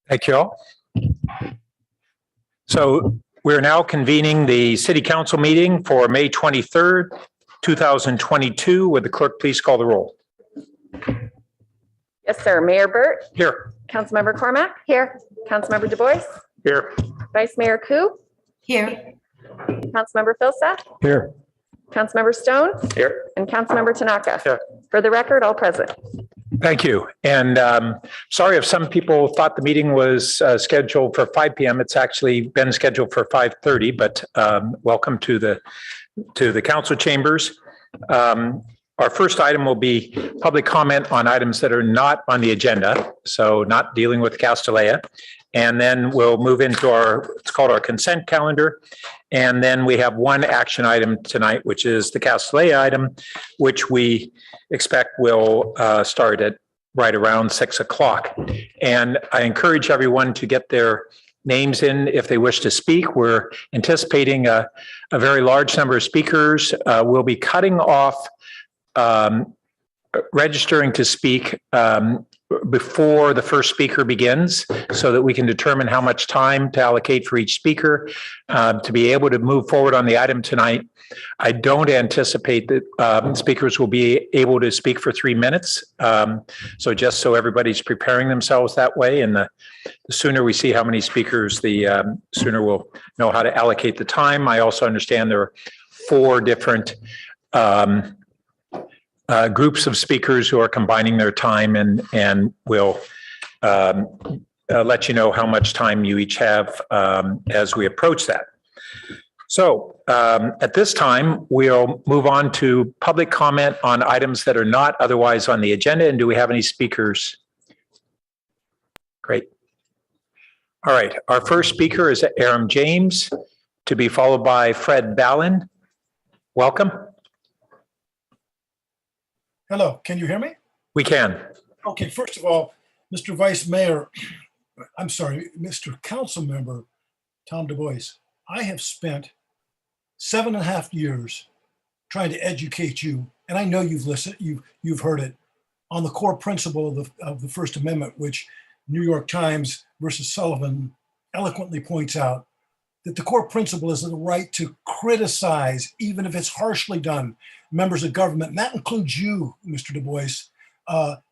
Thank you all. So we're now convening the City Council meeting for May 23rd, 2022. Would the clerk please call the roll? Yes, sir. Mayor Burt. Here. Councilmember Cormack. Here. Councilmember Du Bois. Here. Vice Mayor Koo. Here. Councilmember Filsath. Here. Councilmember Stone. Here. And Councilmember Tanaka. Here. For the record, all present. Thank you. And sorry if some people thought the meeting was scheduled for 5 p.m. It's actually been scheduled for 5:30, but welcome to the council chambers. Our first item will be public comment on items that are not on the agenda, so not dealing with Castellea. And then we'll move into it's called our consent calendar. And then we have one action item tonight, which is the Castellea item, which we expect will start at right around 6 o'clock. And I encourage everyone to get their names in if they wish to speak. We're anticipating a very large number of speakers. We'll be cutting off registering to speak before the first speaker begins so that we can determine how much time to allocate for each speaker to be able to move forward on the item tonight. I don't anticipate that speakers will be able to speak for 3 minutes. So just so everybody's preparing themselves that way, and the sooner we see how many speakers, the sooner we'll know how to allocate the time. I also understand there are 4 different groups of speakers who are combining their time, and we'll let you know how much time you each have as we approach that. So at this time, we'll move on to public comment on items that are not otherwise on the agenda. And do we have any speakers? Great. All right. Our first speaker is Aram James, to be followed by Fred Ballin. Welcome. Hello, can you hear me? We can. Okay, first of all, Mr. Vice Mayor, Mr. Council Member Tom Du Bois, I have spent 7.5 years trying to educate you, and I know you've listened, you've heard it, on the core principle of the First Amendment, which New York Times versus Sullivan eloquently points out, that the core principle is the right to criticize, even if it's harshly done, members of government. And that includes you, Mr. Du Bois.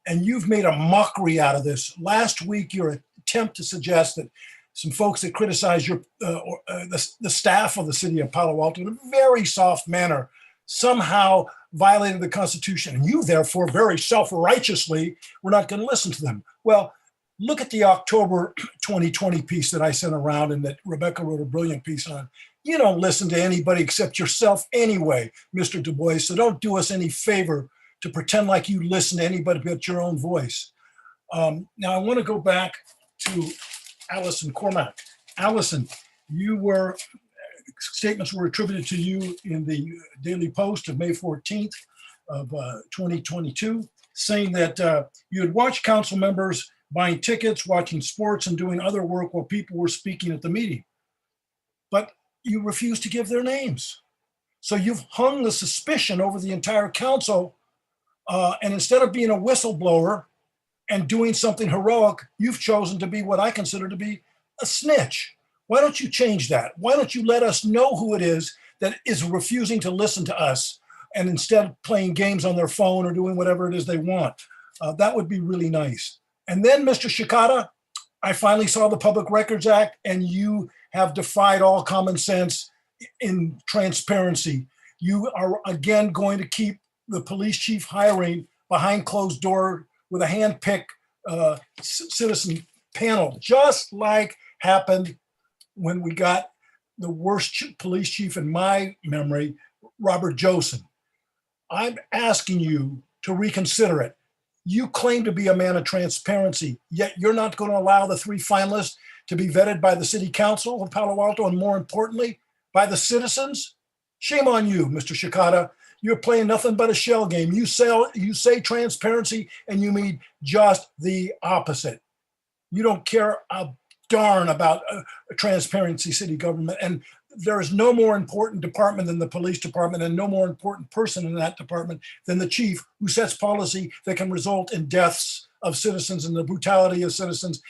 And you've made a mockery out of this. Last week, your attempt to suggest that some folks that criticize the staff of the city of Palo Alto in a very soft manner somehow violated the Constitution. And you, therefore, very self-righteously, were not going to listen to them. Well, look at the October 2020 piece that I sent around and that Rebecca wrote a brilliant piece on. You don't listen to anybody except yourself anyway, Mr. Du Bois, so don't do us any favor to pretend like you listen to anybody but your own voice. Now, I want to go back to Allison Cormack. Allison, statements were attributed to you in the Daily Post of May 14th of 2022, saying that you had watched council members buying tickets, watching sports, and doing other work while people were speaking at the meeting. But you refused to give their names. So you've hung the suspicion over the entire council, and instead of being a whistleblower and doing something heroic, you've chosen to be what I consider to be a snitch. Why don't you change that? Why don't you let us know who it is that is refusing to listen to us and instead playing games on their phone or doing whatever it is they want? That would be really nice. And then, Mr. Shikata, I finally saw the Public Records Act, and you have defied all common sense in transparency. You are again going to keep the police chief hiring behind closed door with a hand-picked citizen panel, just like happened when we got the worst police chief in my memory, Robert Josen. I'm asking you to reconsider it. You claim to be a man of transparency, yet you're not going to allow the 3 finalists to be vetted by the city council of Palo Alto, and more importantly, by the citizens? Shame on you, Mr. Shikata. You're playing nothing but a shell game. You say transparency, and you mean just the opposite. You don't care a darn about transparency city government, and there is no more important department than the police department, and no more important person in that department than the chief, who sets policy that can result in deaths of citizens and the brutality of citizens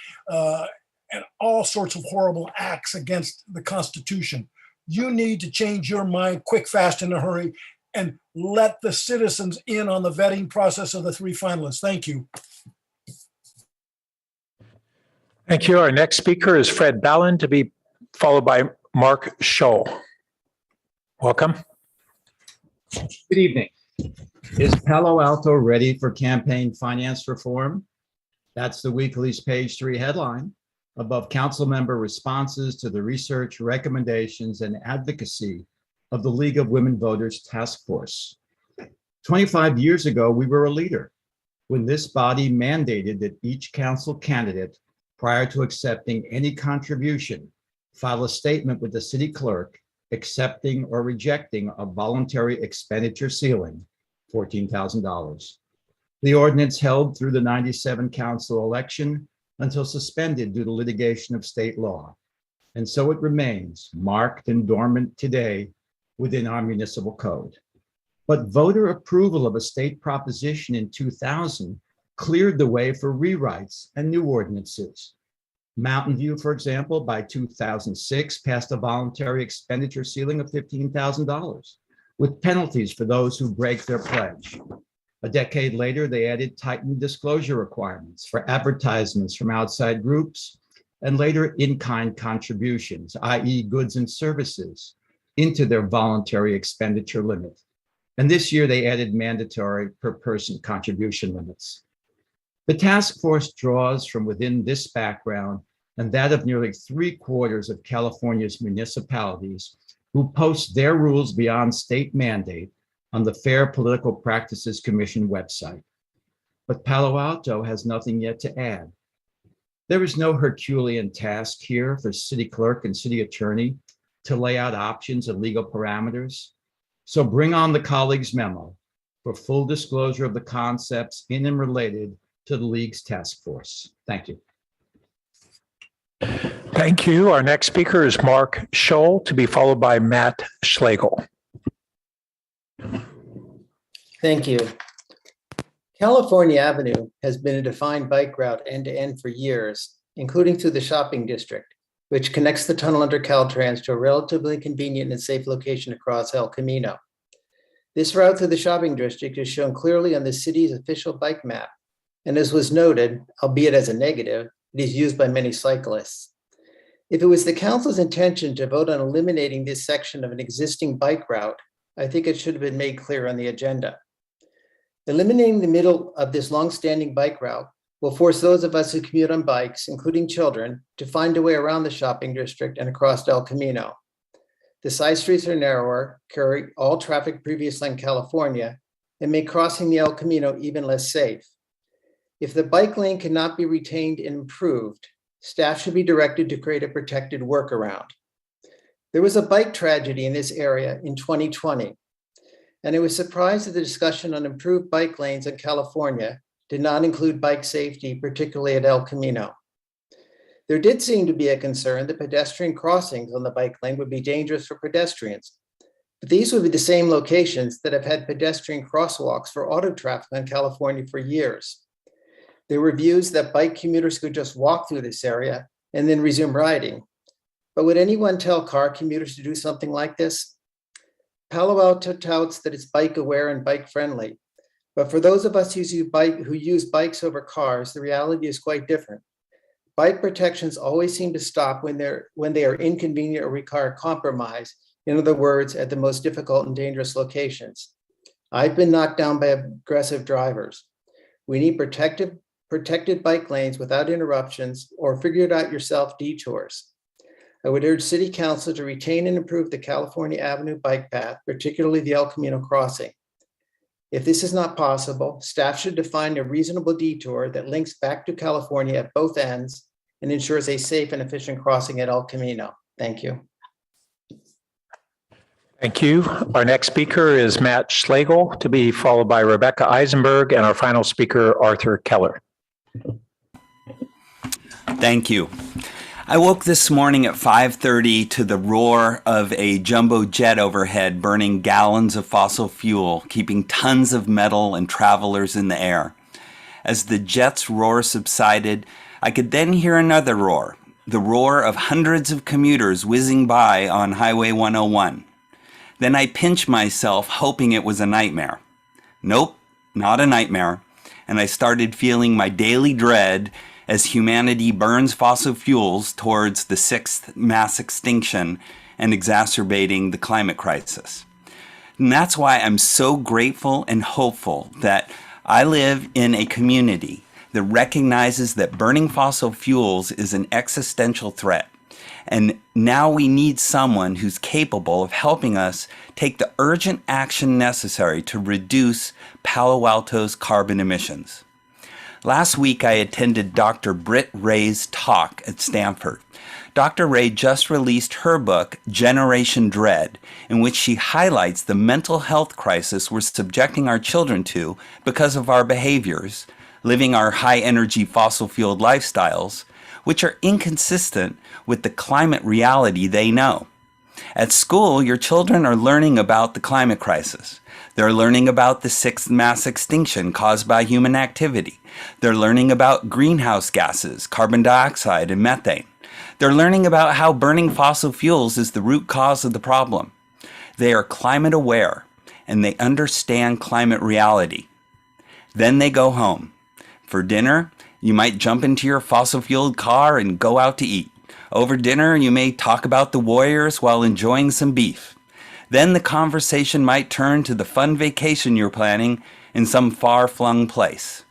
and all sorts of horrible acts against the Constitution. You need to change your mind quick, fast, in a hurry, and let the citizens in on the vetting process of the 3 finalists. Thank you. Thank you. Our next speaker is Fred Ballin, to be followed by Mark Scholl. Welcome. Good evening. Is Palo Alto ready for campaign finance reform? That's the weekly's page 3 headline above council member responses to the research, recommendations, and advocacy of the League of Women Voters Task Force. 25 years ago, we were a leader when this body mandated that each council candidate, prior to accepting any contribution, file a statement with the city clerk accepting or rejecting a voluntary expenditure ceiling, $14,000. The ordinance held through the 97 council election until suspended due to litigation of state law. And so it remains marked and dormant today within our municipal code. But voter approval of a state proposition in 2000 cleared the way for rewrites and new ordinances. Mountain View, for example, by 2006 passed a voluntary expenditure ceiling of $15,000 with penalties for those who break their pledge. A decade later, they added tightened disclosure requirements for advertisements from outside groups and later in-kind contributions, i.e. goods and services, into their voluntary expenditure limit. And this year they added mandatory per person contribution limits. The task force draws from within this background and that of nearly 3/4 of California's municipalities who post their rules beyond state mandate on the Fair Political Practices Commission website. But Palo Alto has nothing yet to add. There is no Herculean task here for city clerk and city attorney to lay out options and legal parameters. So bring on the colleagues' memo for full disclosure of the concepts in and related to the League's task force. Thank you. Thank you. Our next speaker is Mark Scholl, to be followed by Matt Schlegel. Thank you. California Avenue has been a defined bike route end to end for years, including through the shopping district, which connects the tunnel under Caltrans to a relatively convenient and safe location across El Camino. This route through the shopping district is shown clearly on the city's official bike map. And as was noted, albeit as a negative, it is used by many cyclists. If it was the council's intention to vote on eliminating this section of an existing bike route, I think it should have been made clear on the agenda. Eliminating the middle of this long-standing bike route will force those of us who commute on bikes, including children, to find a way around the shopping district and across El Camino. The side streets are narrower, carry all traffic previously in California, and make crossing the El Camino even less safe. If the bike lane cannot be retained and improved, staff should be directed to create a protected workaround. There was a bike tragedy in this area in 2020, and I was surprised that the discussion on improved bike lanes in California did not include bike safety, particularly at El Camino. There did seem to be a concern that pedestrian crossings on the bike lane would be dangerous for pedestrians, but these would be the same locations that have had pedestrian crosswalks for auto traffic in California for years. There were views that bike commuters could just walk through this area and then resume riding. But would anyone tell car commuters to do something like this? Palo Alto touts that it's bike aware and bike friendly. But for those of us who use bikes over cars, the reality is quite different. Bike protections always seem to stop when they are inconvenient or require compromise. In other words, at the most difficult and dangerous locations. I've been knocked down by aggressive drivers. We need protected bike lanes without interruptions or figure it out yourself detours. I would urge City Council to retain and improve the California Avenue bike path, particularly the El Camino crossing. If this is not possible, staff should define a reasonable detour that links back to California at both ends and ensures a safe and efficient crossing at El Camino. Thank you. Thank you. Our next speaker is Matt Schlegel, to be followed by Rebecca Eisenberg, and our final speaker, Arthur Keller. Thank you. I woke this morning at 5:30 to the roar of a jumbo jet overhead burning gallons of fossil fuel, keeping tons of metal and travelers in the air. As the jet's roar subsided, I could then hear another roar, the roar of hundreds of commuters whizzing by on Highway 101. Then I pinch myself, hoping it was a nightmare. Nope, not a nightmare. And I started feeling my daily dread as humanity burns fossil fuels towards the sixth mass extinction and exacerbating the climate crisis. And that's why I'm so grateful and hopeful that I live in a community that recognizes that burning fossil fuels is an existential threat. And now we need someone who's capable of helping us take the urgent action necessary to reduce Palo Alto's carbon emissions. Last week, I attended Dr. Britt Ray's talk at Stanford. Dr. Ray just released her book, Generation Dread, in which she highlights the mental health crisis we're subjecting our children to because of our behaviors, living our high-energy fossil-fueled lifestyles, which are inconsistent with the climate reality they know. At school, your children are learning about the climate crisis. They're learning about the sixth mass extinction caused by human activity. They're learning about greenhouse gases, carbon dioxide, and methane. They're learning about how burning fossil fuels is the root cause of the problem. They are climate aware, and they understand climate reality. Then they go home. For dinner, you might jump into your fossil-fueled car and go out to eat. Over dinner, you may talk about the Warriors while enjoying some beef. Then the conversation might turn to the fun vacation you're planning in some far-flung place.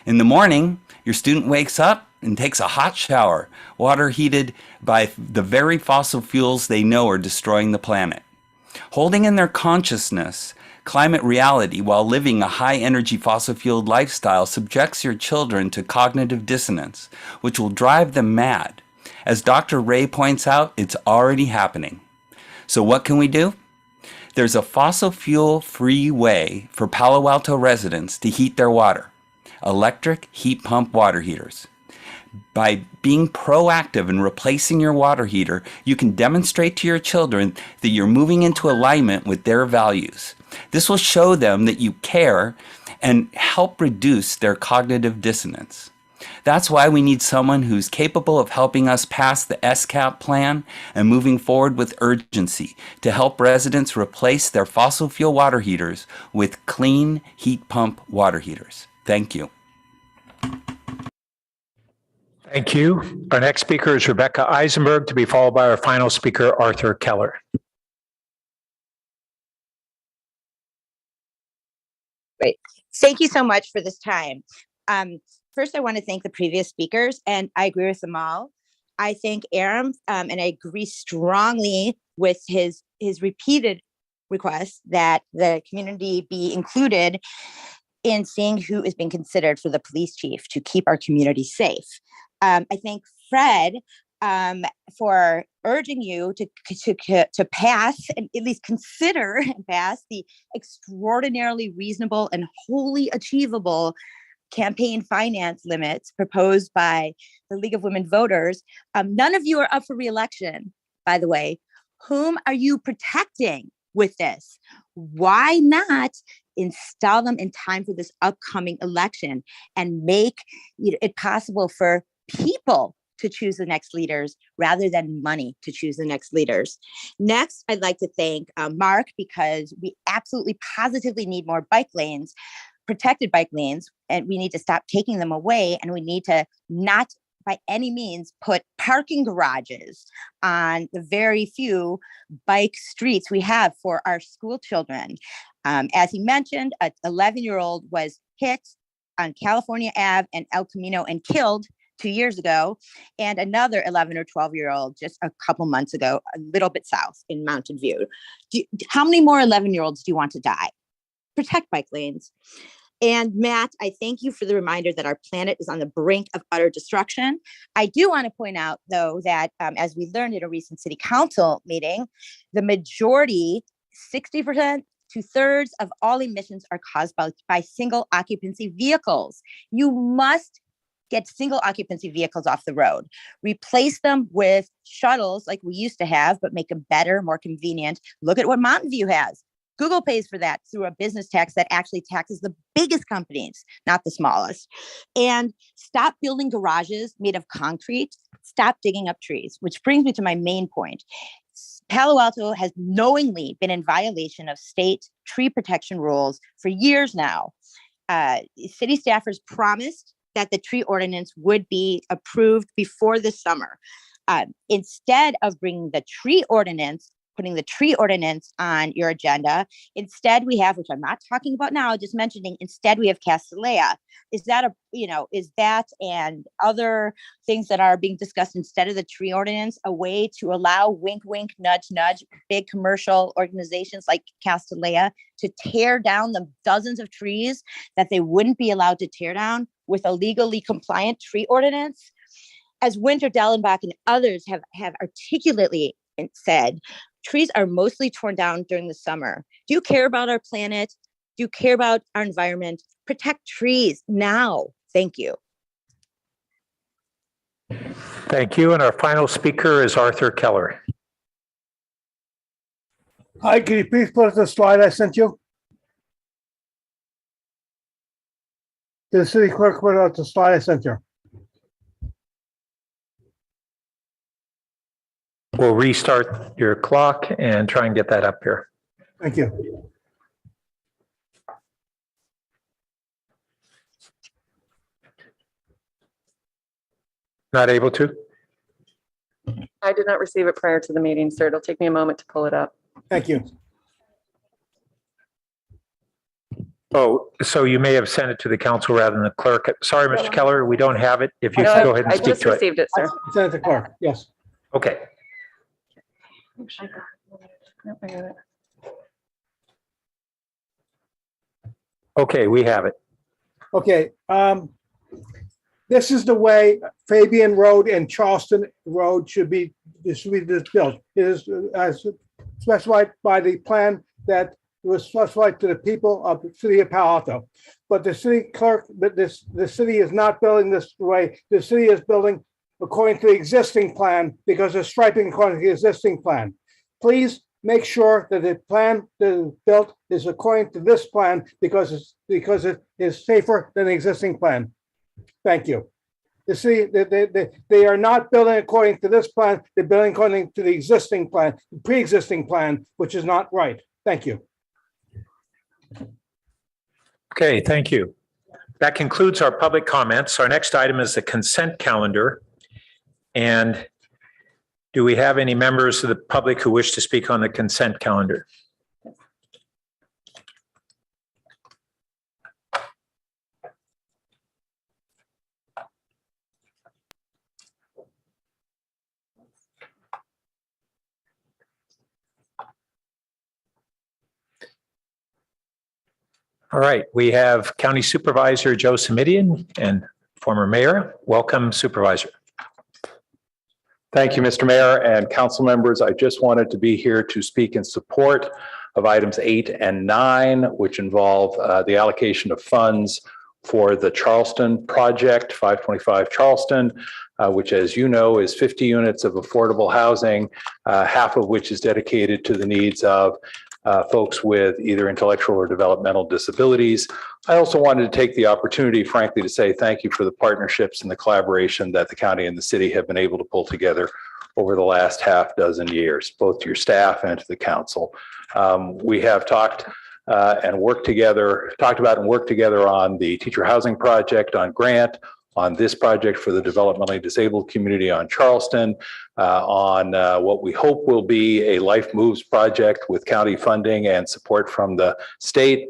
In the morning, your student wakes up and takes a hot shower, water heated by the very fossil fuels they know are destroying the planet. Holding in their consciousness climate reality while living a high-energy fossil-fueled lifestyle subjects your children to cognitive dissonance, which will drive them mad. As Dr. Ray points out, it's already happening. So what can we do? There's a fossil fuel-free way for Palo Alto residents to heat their water: electric heat pump water heaters. By being proactive in replacing your water heater, you can demonstrate to your children that you're moving into alignment with their values. This will show them that you care and help reduce their cognitive dissonance. That's why we need someone who's capable of helping us pass the SCAP plan and moving forward with urgency to help residents replace their fossil fuel water heaters with clean heat pump water heaters. Thank you. Thank you. Our next speaker is Rebecca Eisenberg, to be followed by our final speaker, Arthur Keller. Great. Thank you so much for this time. First, I want to thank the previous speakers, and I agree with them all. I thank Aram, and I agree strongly with his repeated request that the community be included in seeing who is being considered for the police chief to keep our community safe. I thank Fred for urging you to pass and at least consider and pass the extraordinarily reasonable and wholly achievable campaign finance limits proposed by the League of Women Voters. None of you are up for re-election, by the way. Whom are you protecting with this? Why not install them in time for this upcoming election and make it possible for people to choose the next leaders rather than money to choose the next leaders? Next, I'd like to thank Mark, because we absolutely positively need more bike lanes, protected bike lanes, and we need to stop taking them away, and we need to not by any means put parking garages on the very few bike streets we have for our school children. As he mentioned, an 11-year-old was hit on California Ave and El Camino and killed 2 years ago, and another 11 or 12-year-old just a couple months ago, a little bit south in Mountain View. How many more 11-year-olds do you want to die? Protect bike lanes. And Matt, I thank you for the reminder that our planet is on the brink of utter destruction. I do want to point out, though, that as we learned at a recent city council meeting, the majority, 60%, 2/3 of all emissions are caused by single occupancy vehicles. You must get single occupancy vehicles off the road, replace them with shuttles like we used to have, but make them better, more convenient. Look at what Mountain View has. Google pays for that through a business tax that actually taxes the biggest companies, not the smallest. And stop building garages made of concrete stop digging up trees, which brings me to my main point. Palo Alto has knowingly been in violation of state tree protection rules for years now. City staffers promised that the tree ordinance would be approved before the summer. Instead of bringing the tree ordinance, putting the tree ordinance on your agenda, instead we have, which I'm not talking about now, just mentioning, instead we have Castellea. Is that is that and other things that are being discussed instead of the tree ordinance a way to allow wink, wink, nudge, nudge, big commercial organizations like Castellea to tear down the dozens of trees that they wouldn't be allowed to tear down with a legally compliant tree ordinance? As Winter Dellenbach and others have articulately said, trees are mostly torn down during the summer. Do you care about our planet? Do you care about our environment? Protect trees now. Thank you. Thank you. And our final speaker is Arthur Keller. Hi, can you please put up the slide I sent you? The city clerk put out the slide I sent you. We'll restart your clock and try and get that up here. Thank you. Not able to? I did not receive it prior to the meeting, sir. It'll take me a moment to pull it up. Thank you. Oh, so you may have sent it to the council rather than the clerk. Sorry, Mr. Keller, we don't have it. If you No, could go ahead and I speak just to it. received it, sir. Send it to clerk, yes. Okay. Nope, I got it. Okay, we have it. Okay, this is the way Fabian Road and Charleston Road should be built. It is as specified by the plan that was specified to the people of the city of Palo Alto. But the city clerk, the city is not building this way. The city is building according to the existing plan because of striping according to the existing plan. Please make sure that the plan that is built is according to this plan because it is safer than the existing plan. Thank you. The city, they are not building according to this plan. They're building according to the existing plan, the pre-existing plan, which is not right. Thank you. Okay, thank you. That concludes our public comments. Our next item is the consent calendar. And do we have any members of the public who wish to speak on the consent calendar? All right, we have County Supervisor Joe Simidian and former mayor. Welcome, Supervisor. Thank you, Mr. Mayor and council members. I just wanted to be here to speak in support of items 8 and 9, which involve the allocation of funds for the Charleston project, 525 Charleston, which, as you know, is 50 units of affordable housing, half of which is dedicated to the needs of folks with either intellectual or developmental disabilities. I also wanted to take the opportunity, frankly, to say thank you for the partnerships and the collaboration that the county and the city have been able to pull together over the last half dozen years, both to your staff and to the council. We have talked about and worked together on the teacher housing project, on Grant, on this project for the developmentally disabled community on Charleston, on what we hope will be a Life Moves project with county funding and support from the state,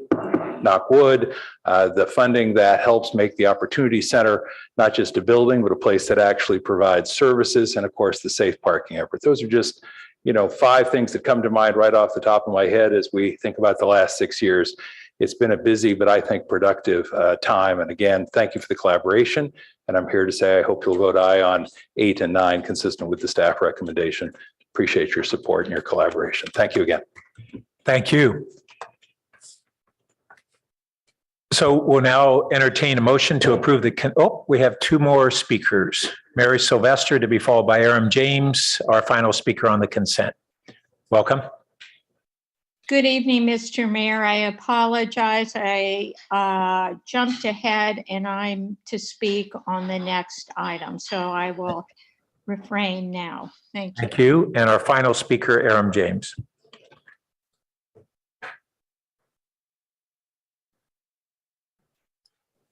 knock wood, the funding that helps make the Opportunity Center not just a building, but a place that actually provides services, and of course, the safe parking effort. Those are just 5 things that come to mind right off the top of my head as we think about the last 6 years. It's been a busy, but I think productive time. And again, thank you for the collaboration. And I'm here to say I hope you'll vote aye on 8 and 9, consistent with the staff recommendation. Appreciate your support and your collaboration. Thank you again. Thank you. So we'll now entertain a motion to approve we have 2 more speakers. Mary Sylvester to be followed by Aram James, our final speaker on the consent. Welcome. Good evening, Mr. Mayor. I apologize. I jumped ahead and I'm to speak on the next item. So I will refrain now. Thank you. Thank you. And our final speaker, Aram James.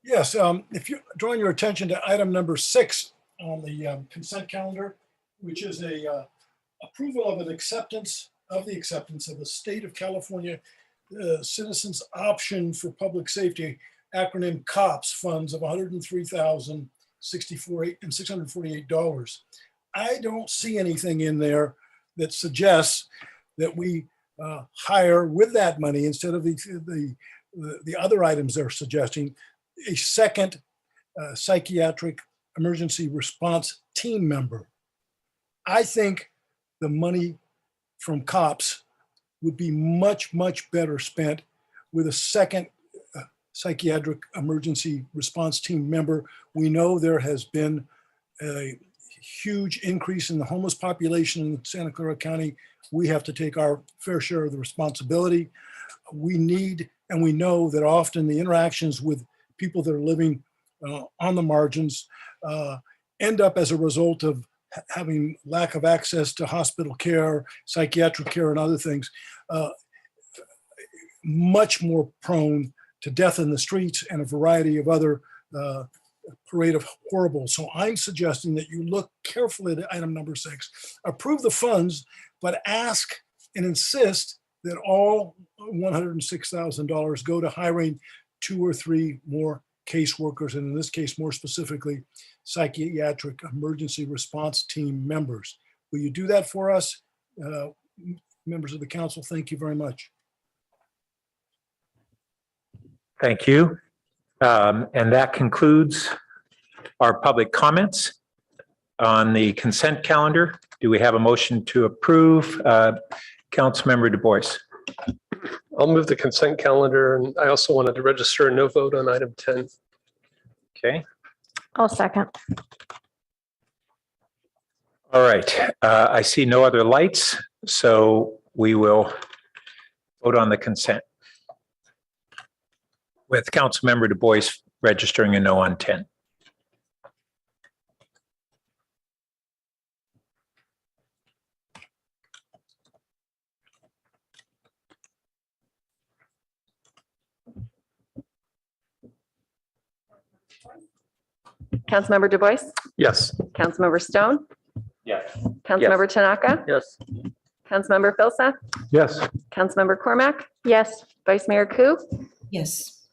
Yes, if you drawing your attention to item number 6 on the consent calendar, which is a approval of an acceptance of the State of California Citizens Option for Public Safety, acronym COPS funds of $103,064.648. I don't see anything in there that suggests that we hire with that money, instead of the other items they're suggesting, a second psychiatric emergency response team member. I think the money from COPS would be much, much better spent with a second psychiatric emergency response team member. We know there has been a huge increase in the homeless population in Santa Clara County. We have to take our fair share of the responsibility. We need, and we know that often the interactions with people that are living on the margins end up as a result of having lack of access to hospital care, psychiatric care, and other things, much more prone to death in the streets and a variety of other parade of horribles. So I'm suggesting that you look carefully at item number 6, approve the funds, but ask and insist that all $106,000 go to hiring 2 or 3 more caseworkers, and in this case, more specifically, psychiatric emergency response team members. Will you do that for us? Members of the council, thank you very much. Thank you. And that concludes our public comments on the consent calendar. Do we have a motion to approve? Councilmember Du Bois. I'll move the consent calendar, and I also wanted to register a no vote on item 10. Okay. I'll second. All right. I see no other lights, so we will vote on the consent, with Councilmember Du Bois registering a no on 10. Councilmember Du Bois, Yes. Councilmember Stone, Yes. Councilmember Tanaka, Yes. Councilmember Filsa, Yes. Councilmember Cormac. Yes. Vice Mayor Ku, Yes.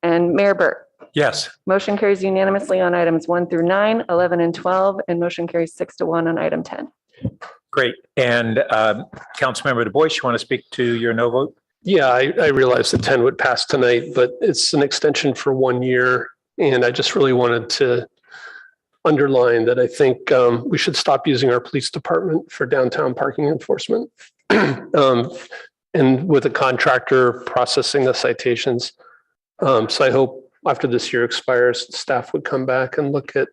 and Mayor Burt. Yes. Motion carries unanimously on items 1 through 9, 11, and 12, and motion carries 6-1 on item 10. Great. And Councilmember Du Bois, you want to speak to your no vote? Yeah, I realized that 10 would pass tonight, but it's an extension for 1 year. And I just really wanted to underline that I think we should stop using our police department for downtown parking enforcement. And with a contractor processing the citations. So I hope after this year expires, staff would come back and look at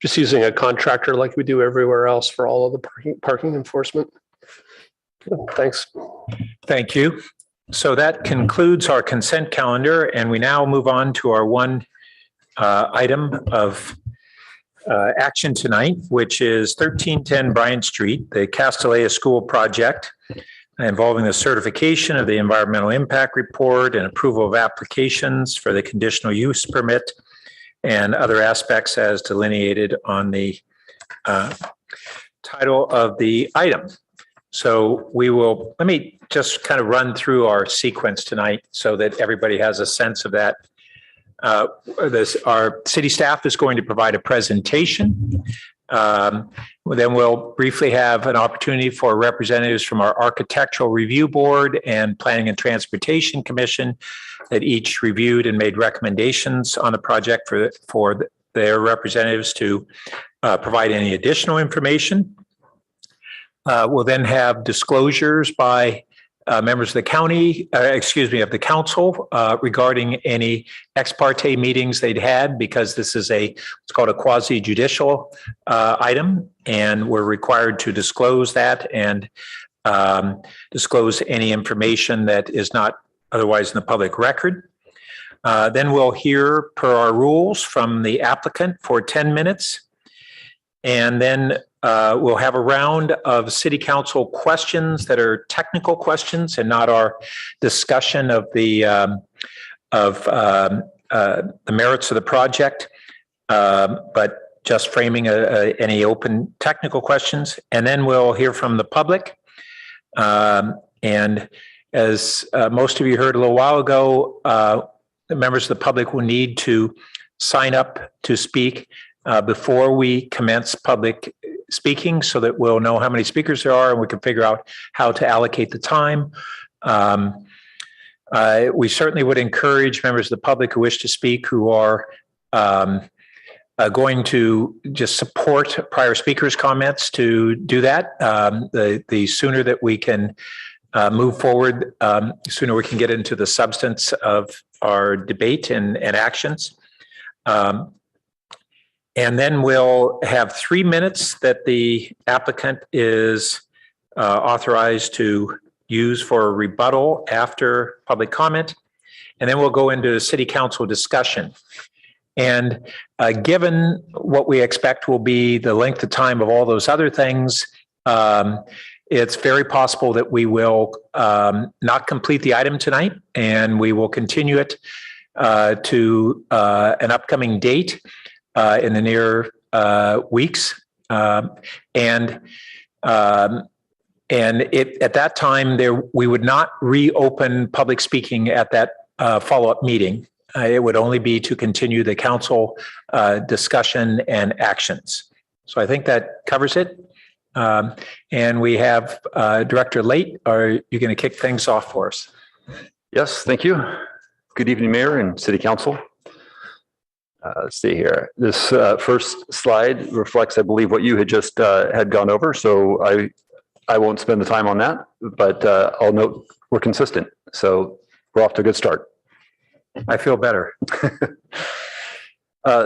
just using a contractor like we do everywhere else for all of the parking enforcement. Thanks. Thank you. So that concludes our consent calendar, and we now move on to our one item of action tonight, which is 1310 Bryant Street, the Castellea School project involving the certification of the environmental impact report and approval of applications for the conditional use permit and other aspects as delineated on the title of the item. So let me just kind of run through our sequence tonight so that everybody has a sense of that. Our city staff is going to provide a presentation. Then we'll briefly have an opportunity for representatives from our Architectural Review Board and Planning and Transportation Commission that each reviewed and made recommendations on the project for their representatives to provide any additional information. We'll then have disclosures by members of the county, of the council regarding any ex parte meetings they'd had, because this is what's called a quasi judicial item, and we're required to disclose that and disclose any information that is not otherwise in the public record. Then we'll hear, per our rules, from the applicant for 10 minutes. And then we'll have a round of city council questions that are technical questions and not our discussion of the merits of the project, but just framing any open technical questions. And then we'll hear from the public. And as most of you heard a little while ago, the members of the public will need to sign up to speak before we commence public speaking, so that we'll know how many speakers there are and we can figure out how to allocate the time. We certainly would encourage members of the public who wish to speak, who are going to just support prior speakers' comments, to do that. The sooner that we can move forward, sooner we can get into the substance of our debate and actions. And then we'll have 3 minutes that the applicant is authorized to use for a rebuttal after public comment. And then we'll go into city council discussion. And given what we expect will be the length of time of all those other things, it's very possible that we will not complete the item tonight, and we will continue it to an upcoming date in the near weeks. And at that time, we would not reopen public speaking at that follow-up meeting. It would only be to continue the council discussion and actions. So I think that covers it. And we have Director Late. Are you going to kick things off for us? Yes, thank you. Good evening, Mayor and City Council. Let's see here. This first slide reflects, I believe, what you had just had gone over. So I won't spend the time on that, but I'll note we're consistent. So we're off to a good start. I feel better.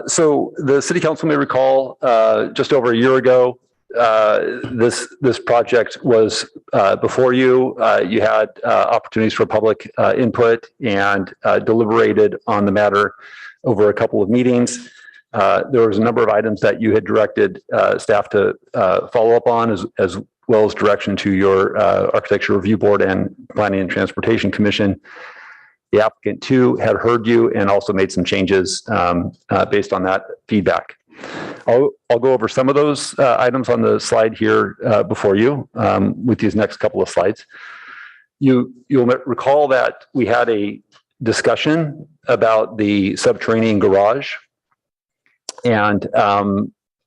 So the City Council may recall just over a year ago, this project was before you. You had opportunities for public input and deliberated on the matter over a couple of meetings. There was a number of items that you had directed staff to follow up on, as well as direction to your Architecture Review Board and Planning and Transportation Commission. The applicant too had heard you and also made some changes based on that feedback. I'll go over some of those items on the slide here before you with these next couple of slides. You'll recall that we had a discussion about the subterranean garage, and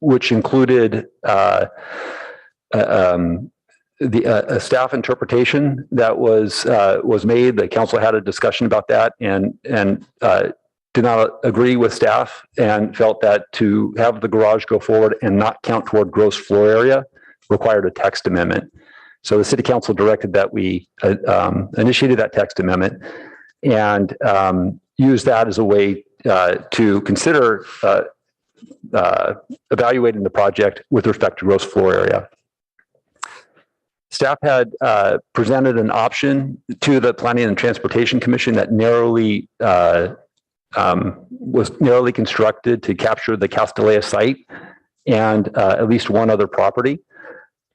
which included a staff interpretation that was made. The council had a discussion about that and did not agree with staff and felt that to have the garage go forward and not count toward gross floor area required a text amendment. So the City Council directed that we initiated that text amendment and use that as a way to consider evaluating the project with respect to gross floor area. Staff had presented an option to the Planning and Transportation Commission that was narrowly constructed to capture the Castellea site and at least one other property.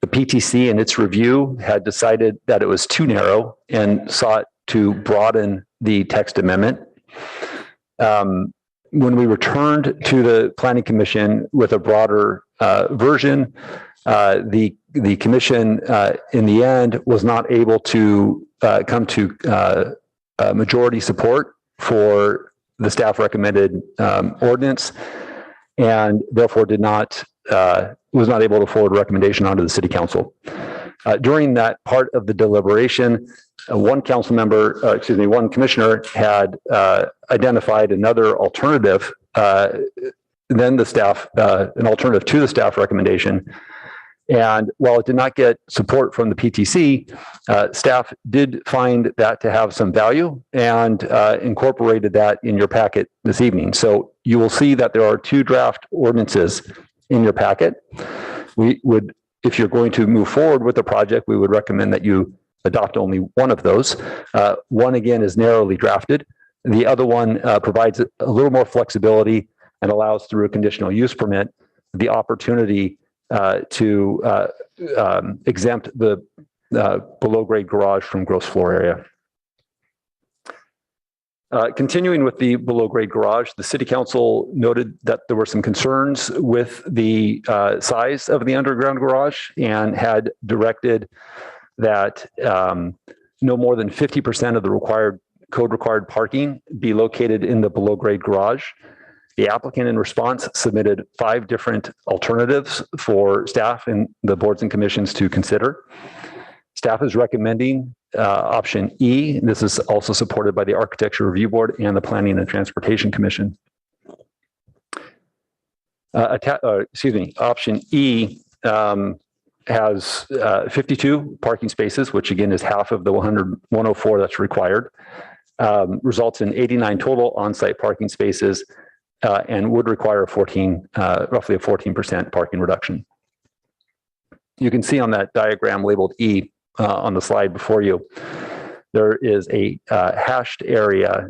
The PTC in its review had decided that it was too narrow and sought to broaden the text amendment. When we returned to the Planning Commission with a broader version, the commission in the end was not able to come to majority support for the staff recommended ordinance, and therefore was not able to forward recommendation onto the City Council. During that part of the deliberation, one commissioner had identified another alternative than the staff, an alternative to the staff recommendation. And while it did not get support from the PTC, staff did find that to have some value and incorporated that in your packet this evening. So you will see that there are 2 draft ordinances in your packet. We would, if you're going to move forward with the project, we would recommend that you adopt only one of those. One, again, is narrowly drafted. The other one provides a little more flexibility and allows, through a conditional use permit, the opportunity to exempt the below-grade garage from gross floor area. Continuing with the below-grade garage, the City Council noted that there were some concerns with the size of the underground garage and had directed that no more than 50% of the code-required parking be located in the below-grade garage. The applicant in response submitted 5 different alternatives for staff and the boards and commissions to consider. Staff is recommending option E. This is also supported by the Architecture Review Board and the Planning and Transportation Commission. Option E has 52 parking spaces, which again is half of the 104 that's required, results in 89 total on-site parking spaces, and would require roughly a 14% parking reduction. You can see on that diagram labeled E on the slide before you, there is a hashed area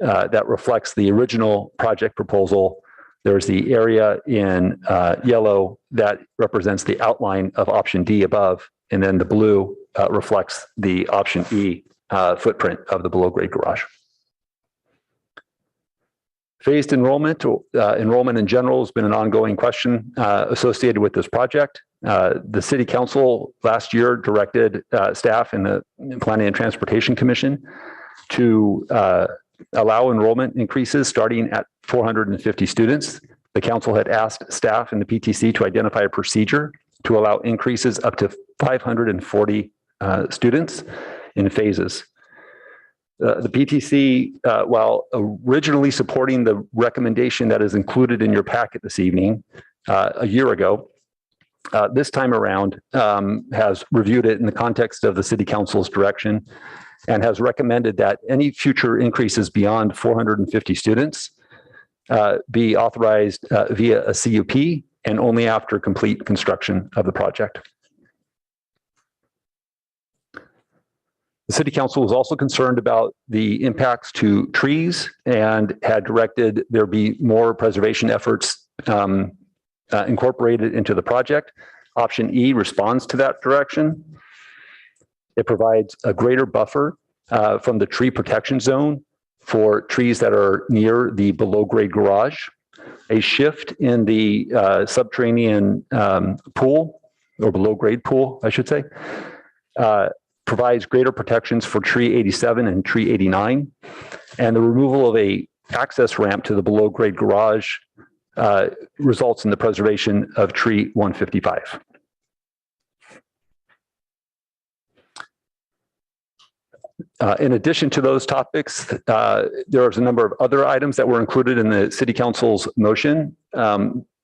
that reflects the original project proposal. There's the area in yellow that represents the outline of option D above, and then the blue reflects the option E footprint of the below-grade garage. Phased enrollment, enrollment in general has been an ongoing question associated with this project. The City Council last year directed staff and the Planning and Transportation Commission to allow enrollment increases starting at 450 students. The council had asked staff and the PTC to identify a procedure to allow increases up to 540 students in phases. The PTC, while originally supporting the recommendation that is included in your packet this evening a year ago, this time around has reviewed it in the context of the City Council's direction and has recommended that any future increases beyond 450 students be authorized via a CUP and only after complete construction of the project. The City Council was also concerned about the impacts to trees and had directed there be more preservation efforts incorporated into the project. Option E responds to that direction. It provides a greater buffer from the tree protection zone for trees that are near the below-grade garage. A shift in the subterranean pool, or below-grade pool, I should say, provides greater protections for tree 87 and tree 89, and the removal of a access ramp to the below-grade garage results in the preservation of tree 155. In addition to those topics, there is a number of other items that were included in the City Council's motion.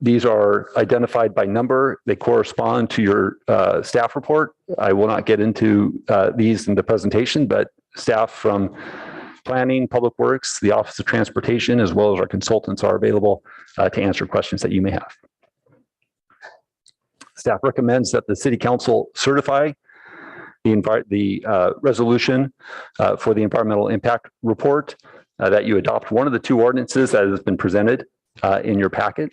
These are identified by number. They correspond to your staff report. I will not get into these in the presentation, but staff from Planning, Public Works, the Office of Transportation, as well as our consultants are available to answer questions that you may have. Staff recommends that the City Council certify the resolution for the environmental impact report, that you adopt one of the 2 ordinances that has been presented in your packet,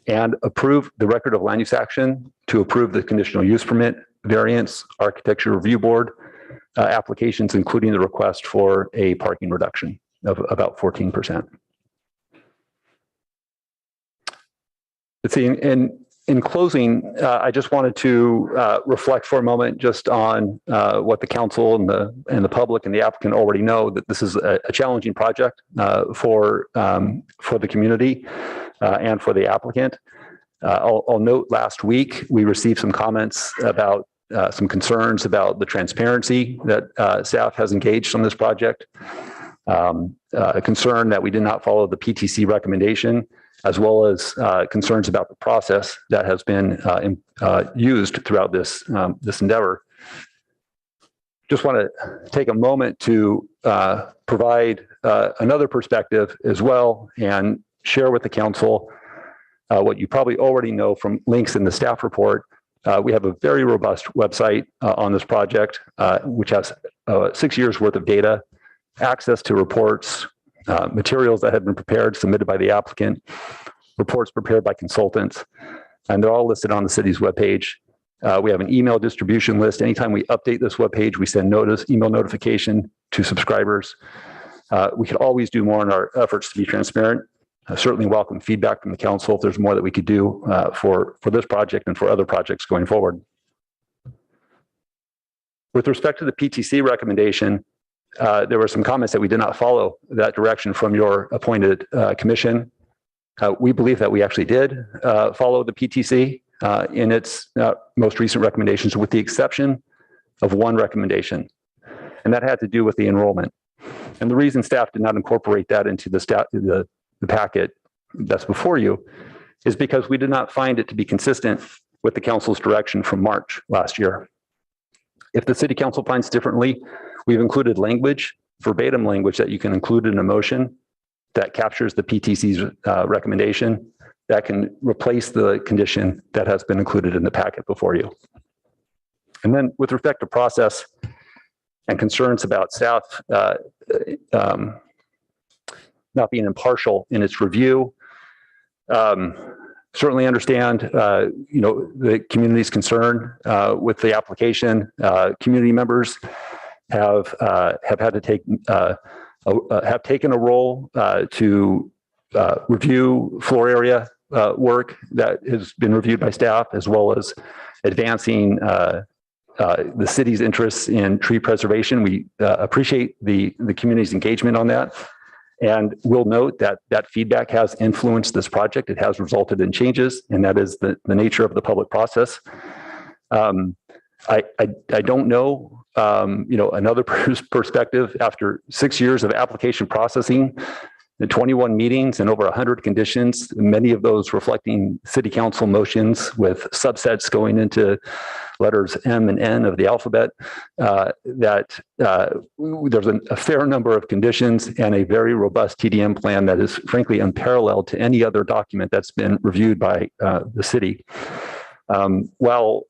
and approve the record of land use action to approve the conditional use permit, variance, architecture review board applications, including the request for a parking reduction of about 14%. Let's see, in closing, I just wanted to reflect for a moment just on what the council and the public and the applicant already know, that this is a challenging project for the community and for the applicant. I'll note last week we received some comments about some concerns about the transparency that staff has engaged on this project, a concern that we did not follow the PTC recommendation, as well as concerns about the process that has been used throughout this endeavor. Just want to take a moment to provide another perspective as well and share with the council what you probably already know from links in the staff report. We have a very robust website on this project, which has 6 years worth of data, access to reports, materials that have been prepared, submitted by the applicant, reports prepared by consultants. and they're all listed on the city's webpage. We have an email distribution list. Anytime we update this webpage, we send email notification to subscribers. We could always do more in our efforts to be transparent. Certainly welcome feedback from the council if there's more that we could do for this project and for other projects going forward. With respect to the PTC recommendation, there were some comments that we did not follow that direction from your appointed commission. We believe that we actually did follow the PTC in its most recent recommendations, with the exception of one recommendation, and that had to do with the enrollment. And the reason staff did not incorporate that into the packet that's before you is because we did not find it to be consistent with the council's direction from March last year. If the city council finds differently, we've included language, verbatim language, that you can include in a motion that captures the PTC's recommendation that can replace the condition that has been included in the packet before you. And then with respect to process and concerns about staff not being impartial in its review, certainly understand the community's concern with the application. Community members have had to take have taken a role to review floor area work that has been reviewed by staff, as well as advancing the city's interests in tree preservation. We appreciate the community's engagement on that. And we'll note that that feedback has influenced this project. It has resulted in changes, and that is the nature of the public process. I don't know, another perspective after 6 years of application processing, the 21 meetings and over 100 conditions, many of those reflecting city council motions with subsets going into letters M and N of the alphabet, that there's a fair number of conditions and a very robust TDM plan that is frankly unparalleled to any other document that's been reviewed by the city. While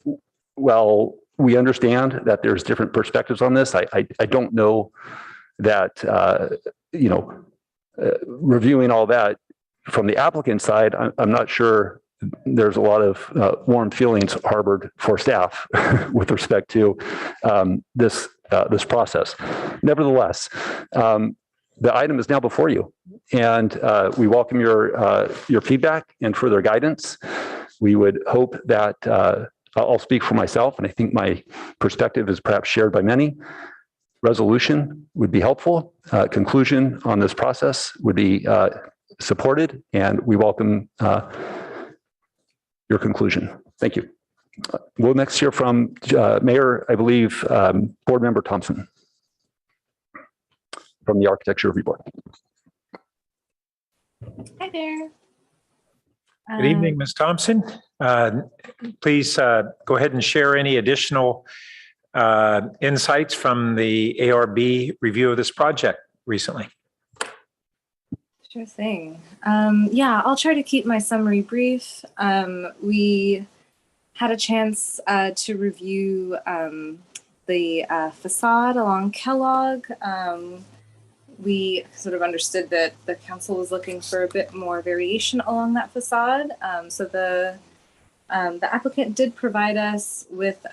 we understand that there's different perspectives on this, I don't know that, reviewing all that from the applicant side, I'm not sure there's a lot of warm feelings harbored for staff with respect to this process. Nevertheless, the item is now before you, and we welcome your feedback and further guidance. We would hope that I'll speak for myself, and I think my perspective is perhaps shared by many. Resolution would be helpful. Conclusion on this process would be supported, and we welcome your conclusion. Thank you. We'll next hear from Mayor, I believe, Board Member Thompson from the Architecture Review Board. Hi there. Good evening, Ms. Thompson. Please go ahead and share any additional insights from the ARB review of this project recently. Sure thing. Yeah, I'll try to keep my summary brief. We had a chance to review the facade along Kellogg. We sort of understood that the council was looking for a bit more variation along that facade. So the applicant did provide us with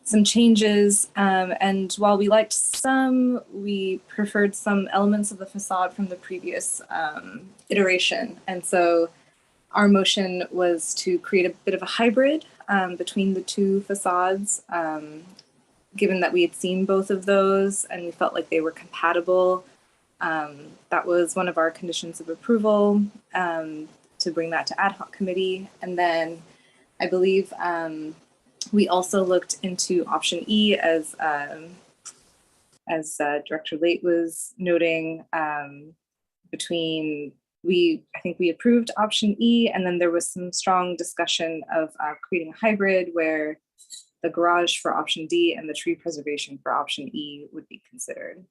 some changes, and while we liked some, we preferred some elements of the facade from the previous iteration. And so our motion was to create a bit of a hybrid between the two facades, given that we had seen both of those and we felt like they were compatible. That was one of our conditions of approval, to bring that to ad hoc committee. And then I believe we also looked into option E, as Director Late was noting. I think we approved option E, and then there was some strong discussion of creating a hybrid where the garage for option D and the tree preservation for option E would be considered.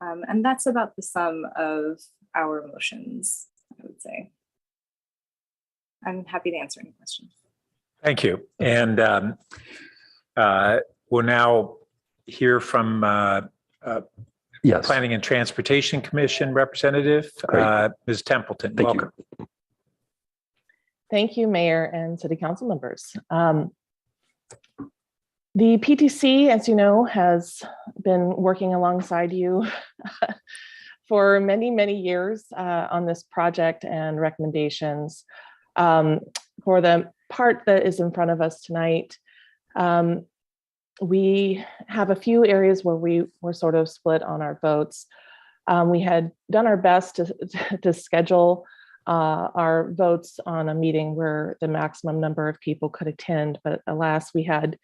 And that's about the sum of our motions, I would say. I'm happy to answer any questions. Thank you. And we'll now hear from Yes. Planning and Transportation Commission representative, Ms. Templeton. Thank Welcome. you. Thank you, Mayor and City Council members. The PTC, as you know, has been working alongside you for many, many years on this project and recommendations. For the part that is in front of us tonight, we have a few areas where we were sort of split on our votes. We had done our best to schedule our votes on a meeting where the maximum number of people could attend, but alas, we had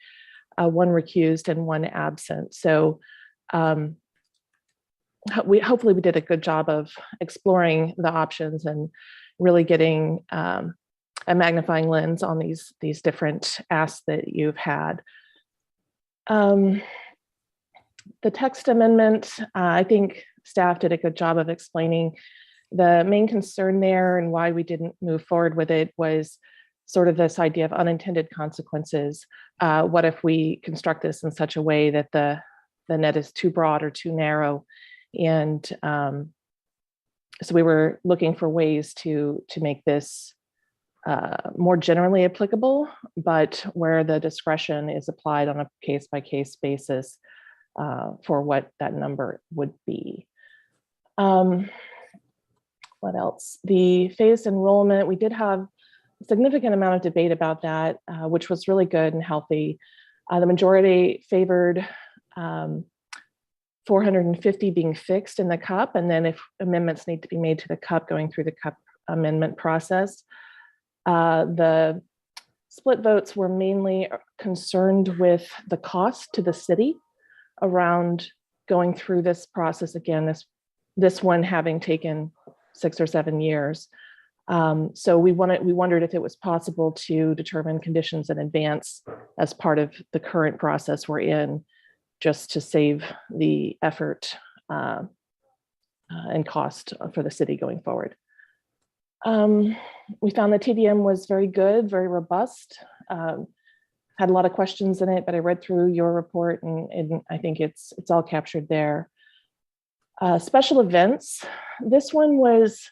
one recused and one absent. So hopefully we did a good job of exploring the options and really getting a magnifying lens on these different asks that you've had. The text amendment, I think staff did a good job of explaining the main concern there, and why we didn't move forward with it was sort of this idea of unintended consequences. What if we construct this in such a way that the net is too broad or too narrow? And so we were looking for ways to make this more generally applicable, but where the discretion is applied on a case-by-case basis for what that number would be. What else? The phased enrollment, we did have a significant amount of debate about that, which was really good and healthy. The majority favored 450 being fixed in the CUP, and then if amendments need to be made to the CUP, going through the CUP amendment process. The split votes were mainly concerned with the cost to the city around going through this process again, this one having taken 6 or 7 years. So we wondered if it was possible to determine conditions in advance as part of the current process we're in, just to save the effort and cost for the city going forward. We found the TDM was very good, very robust, had a lot of questions in it, but I read through your report and I think it's all captured there. Special events, this one was,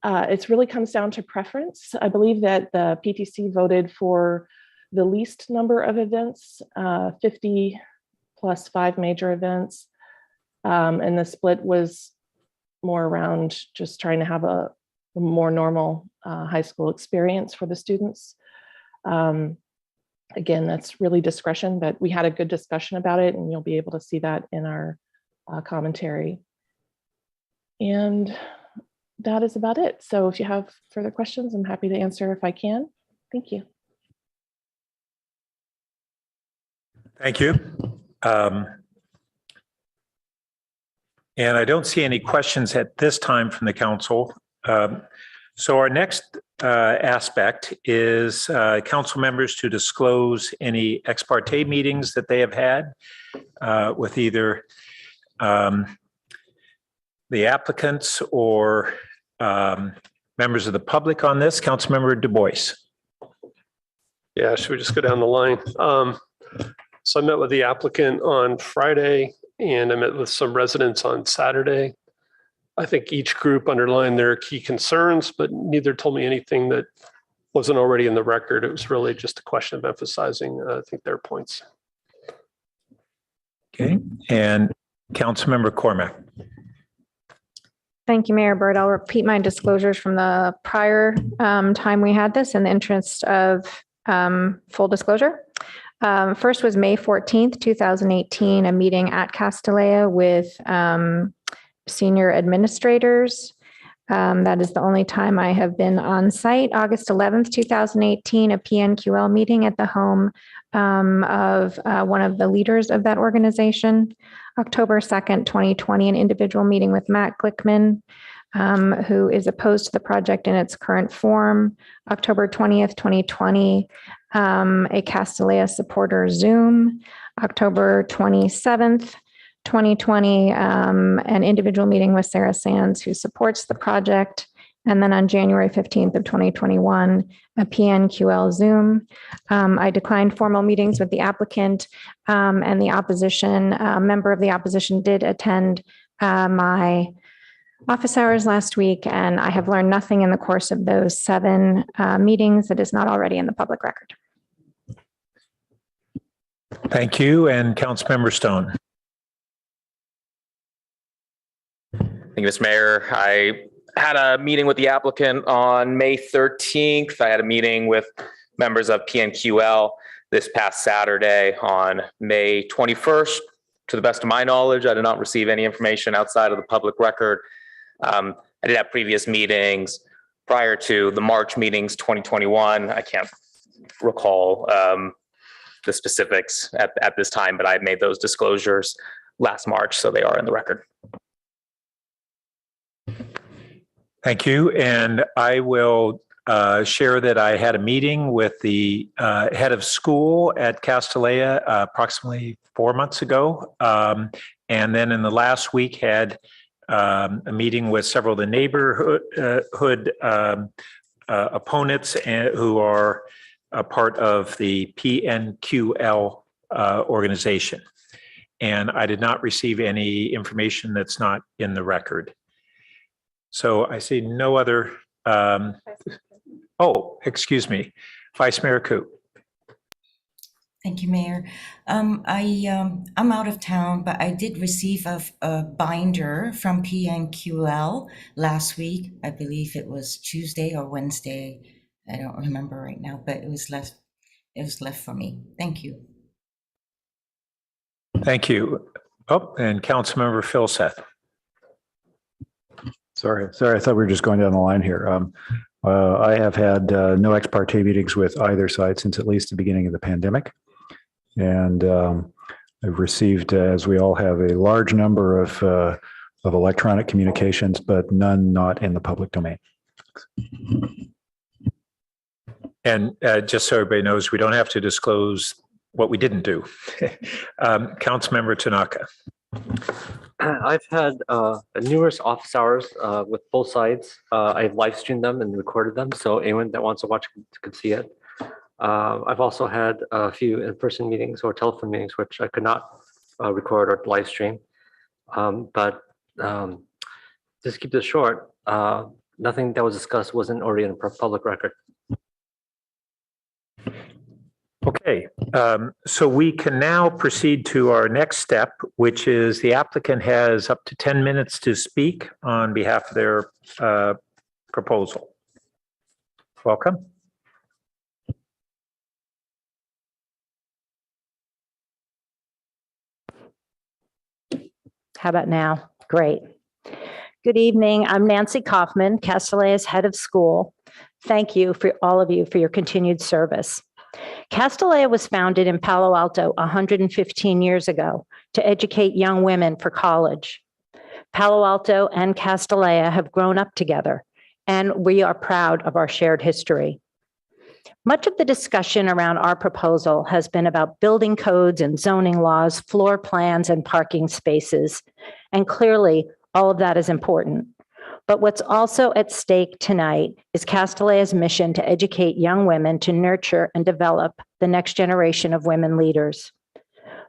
it really comes down to preference. I believe that the PTC voted for the least number of events, 50 plus 5 major events. And the split was more around just trying to have a more normal high school experience for the students. Again, that's really discretion, but we had a good discussion about it, and you'll be able to see that in our commentary. And that is about it. So if you have further questions, I'm happy to answer if I can. Thank you. Thank you. And I don't see any questions at this time from the council. So our next aspect is council members to disclose any ex parte meetings that they have had with either the applicants or members of the public on this. Councilmember Du Bois. Yeah, should we just go down the line? So I met with the applicant on Friday and I met with some residents on Saturday. I think each group underlined their key concerns, but neither told me anything that wasn't already in the record. It was really just a question of emphasizing, I think, their points. Okay, and Councilmember Cormack. Thank you, Mayor Byrd. I'll repeat my disclosures from the prior time we had this in the interest of full disclosure. First was May 14th, 2018, a meeting at Castellea with senior administrators. That is the only time I have been on site. August 11th, 2018, a PNQL meeting at the home of one of the leaders of that organization. October 2nd, 2020, an individual meeting with Matt Glickman, who is opposed to the project in its current form. October 20th, 2020, a Castellea supporter Zoom. October 27th, 2020, an individual meeting with Sarah Sands, who supports the project. And then on January 15th of 2021, a PNQL Zoom. I declined formal meetings with the applicant, and the opposition, member of the opposition did attend my office hours last week, and I have learned nothing in the course of those 7 meetings that is not already in the public record. Thank you. And Councilmember Stone. Thank you, Mr. Mayor. I had a meeting with the applicant on May 13th. I had a meeting with members of PNQL this past Saturday on May 21st. To the best of my knowledge, I did not receive any information outside of the public record. I did have previous meetings prior to the March meetings 2021. I can't recall the specifics at this time, but I made those disclosures last March, so they are in the record. Thank you. And I will share that I had a meeting with the head of school at Castellea approximately 4 months ago. And then in the last week had a meeting with several of the neighborhood opponents who are a part of the PNQL organization. And I did not receive any information that's not in the record. So I see no other, oh, excuse me, Vice Mayor Koo. Thank you, Mayor. I'm out of town, but I did receive a binder from PNQL last week. I believe it was Tuesday or Wednesday. I don't remember right now, but it was left for me. Thank you. Thank you. Oh, and Councilmember Phil Seth. Sorry, I thought we were just going down the line here. I have had no ex parte meetings with either side since at least the beginning of the pandemic. And I've received, as we all have, a large number of electronic communications, but none not in the public domain. And just so everybody knows, we don't have to disclose what we didn't do. Councilmember Tanaka. I've had numerous office hours with both sides. I've live streamed them and recorded them, so anyone that wants to watch could see it. I've also had a few in-person meetings or telephone meetings, which I could not record or live stream. But just keep this short, nothing that was discussed wasn't already in a public record. Okay, so we can now proceed to our next step, which is the applicant has up to 10 minutes to speak on behalf of their proposal. Welcome. How about now? Great. Good evening. I'm Nancy Kaufman, Castellea's head of school. Thank you for all of you for your continued service. Castellea was founded in Palo Alto 115 years ago to educate young women for college. Palo Alto and Castellea have grown up together, and we are proud of our shared history. Much of the discussion around our proposal has been about building codes and zoning laws, floor plans, and parking spaces. And clearly, all of that is important. But what's also at stake tonight is Castellea's mission to educate young women to nurture and develop the next generation of women leaders.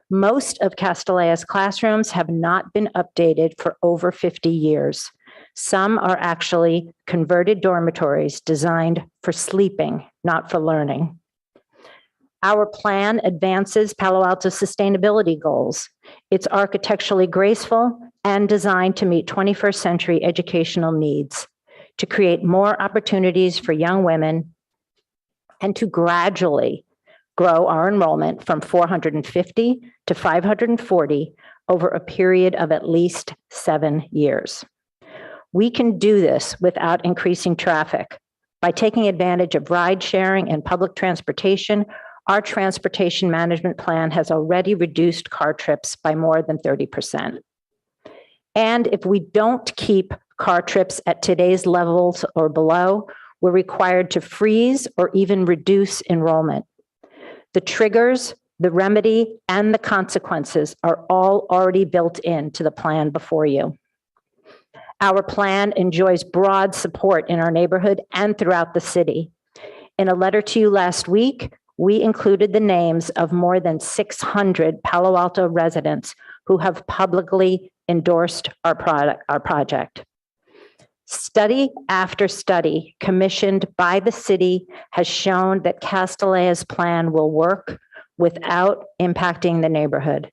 Most of Castellea's classrooms have not been updated for over 50 years. Some are actually converted dormitories designed for sleeping, not for learning. Our plan advances Palo Alto's sustainability goals. It's architecturally graceful and designed to meet 21st century educational needs, to create more opportunities for young women, and to gradually grow our enrollment from 450 to 540 over a period of at least 7 years. We can do this without increasing traffic. By taking advantage of ride sharing and public transportation, our transportation management plan has already reduced car trips by more than 30%. And if we don't keep car trips at today's levels or below, we're required to freeze or even reduce enrollment. The triggers, the remedy, and the consequences are all already built into the plan before you. Our plan enjoys broad support in our neighborhood and throughout the city. In a letter to you last week, we included the names of more than 600 Palo Alto residents who have publicly endorsed our project. Study after study commissioned by the city has shown that Castilleja's plan will work without impacting the neighborhood.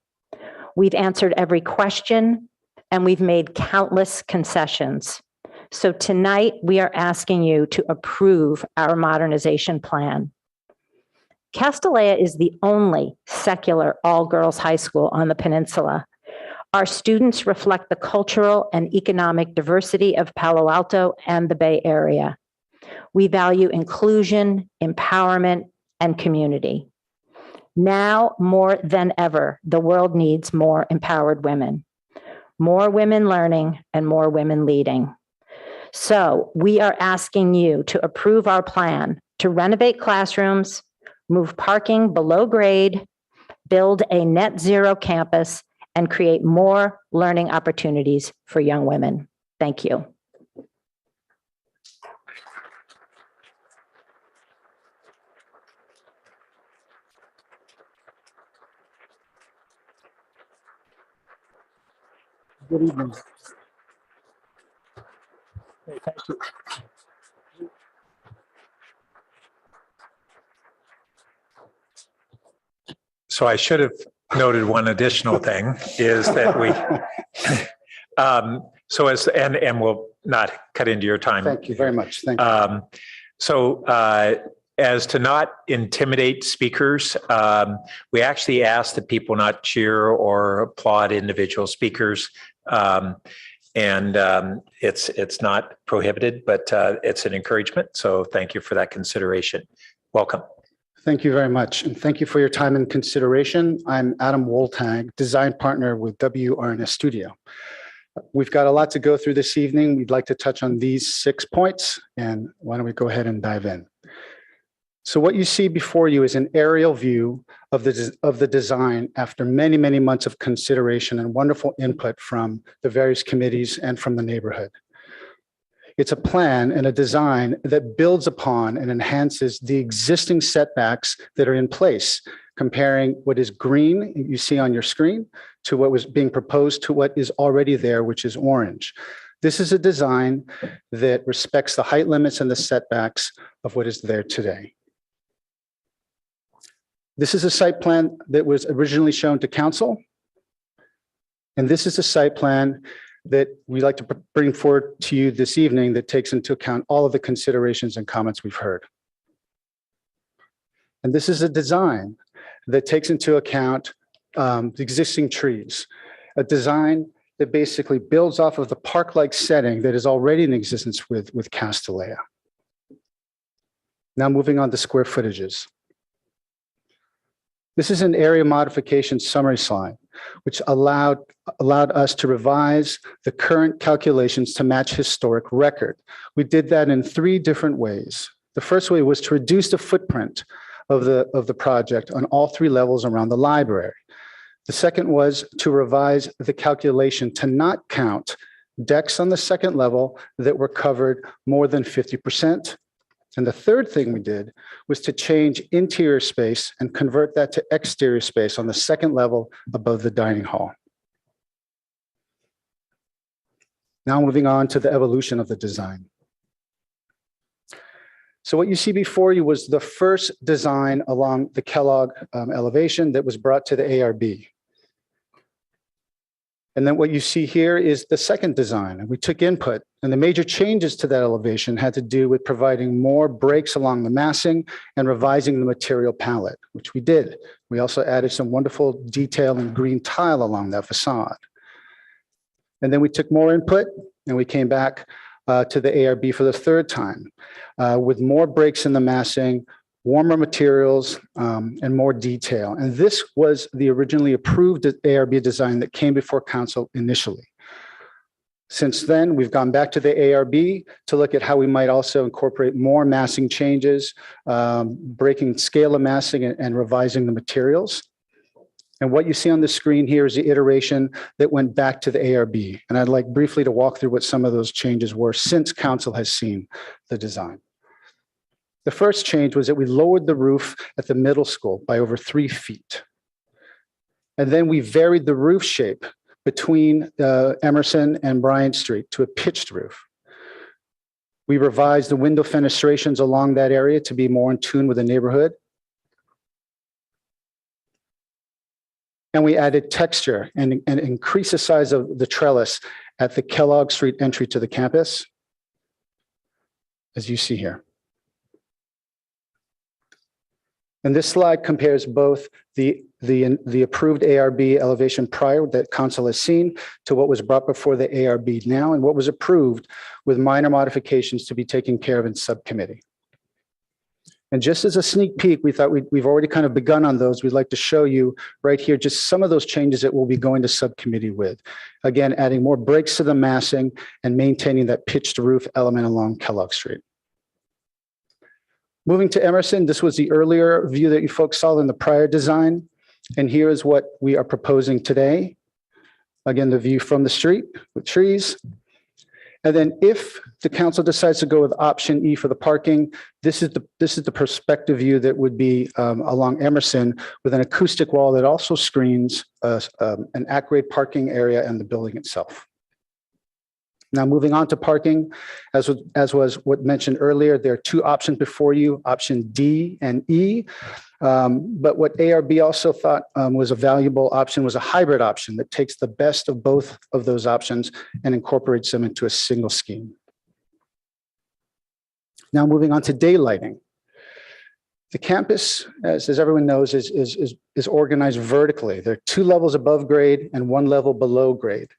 We've answered every question and we've made countless concessions. So tonight we are asking you to approve our modernization plan. Castilleja is the only secular all-girls high school on the peninsula. Our students reflect the cultural and economic diversity of Palo Alto and the Bay Area. We value inclusion, empowerment, and community. Now more than ever, the world needs more empowered women, more women learning, and more women leading. So we are asking you to approve our plan to renovate classrooms, move parking below grade, build a net zero campus, and create more learning opportunities for young women. Thank you. Good evening. Hey, thank you. So I should have noted one additional thing is that we, so as, and we'll not cut into your time. Thank you very much. Thank you. So as to not intimidate speakers, we actually ask that people not cheer or applaud individual speakers. It's not prohibited, but it's an encouragement. So thank you for that consideration. Welcome. Thank you very much. And thank you for your time and consideration. I'm Adam Woltag, design partner with WRNS Studio. We've got a lot to go through this evening. We'd like to touch on these 6 points, and why don't we go ahead and dive in. So what you see before you is an aerial view of the design after many, many months of consideration and wonderful input from the various committees and from the neighborhood. It's a plan and a design that builds upon and enhances the existing setbacks that are in place, comparing what is green, you see on your screen, to what was being proposed to what is already there, which is orange. This is a design that respects the height limits and the setbacks of what is there today. This is a site plan that was originally shown to council. And this is a site plan that we'd like to bring forward to you this evening that takes into account all of the considerations and comments we've heard. And this is a design that takes into account the existing trees, a design that basically builds off of the park-like setting that is already in existence with Castilleja. Now moving on to square footages. This is an area modification summary slide, which allowed us to revise the current calculations to match historic record. We did that in 3 different ways. The first way was to reduce the footprint of the project on all 3 levels around the library. The second was to revise the calculation to not count decks on the second level that were covered more than 50%. And the third thing we did was to change interior space and convert that to exterior space on the second level above the dining hall. Now moving on to the evolution of the design. So what you see before you was the first design along the Kellogg elevation that was brought to the ARB. And then what you see here is the second design. And we took input, and the major changes to that elevation had to do with providing more breaks along the massing and revising the material palette, which we did. We also added some wonderful detail and green tile along that facade. And then we took more input and we came back to the ARB for the third time with more breaks in the massing, warmer materials, and more detail. And this was the originally approved ARB design that came before council initially. Since then, we've gone back to the ARB to look at how we might also incorporate more massing changes, breaking scale of massing and revising the materials. And what you see on the screen here is the iteration that went back to the ARB. And I'd like briefly to walk through what some of those changes were since council has seen the design. The first change was that we lowered the roof at the middle school by over 3 feet. And then we varied the roof shape between Emerson and Bryant Street to a pitched roof. We revised the window fenestrations along that area to be more in tune with the neighborhood. And we added texture and increased the size of the trellis at the Kellogg Street entry to the campus, as you see here. And this slide compares both the approved ARB elevation prior that council has seen to what was brought before the ARB now and what was approved with minor modifications to be taken care of in subcommittee. And just as a sneak peek, we thought we've already kind of begun on those. We'd like to show you right here just some of those changes that we'll be going to subcommittee with. Again, adding more breaks to the massing and maintaining that pitched roof element along Kellogg Street. Moving to Emerson, this was the earlier view that you folks saw in the prior design. And here is what we are proposing today. Again, the view from the street with trees. And then if the council decides to go with option E for the parking, this is the perspective view that would be along Emerson with an acoustic wall that also screens an at-grade parking area and the building itself. Now, moving on to parking, as was what mentioned earlier, there are two options before you, option D and E. But what ARB also thought was a valuable option was a hybrid option that takes the best of both of those options and incorporates them into a single scheme. Now, moving on to daylighting. The campus, as everyone knows, is organized vertically. There are 2 levels above grade and 1 level below grade.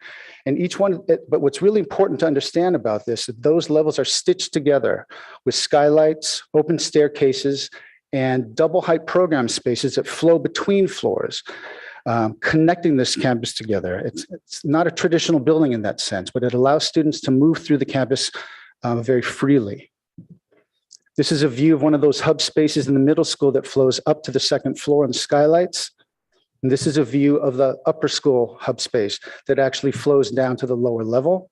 And each one, but what's really important to understand about this is those levels are stitched together with skylights, open staircases, and double height program spaces that flow between floors, connecting this campus together. It's not a traditional building in that sense, but it allows students to move through the campus very freely. This is a view of one of those hub spaces in the middle school that flows up to the 2nd floor and skylights. And this is a view of the upper school hub space that actually flows down to the lower level.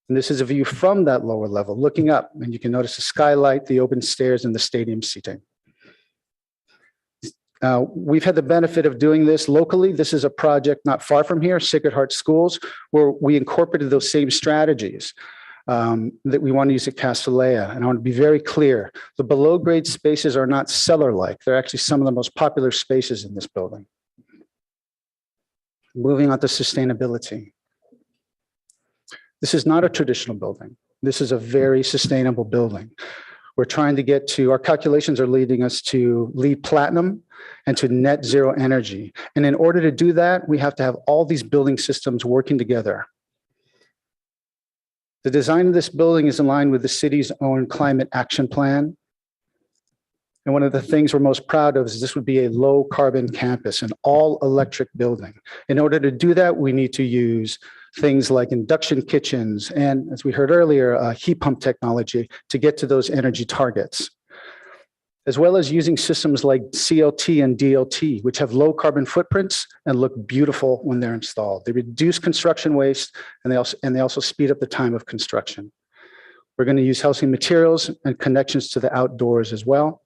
And this is a view from that lower level, looking up, and you can notice the skylight, the open stairs, and the stadium seating. We've had the benefit of doing this locally. This is a project not far from here, Sacred Heart Schools, where we incorporated those same strategies that we want to use at Castellea. And I want to be very clear, the below grade spaces are not cellar-like. They're actually some of the most popular spaces in this building. Moving on to sustainability. This is not a traditional building. This is a very sustainable building. We're trying to get to, our calculations are leading us to LEED Platinum and to net zero energy. And in order to do that, we have to have all these building systems working together. The design of this building is in line with the city's own climate action plan. And one of the things we're most proud of is this would be a low carbon campus, an all electric building. In order to do that, we need to use things like induction kitchens and, as we heard earlier, heat pump technology to get to those energy targets, as well as using systems like CLT and DLT, which have low carbon footprints and look beautiful when they're installed. They reduce construction waste, and they also speed up the time of construction. We're going to use healthy materials and connections to the outdoors as well.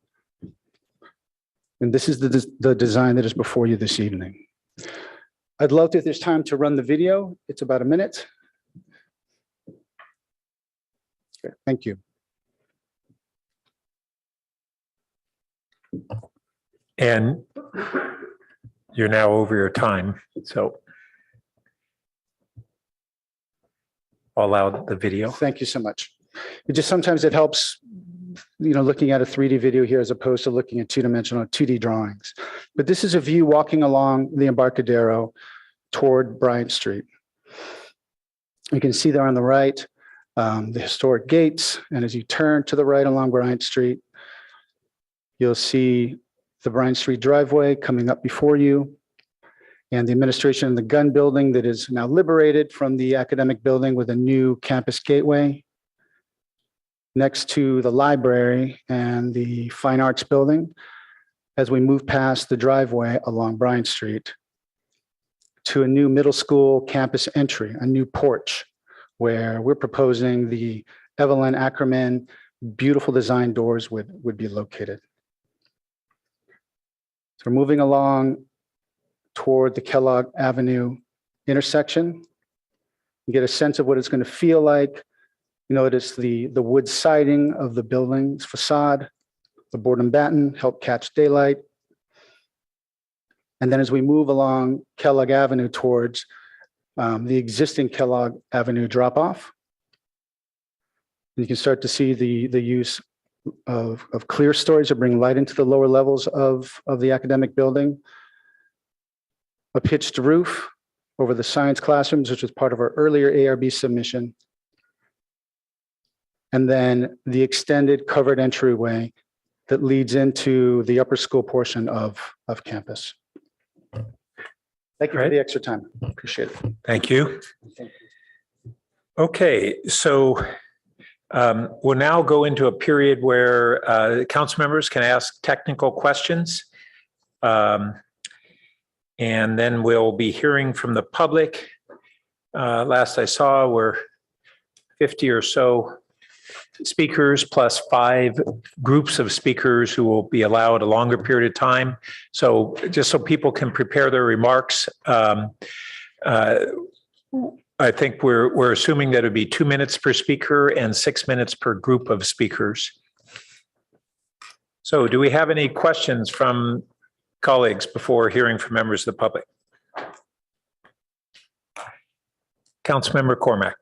And this is the design that is before you this evening. I'd love to, if there's time, to run the video. It's about a minute. Okay, thank you. And you're now over your time, so I'll allow the video. Thank you so much. Sometimes it helps, looking at a 3D video here as opposed to looking at 2D drawings. But this is a view walking along the Embarcadero toward Bryant Street. You can see there on the right, the historic gates. And as you turn to the right along Bryant Street, you'll see the Bryant Street driveway coming up before you, and the administration of the gun building that is now liberated from the academic building with a new campus gateway next to the library and the fine arts building as we move past the driveway along Bryant Street to a new middle school campus entry, a new porch, where we're proposing the Evelyn Ackerman beautiful design doors would be located. So we're moving along toward the Kellogg Avenue intersection. You get a sense of what it's going to feel like You notice the wood siding of the building's facade, the board and batten help catch daylight. And then as we move along Kellogg Avenue towards the existing Kellogg Avenue drop-off, you can start to see the use of clear stories to bring light into the lower levels of the academic building. A pitched roof over the science classrooms, which was part of our earlier ARB submission. And then the extended covered entryway that leads into the upper school portion of campus. Thank you for the extra time. Appreciate it. Thank you. Okay, so we'll now go into a period where council members can ask technical questions. And then we'll be hearing from the public. Last I saw were 50 or so speakers plus 5 groups of speakers who will be allowed a longer period of time. So just so people can prepare their remarks, I think we're assuming that it'd be 2 minutes per speaker and 6 minutes per group of speakers. So do we have any questions from colleagues before hearing from members of the public? Councilmember Cormack.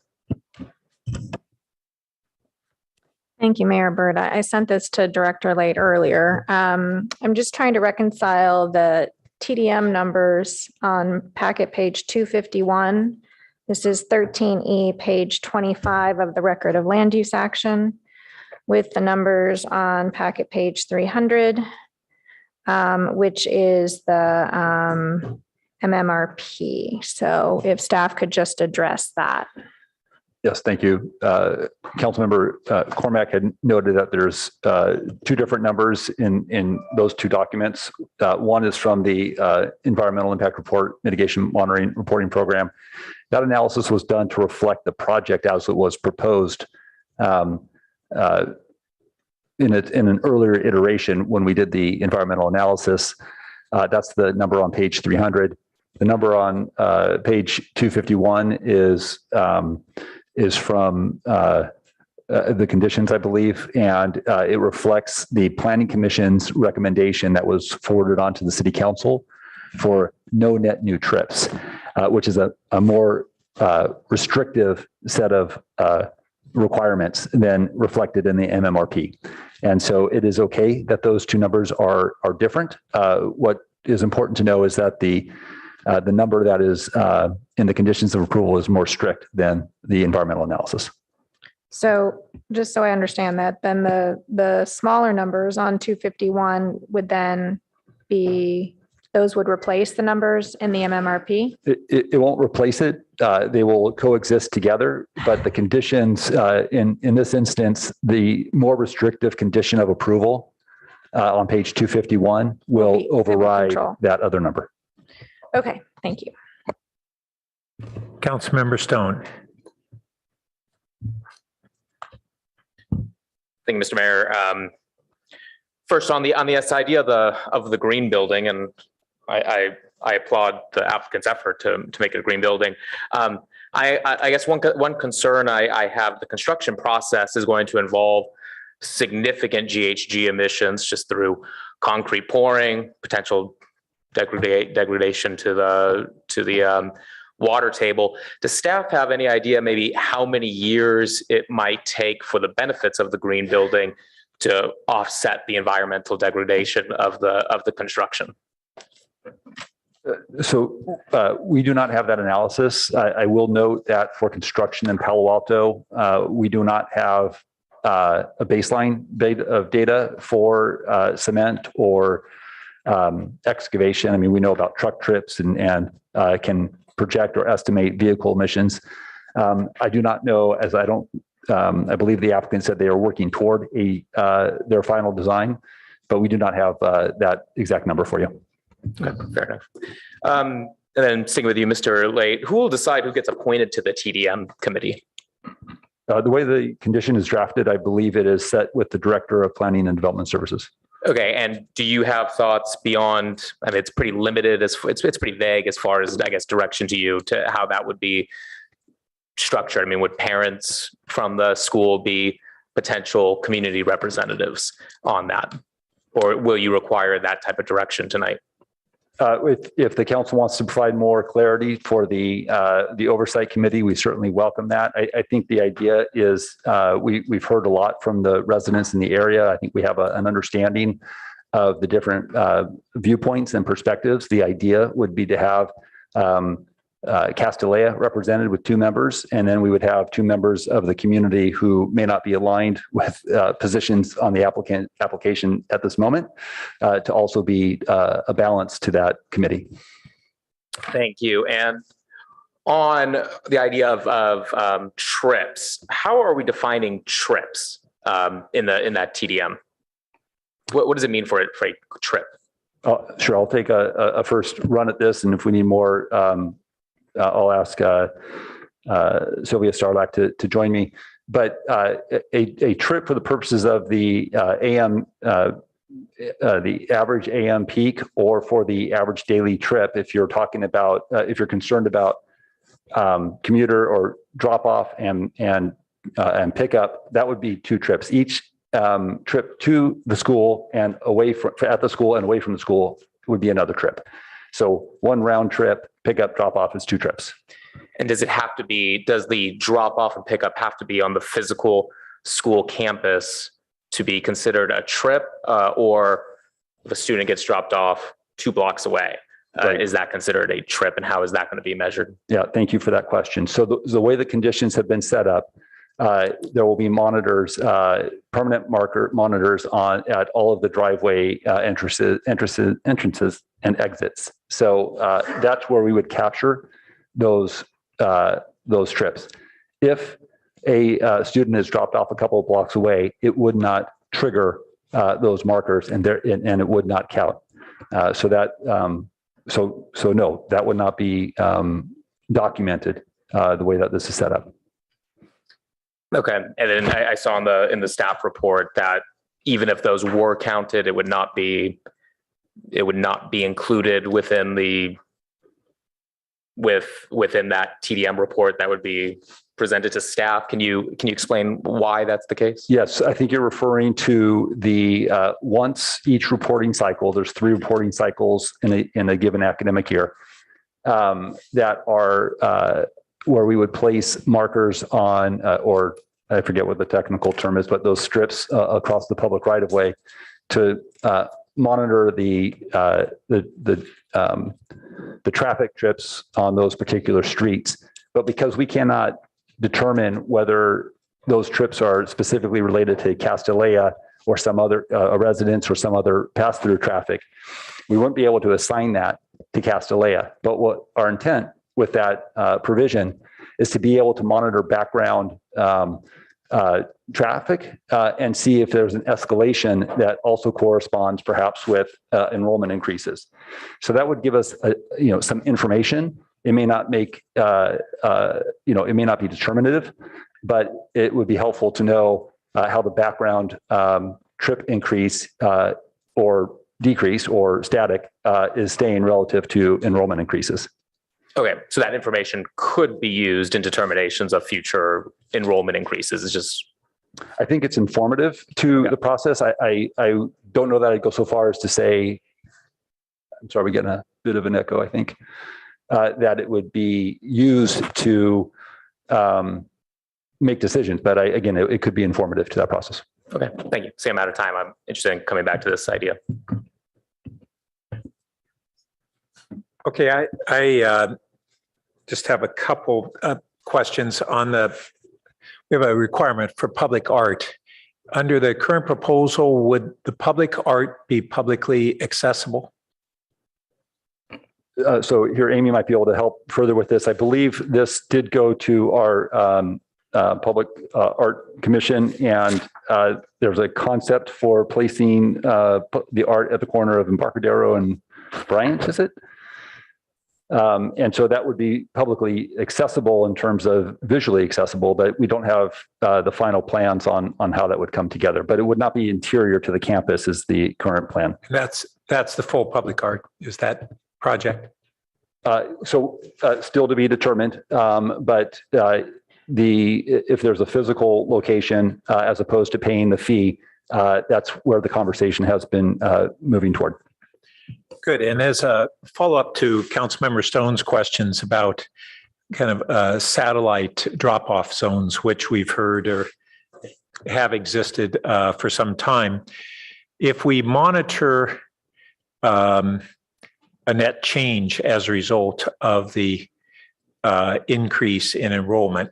Thank you, Mayor Byrd. I sent this to Director Late earlier. I'm just trying to reconcile the TDM numbers on packet page 251. This is 13E, page 25 of the record of land use action, with the numbers on packet page 300, which is the MMRP. So if staff could just address that. Yes, thank you. Councilmember Cormack had noted that there's 2 different numbers in those 2 documents. One is from the Environmental Impact Report Mitigation Monitoring Reporting Program. That analysis was done to reflect the project as it was proposed in an earlier iteration when we did the environmental analysis. That's the number on page 300. The number on page 251 is from the conditions, I believe, and it reflects the Planning Commission's recommendation that was forwarded on to the City Council for no net new trips, which is a more restrictive set of requirements than reflected in the MMRP. And so it is okay that those 2 numbers are different. What is important to know is that the number that is in the conditions of approval is more strict than the environmental analysis. So just so I understand that, then the smaller numbers on 251 would then be, those would replace the numbers in the MMRP? It won't replace it. They will coexist together, but the conditions in this instance, the more restrictive condition of approval on page 251 will override that other number. Okay, thank you. Councilmember Stone. Thank you, Mr. Mayor. First, on the idea of the green building, and I applaud the applicant's effort to make it a green building. I guess one concern I have, the construction process is going to involve significant GHG emissions just through concrete pouring, potential degradation to the water table. Does staff have any idea maybe how many years it might take for the benefits of the green building to offset the environmental degradation of the construction? So we do not have that analysis. I will note that for construction in Palo Alto, we do not have a baseline of data for cement or excavation. I mean, we know about truck trips and can project or estimate vehicle emissions. I do not know, as I don't, I believe the applicant said they are working toward their final design, but we do not have that exact number for you. Okay, fair enough. And then sticking with you, Mr. Late, who will decide who gets appointed to the TDM committee? The way the condition is drafted, I believe it is set with the Director of Planning and Development Services. Okay, and do you have thoughts beyond, I mean, it's pretty limited, it's pretty vague as far as, I guess, direction to you to how that would be structured? I mean, would parents from the school be potential community representatives on that? Or will you require that type of direction tonight? If the council wants to provide more clarity for the oversight committee, we certainly welcome that. I think the idea is we've heard a lot from the residents in the area. I think we have an understanding of the different viewpoints and perspectives. The idea would be to have Castellea represented with 2 members, and then we would have 2 members of the community who may not be aligned with positions on the application at this moment to also be a balance to that committee. Thank you. And on the idea of trips, how are we defining trips in that TDM? What does it mean for a trip? Sure, I'll take a first run at this, and if we need more, I'll ask Sylvia Starlack to join me. But a trip for the purposes of the the average AM peak, or for the average daily trip, if you're talking about, if you're concerned about commuter or drop off and pickup, that would be 2 trips. Each trip to the school and away from, at the school and away from the school would be another trip. So 1 round trip, pickup, drop off is 2 trips. And does the drop off and pickup have to be on the physical school campus to be considered a trip, or if a student gets dropped off 2 blocks away, right, is that considered a trip, and how is that going to be measured? Yeah, thank you for that question. So the way the conditions have been set up, there will be monitors, permanent marker monitors at all of the driveway entrances and exits. So that's where we would capture those trips. If a student is dropped off a couple of blocks away, it would not trigger those markers, and it would not count. So no, that would not be documented the way that this is set up. Okay, and then I saw in the staff report that even if those were counted, it would not be included within that TDM report that would be presented to staff. Can you explain why that's the case? Yes, I think you're referring to the once each reporting cycle. There's 3 reporting cycles in a given academic year that are where we would place markers on, or I forget what the technical term is, but those strips across the public right of way to monitor the traffic trips on those particular streets. But because we cannot determine whether those trips are specifically related to Castellea or some other residents or some other pass-through traffic, we wouldn't be able to assign that to Castellea. But what our intent with that provision is to be able to monitor background traffic and see if there's an escalation that also corresponds perhaps with enrollment increases. So that would give us some information. It may not make it may not be determinative, but it would be helpful to know how the background trip increase or decrease or static is staying relative to enrollment increases. Okay, so that information could be used in determinations of future enrollment increases. It's just, I think it's informative to the process. I don't know that I'd go so far as to say, I'm sorry, we're getting a bit of an echo, I think, that it would be used to make decisions. But again, it could be informative to that process. Okay, thank you. Same amount of time. I'm interested in coming back to this idea. Okay, I just have a couple of questions on we have a requirement for public art. Under the current proposal, would the public art be publicly accessible? So here, Amy might be able to help further with this. I believe this did go to our Public Art Commission, and there's a concept for placing the art at the corner of Embarcadero and Bryant, is it? And so that would be publicly accessible in terms of visually accessible, but we don't have the final plans on how that would come together. But it would not be interior to the campus is the current plan. That's the full public art, is that project? So still to be determined, but if there's a physical location as opposed to paying the fee, that's where the conversation has been moving toward. Good. And as a follow-up to Councilmember Stone's questions about kind of satellite drop-off zones, which we've heard or have existed for some time, if we monitor a net change as a result of the increase in enrollment,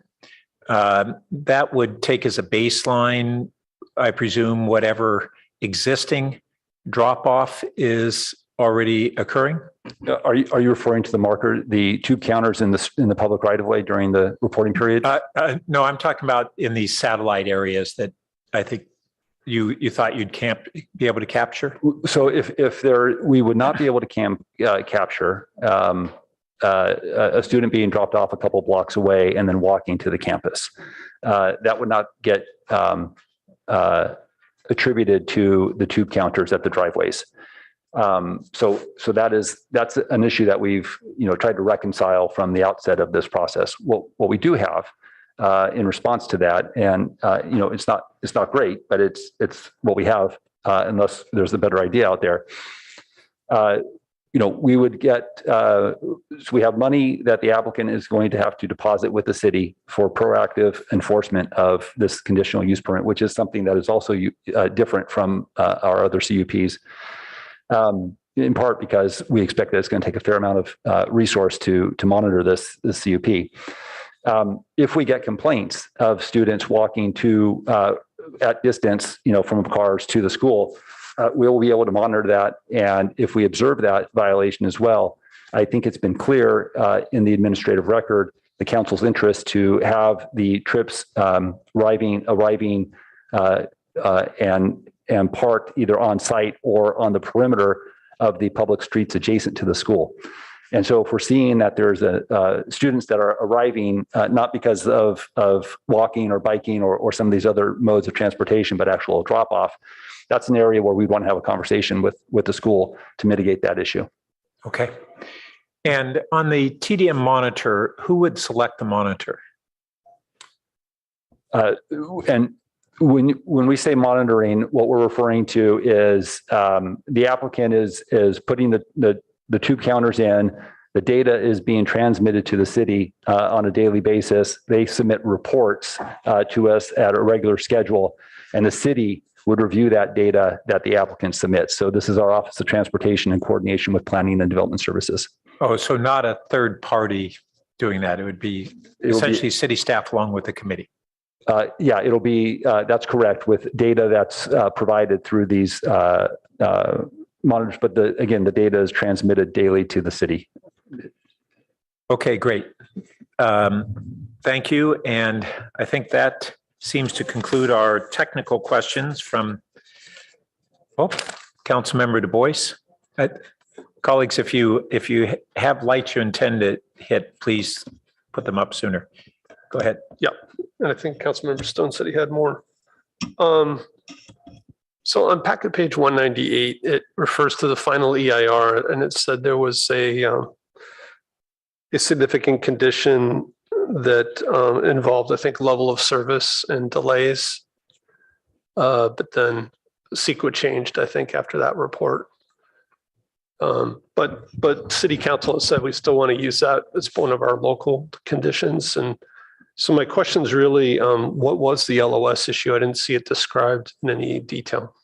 that would take as a baseline, I presume, whatever existing drop-off is already occurring? Are you referring to the marker, the tube counters in the public right of way during the reporting period? No, I'm talking about in these satellite areas that I think you thought you'd be able to capture. So if we would not be able to capture a student being dropped off a couple blocks away and then walking to the campus, that would not get attributed to the tube counters at the driveways. So that's an issue that we've tried to reconcile from the outset of this process. What we do have in response to that, and it's not great, but it's what we have, unless there's a better idea out there. We would get, so we have money that the applicant is going to have to deposit with the city for proactive enforcement of this conditional use permit, which is something that is also different from our other CUPs. In part because we expect that it's going to take a fair amount of resource to monitor this CUP. If we get complaints of students walking at distance, from cars to the school, we'll be able to monitor that. And if we observe that violation as well, I think it's been clear in the administrative record, the council's interest to have the trips arriving and parked either on site or on the perimeter of the public streets adjacent to the school. And so if we're seeing that there's students that are arriving, not because of walking or biking or some of these other modes of transportation, but actual drop off, that's an area where we want to have a conversation with the school to mitigate that issue. Okay. And on the TDM monitor, who would select the monitor? And when we say monitoring, what we're referring to is the applicant is putting the tube counters in, the data is being transmitted to the city on a daily basis. They submit reports to us at a regular schedule, and the city would review that data that the applicant submits. So this is our Office of Transportation in coordination with Planning and Development Services. Oh, so not a third party doing that. It would be essentially city staff along with the committee. Yeah, it'll be, that's correct, with data that's provided through these monitors. But again, the data is transmitted daily to the city. Okay, great. Thank you. And I think that seems to conclude our technical questions from Councilmember Du Bois. Colleagues, if you have lights you intend to hit, please put them up sooner. Go ahead. Yeah, and I think Councilmember Stone said he had more. So on packet page 198, it refers to the final EIR, and it said there was a significant condition that involved, I think, level of service and delays. But then CEQA changed, I think, after that report. But City Council has said we still want to use that as one of our local conditions. And so my question is really, what was the LOS issue? I didn't see it described in any detail.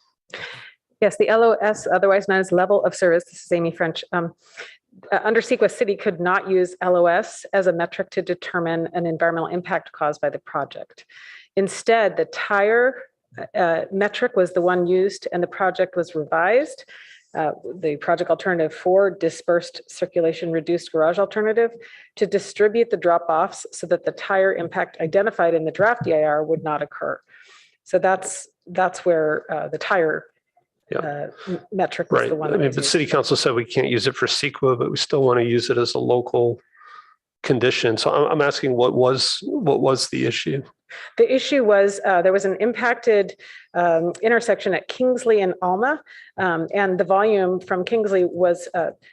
Yes, the LOS, otherwise known as level of service, this is Amy French. Under CEQA, City could not use LOS as a metric to determine an environmental impact caused by the project. Instead, the tire metric was the one used, and the project was revised. The project alternative 4, dispersed circulation reduced garage alternative, to distribute the drop-offs so that the tire impact identified in the draft EIR would not occur. So that's where the tire metric was the one. I mean, but City Council said we can't use it for CEQA, but we still want to use it as a local condition. So I'm asking, what was the issue? The issue was there was an impacted intersection at Kingsley and Alma, and the volume from Kingsley was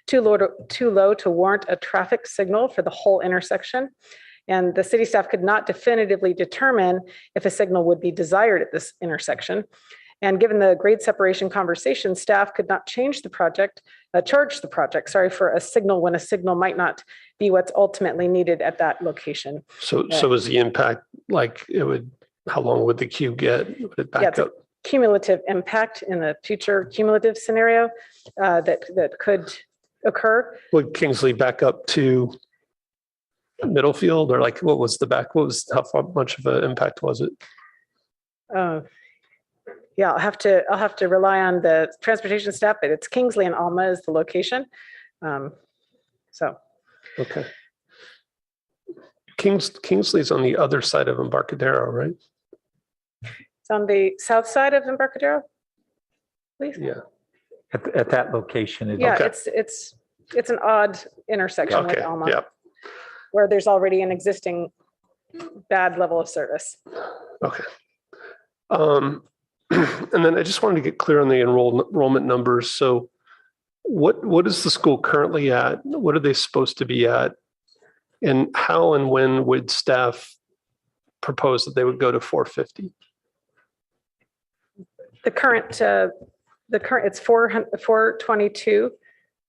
too low to warrant a traffic signal for the whole intersection. And the city staff could not definitively determine if a signal would be desired at this intersection. And given the grade separation conversation, staff could not charge the project, for a signal when a signal might not be what's ultimately needed at that location. So is the impact like how long would the queue get? Would it back up? Cumulative impact in the future cumulative scenario that could occur. Would Kingsley back up to Middlefield, or like how much of an impact was it? Yeah, I'll have to rely on the transportation staff, but it's Kingsley and Alma is the location. Okay. Kingsley's on the other side of Embarcadero, right? It's on the south side of Embarcadero, please. Yeah. At that location. Yeah, okay. It's an odd intersection with Alma, yeah, where there's already an existing bad level of service. Okay. And then I just wanted to get clear on the enrollment numbers. So what is the school currently at? What are they supposed to be at? And how and when would staff propose that they would go to 450? The current it's 422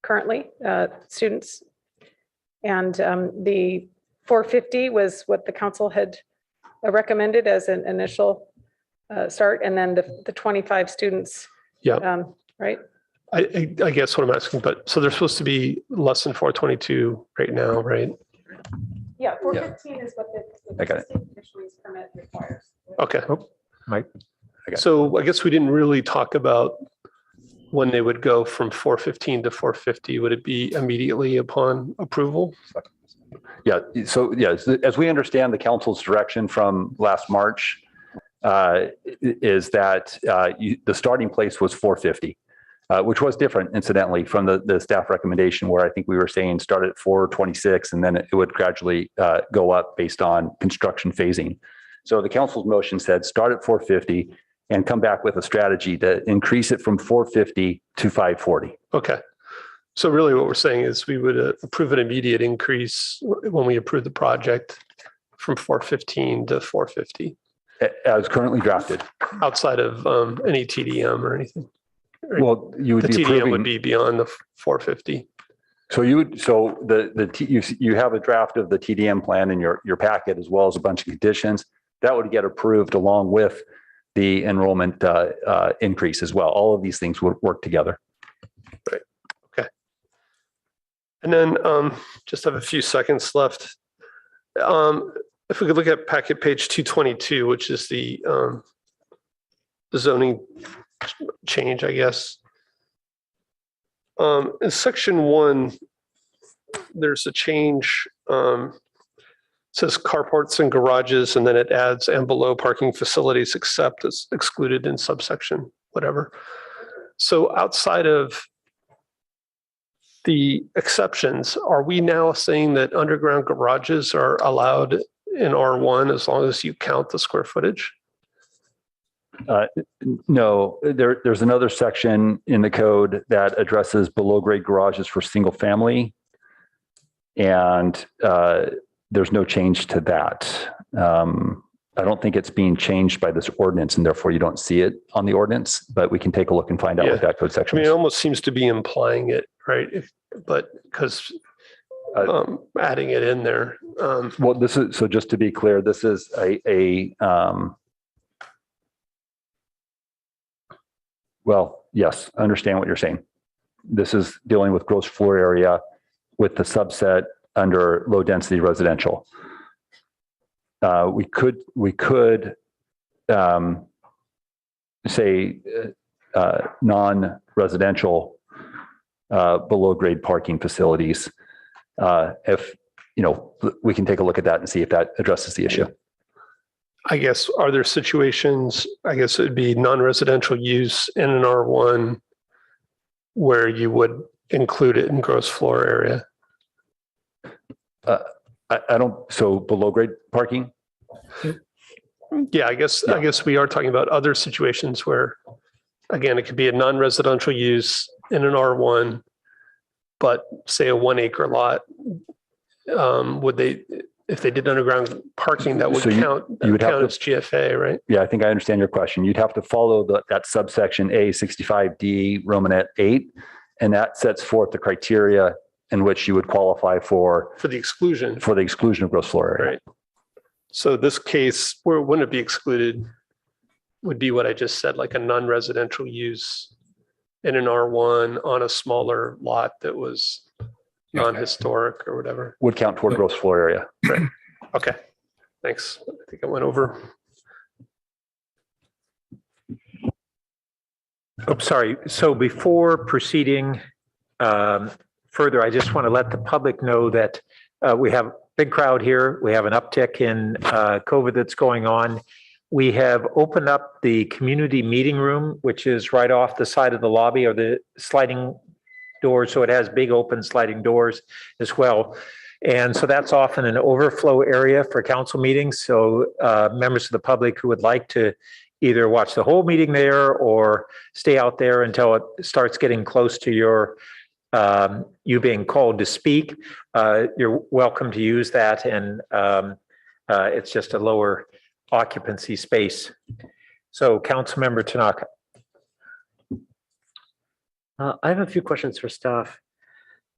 currently students, and the 450 was what the council had recommended as an initial start, and then the 25 students. Yeah. Right. I guess what I'm asking, but so they're supposed to be less than 422 right now, right? Yeah, 415 is what the I got it. fisheries permit requires. Okay. Mike. So I guess we didn't really talk about when they would go from 415 to 450. Would it be immediately upon approval? Yeah. So as we understand the council's direction from last March, is that the starting place was 450, which was different, incidentally, from the staff recommendation, where I think we were saying start at 426 and then it would gradually go up based on construction phasing. So the council's motion said start at 450 and come back with a strategy to increase it from 450 to 540. Okay. So really what we're saying is we would approve an immediate increase when we approve the project from 415 to 450. As currently drafted. Outside of any TDM or anything. Right? Well, you would the be TDM approving, would be beyond the 450. So you have a draft of the TDM plan in your packet, as well as a bunch of conditions that would get approved along with the enrollment increase as well. All of these things would work together. Right. Okay. And then just have a few seconds left. If we could look at packet page 222, which is the zoning change, I guess. In section 1, there's a change. It says carports and garages, and then it adds and below parking facilities except as excluded in subsection, whatever. So outside of the exceptions, are we now saying that underground garages are allowed in R1 as long as you count the square footage? No, there's another section in the code that addresses below grade garages for single family. And there's no change to that. I don't think it's being changed by this ordinance, and therefore you don't see it on the ordinance, but we can take a look and find out what that code section I mean, is. it almost seems to be implying it, right? But because adding it in there. Well, this is, so just to be clear, this is well, yes, I understand what you're saying. This is dealing with gross floor area with the subset under low density residential. We could say non-residential below grade parking facilities. If, we can take a look at that and see if that addresses the issue. I guess, are there situations, I guess it'd be non-residential use in an R1 where you would include it in gross floor area? I don't, so below grade parking? Yeah, I guess we are talking about other situations where, again, it could be a non-residential use in an R1, but say a 1 acre lot, would they, if they did underground parking, that would So count, you would have to- as GFA, right? Yeah, I think I understand your question. You'd have to follow that subsection A 65D Romanet 8, and that sets forth the criteria in which you would qualify for the exclusion of gross floor area. Right. So this case, where it wouldn't be excluded would be what I just said, like a non-residential use in an R1 on a smaller lot that was non-historic or whatever. Would count toward gross floor area. Right. Okay. Thanks. I think I went over. Oh, sorry. So before proceeding further, I just want to let the public know that we have a big crowd here. We have an uptick in COVID that's going on. We have opened up the community meeting room, which is right off the side of the lobby or the sliding doors. So it has big open sliding doors as well. And so that's often an overflow area for council meetings. So members of the public who would like to either watch the whole meeting there or stay out there until it starts getting close to your you being called to speak, you're welcome to use that. And it's just a lower occupancy space. So Councilmember Tanaka. I have a few questions for staff.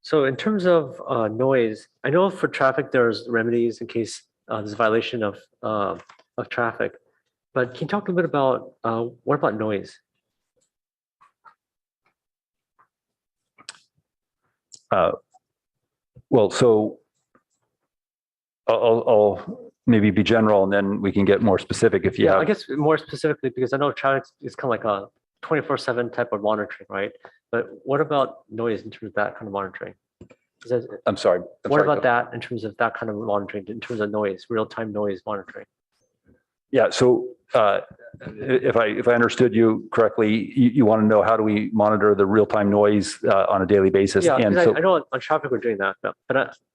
So in terms of noise, I know for traffic, there's remedies in case there's a violation of traffic, but can you talk a bit about what about noise? Well, so I'll maybe be general and then we can get more specific if you have. I guess more specifically, because I know traffic is kind of like a 24/7 type of monitoring, right? But what about noise in terms of that kind of monitoring? I'm sorry. What about that in terms of that kind of monitoring, in terms of noise, real-time noise monitoring? Yeah, so if I understood you correctly, you want to know how do we monitor the real-time noise on a daily basis? Yeah, and I know on traffic we're doing that, but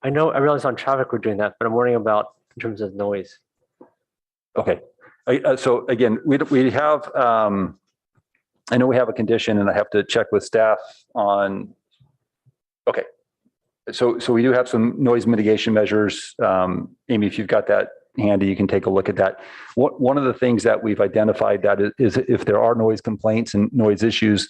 I realize on traffic we're doing that, but I'm worrying about in terms of noise. Okay, so again, we have, I know we have a condition and I have to check with staff on, okay. So we do have some noise mitigation measures. Amy, if you've got that handy, you can take a look at that. One of the things that we've identified that is if there are noise complaints and noise issues,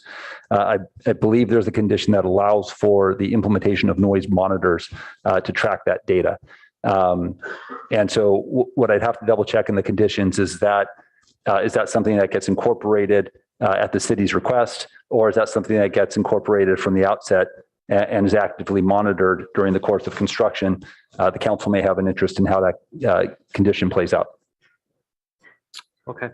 I believe there's a condition that allows for the implementation of noise monitors to track that data. And so what I'd have to double check in the conditions is that something that gets incorporated at the city's request, or is that something that gets incorporated from the outset and is actively monitored during the course of construction? The council may have an interest in how that condition plays out. Okay.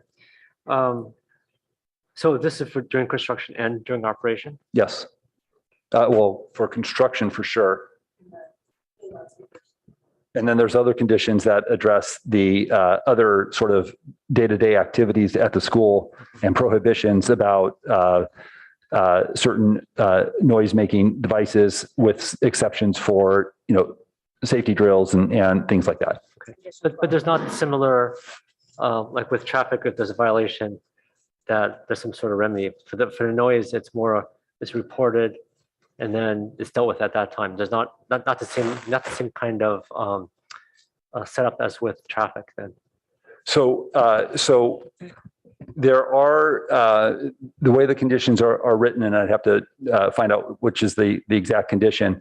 So this is for during construction and during operation? Yes. Well, for construction for sure. And then there's other conditions that address the other sort of day-to-day activities at the school and prohibitions about certain noise-making devices with exceptions for, safety drills and things like that. Okay. But there's not similar, like with traffic, if there's a violation, that there's some sort of remedy. For the noise, it's reported and then it's dealt with at that time. There's not the same kind of setup as with traffic then. So there are the way the conditions are written, and I'd have to find out which is the exact condition.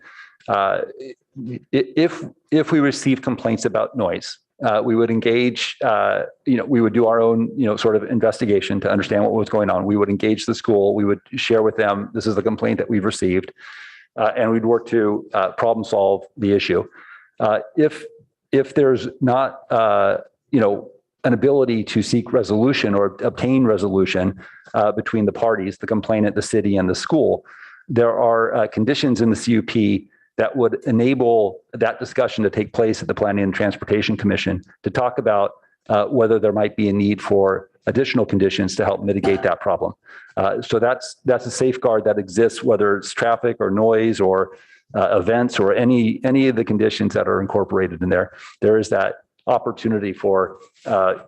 If we receive complaints about noise, we would engage, we would do our own, sort of investigation to understand what was going on. We would engage the school. We would share with them, this is the complaint that we've received, and we'd work to problem solve the issue. If there's not, an ability to seek resolution or obtain resolution between the parties, the complainant, the city, and the school, there are conditions in the CUP that would enable that discussion to take place at the Planning and Transportation Commission to talk about whether there might be a need for additional conditions to help mitigate that problem. So that's a safeguard that exists, whether it's traffic or noise or events or any of the conditions that are incorporated in there. There is that opportunity for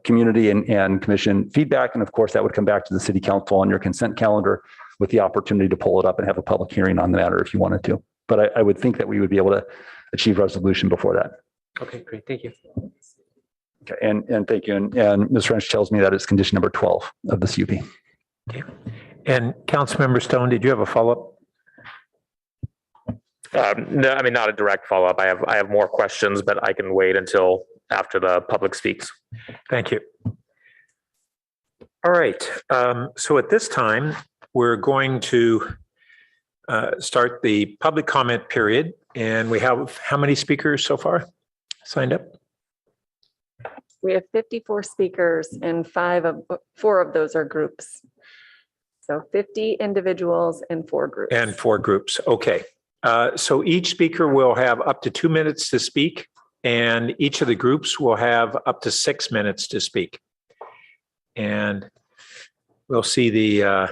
community and commission feedback. And of course, that would come back to the city council on your consent calendar with the opportunity to pull it up and have a public hearing on the matter if you wanted to. But I would think that we would be able to achieve resolution before that. Okay, great. Thank you. Okay, and thank you. And Ms. French tells me that it's condition number 12 of the CUP. Okay. And Councilmember Stone, did you have a follow-up? No, I mean, not a direct follow-up. I have more questions, but I can wait until after the public speaks. Thank you. All right. So at this time, we're going to start the public comment period. And we have how many speakers so far signed up? We have 54 speakers and 4 of those are groups. So 50 individuals and 4 groups. And 4 groups. Okay. So each speaker will have up to 2 minutes to speak, and each of the groups will have up to 6 minutes to speak. And we'll see the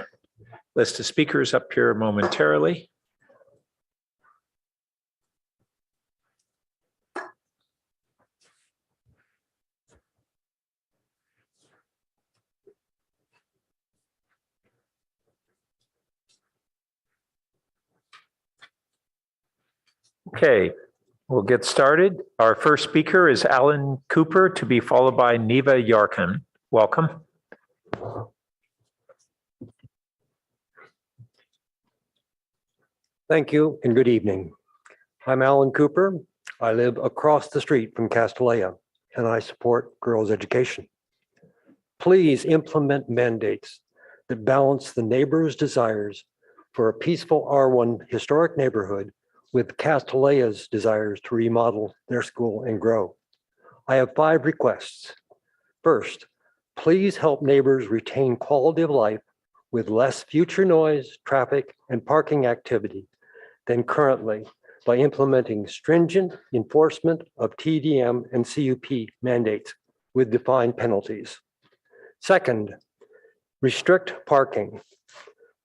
list of speakers up here momentarily. Okay, we'll get started. Our first speaker is Alan Cooper, to be followed by Neva Yarkin. Welcome. Thank you and good evening. I'm Alan Cooper. I live across the street from Castellea and I support girls' education. Please implement mandates that balance the neighbors' desires for a peaceful R1 historic neighborhood with Castellea's desires to remodel their school and grow. I have 5 requests. First, please help neighbors retain quality of life with less future noise, traffic, and parking activity than currently by implementing stringent enforcement of TDM and CUP mandates with defined penalties. Second, restrict parking.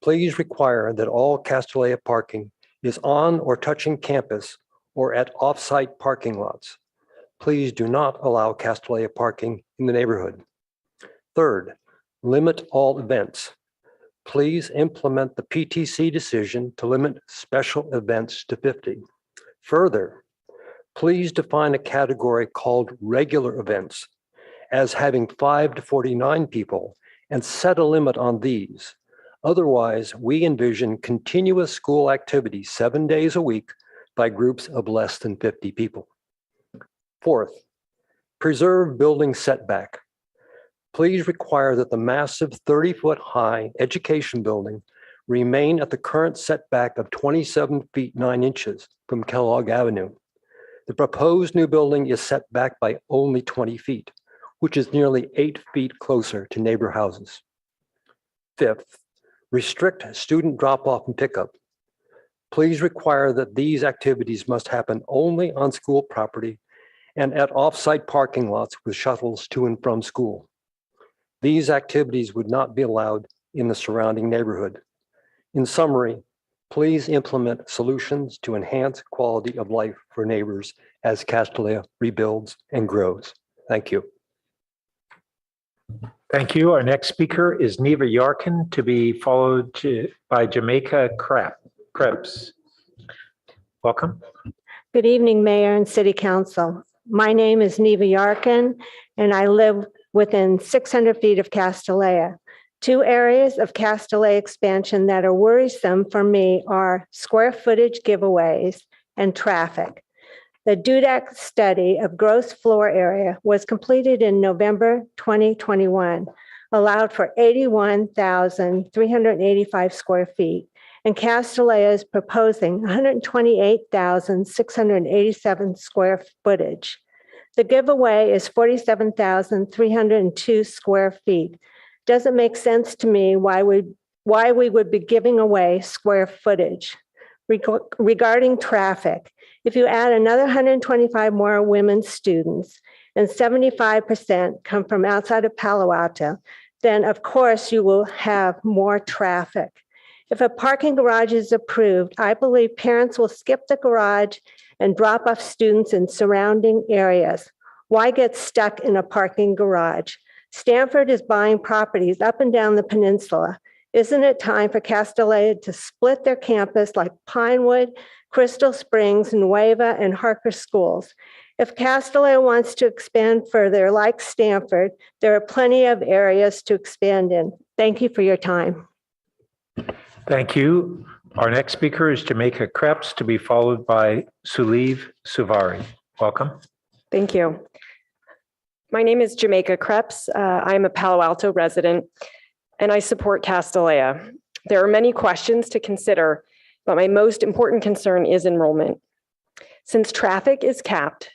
Please require that all Castellea parking is on or touching campus or at off-site parking lots. Please do not allow Castellea parking in the neighborhood. Third, limit all events. Please implement the PTC decision to limit special events to 50. Further, please define a category called regular events as having 5 to 49 people and set a limit on these. Otherwise, we envision continuous school activity 7 days a week by groups of less than 50 people. Fourth, preserve building setback. Please require that the massive 30-foot high education building remain at the current setback of 27 feet 9 inches from Kellogg Avenue. The proposed new building is set back by only 20 feet, which is nearly 8 feet closer to neighbor houses. Fifth, restrict student drop-off and pickup. Please require that these activities must happen only on school property and at off-site parking lots with shuttles to and from school. These activities would not be allowed in the surrounding neighborhood. In summary, please implement solutions to enhance quality of life for neighbors as Castellea rebuilds and grows. Thank you. Thank you. Our next speaker is Neva Yarkin, to be followed by Jamaica Krebs. Welcome. Good evening, Mayor and City Council. My name is Neva Yarkin, and I live within 600 feet of Castellea. 2 areas of Castellea expansion that are worrisome for me are square footage giveaways and traffic. The DUDAC study of gross floor area was completed in November 2021, allowed for 81,385 square feet, and Castellea is proposing 128,687 square footage. The giveaway is 47,302 square feet. Doesn't make sense to me why we would be giving away square footage. Regarding traffic, if you add another 125 more women students and 75% come from outside of Palo Alto, then of course you will have more traffic. If a parking garage is approved, I believe parents will skip the garage and drop off students in surrounding areas. Why get stuck in a parking garage? Stanford is buying properties up and down the peninsula. Isn't it time for Castellea to split their campus like Pinewood, Crystal Springs, Nueva, and Harker schools? If Castellano wants to expand further, like Stanford, there are plenty of areas to expand in. Thank you for your time. Thank you. Our next speaker is Jamaica Krebs, to be followed by Suliv Suvari. Welcome. Thank you. My name is Jamaica Krebs. I'm a Palo Alto resident, and I support Castellano. There are many questions to consider, but my most important concern is enrollment. Since traffic is capped,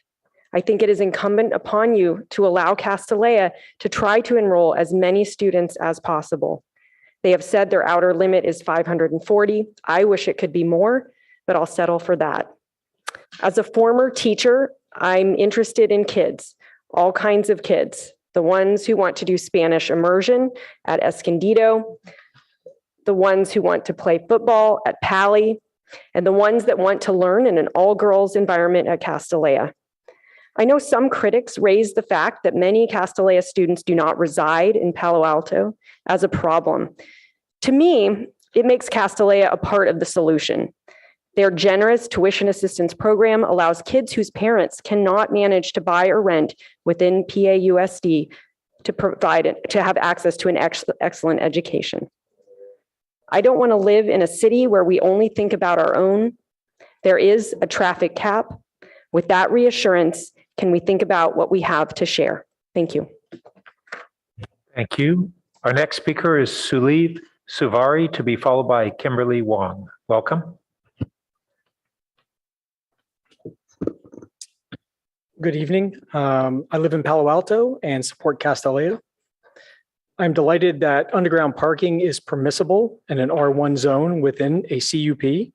I think it is incumbent upon you to allow Castellano to try to enroll as many students as possible. They have said their outer limit is 540. I wish it could be more, but I'll settle for that. As a former teacher, I'm interested in kids, all kinds of kids, the ones who want to do Spanish immersion at Escondido, the ones who want to play football at Palo, and the ones that want to learn in an all-girls environment at Castellano. I know some critics raise the fact that many Castellano students do not reside in Palo Alto as a problem. To me, it makes Castellano a part of the solution. Their generous tuition assistance program allows kids whose parents cannot manage to buy or rent within PAUSD to have access to an excellent education. I don't want to live in a city where we only think about our own. There is a traffic cap. With that reassurance, can we think about what we have to share? Thank you. Thank you. Our next speaker is Suliv Suvari, to be followed by Kimberly Wong. Welcome. Good evening. I live in Palo Alto and support Castellano. I'm delighted that underground parking is permissible in an R1 zone within a CUP.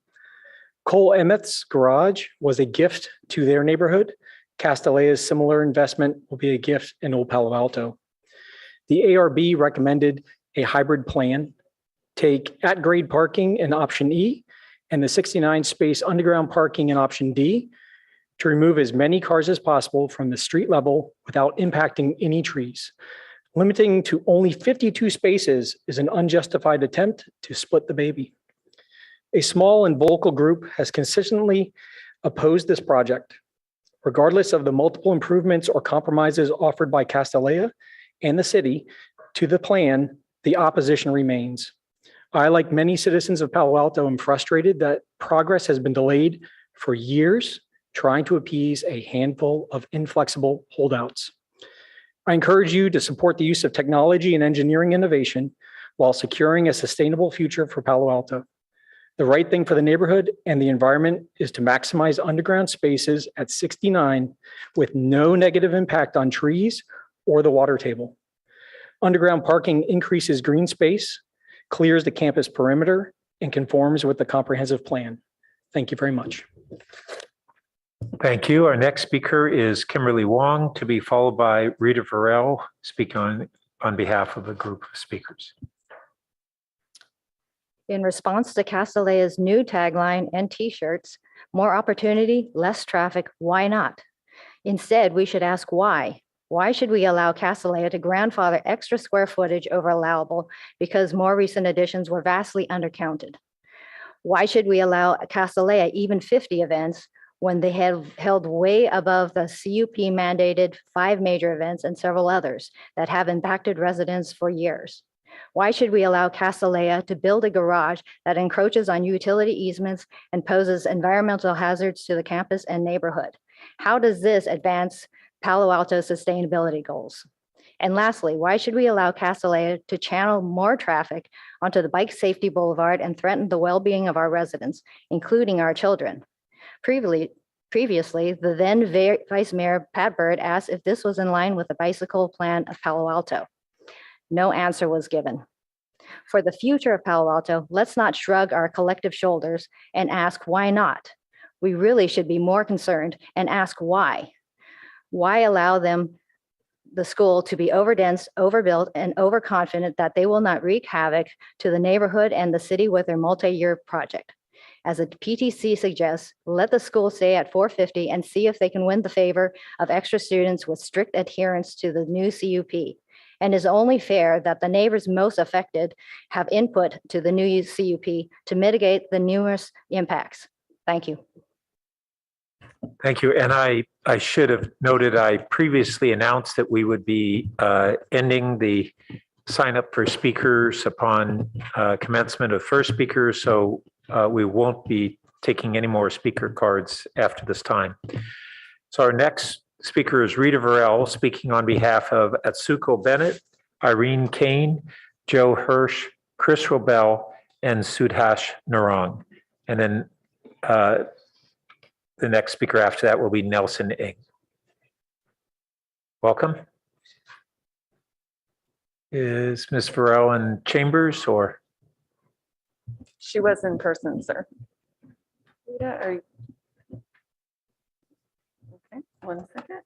Cole Emmett's garage was a gift to their neighborhood. Castellano's similar investment will be a gift in Old Palo Alto. The ARB recommended a hybrid plan, take at-grade parking in option E and the 69 space underground parking in option D to remove as many cars as possible from the street level without impacting any trees. Limiting to only 52 spaces is an unjustified attempt to split the baby. A small and vocal group has consistently opposed this project. Regardless of the multiple improvements or compromises offered by Castellano and the city to the plan, the opposition remains. I, like many citizens of Palo Alto, am frustrated that progress has been delayed for years, trying to appease a handful of inflexible holdouts. I encourage you to support the use of technology and engineering innovation while securing a sustainable future for Palo Alto. The right thing for the neighborhood and the environment is to maximize underground spaces at 69 with no negative impact on trees or the water table. Underground parking increases green space, clears the campus perimeter, and conforms with the comprehensive plan. Thank you very much. Thank you. Our next speaker is Kimberly Wong, to be followed by Rita Farrell, speaking on behalf of a group of speakers. In response to Castellano's new tagline and t-shirts, more opportunity, less traffic, why not? Instead, we should ask why. Why should we allow Castellano to grandfather extra square footage over allowable because more recent additions were vastly undercounted? Why should we allow Castellano even 50 events when they have held way above the CUP mandated 5 major events and several others that have impacted residents for years? Why should we allow Castellano to build a garage that encroaches on utility easements and poses environmental hazards to the campus and neighborhood? How does this advance Palo Alto's sustainability goals? And lastly, why should we allow Castellano to channel more traffic onto the Bike Safety Boulevard and threaten the well-being of our residents, including our children? Previously, the then Vice Mayor Pat Byrd asked if this was in line with the bicycle plan of Palo Alto. No answer was given. For the future of Palo Alto, let's not shrug our collective shoulders and ask why not. We really should be more concerned and ask why. Why allow the school to be overdense, overbuilt, and overconfident that they will not wreak havoc to the neighborhood and the city with their multi-year project? As the PTC suggests, let the school stay at 450 and see if they can win the favor of extra students with strict adherence to the new CUP. And is only fair that the neighbors most affected have input to the new CUP to mitigate the numerous impacts. Thank you. Thank you. And I should have noted, I previously announced that we would be ending the sign up for speakers upon commencement of first speaker. So we won't be taking any more speaker cards after this time. So our next speaker is Rita Varell, speaking on behalf of Atsuko Bennett, Irene Kane, Joe Hirsch, Chris Robel, and Sudhash Narang. And then the next speaker after that will be Nelson Ng. Welcome. Is Ms. Varell in chambers or? She was in person, sir. Rita, are you? Okay, 1 second.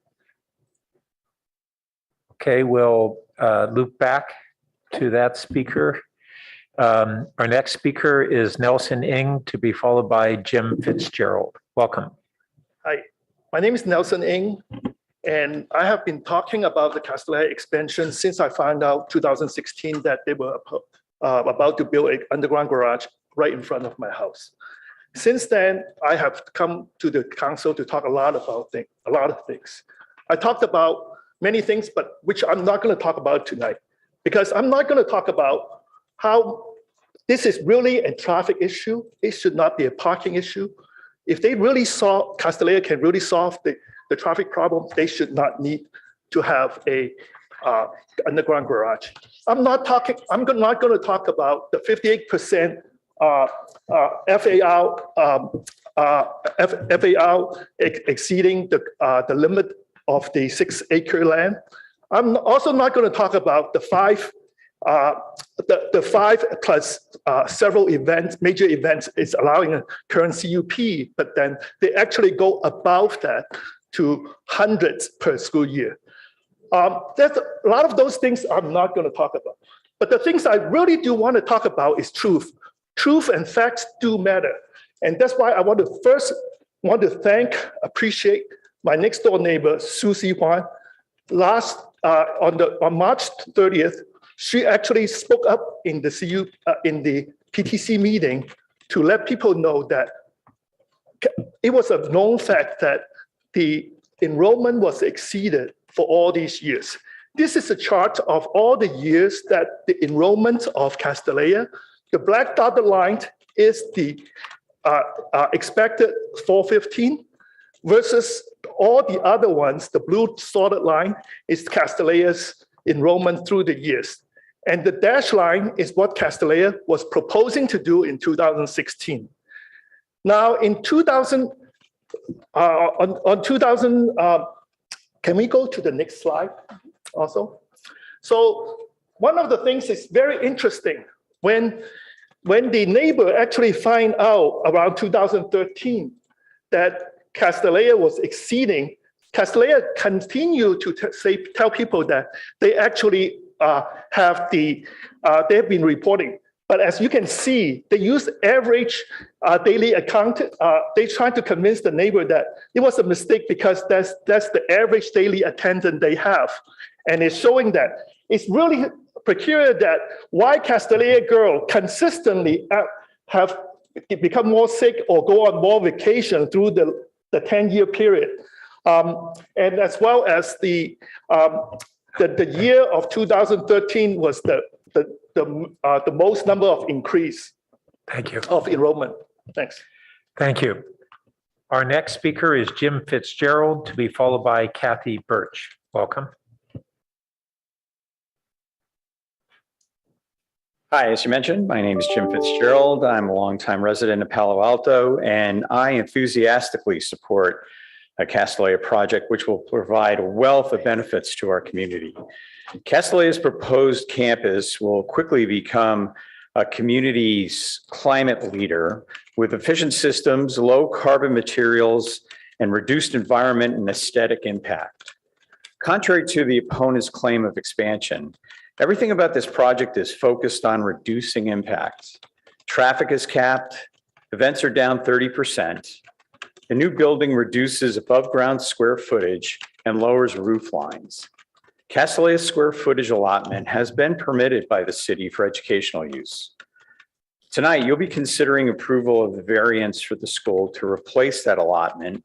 Okay, we'll loop back to that speaker. Our next speaker is Nelson Ng, to be followed by Jim Fitzgerald. Welcome. Hi, my name is Nelson Ng, and I have been talking about the Castellana expansion since I found out 2016 that they were about to build an underground garage right in front of my house. Since then, I have come to the council to talk a lot of things. I talked about many things, but which I'm not going to talk about tonight, because I'm not going to talk about how this is really a traffic issue. It should not be a parking issue. If they really saw, Castellana can really solve the traffic problem, they should not need to have a underground garage. I'm not going to talk about the 58% FAR exceeding the limit of the 6-acre land. I'm also not going to talk about the five plus several events, major events is allowing a current CUP, but then they actually go above that to hundreds per school year. There's a lot of those things I'm not going to talk about. But the things I really do want to talk about is truth. Truth and facts do matter. And that's why I want to appreciate my next door neighbor, Susie Huan. On March 30th, she actually spoke up in the PTC meeting to let people know that it was a known fact that the enrollment was exceeded for all these years. This is a chart of all the years that the enrollment of Castellana, the black dotted line is the expected 415 versus all the other ones, the blue solid line is Castellana's enrollment through the years. And the dashed line is what Castellana was proposing to do in 2016. Now in 2000, can we go to the next slide also? So one of the things is very interesting when the neighbor actually find out around 2013 that Castellana was exceeding, Castellana continued to tell people that they actually they've been reporting. But as you can see, they use average daily account. They tried to convince the neighbor that it was a mistake because that's the average daily attendance they have. And it's showing that it's really peculiar that why Castellana girls consistently have become more sick or go on more vacation through the 10-year period. And as well as the year of 2013 was the most number of increase. Thank you. Of enrollment. Thanks. Thank you. Our next speaker is Jim Fitzgerald, to be followed by Kathy Birch. Welcome. Hi, as you mentioned, my name is Jim Fitzgerald. I'm a longtime resident of Palo Alto, and I enthusiastically support a Castellana project which will provide a wealth of benefits to our community. Castellana's proposed campus will quickly become a community's climate leader with efficient systems, low carbon materials, and reduced environment and aesthetic impact. Contrary to the opponent's claim of expansion, everything about this project is focused on reducing impacts. Traffic is capped, events are down 30%. The new building reduces above ground square footage and lowers roof lines. Castellana's square footage allotment has been permitted by the city for educational use. Tonight, you'll be considering approval of the variance for the school to replace that allotment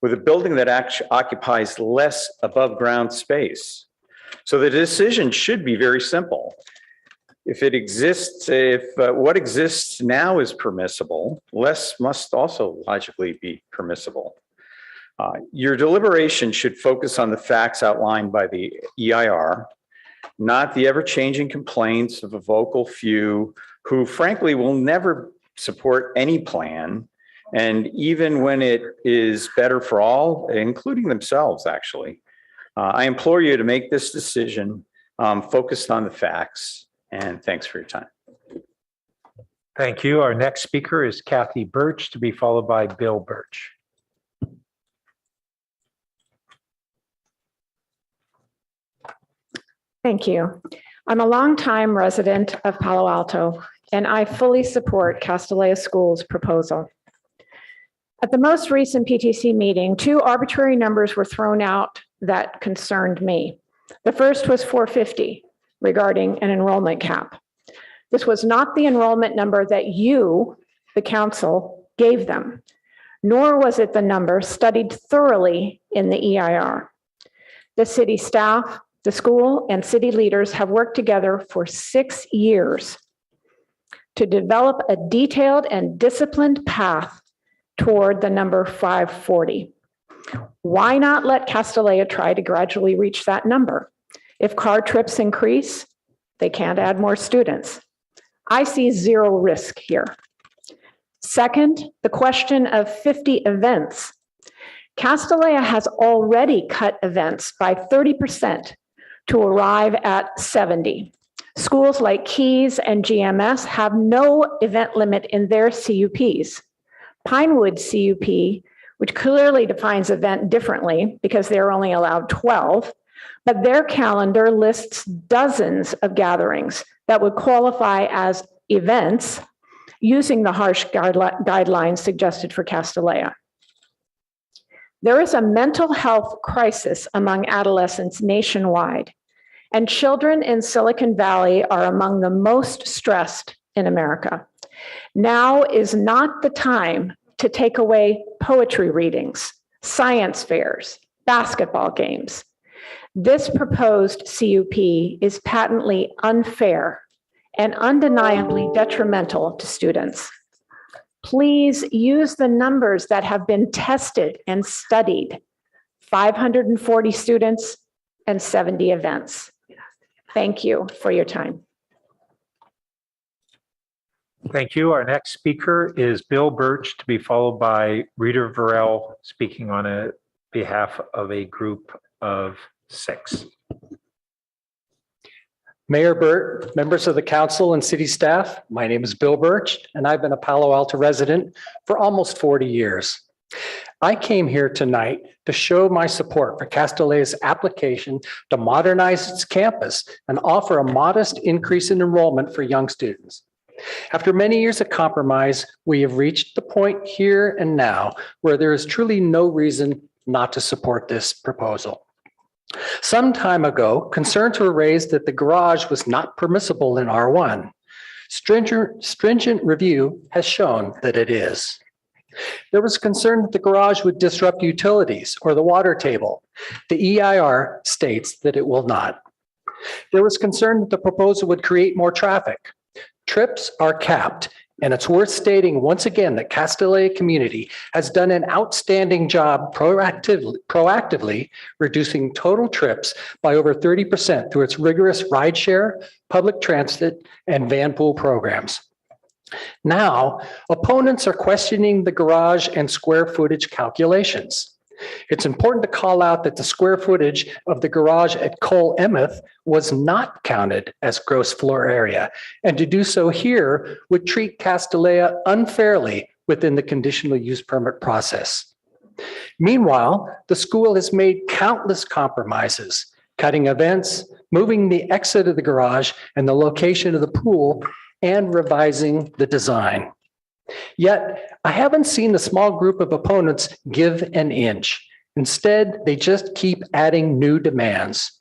with a building that actually occupies less above ground space. So the decision should be very simple. If what exists now is permissible, less must also logically be permissible. Your deliberation should focus on the facts outlined by the EIR, not the ever-changing complaints of a vocal few who frankly will never support any plan. And even when it is better for all, including themselves, actually. I implore you to make this decision focused on the facts, and thanks for your time. Thank you. Our next speaker is Kathy Birch, to be followed by Bill Birch. Thank you. I'm a longtime resident of Palo Alto, and I fully support Castellea School's proposal. At the most recent PTC meeting, 2 arbitrary numbers were thrown out that concerned me. The first was 450 regarding an enrollment cap. This was not the enrollment number that you, the council, gave them, nor was it the number studied thoroughly in the EIR. The city staff, the school, and city leaders have worked together for 6 years to develop a detailed and disciplined path toward the number 540. Why not let Castellea try to gradually reach that number? If car trips increase, they can't add more students. I see 0 risk here. Second, the question of 50 events. Castellea has already cut events by 30% to arrive at 70. Schools like Keys and GMS have no event limit in their CUPs. Pinewood CUP, which clearly defines event differently because they're only allowed 12, but their calendar lists dozens of gatherings that would qualify as events using the harsh guidelines suggested for Castellea. There is a mental health crisis among adolescents nationwide, and children in Silicon Valley are among the most stressed in America. Now is not the time to take away poetry readings, science fairs, basketball games. This proposed CUP is patently unfair and undeniably detrimental to students. Please use the numbers that have been tested and studied: 540 students and 70 events. Thank you for your time. Thank you. Our next speaker is Bill Birch, to be followed by Rita Varel, speaking on behalf of a group of 6. Mayor Burt, members of the council and city staff, my name is Bill Birch, and I've been a Palo Alto resident for almost 40 years. I came here tonight to show my support for Castellea's application to modernize its campus and offer a modest increase in enrollment for young students. After many years of compromise, we have reached the point here and now where there is truly no reason not to support this proposal. Some time ago, concerns were raised that the garage was not permissible in R1. Stringent review has shown that it is. There was concern that the garage would disrupt utilities or the water table. The EIR states that it will not. There was concern that the proposal would create more traffic. Trips are capped, and it's worth stating once again that Castellea community has done an outstanding job proactively reducing total trips by over 30% through its rigorous rideshare, public transit, and van pool programs. Now, opponents are questioning the garage and square footage calculations. It's important to call out that the square footage of the garage at Cole Emeth was not counted as gross floor area, and to do so here would treat Castellea unfairly within the conditional use permit process. Meanwhile, the school has made countless compromises, cutting events, moving the exit of the garage and the location of the pool, and revising the design. Yet, I haven't seen the small group of opponents give an inch. Instead, they just keep adding new demands.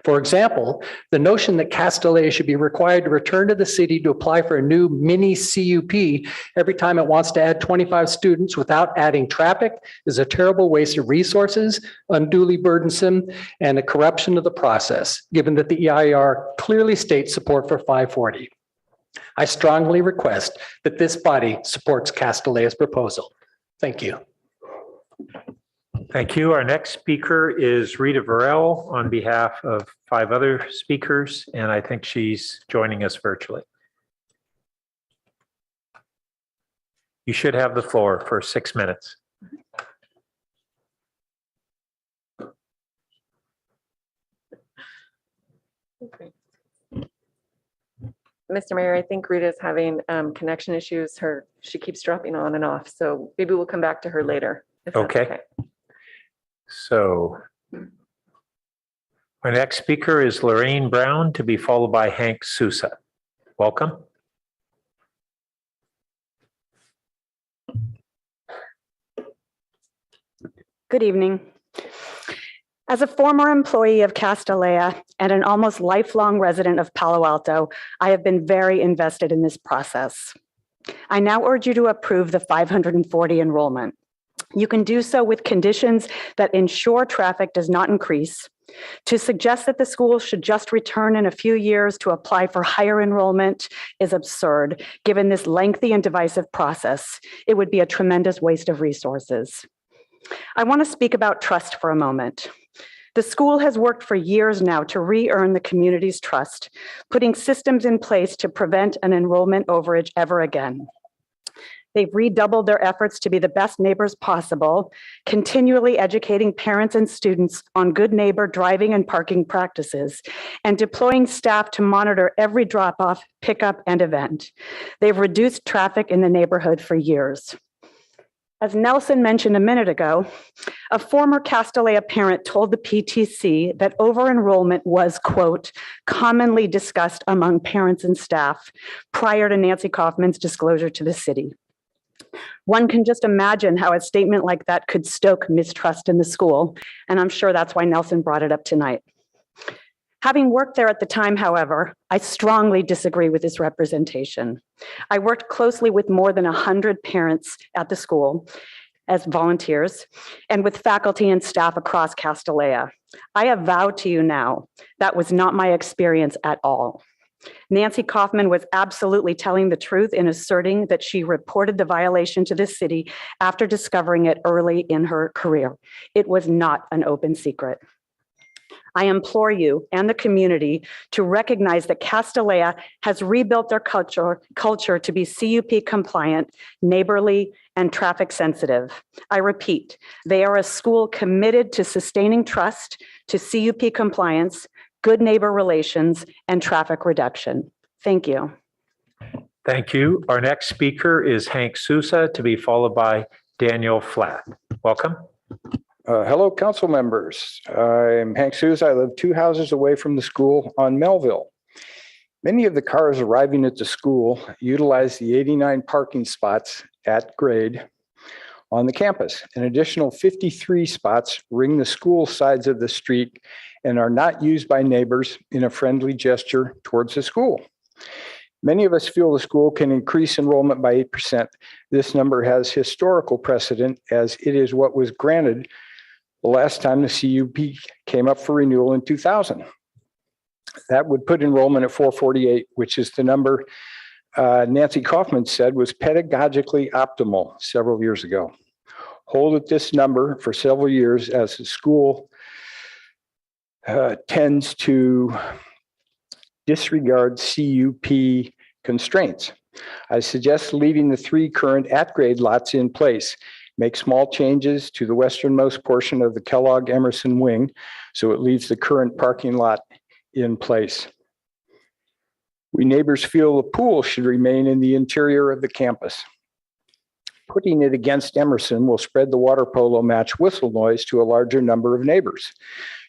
For example, the notion that Castellea should be required to return to the city to apply for a new mini CUP every time it wants to add 25 students without adding traffic is a terrible waste of resources, unduly burdensome, and a corruption of the process, given that the EIR clearly states support for 540. I strongly request that this body supports Castellea's proposal. Thank you. Thank you. Our next speaker is Rita Varell on behalf of 5 other speakers, and I think she's joining us virtually. You should have the floor for 6 minutes. Okay. Mr. Mayor, I think Rita's having connection issues. She keeps dropping on and off, so maybe we'll come back to her later. If that's Okay. So our next speaker is Lorraine Brown, to be followed by Hank Sousa. Welcome. Good evening. As a former employee of Castellea and an almost lifelong resident of Palo Alto, I have been very invested in this process. I now urge you to approve the 540 enrollment. You can do so with conditions that ensure traffic does not increase. To suggest that the school should just return in a few years to apply for higher enrollment is absurd, given this lengthy and divisive process. It would be a tremendous waste of resources. I want to speak about trust for a moment. The school has worked for years now to re-earn the community's trust, putting systems in place to prevent an enrollment overage ever again. They've redoubled their efforts to be the best neighbors possible, continually educating parents and students on good neighbor driving and parking practices, and deploying staff to monitor every drop-off, pickup, and event. They've reduced traffic in the neighborhood for years. As Nelson mentioned a minute ago, a former Castellea parent told the PTC that over-enrollment was, quote, commonly discussed among parents and staff prior to Nancy Kaufman's disclosure to the city. One can just imagine how a statement like that could stoke mistrust in the school, and I'm sure that's why Nelson brought it up tonight. Having worked there at the time, however, I strongly disagree with this representation. I worked closely with more than 100 parents at the school as volunteers and with faculty and staff across Castellea. I avow to you now, that was not my experience at all. Nancy Kaufman was absolutely telling the truth in asserting that she reported the violation to the city after discovering it early in her career. It was not an open secret. I implore you and the community to recognize that Castellea has rebuilt their culture to be CUP compliant, neighborly, and traffic sensitive. I repeat, they are a school committed to sustaining trust, to CUP compliance, good neighbor relations, and traffic reduction. Thank you. Thank you. Our next speaker is Hank Sousa, to be followed by Daniel Flatt. Welcome. Hello, council members. I'm Hank Sousa. I live 2 houses away from the school on Melville. Many of the cars arriving at the school utilize the 89 parking spots at grade on the campus. An additional 53 spots ring the school sides of the street and are not used by neighbors in a friendly gesture towards the school. Many of us feel the school can increase enrollment by 8%. This number has historical precedent, as it is what was granted the last time the CUP came up for renewal in 2000. That would put enrollment at 448, which is the number Nancy Kaufman said was pedagogically optimal several years ago. Hold at this number for several years as the school tends to disregard CUP constraints. I suggest leaving the 3 current at-grade lots in place. Make small changes to the westernmost portion of the Kellogg Emerson wing so it leaves the current parking lot in place. We neighbors feel the pool should remain in the interior of the campus. Putting it against Emerson will spread the water polo match whistle noise to a larger number of neighbors.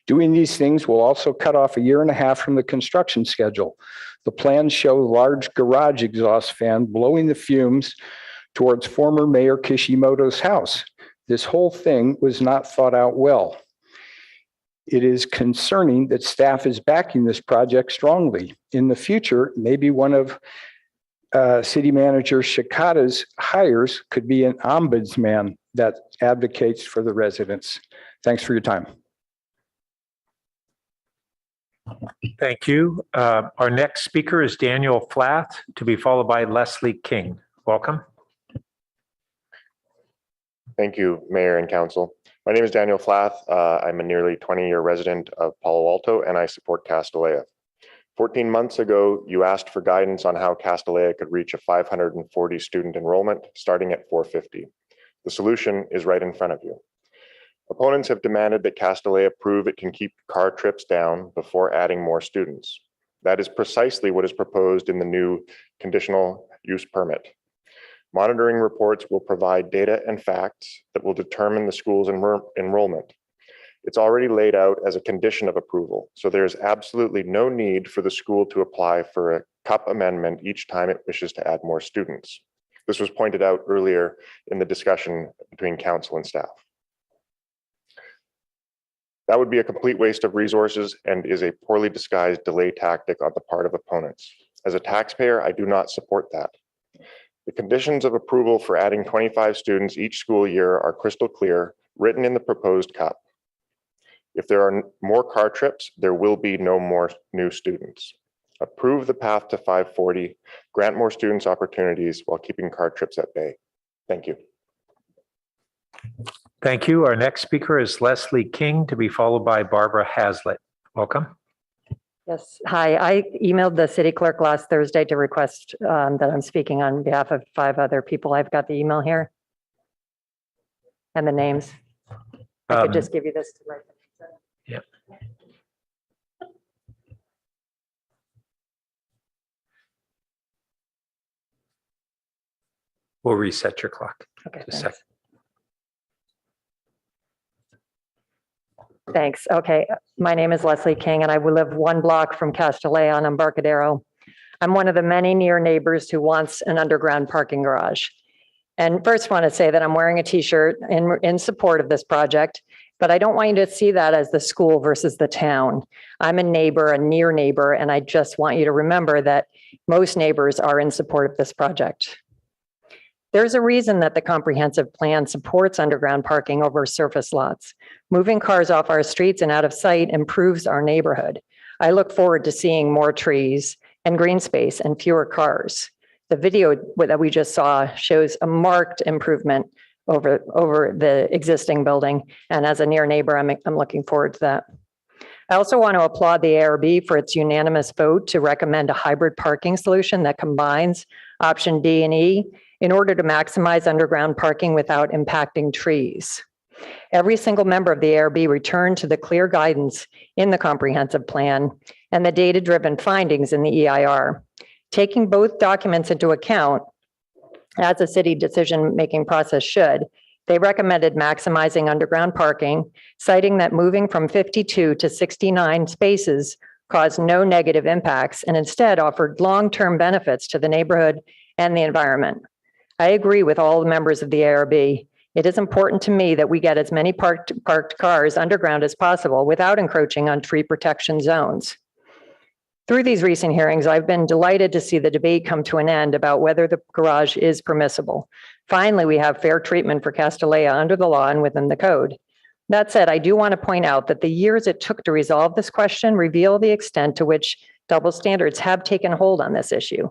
Doing these things will also cut off 1.5 years from the construction schedule. The plans show a large garage exhaust fan blowing the fumes towards former Mayor Kishimoto's house. This whole thing was not thought out well. It is concerning that staff is backing this project strongly. In the future, maybe one of City Manager Shikata's hires could be an ombudsman that advocates for the residents. Thanks for your time. Thank you. Our next speaker is Daniel Flath, to be followed by Leslie King. Welcome. Thank you, Mayor and Council. My name is Daniel Flath. I'm a nearly 20-year resident of Palo Alto, and I support Castellea. 14 months ago, you asked for guidance on how Castellea could reach a 540 student enrollment starting at 450. The solution is right in front of you. Opponents have demanded that Castellea prove it can keep car trips down before adding more students. That is precisely what is proposed in the new conditional use permit. Monitoring reports will provide data and facts that will determine the school's enrollment. It's already laid out as a condition of approval, so there's absolutely no need for the school to apply for a CUP amendment each time it wishes to add more students. This was pointed out earlier in the discussion between council and staff. That would be a complete waste of resources and is a poorly disguised delay tactic on the part of opponents. As a taxpayer, I do not support that. The conditions of approval for adding 25 students each school year are crystal clear, written in the proposed CUP. If there are more car trips, there will be no more new students. Approve the path to 540, grant more students opportunities while keeping car trips at bay. Thank you. Thank you. Our next speaker is Leslie King, to be followed by Barbara Hazlitt. Welcome. Yes. Hi. I emailed the city clerk last Thursday to request that I'm speaking on behalf of 5 other people. I've got the email here and the names. I could just give you this to write. Yep. We'll reset your clock. Okay. Just a second. Thanks. Okay. My name is Leslie King and I live 1 block from Castellea on Embarcadero. I'm one of the many near neighbors who wants an underground parking garage. And first want to say that I'm wearing a t-shirt in support of this project, but I don't want you to see that as the school versus the town. I'm a neighbor, a near neighbor, and I just want you to remember that most neighbors are in support of this project. There's a reason that the comprehensive plan supports underground parking over surface lots. Moving cars off our streets and out of sight improves our neighborhood. I look forward to seeing more trees and green space and fewer cars. The video that we just saw shows a marked improvement over the existing building. And as a near neighbor, I'm looking forward to that. I also want to applaud the ARB for its unanimous vote to recommend a hybrid parking solution that combines option D and E in order to maximize underground parking without impacting trees. Every single member of the ARB returned to the clear guidance in the comprehensive plan and the data-driven findings in the EIR. Taking both documents into account, as a city decision-making process should, they recommended maximizing underground parking, citing that moving from 52 to 69 spaces caused no negative impacts and instead offered long-term benefits to the neighborhood and the environment. I agree with all the members of the ARB. It is important to me that we get as many parked cars underground as possible without encroaching on tree protection zones. Through these recent hearings, I've been delighted to see the debate come to an end about whether the garage is permissible. Finally, we have fair treatment for Castellea under the law and within the code. That said, I do want to point out that the years it took to resolve this question reveal the extent to which double standards have taken hold on this issue.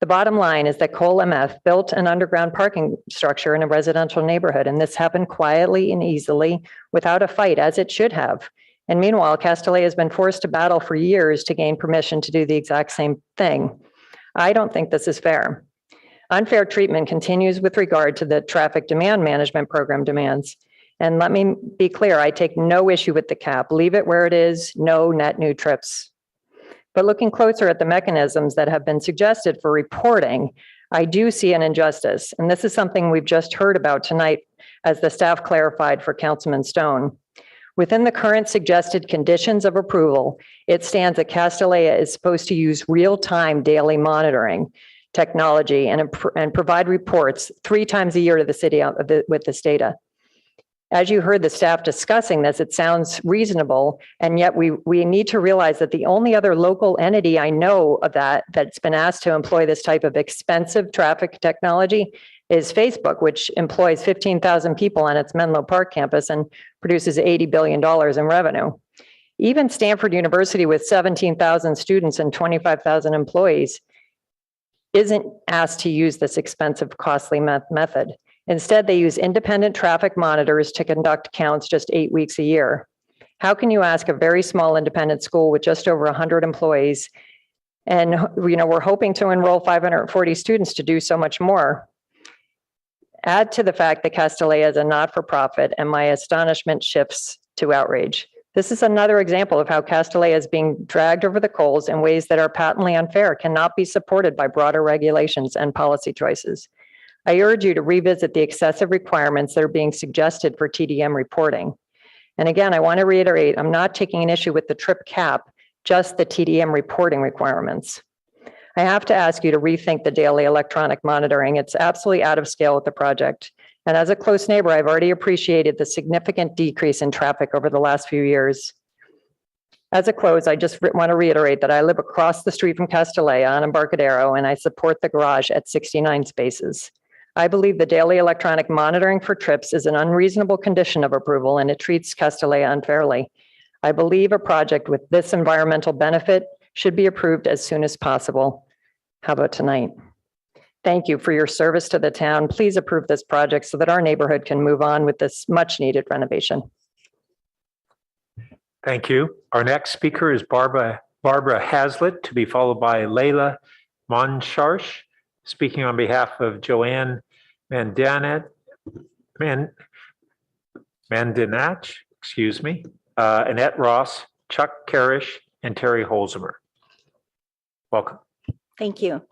The bottom line is that Cole MF built an underground parking structure in a residential neighborhood, and this happened quietly and easily without a fight, as it should have. And meanwhile, Castellea has been forced to battle for years to gain permission to do the exact same thing. I don't think this is fair. Unfair treatment continues with regard to the traffic demand management program demands. And let me be clear, I take no issue with the cap. Leave it where it is, no net new trips. But looking closer at the mechanisms that have been suggested for reporting, I do see an injustice. And this is something we've just heard about tonight as the staff clarified for Councilman Stone. Within the current suggested conditions of approval, it stands that Castellea is supposed to use real-time daily monitoring technology and provide reports 3 times a year to the city with this data. As you heard the staff discussing this, it sounds reasonable, and yet we need to realize that the only other local entity I know of that's been asked to employ this type of expensive traffic technology is Facebook, which employs 15,000 people on its Menlo Park campus and produces $80 billion in revenue. Even Stanford University, with 17,000 students and 25,000 employees, isn't asked to use this expensive, costly method. Instead, they use independent traffic monitors to conduct counts just 8 weeks a year. How can you ask a very small independent school with just over 100 employees, and we're hoping to enroll 540 students, to do so much more? Add to the fact that Castellea is a not-for-profit, and my astonishment shifts to outrage. This is another example of how Castellea is being dragged over the coals in ways that are patently unfair, cannot be supported by broader regulations and policy choices. I urge you to revisit the excessive requirements that are being suggested for TDM reporting. And again, I want to reiterate, I'm not taking an issue with the trip cap, just the TDM reporting requirements. I have to ask you to rethink the daily electronic monitoring. It's absolutely out of scale with the project. And as a close neighbor, I've already appreciated the significant decrease in traffic over the last few years. As a close, I just want to reiterate that I live across the street from Castellea on Embarcadero, and I support the garage at 69 spaces. I believe the daily electronic monitoring for trips is an unreasonable condition of approval, and it treats Castellea unfairly. I believe a project with this environmental benefit should be approved as soon as possible. How about tonight? Thank you for your service to the town. Please approve this project so that our neighborhood can move on with this much needed renovation. Thank you. Our next speaker is Barbara Hazlitt, to be followed by Laila Moncharch, speaking on behalf of Joanne Mandinach, Annette Ross, Chuck Karish, and Terry Holzheimer. Welcome. Thank you.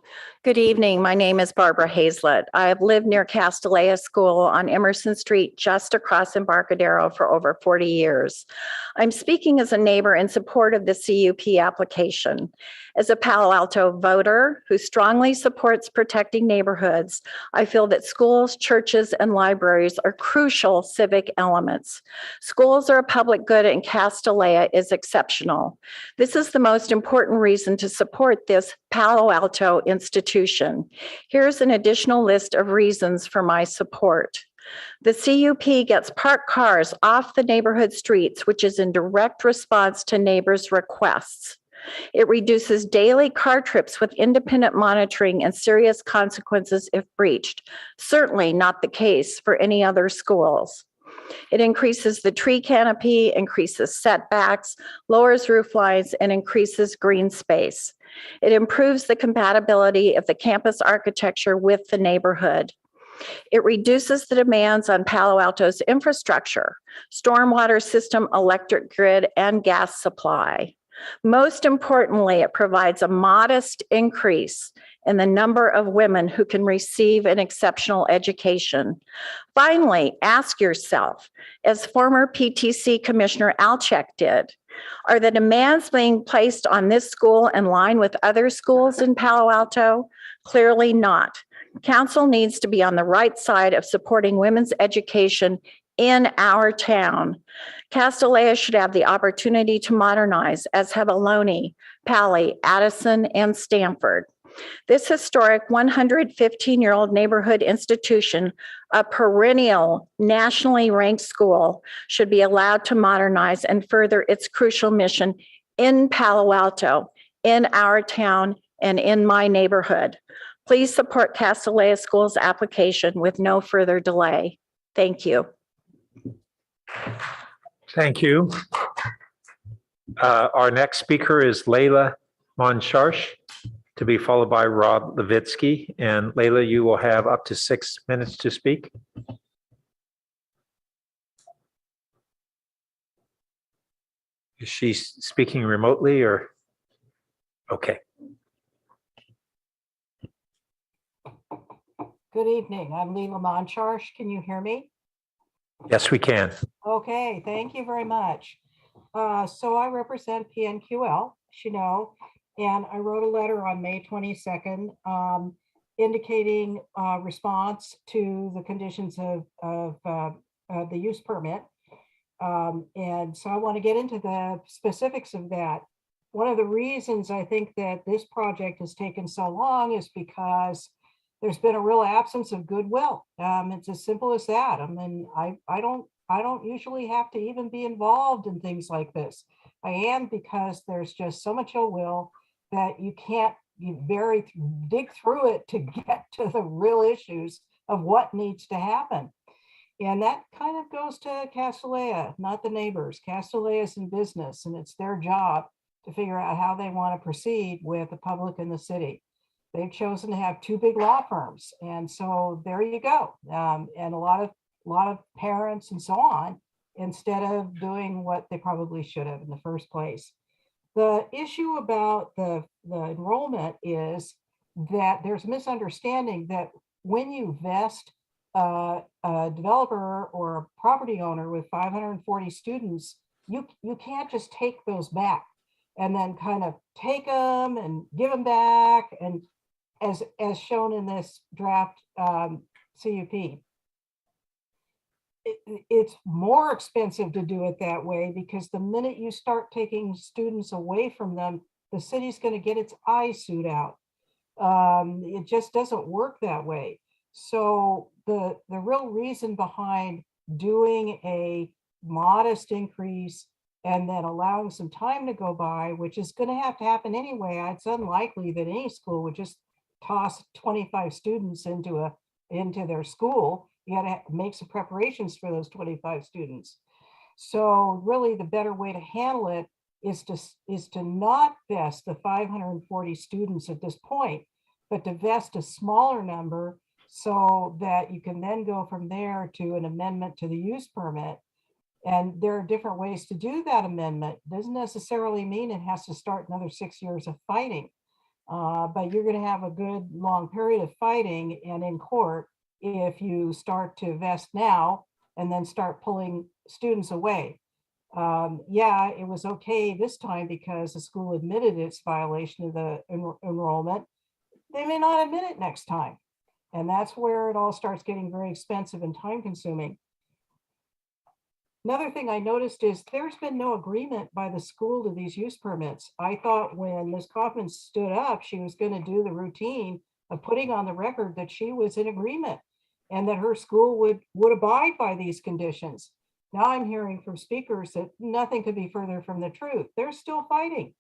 Good evening. My name is Barbara Hazlitt. I have lived near Castellea School on Emerson Street, just across Embarcadero, for over 40 years. I'm speaking as a neighbor in support of the CUP application. As a Palo Alto voter who strongly supports protecting neighborhoods, I feel that schools, churches, and libraries are crucial civic elements. Schools are a public good, and Castellea is exceptional. This is the most important reason to support this Palo Alto institution. Here's an additional list of reasons for my support. The CUP gets parked cars off the neighborhood streets, which is in direct response to neighbors' requests. It reduces daily car trips with independent monitoring and serious consequences if breached. Certainly not the case for any other schools. It increases the tree canopy, increases setbacks, lowers roof lines, and increases green space. It improves the compatibility of the campus architecture with the neighborhood. It reduces the demands on Palo Alto's infrastructure, stormwater system, electric grid, and gas supply. Most importantly, it provides a modest increase in the number of women who can receive an exceptional education. Finally, ask yourself, as former PTC Commissioner Alchek did, are the demands being placed on this school in line with other schools in Palo Alto? Clearly not. Council needs to be on the right side of supporting women's education in our town. Castellea should have the opportunity to modernize, as have Ohlone, Pali, Addison, and Stanford. This historic 115-year-old neighborhood institution, a perennial nationally ranked school, should be allowed to modernize and further its crucial mission in Palo Alto, in our town, and in my neighborhood. Please support Castellea School's application with no further delay. Thank you. Thank you. Our next speaker is Laila Moncharch, to be followed by Rob Levitsky. And Laila, you will have up to 6 minutes to speak. Is she speaking remotely or? Okay. Good evening. I'm Laila Moncharch. Can you hear me? Yes, we can. Okay, thank you very much. So I represent PNQL, as you know, and I wrote a letter on May 22nd indicating response to the conditions of the use permit. And so I want to get into the specifics of that. One of the reasons I think that this project has taken so long is because there's been a real absence of goodwill. It's as simple as that. I mean, I don't usually have to even be involved in things like this. I am because there's just so much ill will that you can't dig through it to get to the real issues of what needs to happen. And that kind of goes to Castellea, not the neighbors. Castellea is in business and it's their job to figure out how they want to proceed with the public in the city. They've chosen to have two big law firms. And so there you go. And a lot of parents and so on, instead of doing what they probably should have in the first place. The issue about the enrollment is that there's a misunderstanding that when you vest a developer or a property owner with 540 students, you can't just take those back and then kind of take them and give them back, and as shown in this draft CUP. It's more expensive to do it that way because the minute you start taking students away from them, the city's going to get its eyes sued out. It just doesn't work that way. So the real reason behind doing a modest increase and then allowing some time to go by, which is going to happen anyway, it's unlikely that any school would just toss 25 students into their school. You got to make some preparations for those 25 students. So really the better way to handle it is to not vest the 540 students at this point, but to vest a smaller number so that you can then go from there to an amendment to the use permit. And there are different ways to do that amendment. Doesn't necessarily mean it has to start another 6 years of fighting, but you're going to have a good long period of fighting and in court if you start to vest now and then start pulling students away. Yeah, it was okay this time because the school admitted its violation of the enrollment. They may not admit it next time. And that's where it all starts getting very expensive and time consuming. Another thing I noticed is there's been no agreement by the school to these use permits. I thought when Ms. Kaufman stood up, she was going to do the routine of putting on the record that she was in agreement and that her school would abide by these conditions. Now I'm hearing from speakers that nothing could be further from the truth. They're still fighting.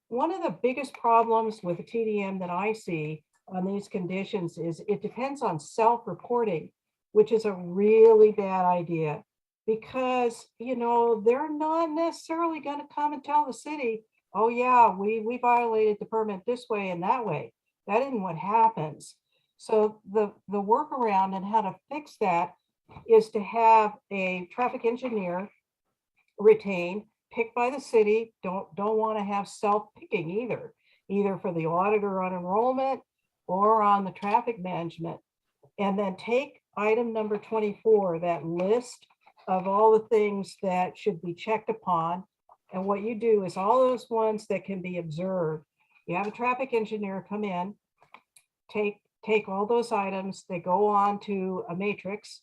One of the biggest problems with the TDM that I see on these conditions is it depends on self-reporting, which is a really bad idea because, you know, they're not necessarily going to come and tell the city, oh yeah, we violated the permit this way and that way. That isn't what happens. So the workaround and how to fix that is to have a traffic engineer retained, picked by the city. Don't want to have self-picking either for the auditor on enrollment or on the traffic management. And then take item number 24, that list of all the things that should be checked upon. And what you do is all those ones that can be observed. You have a traffic engineer come in, take all those items, they go on to a matrix,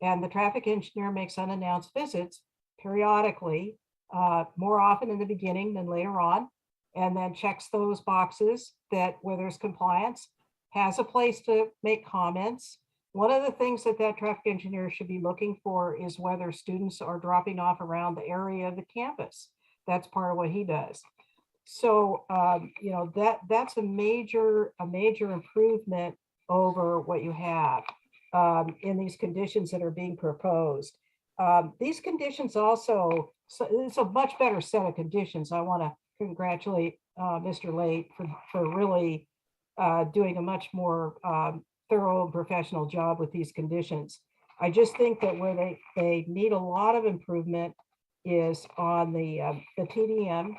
and the traffic engineer makes unannounced visits periodically, more often in the beginning than later on, and then checks those boxes that where there's compliance, has a place to make comments. One of the things that traffic engineer should be looking for is whether students are dropping off around the area of the campus. That's part of what he does. So, you know, that's a major improvement over what you have in these conditions that are being proposed. These conditions also, so it's a much better set of conditions. I want to congratulate Mr. Late for really doing a much more thorough and professional job with these conditions. I just think that where they need a lot of improvement is on the TDM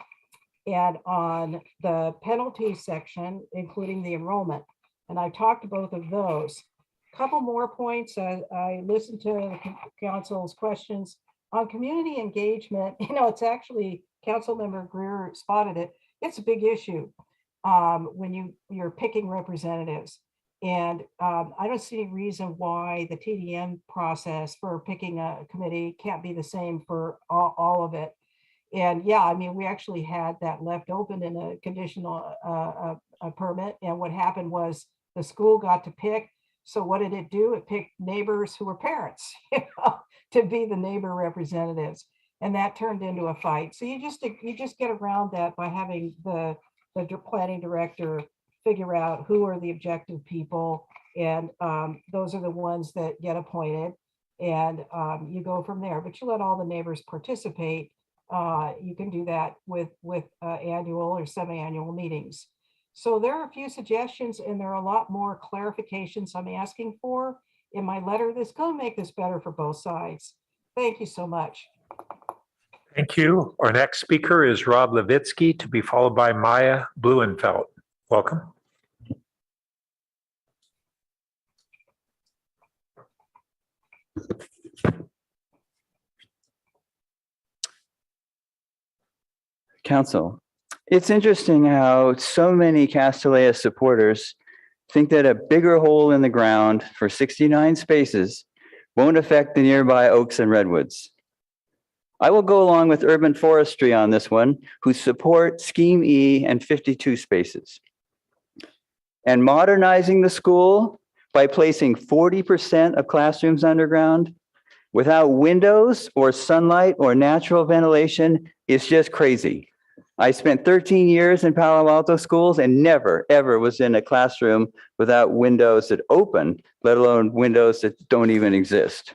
and on the penalty section, including the enrollment. And I talked to both of those. Couple more points. I listened to the council's questions on community engagement. You know, it's actually Councilmember Greer spotted it. It's a big issue when you're picking representatives. And I don't see any reason why the TDM process for picking a committee can't be the same for all of it. And yeah, I mean, we actually had that left open in a conditional a permit. And what happened was the school got to pick. So what did it do? It picked neighbors who were parents, you know, to be the neighbor representatives. And that turned into a fight. So you just get around that by having the planning director figure out who are the objective people. And those are the ones that get appointed. And you go from there, but you let all the neighbors participate. You can do that with annual or semi-annual meetings. So there are a few suggestions, and there are a lot more clarifications I'm asking for in my letter that's going to make this better for both sides. Thank you so much. Thank you. Our next speaker is Rob Levitsky, to be followed by Maya Blumenfeld. Welcome. Council, it's interesting how so many Castellea supporters think that a bigger hole in the ground for 69 spaces won't affect the nearby oaks and redwoods. I will go along with urban forestry on this one, who support Scheme E and 52 spaces. And modernizing the school by placing 40% of classrooms underground without windows or sunlight or natural ventilation is just crazy. I spent 13 years in Palo Alto schools and never, ever was in a classroom without windows that open, let alone windows that don't even exist.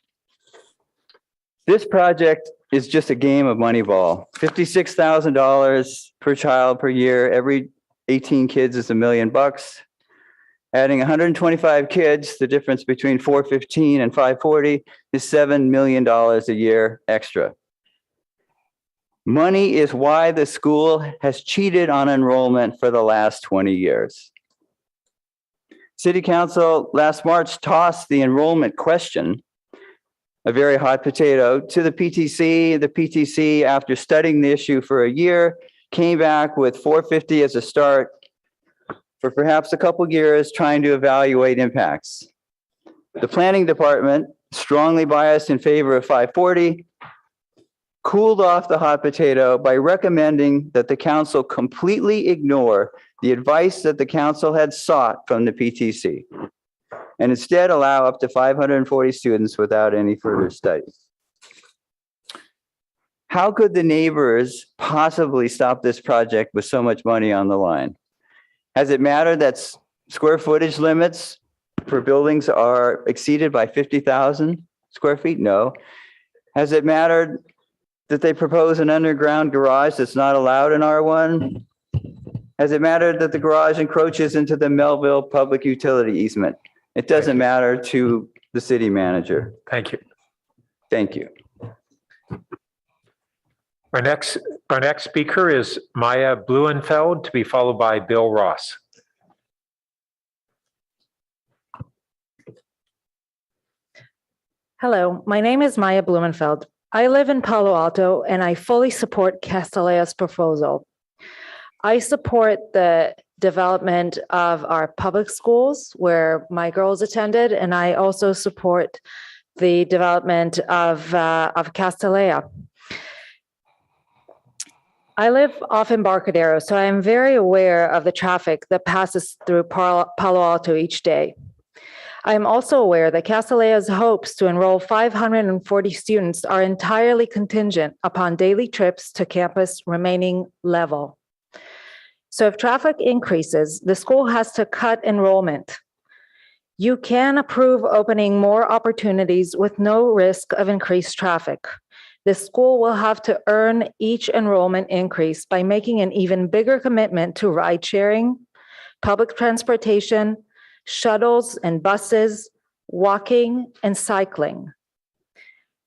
This project is just a game of Moneyball. $56,000 per child per year. Every 18 kids is $1 million. Adding 125 kids, the difference between 415 and 540 is $7 million a year extra. Money is why the school has cheated on enrollment for the last 20 years. City Council last March tossed the enrollment question, a very hot potato, to the PTC. The PTC, after studying the issue for a year, came back with 450 as a start for perhaps a couple years, trying to evaluate impacts. The planning department, strongly biased in favor of 540, cooled off the hot potato by recommending that the council completely ignore the advice that the council had sought from the PTC, and instead allow up to 540 students without any further study. How could the neighbors possibly stop this project with so much money on the line? Has it mattered that square footage limits for buildings are exceeded by 50,000 square feet? No. Has it mattered that they propose an underground garage that's not allowed in R1? Has it mattered that the garage encroaches into the Melville public utility easement? It doesn't matter to the city manager. Thank you. Thank you. Our next speaker is Maya Blumenfeld, to be followed by Bill Ross. Hello, my name is Maya Blumenfeld. I live in Palo Alto and I fully support Castellea's proposal. I support the development of our public schools where my girls attended, and I also support the development of Castellea. I live off Embarcadero, so I am very aware of the traffic that passes through Palo Alto each day. I am also aware that Castellea's hopes to enroll 540 students are entirely contingent upon daily trips to campus remaining level. So if traffic increases, the school has to cut enrollment. You can approve opening more opportunities with no risk of increased traffic. The school will have to earn each enrollment increase by making an even bigger commitment to ride sharing, public transportation, shuttles and buses, walking and cycling.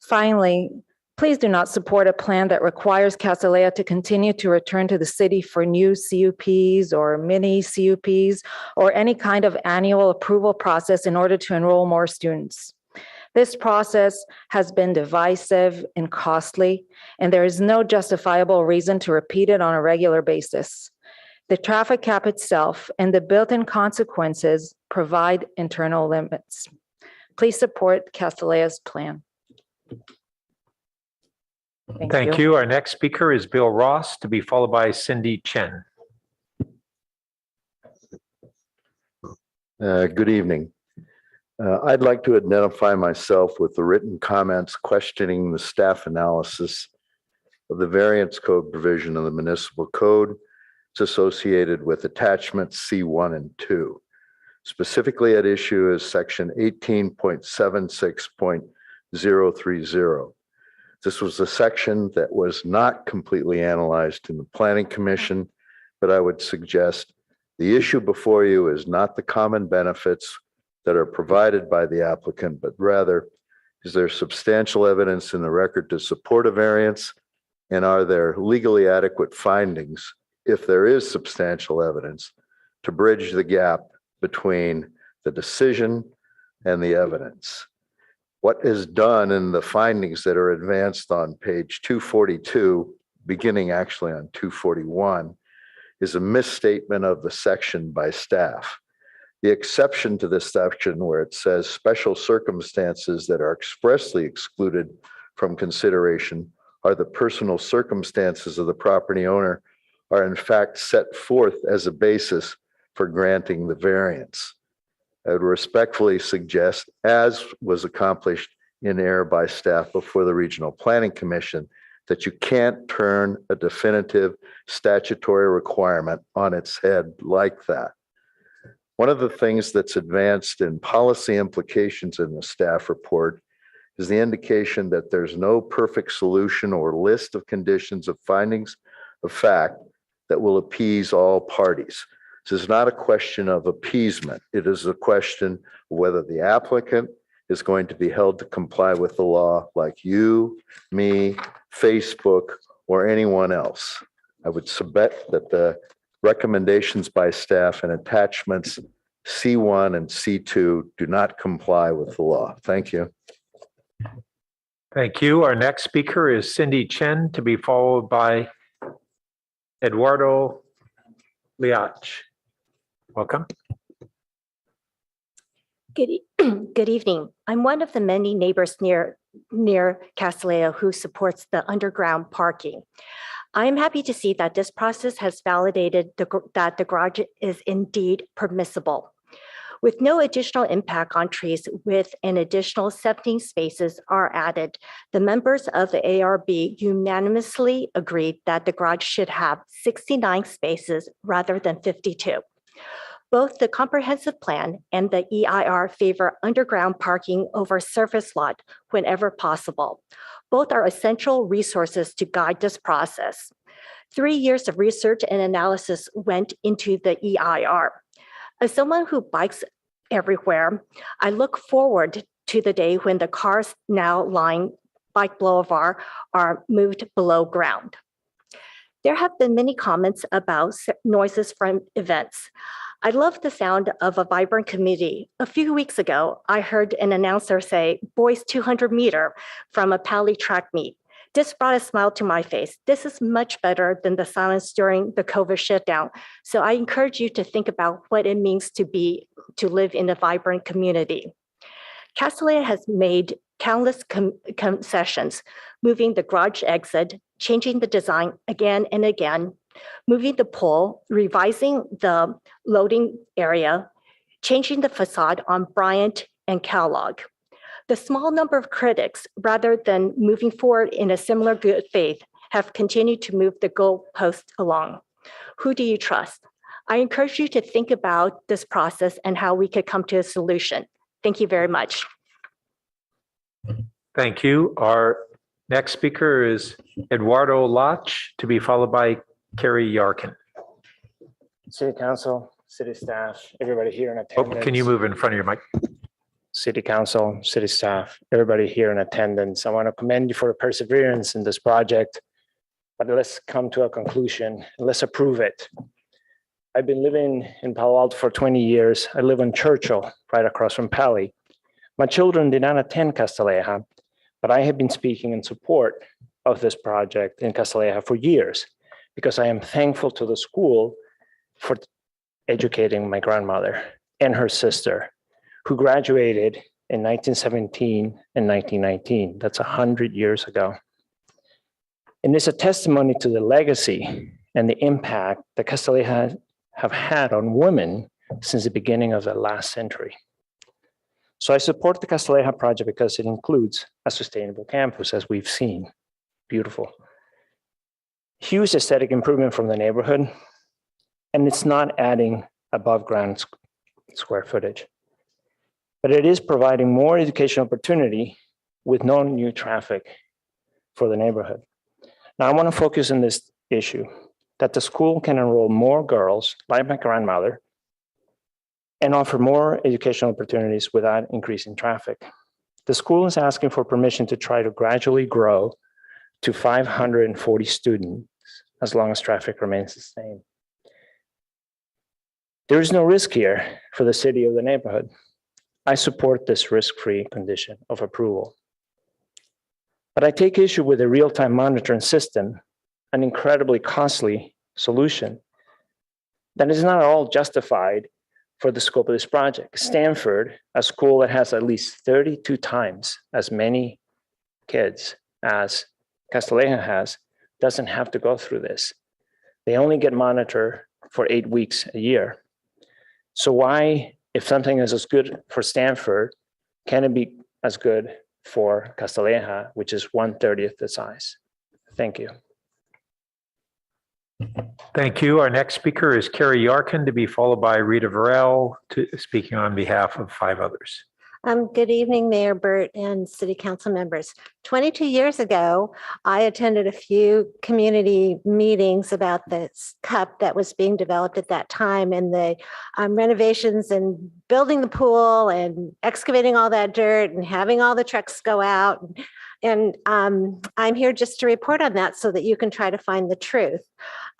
Finally, please do not support a plan that requires Castellea to continue to return to the city for new CUPs or mini CUPs or any kind of annual approval process in order to enroll more students. This process has been divisive and costly, and there is no justifiable reason to repeat it on a regular basis. The traffic cap itself and the built-in consequences provide internal limits. Please support Castellea's plan. Thank you. Our next speaker is Bill Ross, to be followed by Cindy Chen. Good evening. I'd like to identify myself with the written comments questioning the staff analysis of the variance code provision of the municipal code. It's associated with attachments C1 and 2. Specifically at issue is section 18.76.030. This was a section that was not completely analyzed in the Planning Commission, but I would suggest the issue before you is not the common benefits that are provided by the applicant, but rather, is there substantial evidence in the record to support a variance? And are there legally adequate findings, if there is substantial evidence, to bridge the gap between the decision and the evidence? What is done in the findings that are advanced on page 242, beginning actually on 241, is a misstatement of the section by staff. The exception to this section where it says special circumstances that are expressly excluded from consideration are the personal circumstances of the property owner are in fact set forth as a basis for granting the variance. I would respectfully suggest, as was accomplished in error by staff before the Regional Planning Commission, that you can't turn a definitive statutory requirement on its head like that. One of the things that's advanced in policy implications in the staff report is the indication that there's no perfect solution or list of conditions of findings of fact that will appease all parties. This is not a question of appeasement. It is a question of whether the applicant is going to be held to comply with the law like you, me, Facebook, or anyone else. I would submit that the recommendations by staff and attachments C1 and C2 do not comply with the law. Thank you. Thank you. Our next speaker is Cindy Chen, to be followed by Eduardo Liach. Welcome. Good evening. I'm one of the many neighbors near Castellea who supports the underground parking. I am happy to see that this process has validated that the garage is indeed permissible. With no additional impact on trees, with an additional 17 spaces are added, the members of the ARB unanimously agreed that the garage should have 69 spaces rather than 52. Both the comprehensive plan and the EIR favor underground parking over surface lot whenever possible. Both are essential resources to guide this process. 3 years of research and analysis went into the EIR. As someone who bikes everywhere, I look forward to the day when the cars now lying Bike Boulevard are moved below ground. There have been many comments about noises from events. I love the sound of a vibrant community. A few weeks ago, I heard an announcer say, "Boys 200 meter" from a Palo track meet. This brought a smile to my face. This is much better than the silence during the COVID shutdown. So I encourage you to think about what it means to live in a vibrant community. Castellea has made countless concessions, moving the garage exit, changing the design again and again, moving the pole, revising the loading area, changing the facade on Bryant and Kellogg. The small number of critics, rather than moving forward in a similar good faith, have continued to move the goalpost along. Who do you trust? I encourage you to think about this process and how we could come to a solution. Thank you very much. Thank you. Our next speaker is Eduardo Lach, to be followed by Carrie Yarkin. City Council, city staff, everybody here in Oh, attendance. can you move in front of your mic? City Council, city staff, everybody here in attendance. I want to commend you for the perseverance in this project, but let's come to a conclusion. Let's approve it. I've been living in Palo Alto for 20 years. I live on Churchill, right across from Palo. My children did not attend Castellea, but I have been speaking in support of this project in Castellea for years because I am thankful to the school for educating my grandmother and her sister, who graduated in 1917 and 1919. That's 100 years ago. And it's a testimony to the legacy and the impact that Castalia have had on women since the beginning of the last century. So I support the Castalia project because it includes a sustainable campus, as we've seen. Beautiful. Huge aesthetic improvement from the neighborhood, and it's not adding above ground square footage, but it is providing more educational opportunity with no new traffic for the neighborhood. Now I want to focus on this issue, that the school can enroll more girls, like my grandmother, and offer more educational opportunities without increasing traffic. The school is asking for permission to try to gradually grow to 540 students as long as traffic remains the same. There is no risk here for the city or the neighborhood. I support this risk-free condition of approval. But I take issue with the real-time monitoring system, an incredibly costly solution that is not at all justified for the scope of this project. Stanford, a school that has at least 32 times as many kids as Castalia has, doesn't have to go through this. They only get monitored for 8 weeks a year. So why, if something is as good for Stanford, can it be as good for Castalia, which is 1/30 the size? Thank you. Thank you. Our next speaker is Carrie Yarkin, to be followed by Rita Varel, speaking on behalf of 5 others. Good evening, Mayor Burt and City Council members. 22 years ago, I attended a few community meetings about this cup that was being developed at that time, and the renovations and building the pool and excavating all that dirt and having all the trucks go out. And I'm here just to report on that so that you can try to find the truth.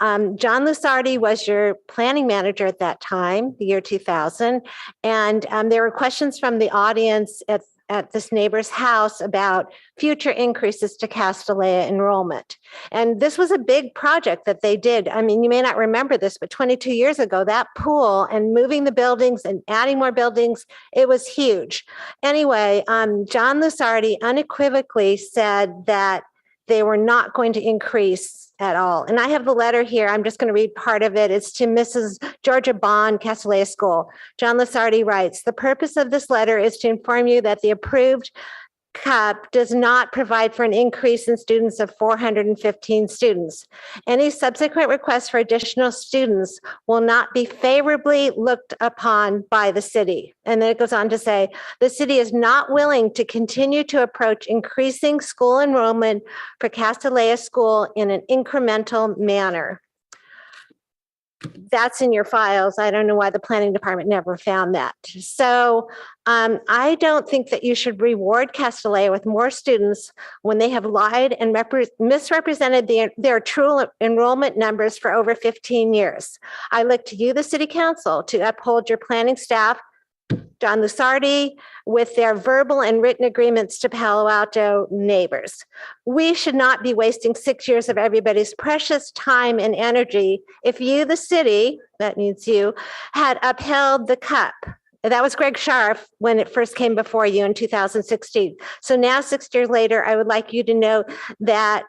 John Lusardi was your planning manager at that time, the year 2000. And there were questions from the audience at this neighbor's house about future increases to Castalia enrollment. And this was a big project that they did. I mean, you may not remember this, but 22 years ago, that pool and moving the buildings and adding more buildings, it was huge. Anyway, John Lusardi unequivocally said that they were not going to increase at all. And I have the letter here. I'm just going to read part of it. It's to Mrs. Georgia Bond, Castalia School. John Lusardi writes, "The purpose of this letter is to inform you that the approved CUP does not provide for an increase in students of 415 students. Any subsequent requests for additional students will not be favorably looked upon by the city." And then it goes on to say, "The city is not willing to continue to approach increasing school enrollment for Castalia School in an incremental manner." That's in your files. I don't know why the planning department never found that. So I don't think that you should reward Castalia with more students when they have lied and misrepresented their true enrollment numbers for over 15 years. I look to you, the city council, to uphold your planning staff, John Lusardi, with their verbal and written agreements to Palo Alto neighbors. We should not be wasting 6 years of everybody's precious time and energy if you, the city, that means you, had upheld the CUP. That was Greg Scharf when it first came before you in 2016. So now, 6 years later, I would like you to know that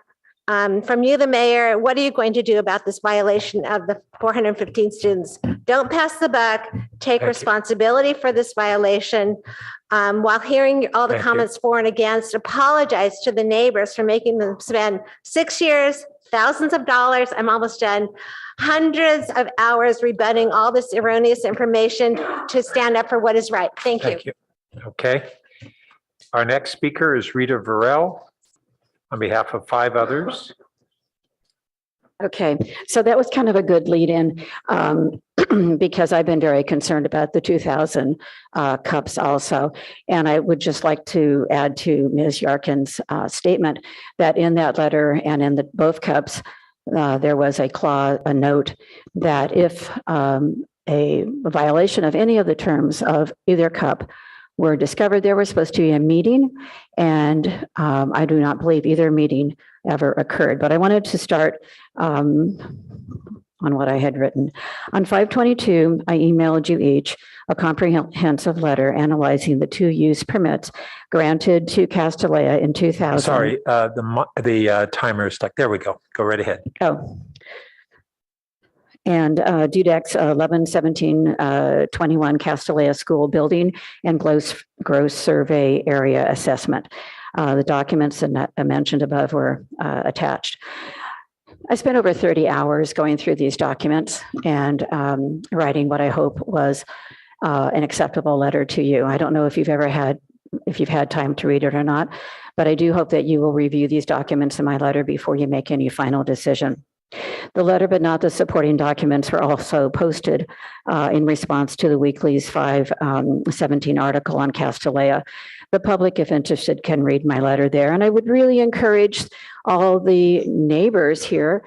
from you, the mayor, what are you going to do about this violation of the 415 students? Don't pass the buck, take responsibility for this violation. While hearing all the comments for and against, apologize to the neighbors for making them spend 6 years, thousands of dollars, I'm almost done, hundreds of hours rebutting all this erroneous information to stand up for what is right. Thank you. Okay. Our next speaker is Rita Varel, on behalf of 5 others. Okay, so that was kind of a good lead in because I've been very concerned about the 2000 cups also. And I would just like to add to Ms. Yarkin's statement that in that letter and in both cups, there was a note that if a violation of any of the terms of either cup were discovered, there was supposed to be a meeting, and I do not believe either meeting ever occurred. But I wanted to start on what I had written. On 5/22, I emailed you each a comprehensive letter analyzing the 2 use permits granted to Castellea in 2000. Sorry, the timer is stuck. There we go. Go right ahead. Oh. And DUDEX 11/17/21 Castellea School Building and Gross Survey Area Assessment. The documents that I mentioned above were attached. I spent over 30 hours going through these documents and writing what I hope was an acceptable letter to you. I don't know if you've had time to read it or not, but I do hope that you will review these documents in my letter before you make any final decision. The letter, but not the supporting documents, were also posted in response to the Weekly's 5/17 article on Castellea. The public, if interested, can read my letter there. And I would really encourage all the neighbors here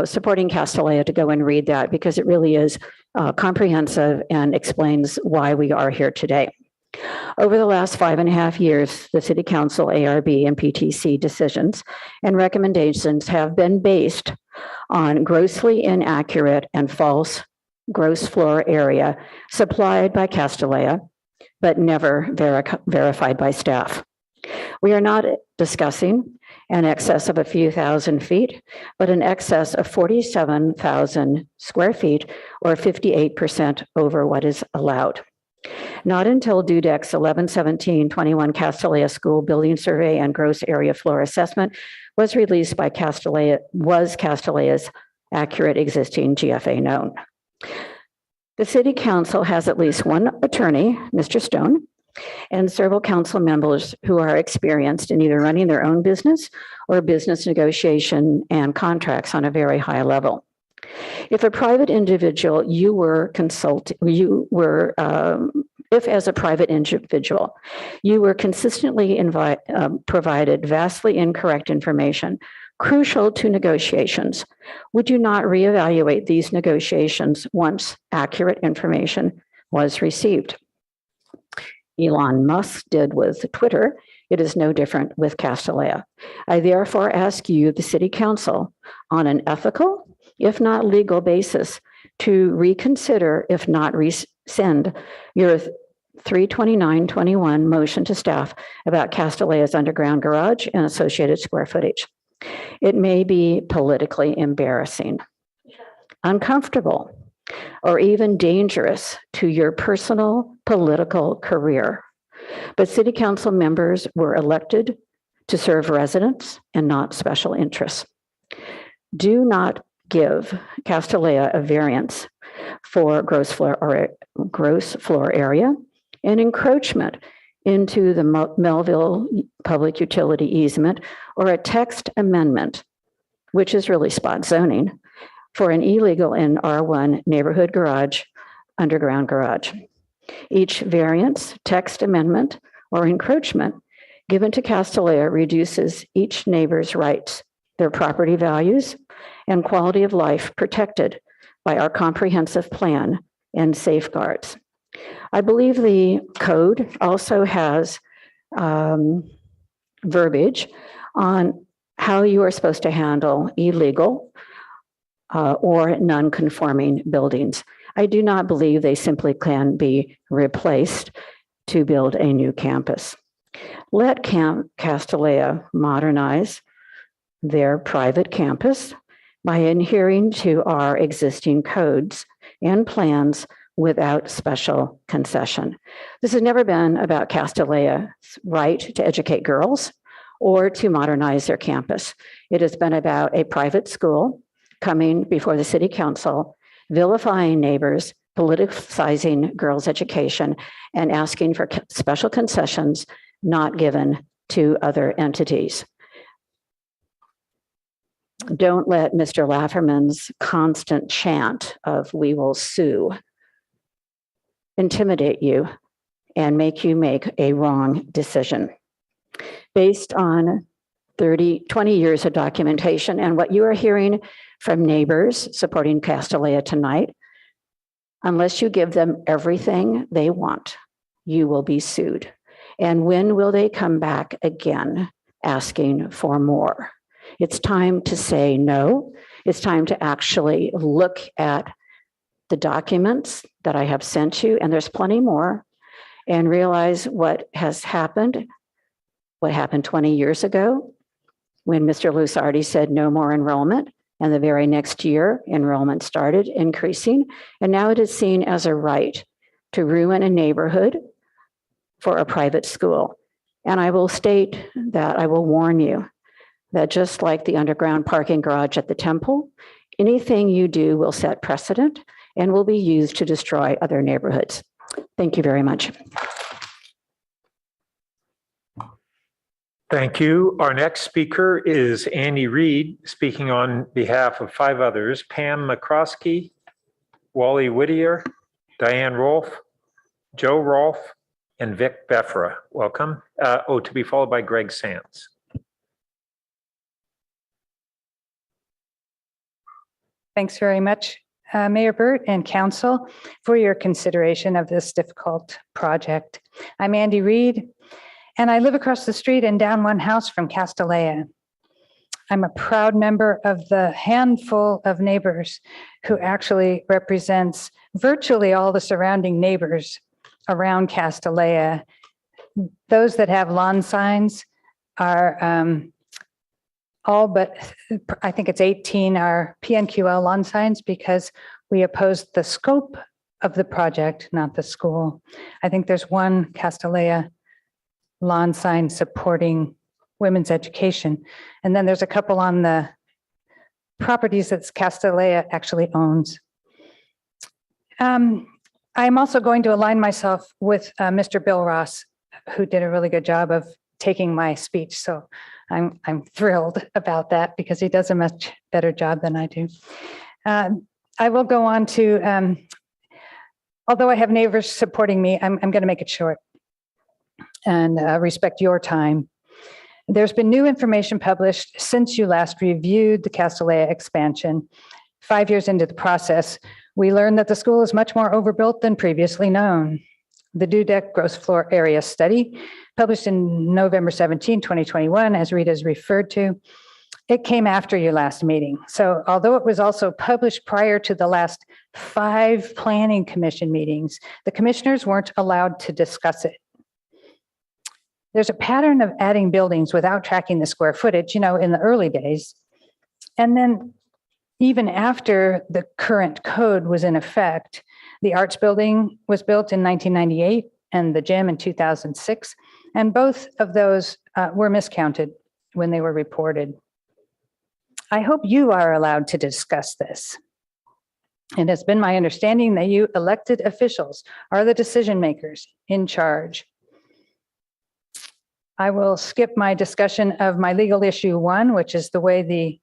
supporting Castellea to go and read that, because it really is comprehensive and explains why we are here today. Over the last 5.5 years, the City Council, ARB, and PTC decisions and recommendations have been based on grossly inaccurate and false gross floor area supplied by Castellea, but never verified by staff. We are not discussing an excess of a few thousand feet, but an excess of 47,000 square feet, or 58% over what is allowed. Not until DUDEX 11/17/21 Castellea School Building Survey and Gross Area Floor Assessment was released by Castellea's accurate existing GFA known. The City Council has at least one attorney, Mr. Stone, and several council members who are experienced in either running their own business or business negotiation and contracts on a very high level. If a private individual, if as a private individual, you were consistently provided vastly incorrect information crucial to negotiations, would you not reevaluate these negotiations once accurate information was received? Elon Musk did with Twitter. It is no different with Castellea. I therefore ask you, the City Council, on an ethical, if not legal basis, to reconsider, if not rescind, your 3/29/21 motion to staff about Castellea's underground garage and associated square footage. It may be politically embarrassing, uncomfortable, or even dangerous to your personal political career. But City Council members were elected to serve residents and not special interests. Do not give Castellea a variance for gross floor area and encroachment into the Melville Public Utility Easement, or a text amendment, which is really spot zoning, for an illegal in R1 neighborhood garage, underground garage. Each variance, text amendment, or encroachment given to Castellea reduces each neighbor's rights, their property values, and quality of life protected by our comprehensive plan and safeguards. I believe the code also has verbiage on how you are supposed to handle illegal or non-conforming buildings. I do not believe they simply can be replaced to build a new campus. Let Castellea modernize their private campus by adhering to our existing codes and plans without special concession. This has never been about Castellea's right to educate girls or to modernize their campus. It has been about a private school coming before the City Council, vilifying neighbors, politicizing girls' education, and asking for special concessions not given to other entities. Don't let Mr. Lafferman's constant chant of "we will sue" intimidate you and make you make a wrong decision. Based on 20 years of documentation and what you are hearing from neighbors supporting Castellea tonight, unless you give them everything they want, you will be sued. And when will they come back again asking for more? It's time to say no. It's time to actually look at the documents that I have sent you, and there's plenty more, and realize what has happened, what happened 20 years ago when Mr. Lusardi said no more enrollment. And the very next year, enrollment started increasing. And now it is seen as a right to ruin a neighborhood for a private school. And I will state that I will warn you that just like the underground parking garage at the temple, anything you do will set precedent and will be used to destroy other neighborhoods. Thank you very much. Thank you. Our next speaker is Andy Reid, speaking on behalf of 5 others: Pam McCroskey, Wally Whittier, Diane Rolfe, Joe Rolfe, and Vic Beffera. Welcome. To be followed by Greg Sands. Thanks very much, Mayor Burt and Council, for your consideration of this difficult project. I'm Andy Reid, and I live across the street and down one house from Castellea. I'm a proud member of the handful of neighbors who actually represents virtually all the surrounding neighbors around Castellea. Those that have lawn signs are all but, I think it's 18 are PNQL lawn signs, because we opposed the scope of the project, not the school. I think there's one Castellea lawn sign supporting women's education. And then there's a couple on the properties that Castellea actually owns. I'm also going to align myself with Mr. Bill Ross, who did a really good job of taking my speech. So I'm thrilled about that, because he does a much better job than I do. I will go on to, although I have neighbors supporting me, I'm going to make it short and respect your time. There's been new information published since you last reviewed the Castellea expansion. 5 years into the process, we learned that the school is much more overbuilt than previously known. The Dudek gross floor area study, published in November 17, 2021, as Rita's referred to, it came after your last meeting. So although it was also published prior to the last 5 planning commission meetings, the commissioners weren't allowed to discuss it. There's a pattern of adding buildings without tracking the square footage, in the early days. And then even after the current code was in effect, the arts building was built in 1998 and the gym in 2006. And both of those were miscounted when they were reported. I hope you are allowed to discuss this. It has been my understanding that you elected officials are the decision makers in charge. I will skip my discussion of my legal issue 1, which is the way the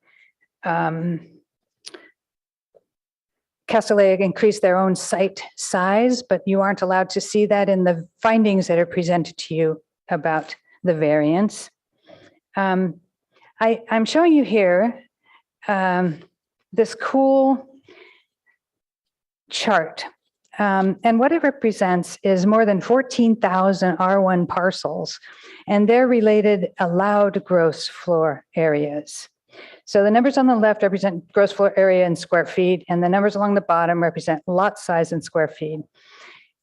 Castellea increased their own site size, but you aren't allowed to see that in the findings that are presented to you about the variance. I'm showing you here this cool chart. And what it represents is more than 14,000 R1 parcels and their related allowed gross floor areas. So the numbers on the left represent gross floor area in square feet, and the numbers along the bottom represent lot size in square feet.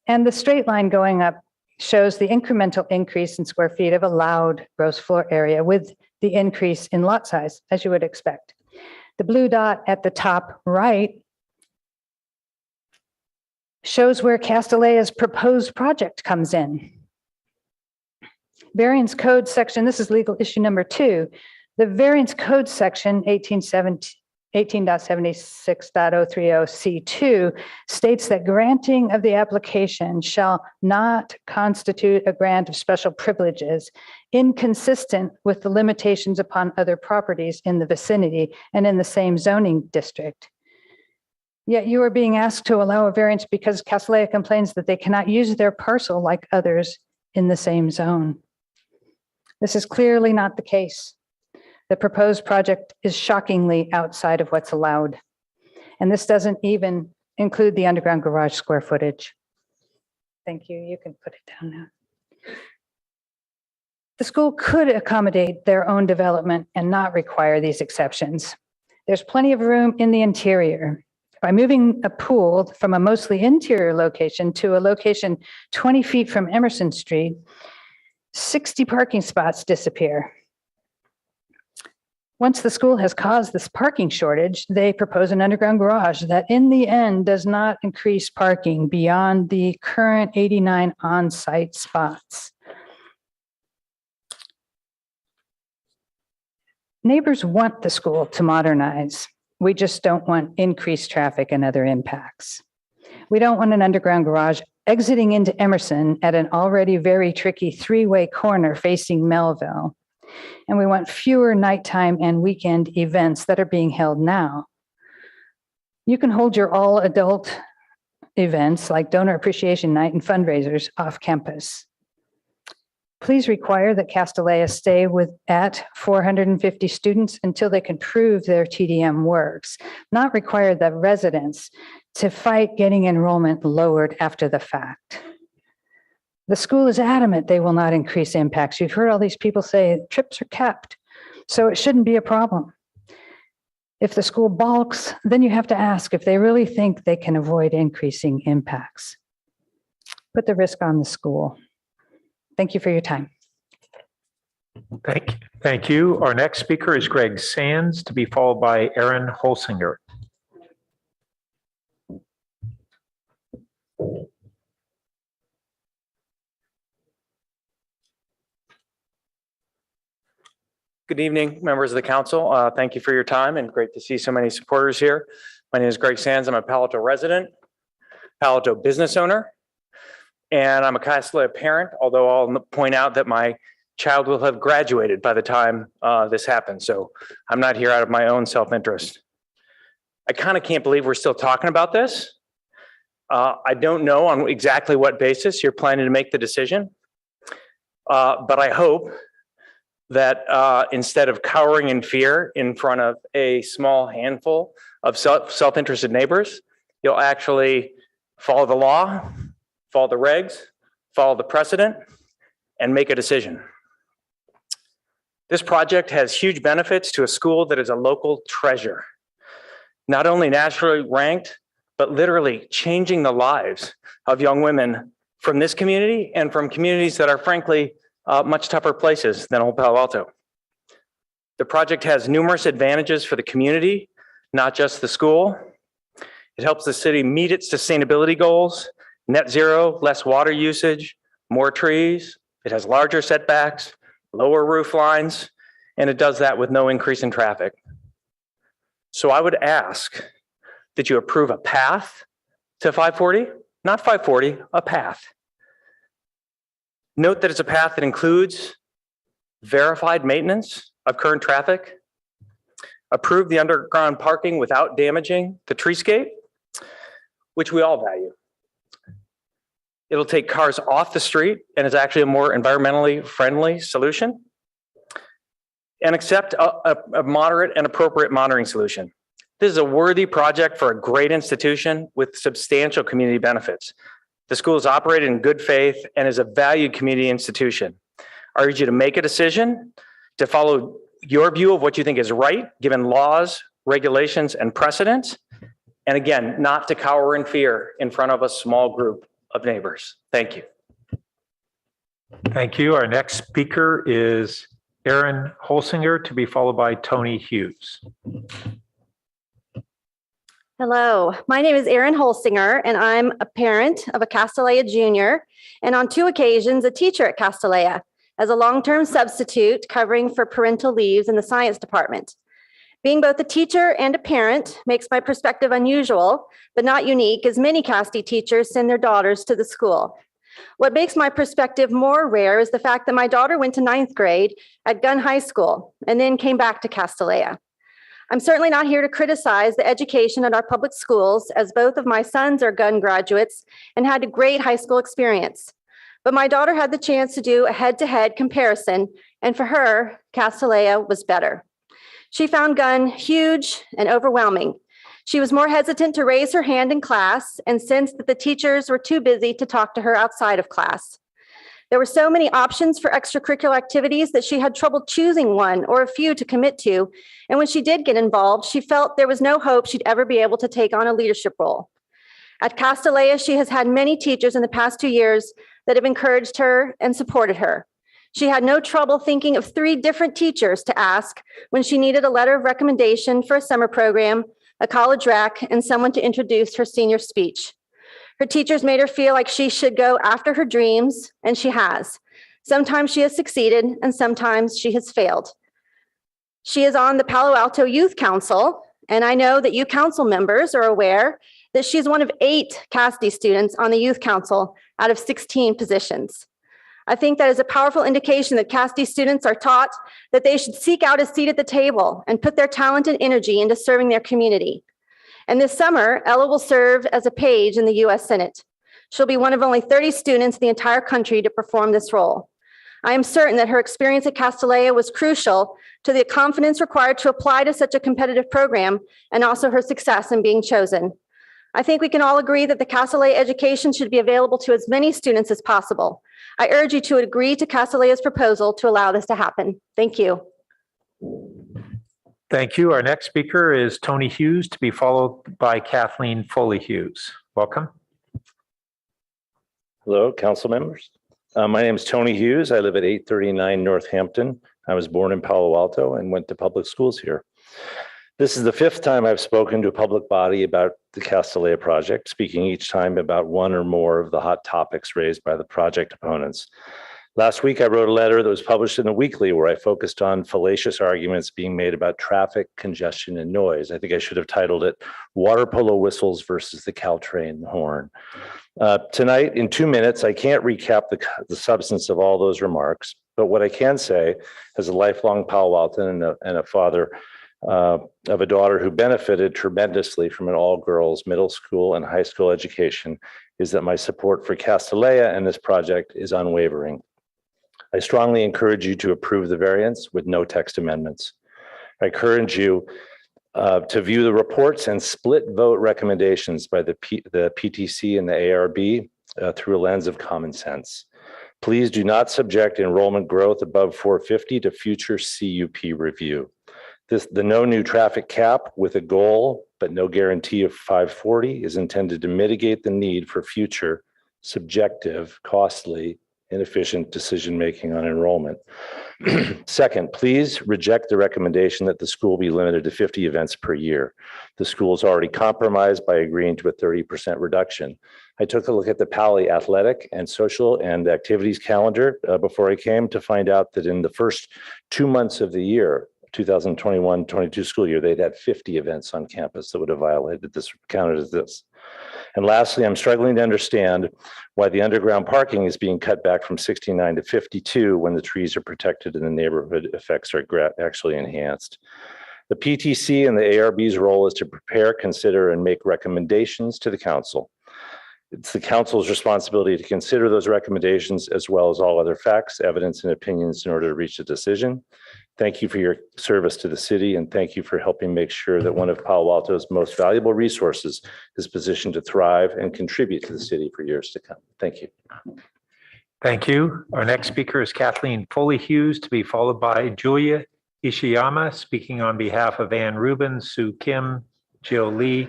And the straight line going up shows the incremental increase in square feet of allowed gross floor area with the increase in lot size, as you would expect. The blue dot at the top right shows where Castellea's proposed project comes in. Variance code section, this is legal issue number 2. The variance code section 18.76.030C2 states that granting of the application shall not constitute a grant of special privileges inconsistent with the limitations upon other properties in the vicinity and in the same zoning district. Yet you are being asked to allow a variance because Castellea complains that they cannot use their parcel like others in the same zone. This is clearly not the case. The proposed project is shockingly outside of what's allowed. And this doesn't even include the underground garage square footage. Thank you. You can put it down now. The school could accommodate their own development and not require these exceptions. There's plenty of room in the interior. By moving a pool from a mostly interior location to a location 20 feet from Emerson Street, 60 parking spots disappear. Once the school has caused this parking shortage, they propose an underground garage that in the end does not increase parking beyond the current 89 on-site spots. Neighbors want the school to modernize. We just don't want increased traffic and other impacts. We don't want an underground garage exiting into Emerson at an already very tricky three-way corner facing Melville. And we want fewer nighttime and weekend events that are being held now. You can hold your all-adult events like Donor Appreciation Night and fundraisers off campus. Please require that Castellea stay at 450 students until they can prove their TDM works, not require the residents to fight getting enrollment lowered after the fact. The school is adamant they will not increase impacts. You've heard all these people say trips are kept, so it shouldn't be a problem. If the school balks, then you have to ask if they really think they can avoid increasing impacts. Put the risk on the school. Thank you for your time. Thank you. Our next speaker is Greg Sands, to be followed by Aaron Holsinger. Good evening, members of the council. Thank you for your time and great to see so many supporters here. My name is Greg Sands. I'm a Palo Alto resident, Palo Alto business owner, and I'm a Castellea parent, although I'll point out that my child will have graduated by the time this happens. So I'm not here out of my own self-interest. I kind of can't believe we're still talking about this. I don't know on exactly what basis you're planning to make the decision, but I hope that instead of cowering in fear in front of a small handful of self-interested neighbors, you'll actually follow the law, follow the regs, follow the precedent, and make a decision. This project has huge benefits to a school that is a local treasure, not only nationally ranked, but literally changing the lives of young women from this community and from communities that are frankly much tougher places than Old Palo Alto. The project has numerous advantages for the community, not just the school. It helps the city meet its sustainability goals, net zero, less water usage, more trees. It has larger setbacks, lower roof lines, and it does that with no increase in traffic. So I would ask that you approve a path to 540, not 540, a path. Note that it's a path that includes verified maintenance of current traffic, approve the underground parking without damaging the treescape, which we all value. It'll take cars off the street and is actually a more environmentally friendly solution, and accept a moderate and appropriate monitoring solution. This is a worthy project for a great institution with substantial community benefits. The school is operated in good faith and is a valued community institution. I urge you to make a decision to follow your view of what you think is right, given laws, regulations, and precedents. And again, not to cower in fear in front of a small group of neighbors. Thank you. Thank you. Our next speaker is Aaron Holsinger, to be followed by Tony Hughes. Hello, my name is Erin Holsinger, and I'm a parent of a Castellea junior, and on 2 occasions, a teacher at Castellea as a long-term substitute covering for parental leaves in the science department. Being both a teacher and a parent makes my perspective unusual, but not unique, as many Casti teachers send their daughters to the school. What makes my perspective more rare is the fact that my daughter went to 9th grade at Gunn High School and then came back to Castellea. I'm certainly not here to criticize the education at our public schools, as both of my sons are Gunn graduates and had a great high school experience. But my daughter had the chance to do a head-to-head comparison, and for her, Castellea was better. She found Gunn huge and overwhelming. She was more hesitant to raise her hand in class and sensed that the teachers were too busy to talk to her outside of class. There were so many options for extracurricular activities that she had trouble choosing one or a few to commit to. And when she did get involved, she felt there was no hope she'd ever be able to take on a leadership role. At Castellea, she has had many teachers in the past 2 years that have encouraged her and supported her. She had no trouble thinking of 3 different teachers to ask when she needed a letter of recommendation for a summer program, a college rec, and someone to introduce her senior speech. Her teachers made her feel like she should go after her dreams, and she has. Sometimes she has succeeded, and sometimes she has failed. She is on the Palo Alto Youth Council, and I know that you council members are aware that she's one of 8 CASD students on the Youth Council out of 16 positions. I think that is a powerful indication that CASD students are taught that they should seek out a seat at the table and put their talent and energy into serving their community. And this summer, Ella will serve as a page in the U.S. Senate. She'll be one of only 30 students in the entire country to perform this role. I am certain that her experience at Castellea was crucial to the confidence required to apply to such a competitive program and also her success in being chosen. I think we can all agree that the Castellea education should be available to as many students as possible. I urge you to agree to Castellea's proposal to allow this to happen. Thank you. Thank you. Our next speaker is Tony Hughes, to be followed by Kathleen Foley Hughes. Welcome. Hello, council members. My name is Tony Hughes. I live at 839 Northampton. I was born in Palo Alto and went to public schools here. This is the 5th time I've spoken to a public body about the Castellea project, speaking each time about one or more of the hot topics raised by the project opponents. Last week, I wrote a letter that was published in the Weekly where I focused on fallacious arguments being made about traffic, congestion, and noise. I think I should have titled it Water Polo Whistles versus the Caltrain Horn. Tonight, in 2 minutes, I can't recap the substance of all those remarks, but what I can say as a lifelong Palo Alton and a father of a daughter who benefited tremendously from an all-girls middle school and high school education is that my support for Castellea and this project is unwavering. I strongly encourage you to approve the variance with no text amendments. I encourage you to view the reports and split vote recommendations by the PTC and the ARB through a lens of common sense. Please do not subject enrollment growth above 450 to future CUP review. The no new traffic cap with a goal but no guarantee of 540 is intended to mitigate the need for future subjective, costly, inefficient decision-making on enrollment. Second, please reject the recommendation that the school be limited to 50 events per year. The school is already compromised by agreeing to a 30% reduction. I took a look at the Pali athletic and social and activities calendar before I came to find out that in the first 2 months of the year, 2021-22 school year, they'd had 50 events on campus that would have violated this, counted as this. And lastly, I'm struggling to understand why the underground parking is being cut back from 69 to 52 when the trees are protected and the neighborhood effects are actually enhanced. The PTC and the ARB's role is to prepare, consider, and make recommendations to the council. It's the council's responsibility to consider those recommendations as well as all other facts, evidence, and opinions in order to reach a decision. Thank you for your service to the city, and thank you for helping make sure that one of Palo Alto's most valuable resources is positioned to thrive and contribute to the city for years to come. Thank you. Thank you. Our next speaker is Kathleen Foley Hughes, to be followed by Julia Ishiyama, speaking on behalf of Ann Rubin, Sue Kim, Jill Lee,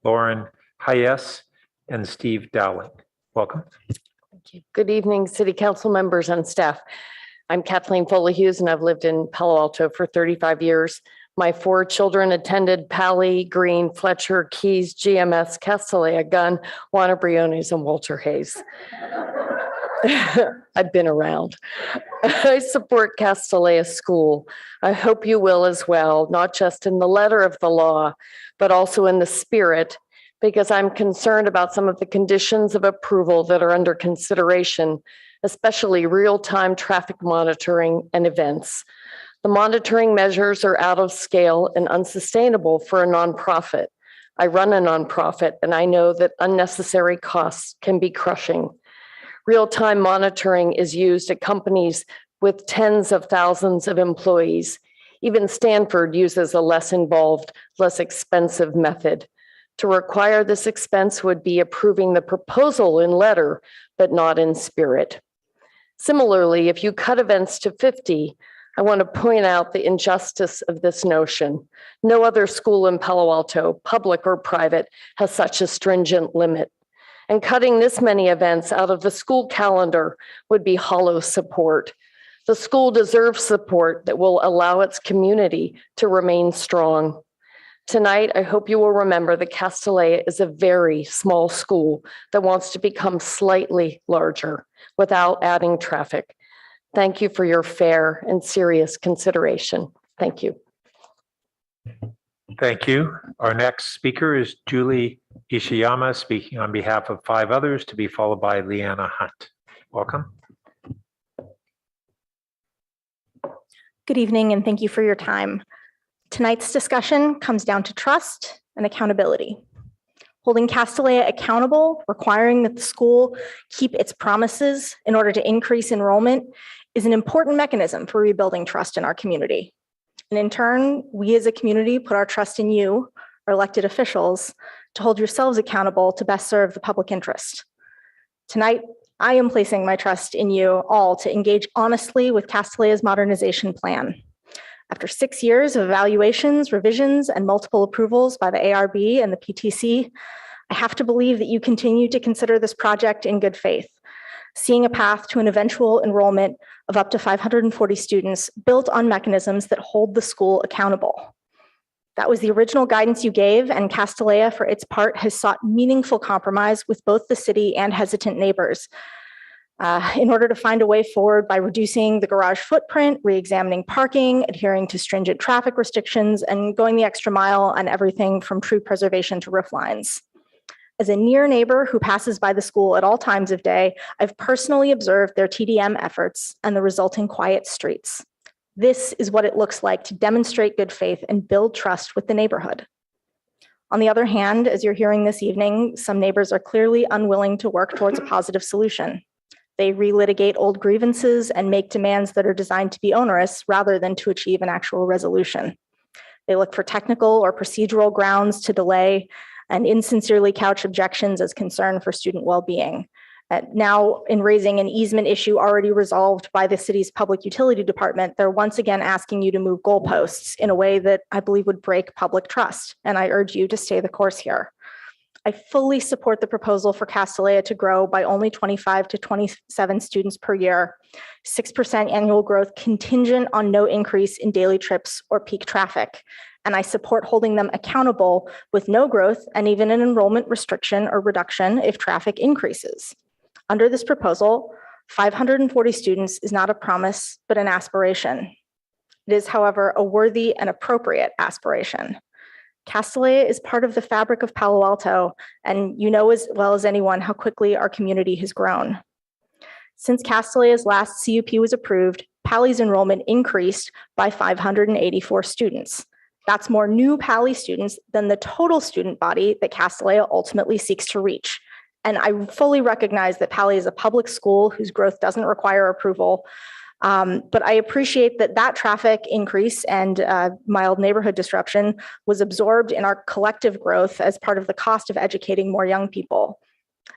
Lauren Hayes, and Steve Dowling. Welcome. Thank you. Good evening, City Council members and staff. I'm Kathleen Foley Hughes, and I've lived in Palo Alto for 35 years. My 4 children attended Pali, Green, Fletcher, Keys, GMS, Castellea, Gunn, Juana Briones, and Walter Hayes. I've been around. I support Castellea School. I hope you will as well, not just in the letter of the law, but also in the spirit, because I'm concerned about some of the conditions of approval that are under consideration, especially real-time traffic monitoring and events. The monitoring measures are out of scale and unsustainable for a nonprofit. I run a nonprofit, and I know that unnecessary costs can be crushing. Real-time monitoring is used at companies with tens of thousands of employees. Even Stanford uses a less involved, less expensive method. To require this expense would be approving the proposal in letter, but not in spirit. Similarly, if you cut events to 50, I want to point out the injustice of this notion. No other school in Palo Alto, public or private, has such a stringent limit. And cutting this many events out of the school calendar would be hollow support. The school deserves support that will allow its community to remain strong. Tonight, I hope you will remember that Castellea is a very small school that wants to become slightly larger without adding traffic. Thank you for your fair and serious consideration. Thank you. Thank you. Our next speaker is Julie Ishiyama, speaking on behalf of 5 others, to be followed by Leanna Hunt. Welcome. Good evening, and thank you for your time. Tonight's discussion comes down to trust and accountability. Holding Castellea accountable, requiring that the school keep its promises in order to increase enrollment, is an important mechanism for rebuilding trust in our community. And in turn, we as a community put our trust in you, our elected officials, to hold yourselves accountable to best serve the public interest. Tonight, I am placing my trust in you all to engage honestly with Castellea's modernization plan. After 6 years of evaluations, revisions, and multiple approvals by the ARB and the PTC, I have to believe that you continue to consider this project in good faith, seeing a path to an eventual enrollment of up to 540 students built on mechanisms that hold the school accountable. That was the original guidance you gave, and Castellea, for its part, has sought meaningful compromise with both the city and hesitant neighbors in order to find a way forward by reducing the garage footprint, re-examining parking, adhering to stringent traffic restrictions, and going the extra mile on everything from tree preservation to roof lines. As a near neighbor who passes by the school at all times of day, I've personally observed their TDM efforts and the resulting quiet streets. This is what it looks like to demonstrate good faith and build trust with the neighborhood. On the other hand, as you're hearing this evening, some neighbors are clearly unwilling to work towards a positive solution. They relitigate old grievances and make demands that are designed to be onerous rather than to achieve an actual resolution. They look for technical or procedural grounds to delay and insincerely couch objections as concern for student well-being. Now, in raising an easement issue already resolved by the city's public utility department, they're once again asking you to move goalposts in a way that I believe would break public trust, and I urge you to stay the course here. I fully support the proposal for Castellea to grow by only 25 to 27 students per year, 6% annual growth contingent on no increase in daily trips or peak traffic. And I support holding them accountable with no growth and even an enrollment restriction or reduction if traffic increases. Under this proposal, 540 students is not a promise, but an aspiration. It is, however, a worthy and appropriate aspiration. Castellea is part of the fabric of Palo Alto, and you know as well as anyone how quickly our community has grown. Since Castellea's last CUP was approved, Pally's enrollment increased by 584 students. That's more new Pally students than the total student body that Castellea ultimately seeks to reach. And I fully recognize that Pally is a public school whose growth doesn't require approval. But I appreciate that that traffic increase and mild neighborhood disruption was absorbed in our collective growth as part of the cost of educating more young people.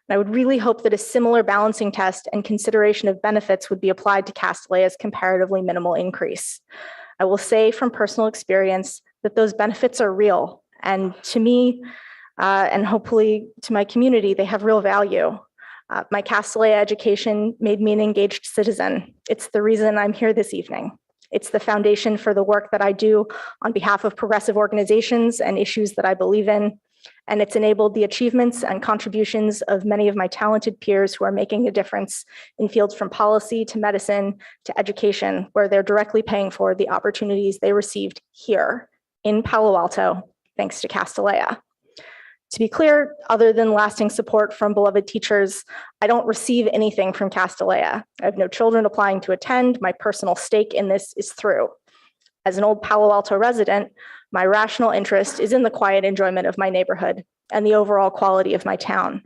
And I would really hope that a similar balancing test and consideration of benefits would be applied to Castellea's comparatively minimal increase. I will say from personal experience that those benefits are real. And to me, and hopefully to my community, they have real value. My Castellea education made me an engaged citizen. It's the reason I'm here this evening. It's the foundation for the work that I do on behalf of progressive organizations and issues that I believe in. And it's enabled the achievements and contributions of many of my talented peers who are making a difference in fields from policy to medicine to education, where they're directly paying for the opportunities they received here in Palo Alto, thanks to Castellea. To be clear, other than lasting support from beloved teachers, I don't receive anything from Castellea. I have no children applying to attend. My personal stake in this is through. As an old Palo Alto resident, my rational interest is in the quiet enjoyment of my neighborhood and the overall quality of my town.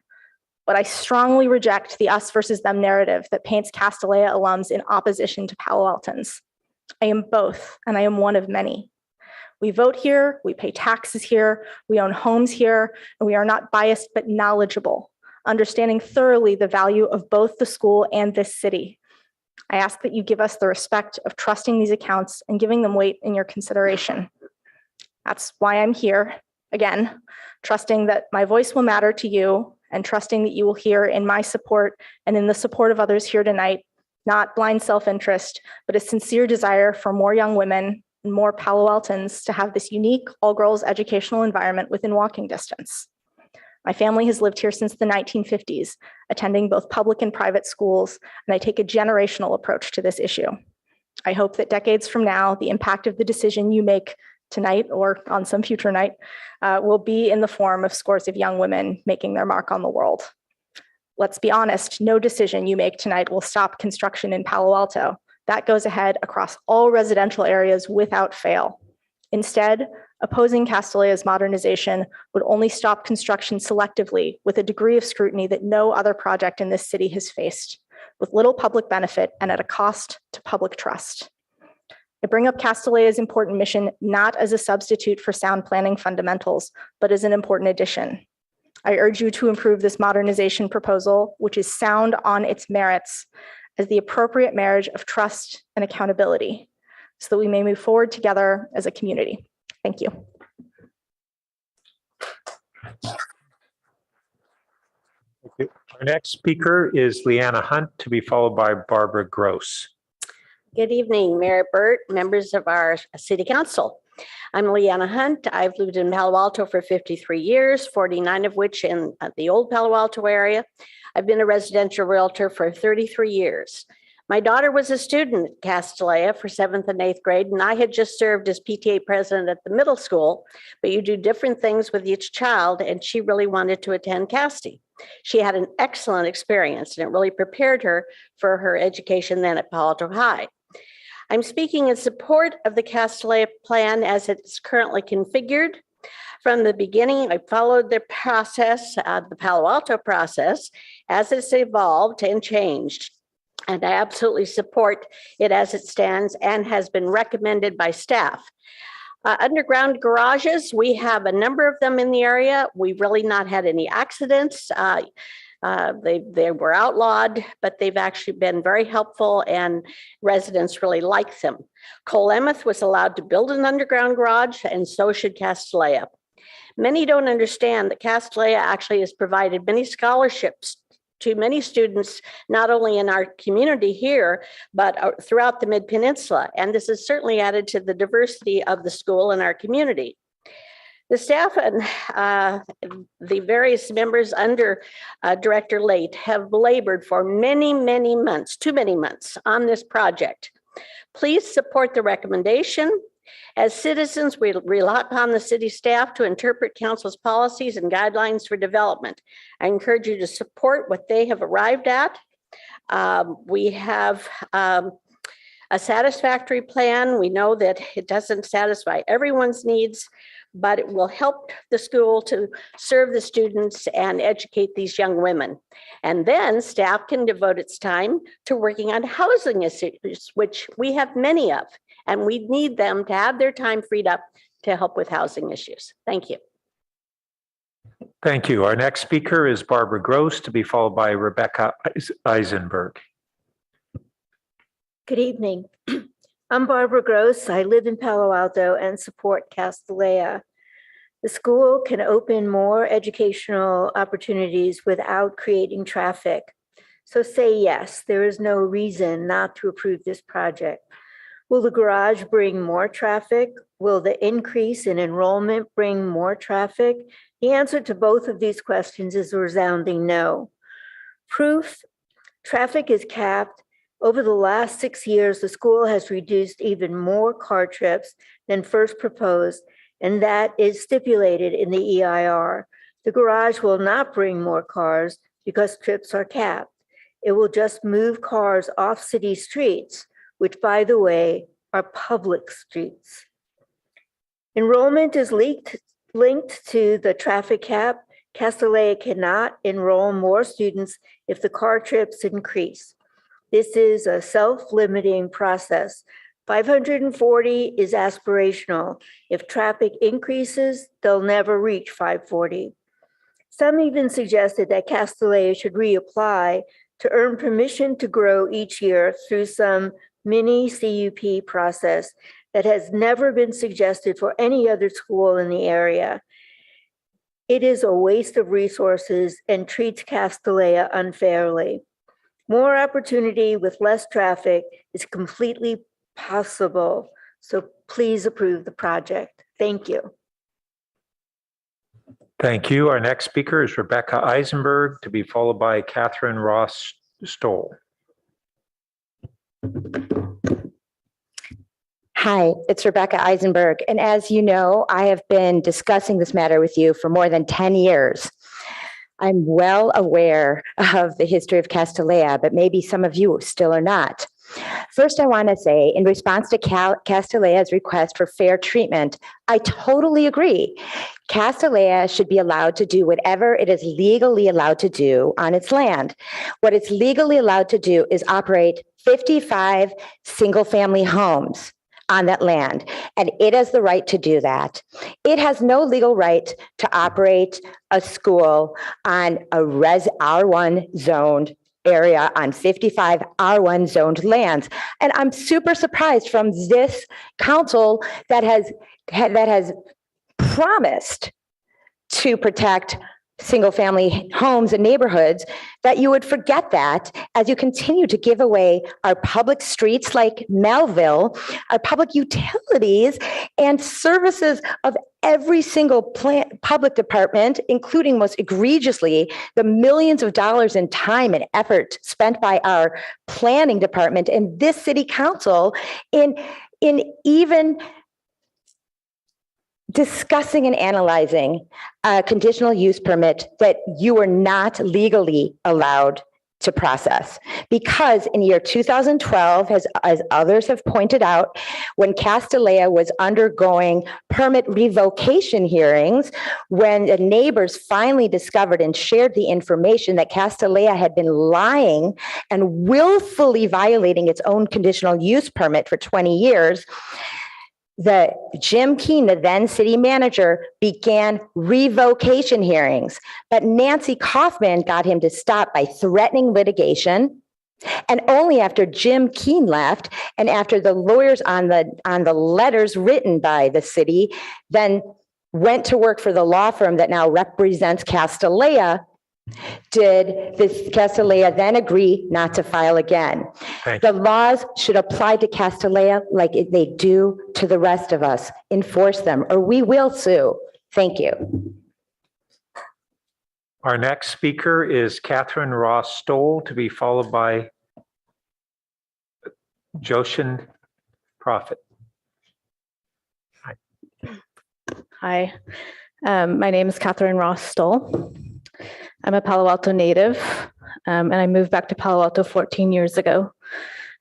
But I strongly reject the us versus them narrative that paints Castellea alums in opposition to Palo Altans. I am both, and I am one of many. We vote here, we pay taxes here, we own homes here, and we are not biased but knowledgeable, understanding thoroughly the value of both the school and this city. I ask that you give us the respect of trusting these accounts and giving them weight in your consideration. That's why I'm here, again, trusting that my voice will matter to you and trusting that you will hear in my support and in the support of others here tonight, not blind self-interest, but a sincere desire for more young women and more Palo Altans to have this unique all-girls educational environment within walking distance. My family has lived here since the 1950s, attending both public and private schools, and I take a generational approach to this issue. I hope that decades from now, the impact of the decision you make tonight or on some future night will be in the form of scores of young women making their mark on the world. Let's be honest, no decision you make tonight will stop construction in Palo Alto. That goes ahead across all residential areas without fail. Instead, opposing Castellea's modernization would only stop construction selectively with a degree of scrutiny that no other project in this city has faced, with little public benefit and at a cost to public trust. I bring up Castellea's important mission not as a substitute for sound planning fundamentals, but as an important addition. I urge you to improve this modernization proposal, which is sound on its merits, as the appropriate marriage of trust and accountability, so that we may move forward together as a community. Thank you. Thank you. Our next speaker is Leanna Hunt, to be followed by Barbara Gross. Good evening, Mayor Burt, members of our City Council. I'm Leanna Hunt. I've lived in Palo Alto for 53 years, 49 of which in the old Palo Alto area. I've been a residential realtor for 33 years. My daughter was a student at Castellea for 7th and 8th grade, and I had just served as PTA president at the middle school, but you do different things with each child, and she really wanted to attend Casti. She had an excellent experience, and it really prepared her for her education then at Palo Alto High. I'm speaking in support of the Castellea plan as it's currently configured. From the beginning, I followed the process, the Palo Alto process, as it's evolved and changed. And I absolutely support it as it stands and has been recommended by staff. Underground garages, we have a number of them in the area. We've really not had any accidents. They were outlawed, but they've actually been very helpful and residents really like them. Colemuth was allowed to build an underground garage, and so should Castellea. Many don't understand that Castellea actually has provided many scholarships to many students, not only in our community here, but throughout the Mid-Peninsula. And this has certainly added to the diversity of the school and our community. The staff and the various members under Director Late have labored for many, many months, too many months, on this project. Please support the recommendation. As citizens, we rely upon the city staff to interpret council's policies and guidelines for development. I encourage you to support what they have arrived at. We have a satisfactory plan. We know that it doesn't satisfy everyone's needs, but it will help the school to serve the students and educate these young women. And then staff can devote its time to working on housing issues, which we have many of, and we need them to have their time freed up to help with housing issues. Thank you. Thank you. Our next speaker is Barbara Gross, to be followed by Rebecca Eisenberg. Good evening. I'm Barbara Gross. I live in Palo Alto and support Castellea. The school can open more educational opportunities without creating traffic. So say yes, there is no reason not to approve this project. Will the garage bring more traffic? Will the increase in enrollment bring more traffic? The answer to both of these questions is a resounding no. Proof, traffic is capped. Over the last 6 years, the school has reduced even more car trips than first proposed, and that is stipulated in the EIR. The garage will not bring more cars because trips are capped. It will just move cars off city streets, which, by the way, are public streets. Enrollment is linked to the traffic cap. Castellea cannot enroll more students if the car trips increase. This is a self-limiting process. 540 is aspirational. If traffic increases, they'll never reach 540. Some even suggested that Castellea should reapply to earn permission to grow each year through some mini CUP process that has never been suggested for any other school in the area. It is a waste of resources and treats Castellea unfairly. More opportunity with less traffic is completely possible. So please approve the project. Thank you. Thank you. Our next speaker is Rebecca Eisenberg, to be followed by Catherine Ross Stoll. Hi, it's Rebecca Eisenberg. And as you know, I have been discussing this matter with you for more than 10 years. I'm well aware of the history of Castellea, but maybe some of you still are not. First, I want to say, in response to Castellea's request for fair treatment, I totally agree. Castellea should be allowed to do whatever it is legally allowed to do on its land. What it's legally allowed to do is operate 55 single-family homes on that land, and it has the right to do that. It has no legal right to operate a school on a R1 zoned area on 55 R1 zoned lands. And I'm super surprised from this council that has promised to protect single-family homes and neighborhoods, that you would forget that as you continue to give away our public streets like Melville, our public utilities, and services of every single public department, including most egregiously the millions of dollars in time and effort spent by our planning department and this city council in even discussing and analyzing a conditional use permit that you were not legally allowed to process. Because in year 2012, as others have pointed out, when Castellea was undergoing permit revocation hearings, when the neighbors finally discovered and shared the information that Castellea had been lying and willfully violating its own conditional use permit for 20 years, the Jim Keene, the then city manager, began revocation hearings, but Nancy Kaufman got him to stop by threatening litigation. And only after Jim Keene left and after the lawyers on the letters written by the city then went to work for the law firm that now represents Castellea, did this Castellea then agree not to file again. The laws should apply to Castellea like they do to the rest of us. Enforce them or we will sue. Thank you. Our next speaker is Catherine Ross Stoll, to be followed by Joshin Prophet. Hi, my name is Catherine Ross Stoll. I'm a Palo Alto native, and I moved back to Palo Alto 14 years ago.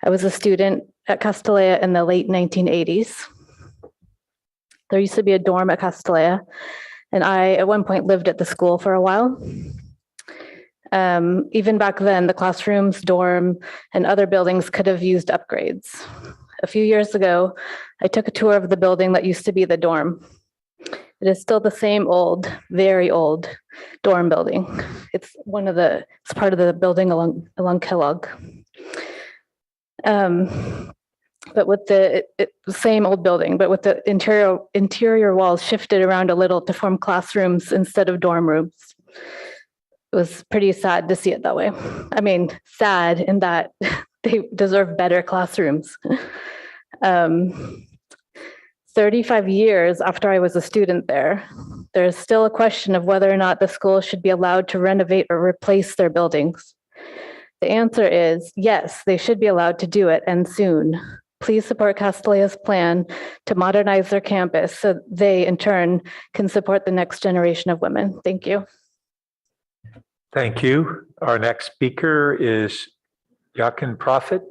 I was a student at Castellea in the late 1980s. There used to be a dorm at Castellea, and I, at one point, lived at the school for a while. Even back then, the classrooms, dorm, and other buildings could have used upgrades. A few years ago, I took a tour of the building that used to be the dorm. It is still the same old, very old dorm building. It's part of the building along Kellogg. But with the same old building, but with the interior walls shifted around a little to form classrooms instead of dorm rooms. It was pretty sad to see it that way. I mean, sad in that they deserve better classrooms. 35 years after I was a student there, there's still a question of whether or not the school should be allowed to renovate or replace their buildings. The answer is yes, they should be allowed to do it, and soon. Please support Castellea's plan to modernize their campus so they, in turn, can support the next generation of women. Thank you. Thank you. Our next speaker is Jochen Prophet.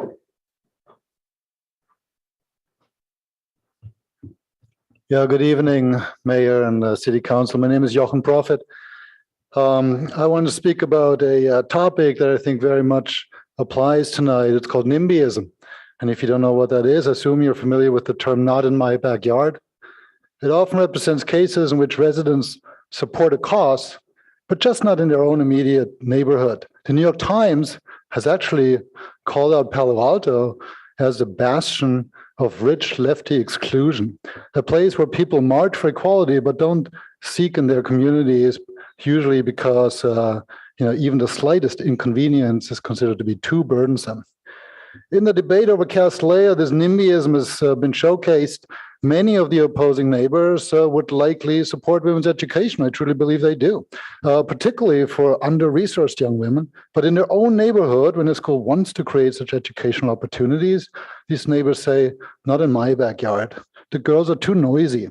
Yeah, good evening, Mayor and City Council. My name is Jochen Prophet. I want to speak about a topic that I think very much applies tonight. It's called NIMBYism. And if you don't know what that is, I assume you're familiar with the term "not in my backyard." It often represents cases in which residents support a cause, but just not in their own immediate neighborhood. The New York Times has actually called out Palo Alto as a bastion of rich lefty exclusion, a place where people march for equality but don't seek in their communities, usually because even the slightest inconvenience is considered to be too burdensome. In the debate over Castelia, this NIMBYism has been showcased. Many of the opposing neighbors would likely support women's education. I truly believe they do, particularly for under-resourced young women. But in their own neighborhood, when a school wants to create such educational opportunities, these neighbors say, not in my backyard. The girls are too noisy.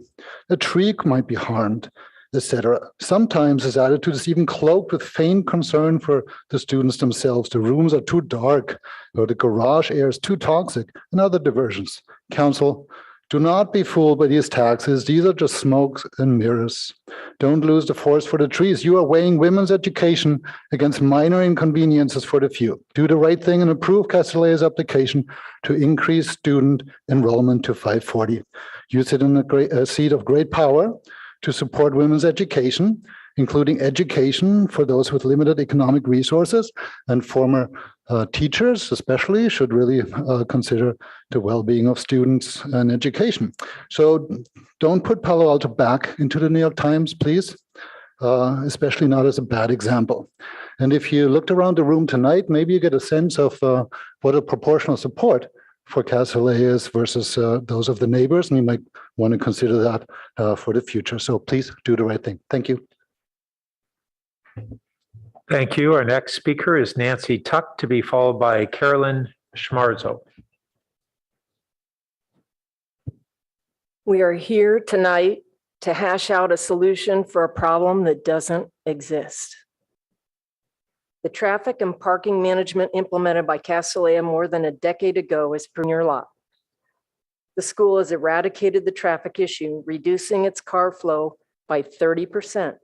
A tree might be harmed, etc. Sometimes this attitude is even cloaked with feigned concern for the students themselves. The rooms are too dark, or the garage air is too toxic, and other diversions. Council, do not be fooled by these taxes. These are just smokes and mirrors. Don't lose the forest for the trees. You are weighing women's education against minor inconveniences for the few. Do the right thing and approve Castillea's application to increase student enrollment to 540. You sit in a seat of great power to support women's education, including education for those with limited economic resources, and former teachers especially should really consider the well-being of students and education. So don't put Palo Alto back into the New York Times, please, especially not as a bad example. And if you looked around the room tonight, maybe you get a sense of what a proportional support for Castelia is versus those of the neighbors, and you might want to consider that for the future. So please do the right thing. Thank you. Thank you. Our next speaker is Nancy Tuck, to be followed by Carolyn Schmarzo. We are here tonight to hash out a solution for a problem that doesn't exist. The traffic and parking management implemented by Castelia more than a decade ago is premier law. The school has eradicated the traffic issue, reducing its car flow by 30%.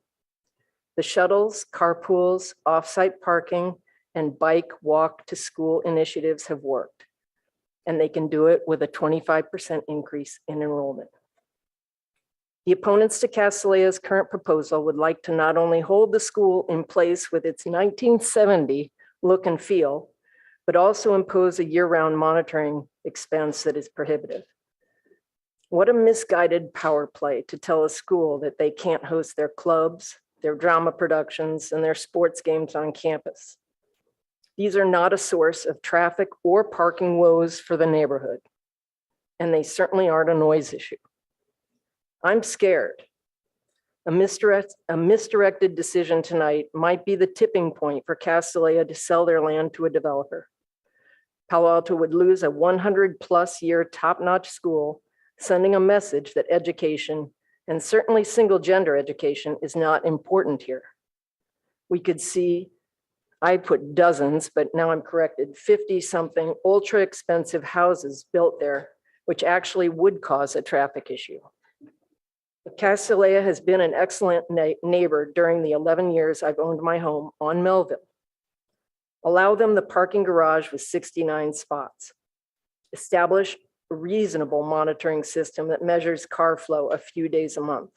The shuttles, carpools, off-site parking, and bike walk to school initiatives have worked, and they can do it with a 25% increase in enrollment. The opponents to Castillea's current proposal would like to not only hold the school in place with its 1970 look and feel, but also impose a year-round monitoring expense that is prohibitive. What a misguided power play to tell a school that they can't host their clubs, their drama productions, and their sports games on campus. These are not a source of traffic or parking woes for the neighborhood, and they certainly aren't a noise issue. I'm scared. A misdirected decision tonight might be the tipping point for Castelia to sell their land to a developer. Palo Alto would lose a 100+ year top-notch school, sending a message that education, and certainly single gender education, is not important here. We could see, I put dozens, but now I'm corrected, 50-something ultra expensive houses built there, which actually would cause a traffic issue. Castelia has been an excellent neighbor during the 11 years I've owned my home on Melville. Allow them the parking garage with 69 spots. Establish a reasonable monitoring system that measures car flow a few days a month.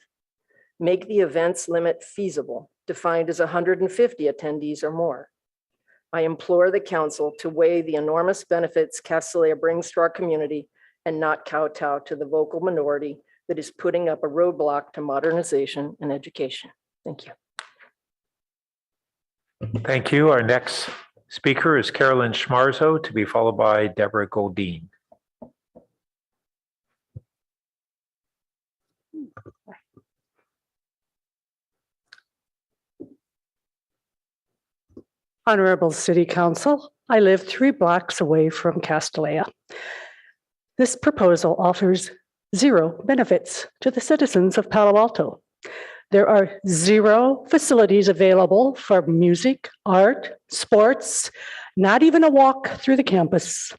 Make the events limit feasible, defined as 150 attendees or more. I implore the council to weigh the enormous benefits Castelia brings to our community and not kowtow to the vocal minority that is putting up a roadblock to modernization and education. Thank you. Thank you. Our next speaker is Carolyn Schmarzo, to be followed by Deborah Goldine. Honorable City Council, I live 3 blocks away from Castelia. This proposal offers 0 benefits to the citizens of Palo Alto. There are 0 facilities available for music, art, sports, not even a walk through the campus.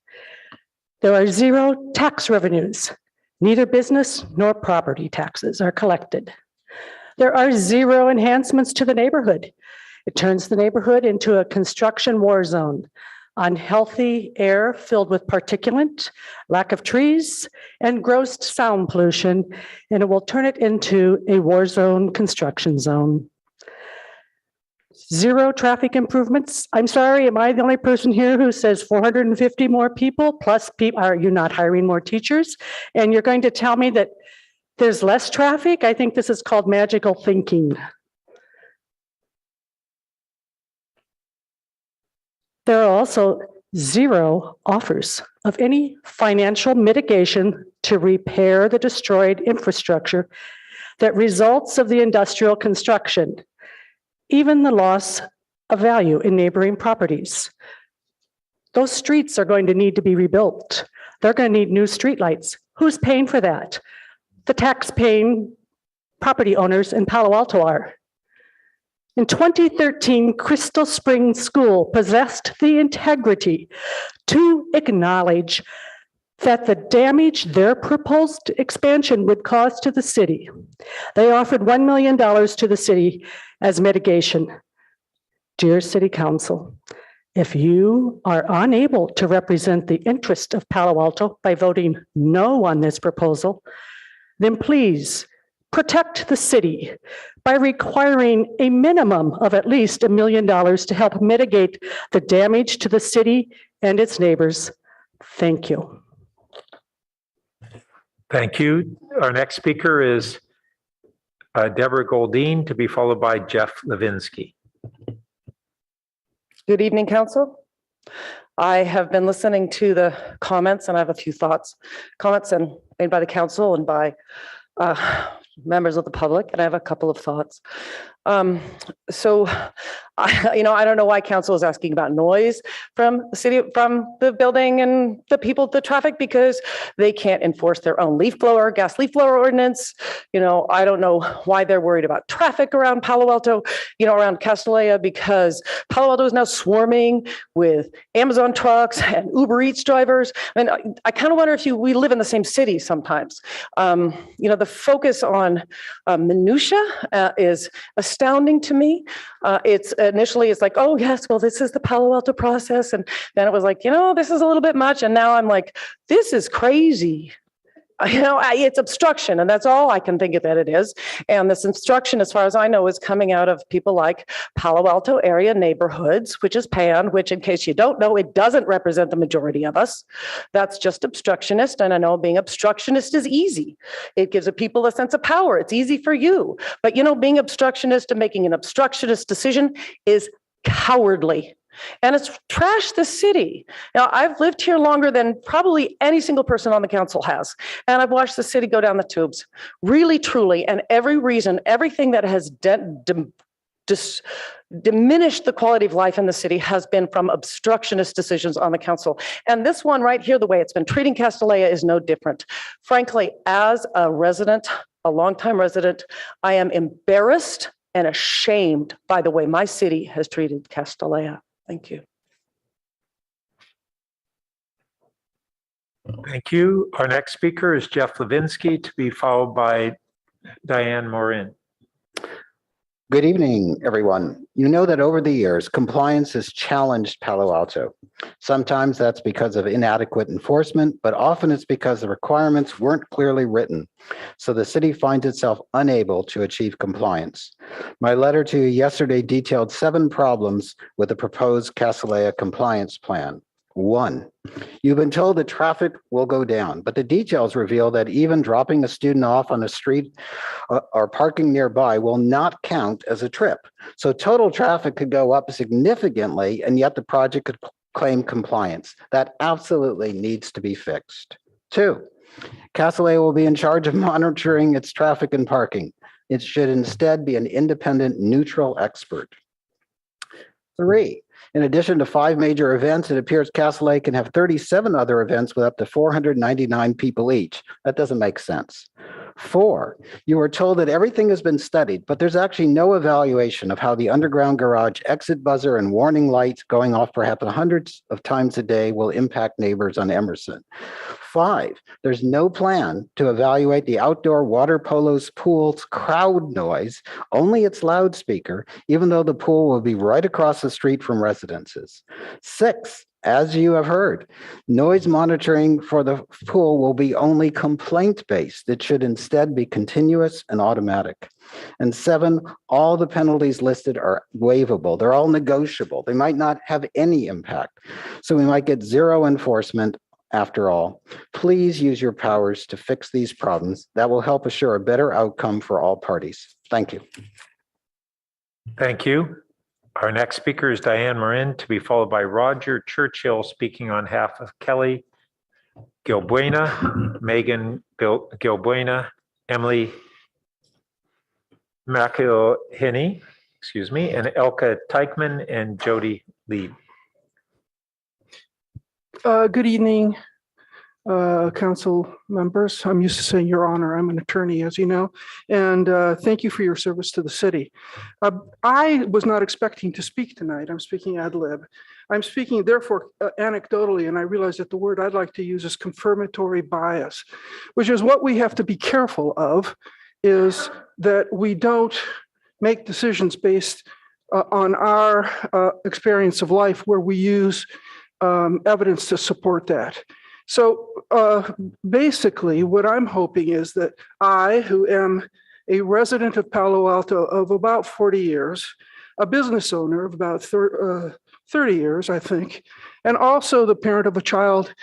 There are 0 tax revenues. Neither business nor property taxes are collected. There are 0 enhancements to the neighborhood. It turns the neighborhood into a construction war zone. Unhealthy air filled with particulate, lack of trees, and gross sound pollution, and it will turn it into a war zone construction zone. 0 traffic improvements. I'm sorry, am I the only person here who says 450 more people plus people? Are you not hiring more teachers? And you're going to tell me that there's less traffic? I think this is called magical thinking. There are also 0 offers of any financial mitigation to repair the destroyed infrastructure that results of the industrial construction, even the loss of value in neighboring properties. Those streets are going to need to be rebuilt. They're going to need new streetlights. Who's paying for that? The tax-paying property owners in Palo Alto are. In 2013, Crystal Springs School possessed the integrity to acknowledge that the damage their proposed expansion would cause to the city. They offered $1 million to the city as mitigation. Dear City Council, if you are unable to represent the interest of Palo Alto by voting no on this proposal, then please protect the city by requiring a minimum of at least $1 million to help mitigate the damage to the city and its neighbors. Thank you. Thank you. Our next speaker is Deborah Goldine, to be followed by Jeff Levinsky. Good evening, Council. I have been listening to the comments and I have a few thoughts. Comments made by the Council and by members of the public, and I have a couple of thoughts. I don't know why Council is asking about noise from the city, from the building and the people, the traffic, because they can't enforce their own gas leaf blower ordinance. I don't know why they're worried about traffic around Palo Alto, around Castellea, because Palo Alto is now swarming with Amazon trucks and Uber Eats drivers. I kind of wonder if we live in the same city sometimes. The focus on minutia is astounding to me. Initially it's like, oh yes, well, this is the Palo Alto process. And then it was like, this is a little bit much. And now I'm like, this is crazy. It's obstruction, and that's all I can think of that it is. And this obstruction, as far as I know, is coming out of people like Palo Alto area neighborhoods, which is PAN, which, in case you don't know, it doesn't represent the majority of us. That's just obstructionist. And I know being obstructionist is easy. It gives people a sense of power. It's easy for you. But being obstructionist and making an obstructionist decision is cowardly. And it's trashed the city. Now, I've lived here longer than probably any single person on the council has. And I've watched the city go down the tubes, really, truly. And everything that has diminished the quality of life in the city has been from obstructionist decisions on the council. And this one right here, the way it's been treating Castellea is no different. Frankly, as a resident, a longtime resident, I am embarrassed and ashamed by the way my city has treated Castellea. Thank you. Thank you. Our next speaker is Jeff Levinsky, to be followed by Diane Morin. Good evening, everyone. You know that over the years, compliance has challenged Palo Alto. Sometimes that's because of inadequate enforcement, but often it's because the requirements weren't clearly written. So the city finds itself unable to achieve compliance. My letter to you yesterday detailed 7 problems with the proposed Castellea compliance plan. 1, you've been told that traffic will go down, but the details reveal that even dropping a student off on a street or parking nearby will not count as a trip. So total traffic could go up significantly, and yet the project could claim compliance. That absolutely needs to be fixed. 2, Castellea will be in charge of monitoring its traffic and parking. It should instead be an independent, neutral expert. 3, in addition to 5 major events, it appears Castellea can have 37 other events with up to 499 people each. That doesn't make sense. 4, you were told that everything has been studied, but there's actually no evaluation of how the underground garage exit buzzer and warning lights going off perhaps hundreds of times a day will impact neighbors on Emerson. 5, there's no plan to evaluate the outdoor water polo's pool's crowd noise, only its loudspeaker, even though the pool will be right across the street from residences. 6, As you have heard, noise monitoring for the pool will be only complaint-based. It should instead be continuous and automatic. And 7, all the penalties listed are waivable. They're all negotiable. They might not have any impact. So we might get 0 enforcement after all. Please use your powers to fix these problems. That will help assure a better outcome for all parties. Thank you. Thank you. Our next speaker is Diane Marin, to be followed by Roger Churchill, speaking on behalf of Kelly Gilbuena, Megan Gilbuena, Emily McElhinney, and Elka Teichman and Jody Lee. Good evening, council members. I'm used to saying Your Honor. I'm an attorney, as you know, and thank you for your service to the city. I was not expecting to speak tonight. I'm speaking ad lib. I'm speaking, therefore, anecdotally, and I realize that the word I'd like to use is confirmatory bias, which is what we have to be careful of, is that we don't make decisions based on our experience of life where we use evidence to support that. So basically, what I'm hoping is that I, who am a resident of Palo Alto of about 40 years, a business owner of about 30 years, I think, and also the parent of a child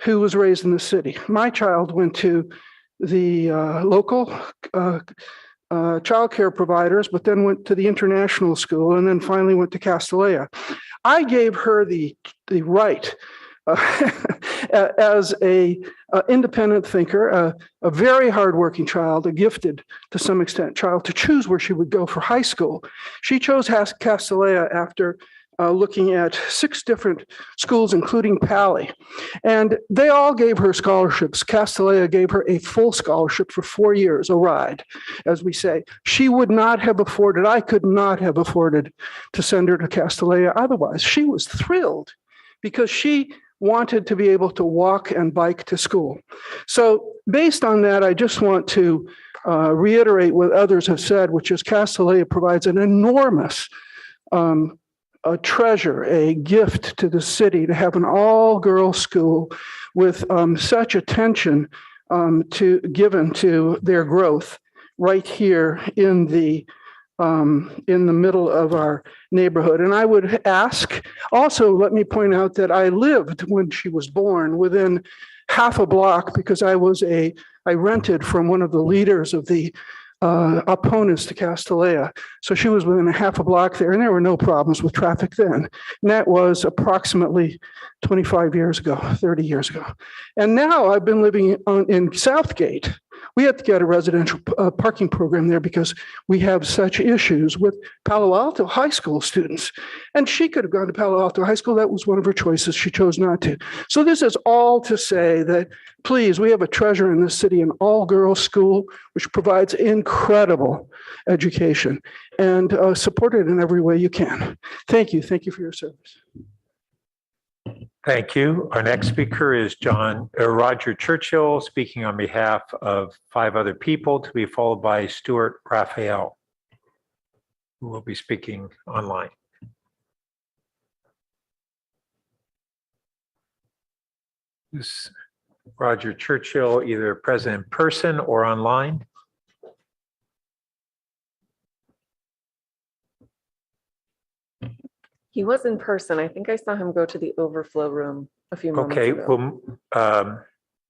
who was raised in the city. My child went to the local child care providers, but then went to the international school and then finally went to Castellea. I gave her the right as a independent thinker, a very hardworking child, a gifted to some extent child, to choose where she would go for high school. She chose Castellea after looking at 6 different schools, including Palo, and they all gave her scholarships. Castellea gave her a full scholarship for 4 years, a ride, as we say. She would not have afforded, I could not have afforded to send her to Castellea otherwise. She was thrilled because she wanted to be able to walk and bike to school. So based on that, I just want to reiterate what others have said, which is Castellea provides an enormous a treasure, a gift to the city to have an all-girls school with such attention given to their growth right here in the middle of our neighborhood. And I would ask, also let me point out that I lived when she was born within half a block because I rented from one of the leaders of the opponents to Castellea. So she was within a half a block there, and there were no problems with traffic then. And that was approximately 25 years ago, 30 years ago. And now I've been living in Southgate. We had to get a residential parking program there because we have such issues with Palo Alto high school students. And she could have gone to Palo Alto High School. That was one of her choices. She chose not to. So this is all to say that, please, we have a treasure in this city, an all-girls school, which provides incredible education, and support it in every way you can. Thank you. Thank you for your service. Thank you. Our next speaker is Roger Churchill, speaking on behalf of 5 other people, to be followed by Stuart Raphael, who will be speaking online. Is Roger Churchill either present in person or online? He was in person. I think I saw him go to the overflow room a few moments Okay, ago. we'll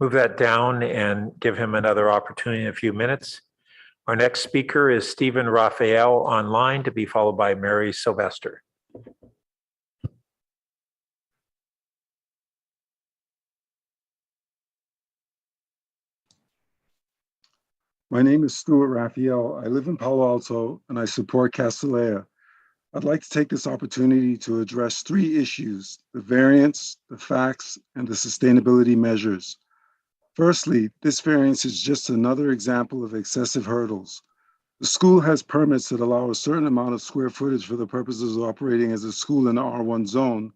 move that down and give him another opportunity in a few minutes. Our next speaker is Stephen Raphael online, to be followed by Mary Sylvester. My name is Stuart Raphael. I live in Palo Alto and I support Castellea. I'd like to take this opportunity to address 3 issues: the variance, the facts, and the sustainability measures. Firstly, this variance is just another example of excessive hurdles. The school has permits that allow a certain amount of square footage for the purposes of operating as a school in the R1 zone.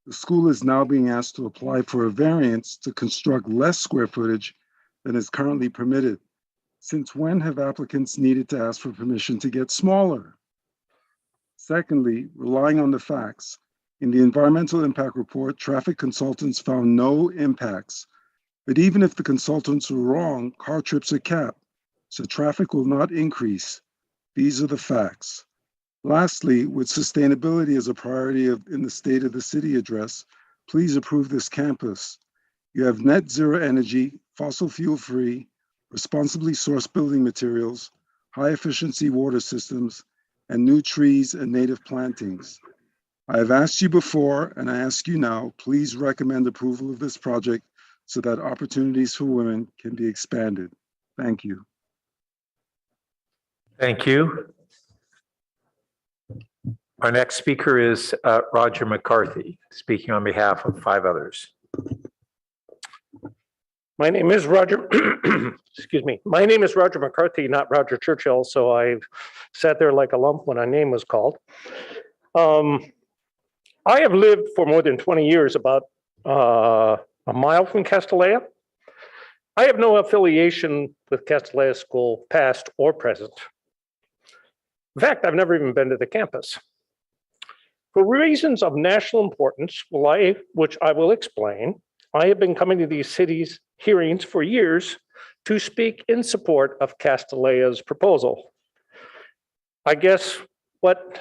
The school is now being asked to apply for a variance to construct less square footage than is currently permitted. Since when have applicants needed to ask for permission to get smaller? Secondly, relying on the facts, In the environmental impact report, traffic consultants found no impacts. But even if the consultants were wrong, car trips are capped, so traffic will not increase. These are the facts. Lastly, with sustainability as a priority in the State of the City address, please approve this campus. You have net zero energy, fossil fuel free, responsibly sourced building materials, high efficiency water systems, and new trees and native plantings. I have asked you before, and I ask you now, please recommend approval of this project so that opportunities for women can be expanded. Thank you. Thank you. Our next speaker is Roger McCarthy, speaking on behalf of 5 others. My name is Roger, excuse me. My name is Roger McCarthy, not Roger Churchill, so I sat there like a lump when my name was called. I have lived for more than 20 years about a mile from Castellea. I have no affiliation with Castellea School, past or present. In fact, I've never even been to the campus. For reasons of national importance, which I will explain, I have been coming to these cities' hearings for years to speak in support of Castellea's proposal. I guess what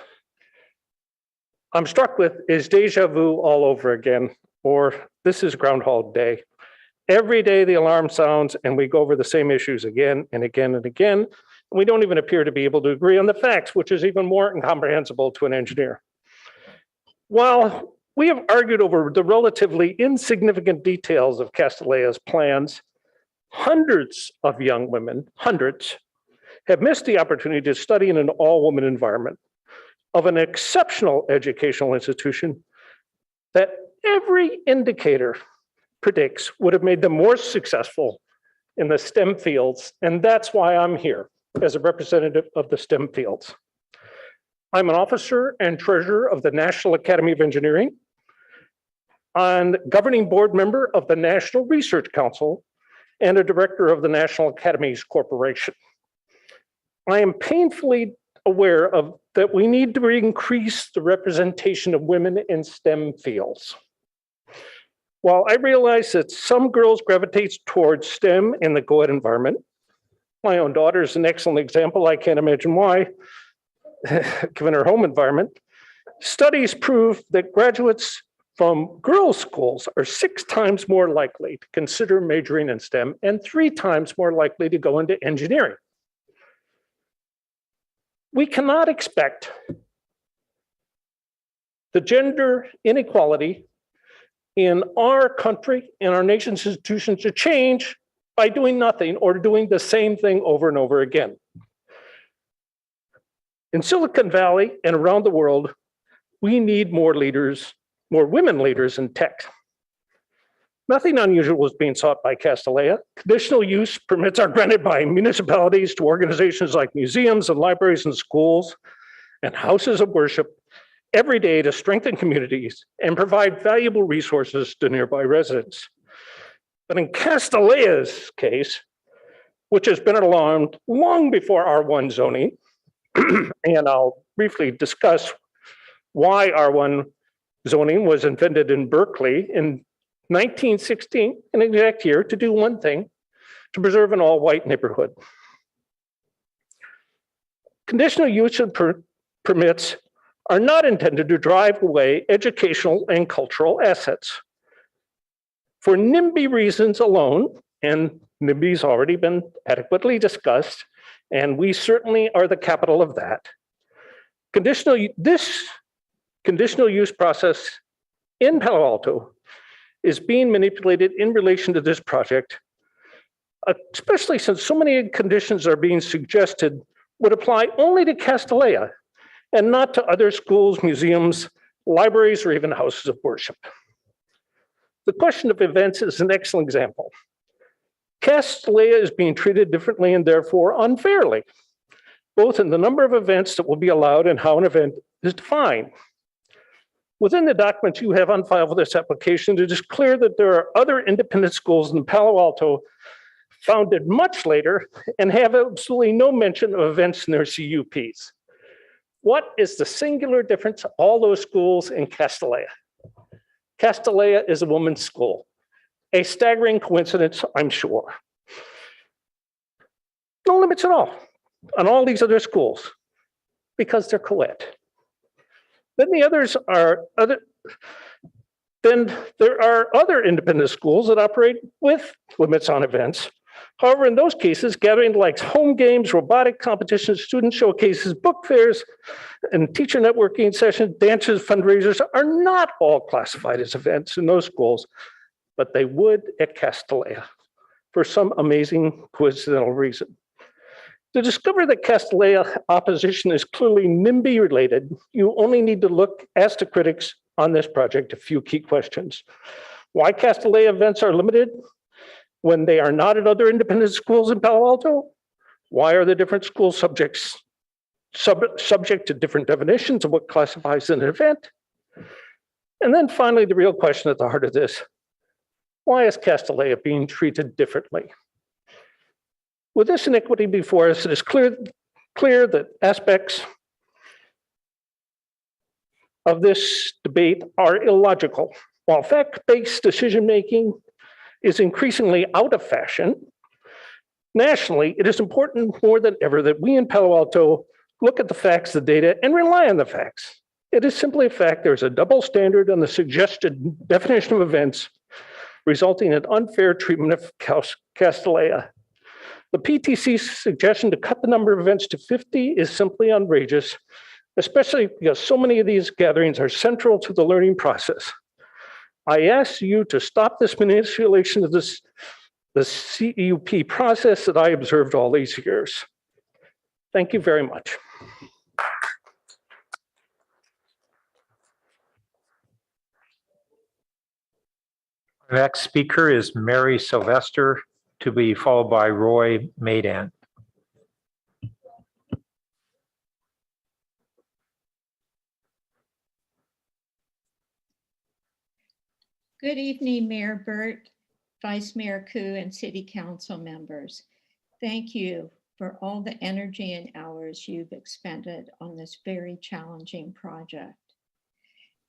I'm struck with is deja vu all over again, or this is Groundhog Day. Every day the alarm sounds and we go over the same issues again and again and again. And we don't even appear to be able to agree on the facts, which is even more incomprehensible to an engineer. While we have argued over the relatively insignificant details of Castellea's plans, hundreds of young women, have missed the opportunity to study in an all-woman environment of an exceptional educational institution that every indicator predicts would have made them more successful in the STEM fields. And that's why I'm here as a representative of the STEM fields. I'm an officer and treasurer of the National Academy of Engineering and governing board member of the National Research Council and a director of the National Academies Corporation. I am painfully aware of that we need to increase the representation of women in STEM fields. While I realize that some girls gravitate towards STEM in the co-ed environment, my own daughter is an excellent example. I can't imagine why, given her home environment. Studies prove that graduates from girls' schools are 6 times more likely to consider majoring in STEM and 3 times more likely to go into engineering. We cannot expect the gender inequality in our country and our nation's institutions to change by doing nothing or doing the same thing over and over again. In Silicon Valley and around the world, we need more leaders, more women leaders in tech. Nothing unusual is being sought by Castellea. Conditional use permits are granted by municipalities to organizations like museums and libraries and schools and houses of worship every day to strengthen communities and provide valuable resources to nearby residents. But in Castellea's case, which has been around long before R1 zoning, and I'll briefly discuss why R1 zoning was invented in Berkeley in 1916, an exact year, to do one thing, to preserve an all-white neighborhood. Conditional use of permits are not intended to drive away educational and cultural assets. For NIMBY reasons alone, and NIMBY's already been adequately discussed, and we certainly are the capital of that. This conditional use process in Palo Alto is being manipulated in relation to this project, especially since so many conditions are being suggested would apply only to Castellea and not to other schools, museums, libraries, or even houses of worship. The question of events is an excellent example. Castellea is being treated differently and therefore unfairly, both in the number of events that will be allowed and how an event is defined. Within the documents you have on file for this application, it is clear that there are other independent schools in Palo Alto founded much later and have absolutely no mention of events in their CUPs. What is the singular difference of all those schools in Castellea? Castellea is a woman's school. A staggering coincidence, I'm sure. No limits at all on all these other schools because they're co-ed. Then there are other independent schools that operate with limits on events. However, in those cases, gatherings like home games, robotic competitions, student showcases, book fairs, and teacher networking sessions, dances, fundraisers are not all classified as events in those schools, but they would at Castellea for some amazing coincidental reason. To discover that Castellea opposition is clearly NIMBY related, you only need to ask the critics on this project a few key questions. Why Castellea events are limited when they are not at other independent schools in Palo Alto? Why are the different schools subject to different definitions of what classifies an event? And then finally, the real question at the heart of this, why is Castellea being treated differently? With this inequity before us, it is clear that aspects of this debate are illogical. While fact-based decision-making is increasingly out of fashion, nationally, it is important more than ever that we in Palo Alto look at the facts, the data, and rely on the facts. It is simply a fact there's a double standard on the suggested definition of events, resulting in unfair treatment of Castellea. The PTC's suggestion to cut the number of events to 50 is simply outrageous, especially because so many of these gatherings are central to the learning process. I ask you to stop this manipulation of the CEUP process that I observed all these years. Thank you very much. The next speaker is Mary Sylvester, to be followed by Roy Maidan. Good evening, Mayor Burt, Vice Mayor Koo, and City Council members. Thank you for all the energy and hours you've expended on this very challenging project.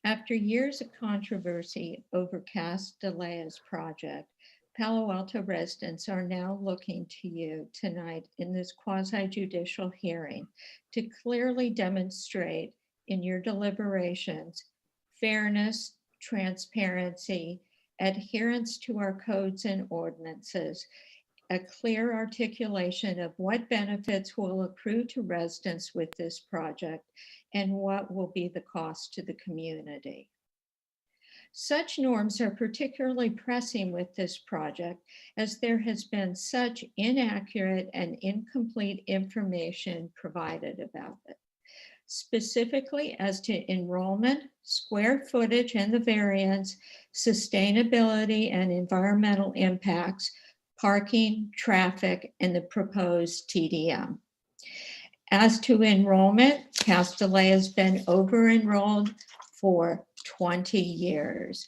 After years of controversy over Castellea's project, Palo Alto residents are now looking to you tonight in this quasi-judicial hearing to clearly demonstrate in your deliberations fairness, transparency, adherence to our codes and ordinances, a clear articulation of what benefits will accrue to residents with this project and what will be the cost to the community. Such norms are particularly pressing with this project as there has been such inaccurate and incomplete information provided about it. Specifically as to enrollment, square footage and the variance, sustainability and environmental impacts, parking, traffic, and the proposed TDM. As to enrollment, Castellea has been over-enrolled for 20 years.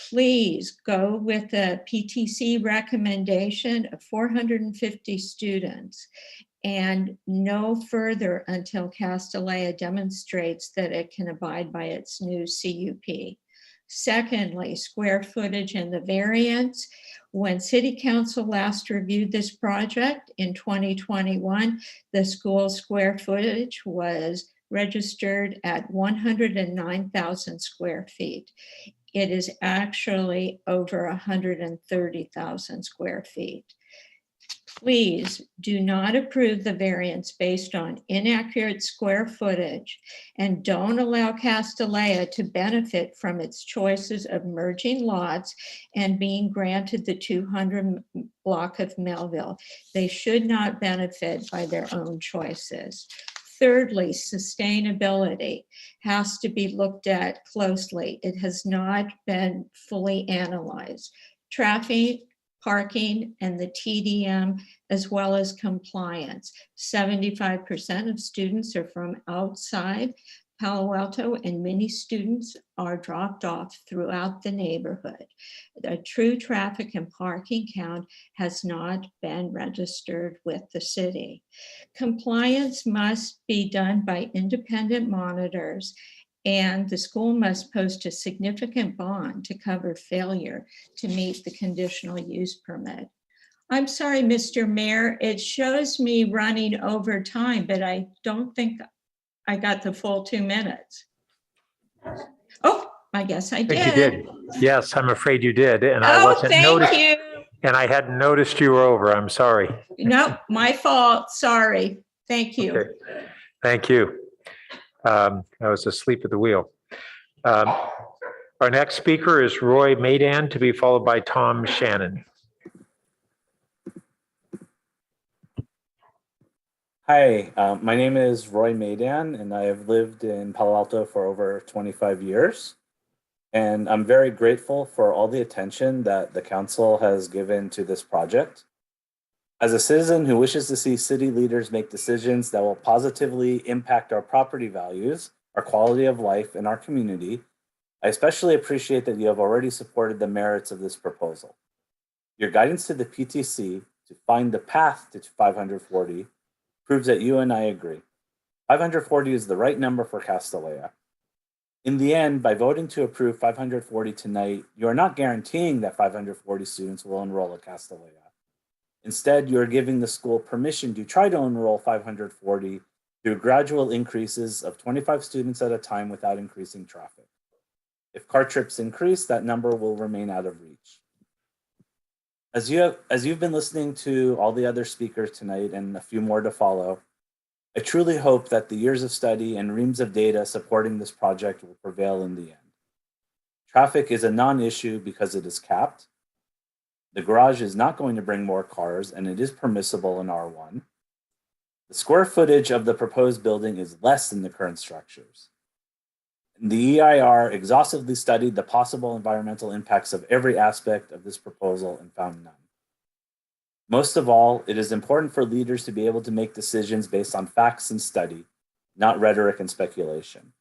Please go with the PTC recommendation of 450 students and no further until Castellea demonstrates that it can abide by its new CUP. Secondly, square footage and the variance. When City Council last reviewed this project in 2021, the school square footage was registered at 109,000 square feet. It is actually over 130,000 square feet. Please do not approve the variance based on inaccurate square footage and don't allow Castellea to benefit from its choices of merging lots and being granted the 200 block of Melville. They should not benefit by their own choices. Thirdly, sustainability has to be looked at closely. It has not been fully analyzed. Traffic, parking, and the TDM, as well as compliance. 75% of students are from outside Palo Alto and many students are dropped off throughout the neighborhood. A true traffic and parking count has not been registered with the city. Compliance must be done by independent monitors, and the school must post a significant bond to cover failure to meet the conditional use permit. I'm sorry, Mr. Mayor, it shows me running over time, but I don't think I got the full 2 minutes. Oh, I guess I did. I think you did. Yes, I'm afraid you did. And I Oh, wasn't thank noticed. you. And I hadn't noticed you were over. I'm sorry. Nope, my fault. Sorry. Thank you. Okay. Thank you. I was asleep at the wheel. Our next speaker is Roy Maidan, to be followed by Tom Shannon. Hi, my name is Roy Maidan, and I have lived in Palo Alto for over 25 years. And I'm very grateful for all the attention that the council has given to this project. As a citizen who wishes to see city leaders make decisions that will positively impact our property values, our quality of life, and our community, I especially appreciate that you have already supported the merits of this proposal. Your guidance to the PTC to find the path to 540 proves that you and I agree. 540 is the right number for Castellea. In the end, by voting to approve 540 tonight, you are not guaranteeing that 540 students will enroll at Castellea. Instead, you are giving the school permission to try to enroll 540 through gradual increases of 25 students at a time without increasing traffic. If car trips increase, that number will remain out of reach. As you've been listening to all the other speakers tonight and a few more to follow, I truly hope that the years of study and reams of data supporting this project will prevail in the end. Traffic is a non-issue because it is capped. The garage is not going to bring more cars, and it is permissible in R1. The square footage of the proposed building is less than the current structures. The EIR exhaustively studied the possible environmental impacts of every aspect of this proposal and found none. Most of all, it is important for leaders to be able to make decisions based on facts and study, not rhetoric and speculation.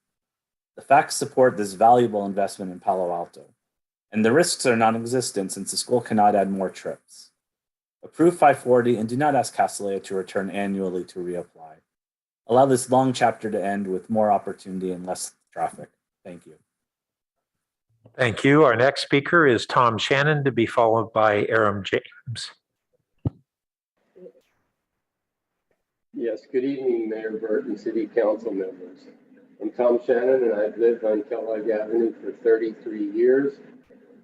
The facts support this valuable investment in Palo Alto, and the risks are non-existent since the school cannot add more trips. Approve 540 and do not ask Castellea to return annually to reapply. Allow this long chapter to end with more opportunity and less traffic. Thank you. Thank you. Our next speaker is Tom Shannon, to be followed by Aram James. Yes, good evening, Mayor Burt and City Council members. I'm Tom Shannon, and I've lived on Kellogg Avenue for 33 years,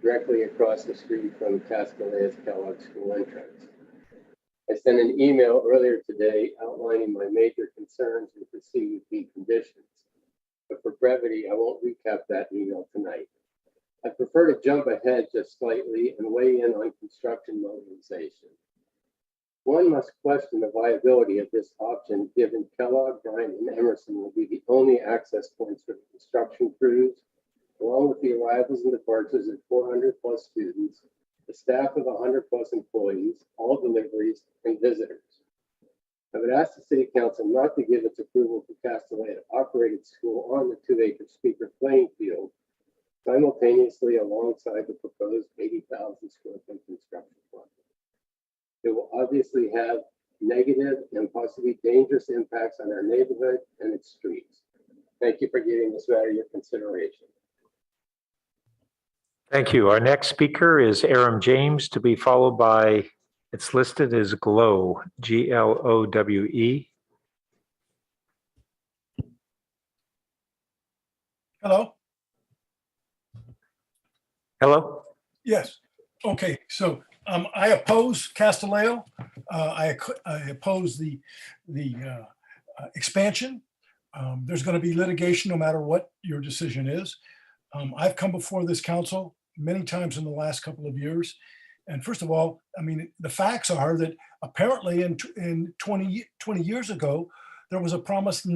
directly across the street from Castellea's Kellogg School entrance. I sent an email earlier today outlining my major concerns with the CUP conditions. But for brevity, I won't recap that email tonight. I prefer to jump ahead just slightly and weigh in on construction mobilization. One must question the viability of this option given Kellogg, Bryant, and Emerson will be the only access points for the construction crews, along with the arrivals and departures of 400 plus students, the staff of 100 plus employees, all deliveries, and visitors. I would ask the City Council not to give its approval to Castellea to operate its school on the 2-acre speaker playing field, simultaneously alongside the proposed 80,000 square foot construction project. It will obviously have negative and possibly dangerous impacts on our neighborhood and its streets. Thank you for giving this matter your consideration. Thank you. Our next speaker is Aram James, to be followed by, it's listed as GLOWE, Glowe. Hello? Hello? Yes. Okay, so I oppose Castellea. I oppose the expansion. There's going to be litigation no matter what your decision is. I've come before this council many times in the last couple of years. And first of all, I mean, the facts are that apparently in 20 years ago, there was a promise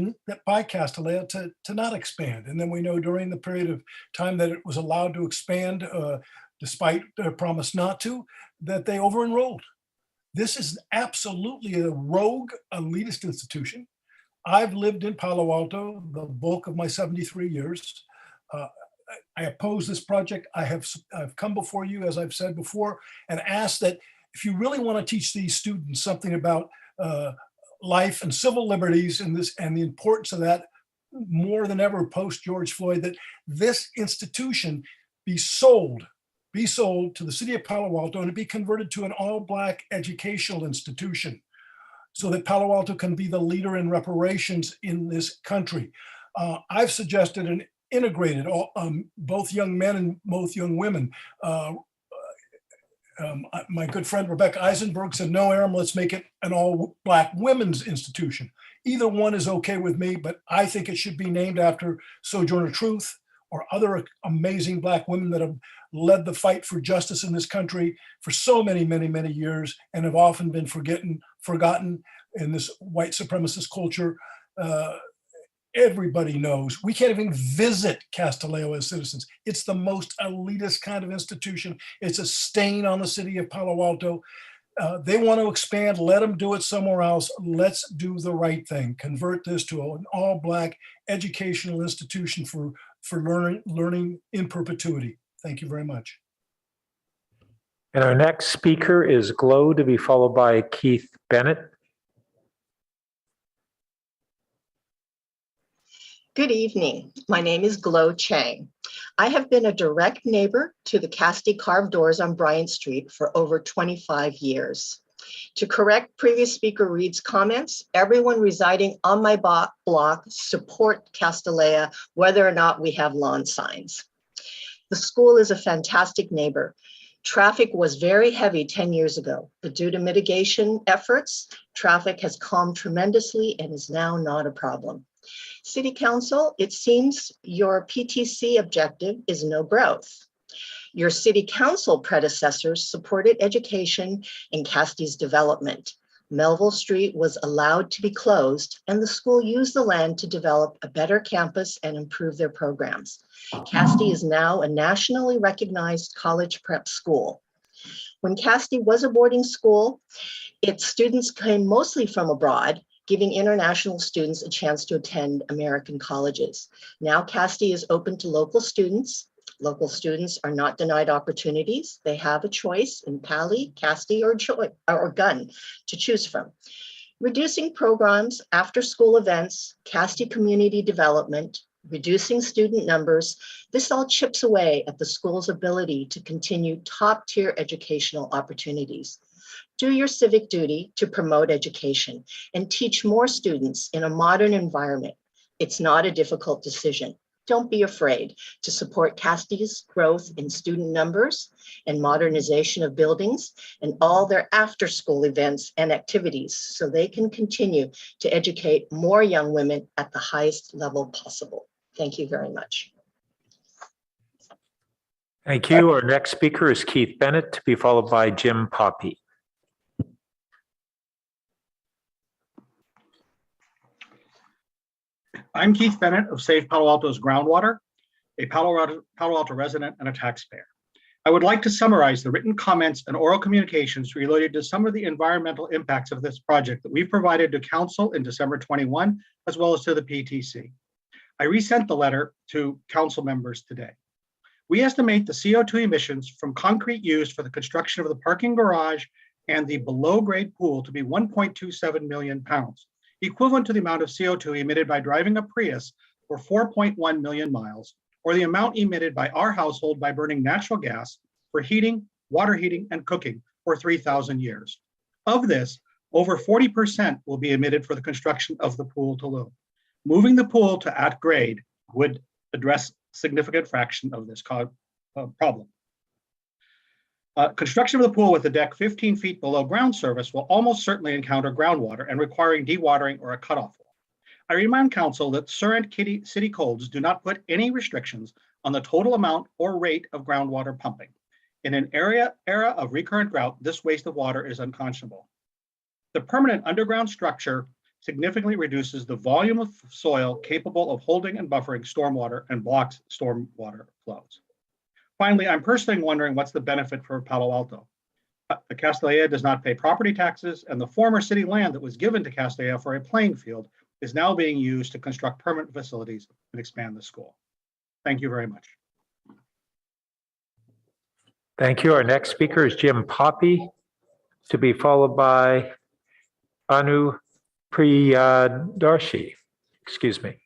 by Castellea to not expand. And then we know during the period of time that it was allowed to expand, despite their promise not to, that they over-enrolled. This is absolutely a rogue elitist institution. I've lived in Palo Alto the bulk of my 73 years. I oppose this project. I've come before you, as I've said before, and asked that if you really want to teach these students something about life and civil liberties and the importance of that more than ever post George Floyd, that this institution be sold to the city of Palo Alto and be converted to an all-Black educational institution so that Palo Alto can be the leader in reparations in this country. I've suggested an integrated, both young men and both young women. My good friend Rebecca Eisenberg said, no, Aaron, let's make it an all-Black women's institution. Either one is okay with me, but I think it should be named after Sojourner Truth or other amazing Black women that have led the fight for justice in this country for so many, many, many years and have often been forgotten in this white supremacist culture. Everybody knows we can't even visit Castillejo as citizens. It's the most elitist kind of institution. It's a stain on the city of Palo Alto. They want to expand, let them do it somewhere else. Let's do the right thing. Convert this to an all-Black educational institution for learning in perpetuity. Thank you very much. And our next speaker is Glow, to be followed by Keith Bennett. Good evening. My name is Glow Chang. I have been a direct neighbor to the Casti carved doors on Bryant Street for over 25 years. To correct previous speaker Reed's comments, everyone residing on my block support Castillejo, whether or not we have lawn signs. The school is a fantastic neighbor. Traffic was very heavy 10 years ago, but due to mitigation efforts, traffic has calmed tremendously and is now not a problem. City Council, it seems your PTC objective is no growth. Your City Council predecessors supported education and Casti's development. Melville Street was allowed to be closed and the school used the land to develop a better campus and improve their programs. Casti is now a nationally recognized college prep school. When Casti was a boarding school, its students came mostly from abroad, giving international students a chance to attend American colleges. Now Casti is open to local students. Local students are not denied opportunities. They have a choice in Pali, Casti, or Gunn to choose from. Reducing programs, after school events, Casti community development, reducing student numbers, this all chips away at the school's ability to continue top-tier educational opportunities. Do your civic duty to promote education and teach more students in a modern environment. It's not a difficult decision. Don't be afraid to support Casti's growth in student numbers and modernization of buildings and all their after-school events and activities so they can continue to educate more young women at the highest level possible. Thank you very much. Thank you. Our next speaker is Keith Bennett, to be followed by Jim Poppy. I'm Keith Bennett of Save Palo Alto's Groundwater, a Palo Alto resident and a taxpayer. I would like to summarize the written comments and oral communications related to some of the environmental impacts of this project that we've provided to Council in December 21, as well as to the PTC. I resent the letter to Council members today. We estimate the CO2 emissions from concrete used for the construction of the parking garage and the below-grade pool to be 1.27 million pounds, equivalent to the amount of CO2 emitted by driving a Prius for 4.1 million miles, or the amount emitted by our household by burning natural gas for heating, water heating, and cooking for 3,000 years. Of this, over 40% will be emitted for the construction of the pool to loom. Moving the pool to at grade would address a significant fraction of this problem. Construction of the pool with the deck 15 feet below ground surface will almost certainly encounter groundwater and requiring dewatering or a cutoff wall. I remind Council that current city codes do not put any restrictions on the total amount or rate of groundwater pumping. In an era of recurrent drought, this waste of water is unconscionable. The permanent underground structure significantly reduces the volume of soil capable of holding and buffering stormwater and blocks stormwater flows. Finally, I'm personally wondering what's the benefit for Palo Alto. The Castillejo does not pay property taxes, and the former city land that was given to Castillejo for a playing field is now being used to construct permanent facilities and expand the school. Thank you very much. Thank you. Our next speaker is Jim Poppy, to be followed by Anu Priyadarshi. Excuse me.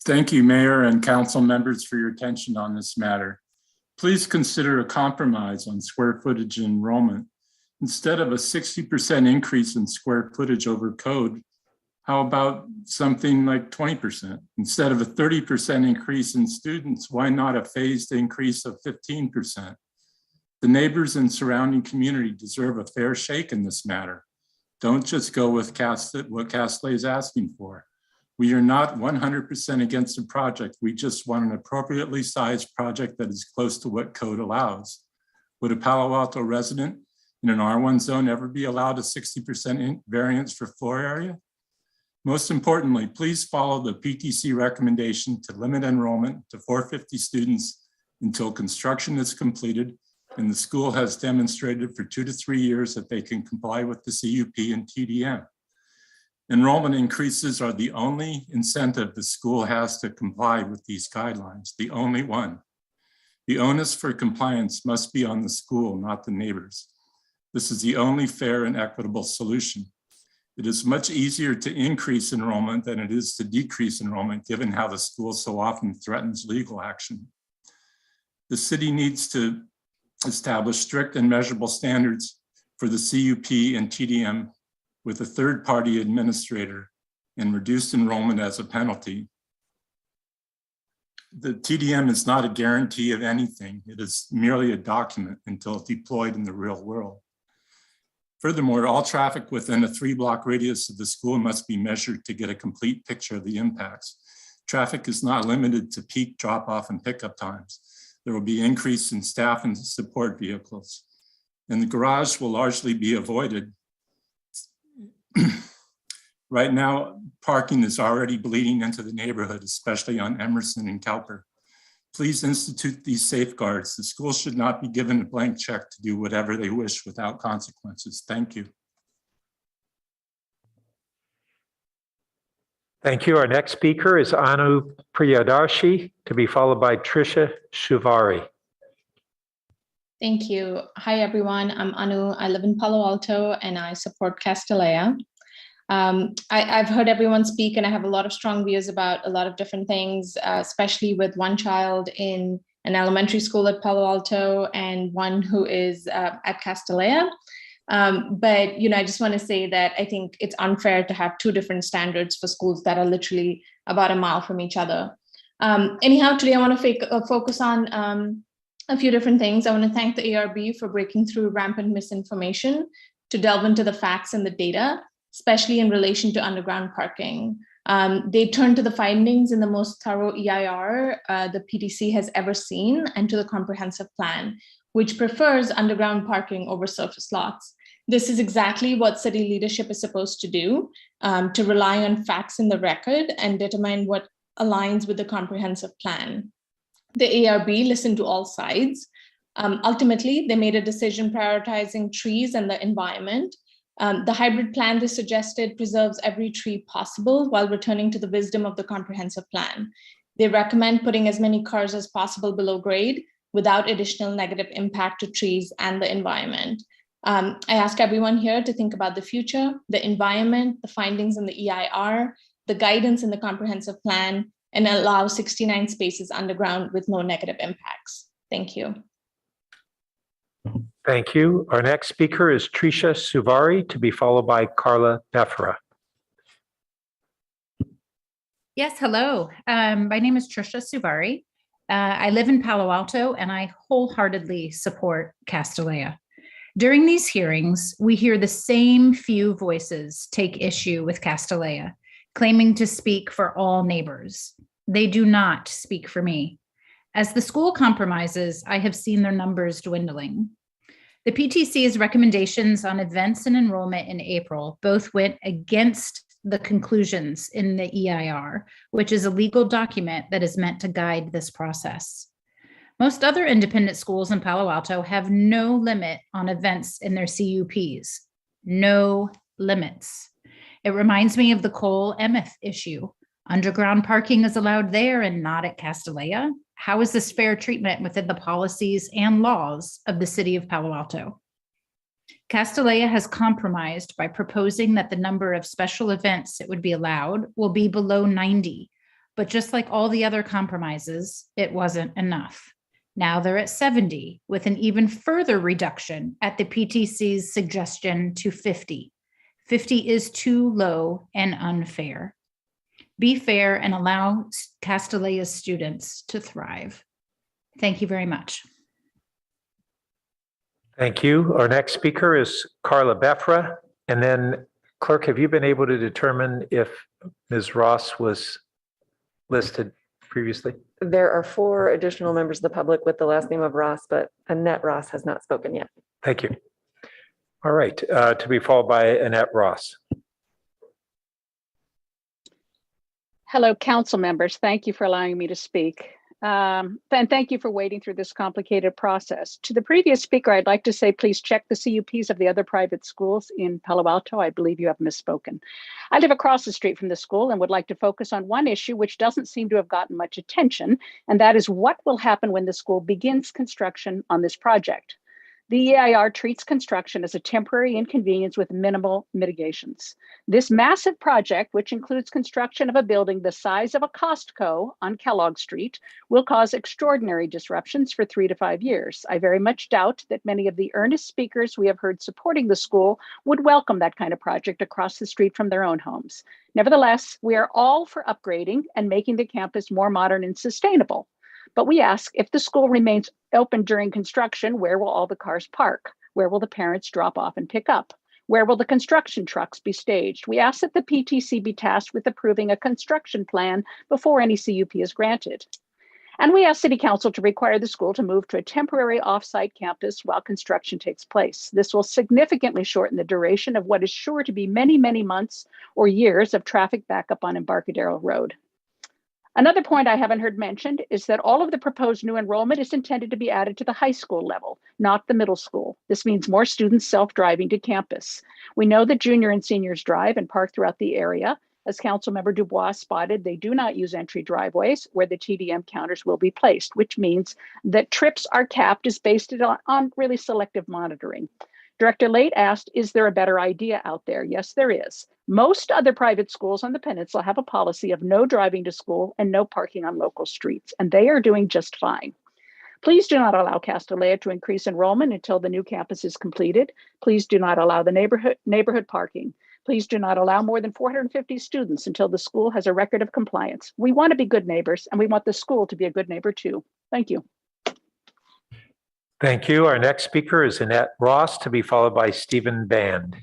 Thank you, Mayor and council members, for your attention on this matter. Please consider a compromise on square footage enrollment. Instead of a 60% increase in square footage over code, how about something like 20%? Instead of a 30% increase in students, why not a phased increase of 15%? The neighbors and surrounding community deserve a fair shake in this matter. Don't just go with what Castellet is asking for. We are not 100% against the project. We just want an appropriately sized project that is close to what code allows. Would a Palo Alto resident in an R1 zone ever be allowed a 60% variance for floor area? Most importantly, please follow the PTC recommendation to limit enrollment to 450 students until construction is completed and the school has demonstrated for 2 to 3 years that they can comply with the CUP and TDM. Enrollment increases are the only incentive the school has to comply with these guidelines, the only one. The onus for compliance must be on the school, not the neighbors. This is the only fair and equitable solution. It is much easier to increase enrollment than it is to decrease enrollment, given how the school so often threatens legal action. The city needs to establish strict and measurable standards for the CUP and TDM with a third-party administrator and reduced enrollment as a penalty. The TDM is not a guarantee of anything. It is merely a document until deployed in the real world. Furthermore, all traffic within a 3-block radius of the school must be measured to get a complete picture of the impacts. Traffic is not limited to peak drop-off and pickup times. There will be increase in staff and support vehicles. And the garage will largely be avoided. Right now, parking is already bleeding into the neighborhood, especially on Emerson and Cowper. Please institute these safeguards. The school should not be given a blank check to do whatever they wish without consequences. Thank you. Thank you. Our next speaker is Anu Priyadarshi, to be followed by Trisha Shuvari. Thank you. Hi, everyone. I'm Anu. I live in Palo Alto and I support Castellea. I've heard everyone speak and I have a lot of strong views about a lot of different things, especially with one child in an elementary school at Palo Alto and one who is at Castellea. But, I just want to say that I think it's unfair to have 2 different standards for schools that are literally about a mile from each other. Anyhow, today I want to focus on a few different things. I want to thank the ARB for breaking through rampant misinformation to delve into the facts and the data, especially in relation to underground parking. They turned to the findings in the most thorough EIR the PTC has ever seen and to the comprehensive plan, which prefers underground parking over surface lots. This is exactly what city leadership is supposed to do, to rely on facts in the record and determine what aligns with the comprehensive plan. The ARB listened to all sides. Ultimately, they made a decision prioritizing trees and the environment. The hybrid plan they suggested preserves every tree possible while returning to the wisdom of the comprehensive plan. They recommend putting as many cars as possible below grade without additional negative impact to trees and the environment. I ask everyone here to think about the future, the environment, the findings in the EIR, the guidance in the comprehensive plan, and allow 69 spaces underground with no negative impacts. Thank you. Thank you. Our next speaker is Trisha Suvari, to be followed by Carla Befra. Yes, hello. My name is Trisha Suvari. I live in Palo Alto and I wholeheartedly support Castellea. During these hearings, we hear the same few voices take issue with Castellea, claiming to speak for all neighbors. They do not speak for me. As the school compromises, I have seen their numbers dwindling. The PTC's recommendations on events and enrollment in April both went against the conclusions in the EIR, which is a legal document that is meant to guide this process. Most other independent schools in Palo Alto have no limit on events in their CUPs. No limits. It reminds me of the Cole Emeth issue. Underground parking is allowed there and not at Castellea. How is this fair treatment within the policies and laws of the city of Palo Alto? Castellea has compromised by proposing that the number of special events it would be allowed will be below 90. But just like all the other compromises, it wasn't enough. Now they're at 70, with an even further reduction at the PTC's suggestion to 50. 50 is too low and unfair. Be fair and allow Castellea's students to thrive. Thank you very much. Thank you. Our next speaker is Carla Befra. And then Clerk, have you been able to determine if Ms. Ross was listed previously? There are 4 additional members of the public with the last name of Ross, but Annette Ross has not spoken yet. Thank you. All right, to be followed by Annette Ross. Hello, council members. Thank you for allowing me to speak. And thank you for waiting through this complicated process. To the previous speaker, I'd like to say, please check the CUPs of the other private schools in Palo Alto. I believe you have misspoken. I live across the street from the school and would like to focus on one issue which doesn't seem to have gotten much attention, and that is what will happen when the school begins construction on this project. The EIR treats construction as a temporary inconvenience with minimal mitigations. This massive project, which includes construction of a building the size of a Costco on Kellogg Street, will cause extraordinary disruptions for 3 to 5 years. I very much doubt that many of the earnest speakers we have heard supporting the school would welcome that kind of project across the street from their own homes. Nevertheless, we are all for upgrading and making the campus more modern and sustainable. But we ask, if the school remains open during construction, where will all the cars park? Where will the parents drop off and pick up? Where will the construction trucks be staged? We ask that the PTC be tasked with approving a construction plan before any CUP is granted. And we ask City Council to require the school to move to a temporary off-site campus while construction takes place. This will significantly shorten the duration of what is sure to be many, many months or years of traffic backup on Embarcadero Road. Another point I haven't heard mentioned is that all of the proposed new enrollment is intended to be added to the high school level, not the middle school. This means more students self-driving to campus. We know that junior and seniors drive and park throughout the area. As Councilmember Dubois spotted, they do not use entry driveways where the TDM counters will be placed, which means that trips are capped is based on really selective monitoring. Director Late asked, is there a better idea out there? Yes, there is. Most other private schools on the peninsula have a policy of no driving to school and no parking on local streets, and they are doing just fine. Please do not allow Castellea to increase enrollment until the new campus is completed. Please do not allow the neighborhood parking. Please do not allow more than 450 students until the school has a record of compliance. We want to be good neighbors, and we want the school to be a good neighbor too. Thank you. Thank you. Our next speaker is Annette Ross, to be followed by Stephen Band.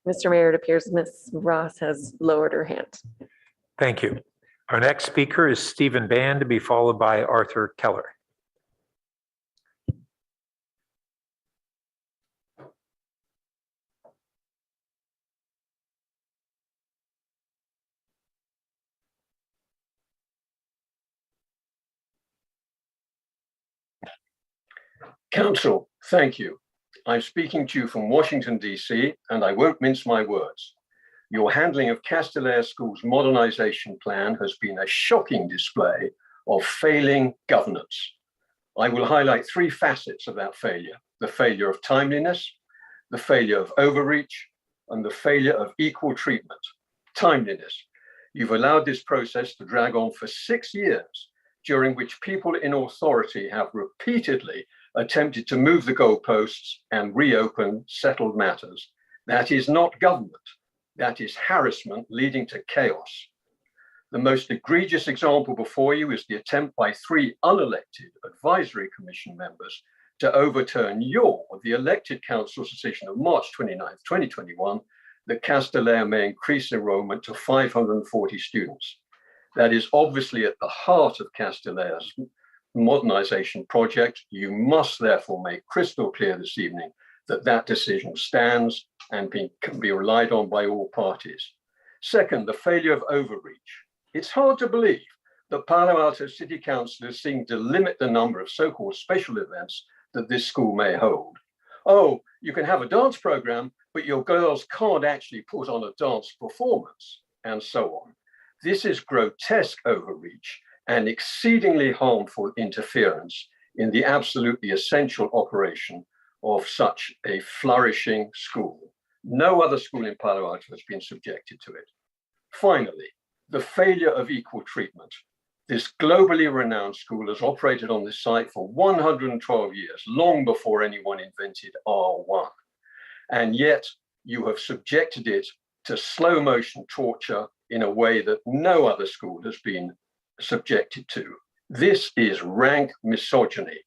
Mr. Mayor, it appears Ms. Ross has lowered her hand. Thank you. Our next speaker is Stephen Band, to be followed by Arthur Keller. Council, thank you. I'm speaking to you from Washington, D.C., and I won't mince my words. Your handling of Castellea School's modernization plan has been a shocking display of failing governance. I will highlight 3 facets of that failure: the failure of timeliness, the failure of overreach, and the failure of equal treatment. Timeliness. You've allowed this process to drag on for 6 years, during which people in authority have repeatedly attempted to move the goalposts and reopen settled matters. That is not government. That is harassment leading to chaos. The most egregious example before you is the attempt by 3 unelected advisory commission members to overturn the elected council's decision of March 29th, 2021, that Castellea may increase enrollment to 540 students. That is obviously at the heart of Castellea's modernization project. You must therefore make crystal clear this evening that that decision stands and can be relied on by all parties. Second, the failure of overreach. It's hard to believe the Palo Alto City Council is seeking to limit the number of so-called special events that this school may hold. Oh, you can have a dance program, but your girls can't actually put on a dance performance, and so on. This is grotesque overreach and exceedingly harmful interference in the absolutely essential operation of such a flourishing school. No other school in Palo Alto has been subjected to it. Finally, the failure of equal treatment. This globally renowned school has operated on this site for 112 years, long before anyone invented R1. And yet you have subjected it to slow motion torture in a way that no other school has been subjected to. This is rank misogyny.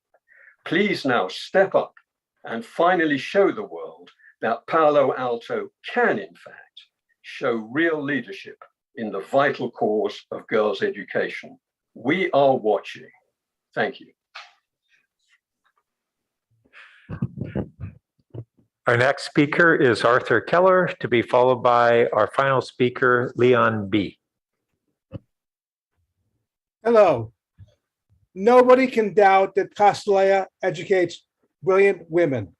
Please now step up and finally show the world that Palo Alto can, in fact, show real leadership in the vital cause of girls' education. We are watching. Thank you. Our next speaker is Arthur Keller, to be followed by our final speaker, Leon B. Hello. Nobody can doubt that Castellea educates brilliant women.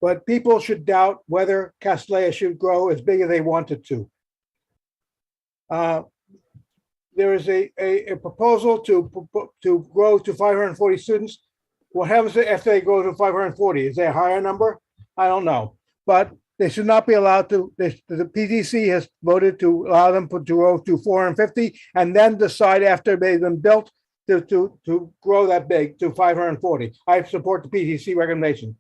But people should doubt whether Castellea should grow as big as they want it to. There is a proposal to grow to 540 students. What happens if they go to 540? Is there a higher number? I don't know. But they should not be allowed to, the PDC has voted to allow them to grow to 450 and then decide after they've been built to grow that big to 540. I support the PDC recommendation.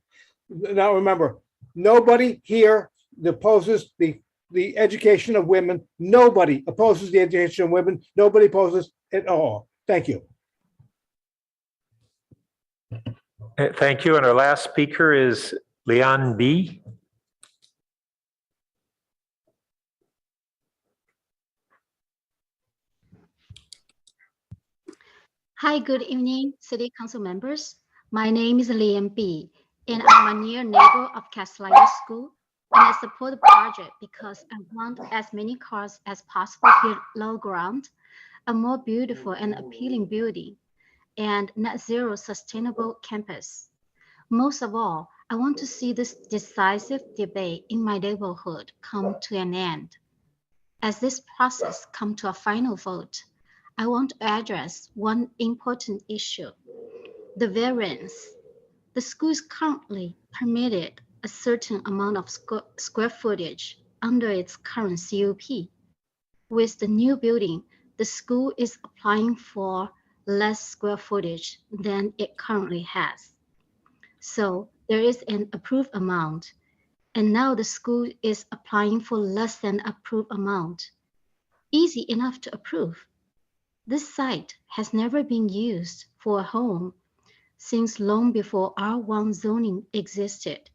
Now remember, nobody here opposes the education of women. Nobody opposes the education of women. Nobody opposes it all. Thank you. Thank you. And our last speaker is Leon B. Hi, good evening, City Council members. My name is Liam B. and I'm a near neighbor of Castellea School. And I support the project because I want as many cars as possible here below ground, a more beautiful and appealing building, and net zero sustainable campus. Most of all, I want to see this decisive debate in my neighborhood come to an end. As this process comes to a final vote, I want to address one important issue, the variance. The school is currently permitted a certain amount of square footage under its current CUP. With the new building, the school is applying for less square footage than it currently has. So there is an approved amount, and now the school is applying for less than approved amount. Easy enough to approve. This site has never been used for a home since long before R1 zoning existed.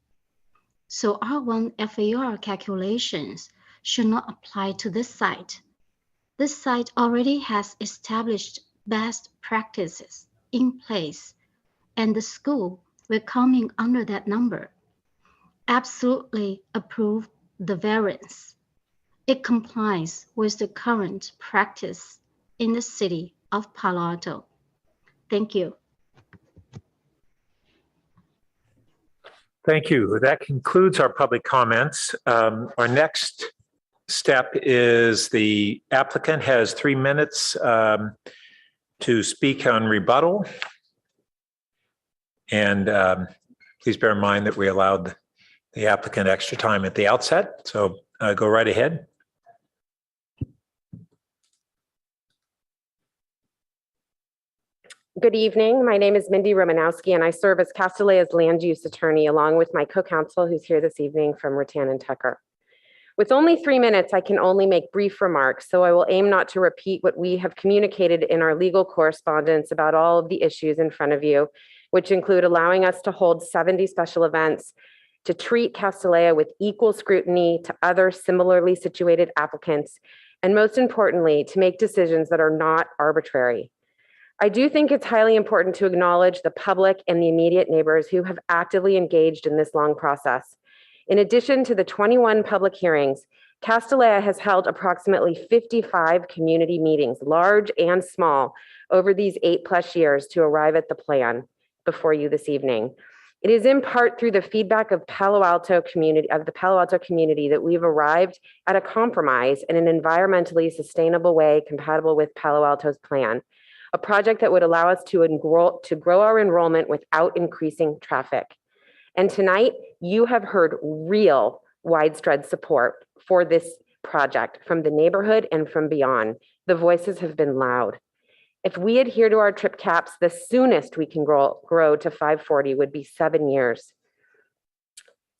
So R1 FAR calculations should not apply to this site. This site already has established best practices in place, and the school will come in under that number. Absolutely approve the variance. It complies with the current practice in the city of Palo Alto. Thank you. Thank you. That concludes our public comments. Our next step is the applicant has 3 minutes to speak on rebuttal. And please bear in mind that we allowed the applicant extra time at the outset. So go right ahead. Good evening. My name is Mindy Romanowski, and I serve as Castellea's land use attorney, along with my co-counsel who's here this evening from Rattan and Tucker. With only 3 minutes, I can only make brief remarks, so I will aim not to repeat what we have communicated in our legal correspondence about all of the issues in front of you, which include allowing us to hold 70 special events, to treat Castellea with equal scrutiny to other similarly situated applicants, and most importantly, to make decisions that are not arbitrary. I do think it's highly important to acknowledge the public and the immediate neighbors who have actively engaged in this long process. In addition to the 21 public hearings, Castellea has held approximately 55 community meetings, large and small, over these 8+ years to arrive at the plan before you this evening. It is in part through the feedback of the Palo Alto community that we've arrived at a compromise in an environmentally sustainable way compatible with Palo Alto's plan, a project that would allow us to grow our enrollment without increasing traffic. And tonight, you have heard real widespread support for this project from the neighborhood and from beyond. The voices have been loud. If we adhere to our trip caps, the soonest we can grow to 540 would be 7 years.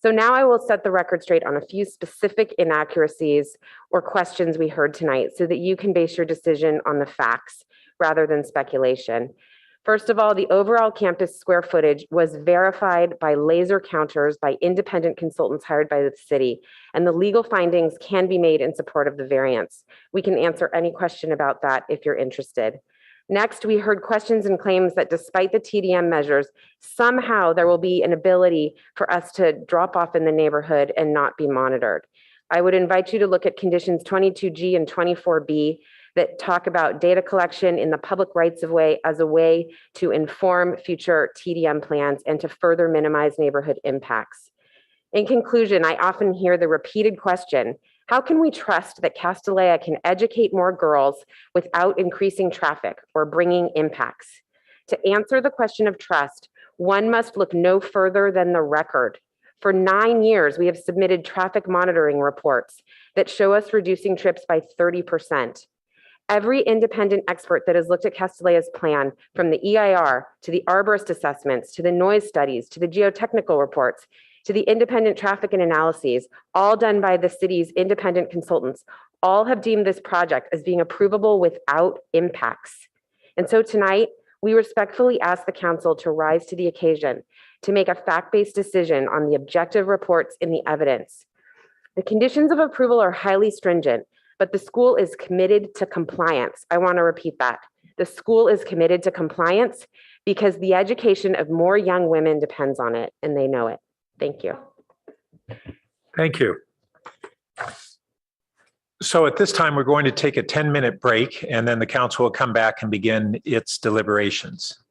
So now I will set the record straight on a few specific inaccuracies or questions we heard tonight so that you can base your decision on the facts rather than speculation. First of all, the overall campus square footage was verified by laser counters by independent consultants hired by the city, and the legal findings can be made in support of the variance. We can answer any question about that if you're interested. Next, we heard questions and claims that despite the TDM measures, somehow there will be an ability for us to drop off in the neighborhood and not be monitored. I would invite you to look at conditions 22G and 24B that talk about data collection in the public rights of way as a way to inform future TDM plans and to further minimize neighborhood impacts. In conclusion, I often hear the repeated question, how can we trust that Castellea can educate more girls without increasing traffic or bringing impacts? To answer the question of trust, one must look no further than the record. For 9 years, we have submitted traffic monitoring reports that show us reducing trips by 30%. Every independent expert that has looked at Castellea's plan, from the EIR to the arborist assessments, to the noise studies, to the geotechnical reports, to the independent traffic and analyses, all done by the city's independent consultants, all have deemed this project as being approvable without impacts. And so tonight, we respectfully ask the council to rise to the occasion, to make a fact-based decision on the objective reports in the evidence. The conditions of approval are highly stringent, but the school is committed to compliance. I want to repeat that. The school is committed to compliance because the education of more young women depends on it, and they know it. Thank you. Thank you. So at this time, we're going to take a 10-minute break, and then the council will come back and begin its deliberations.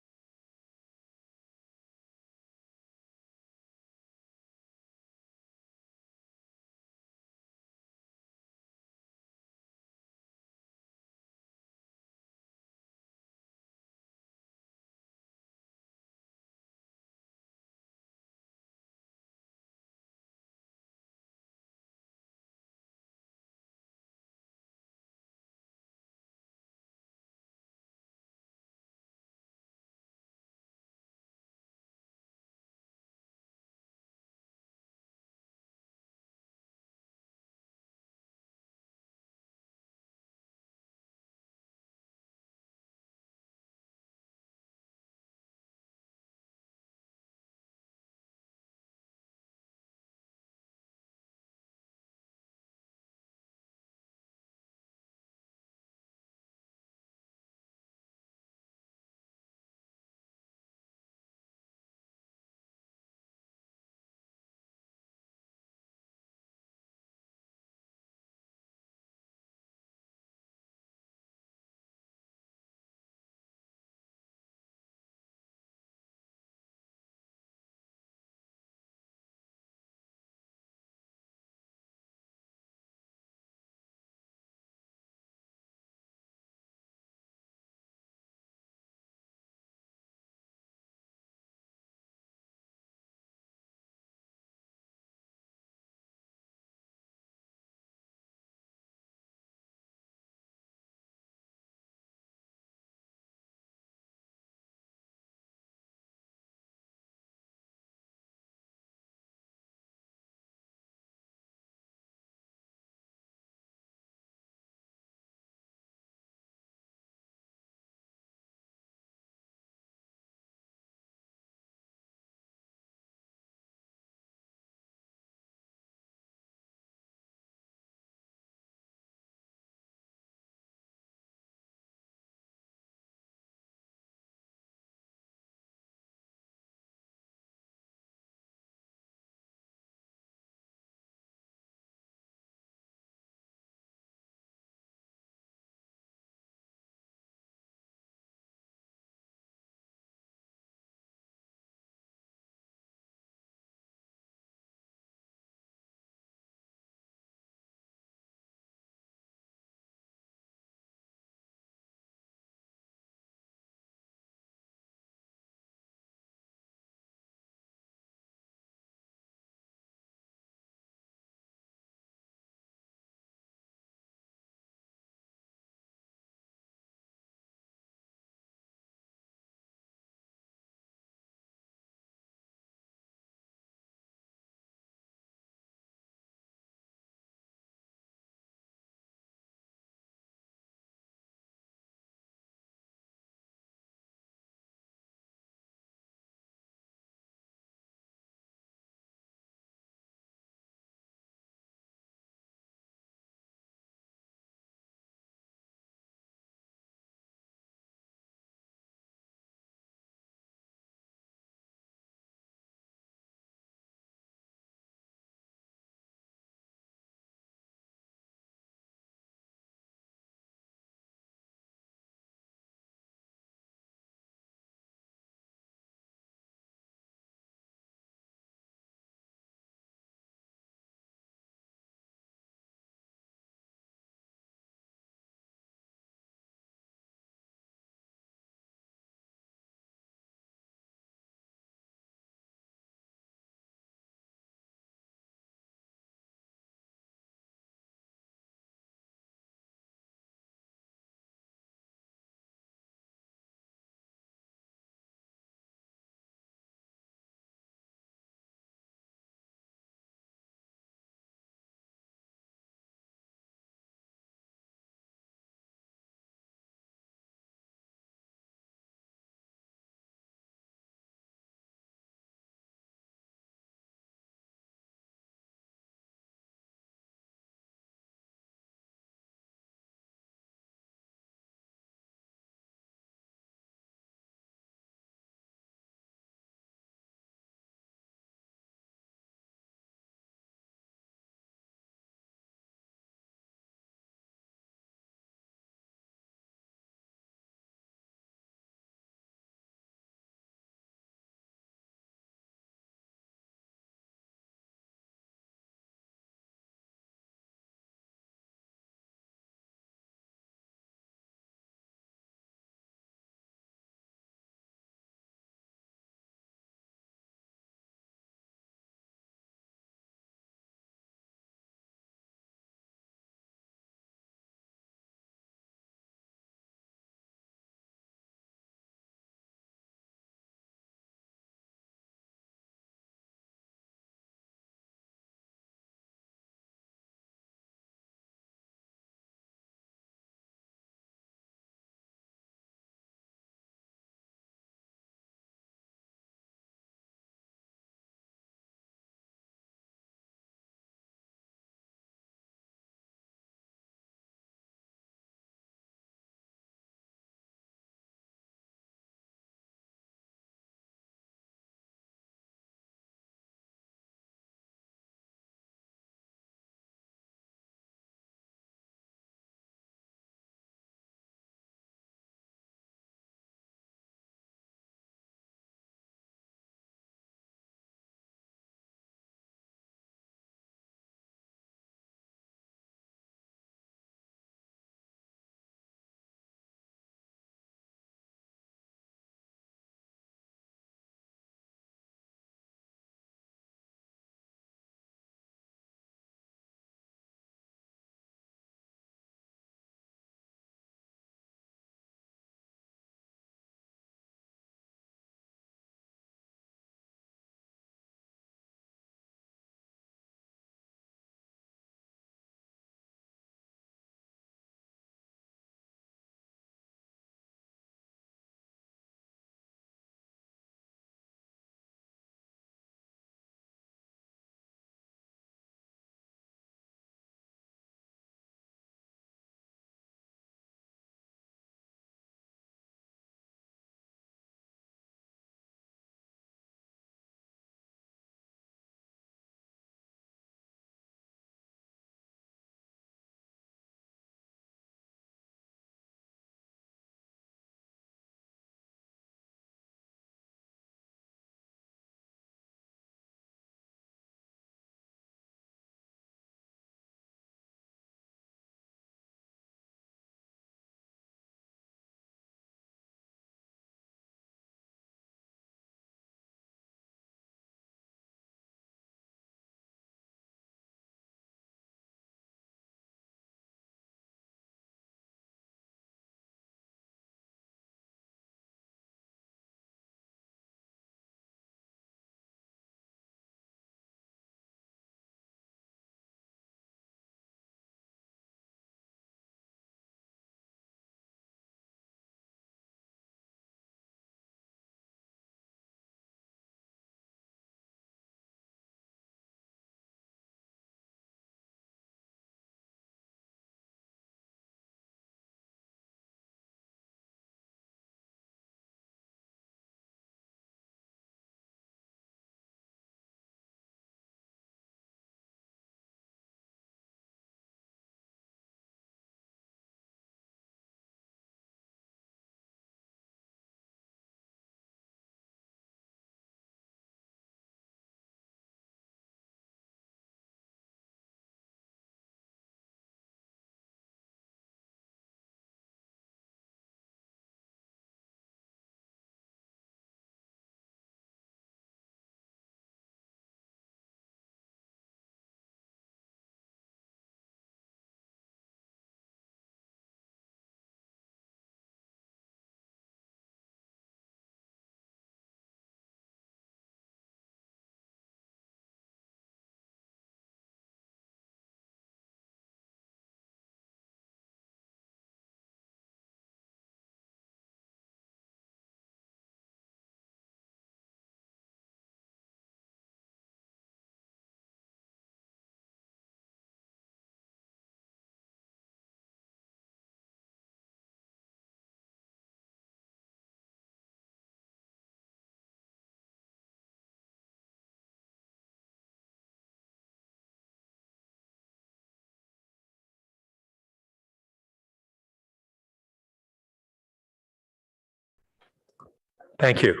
Thank you.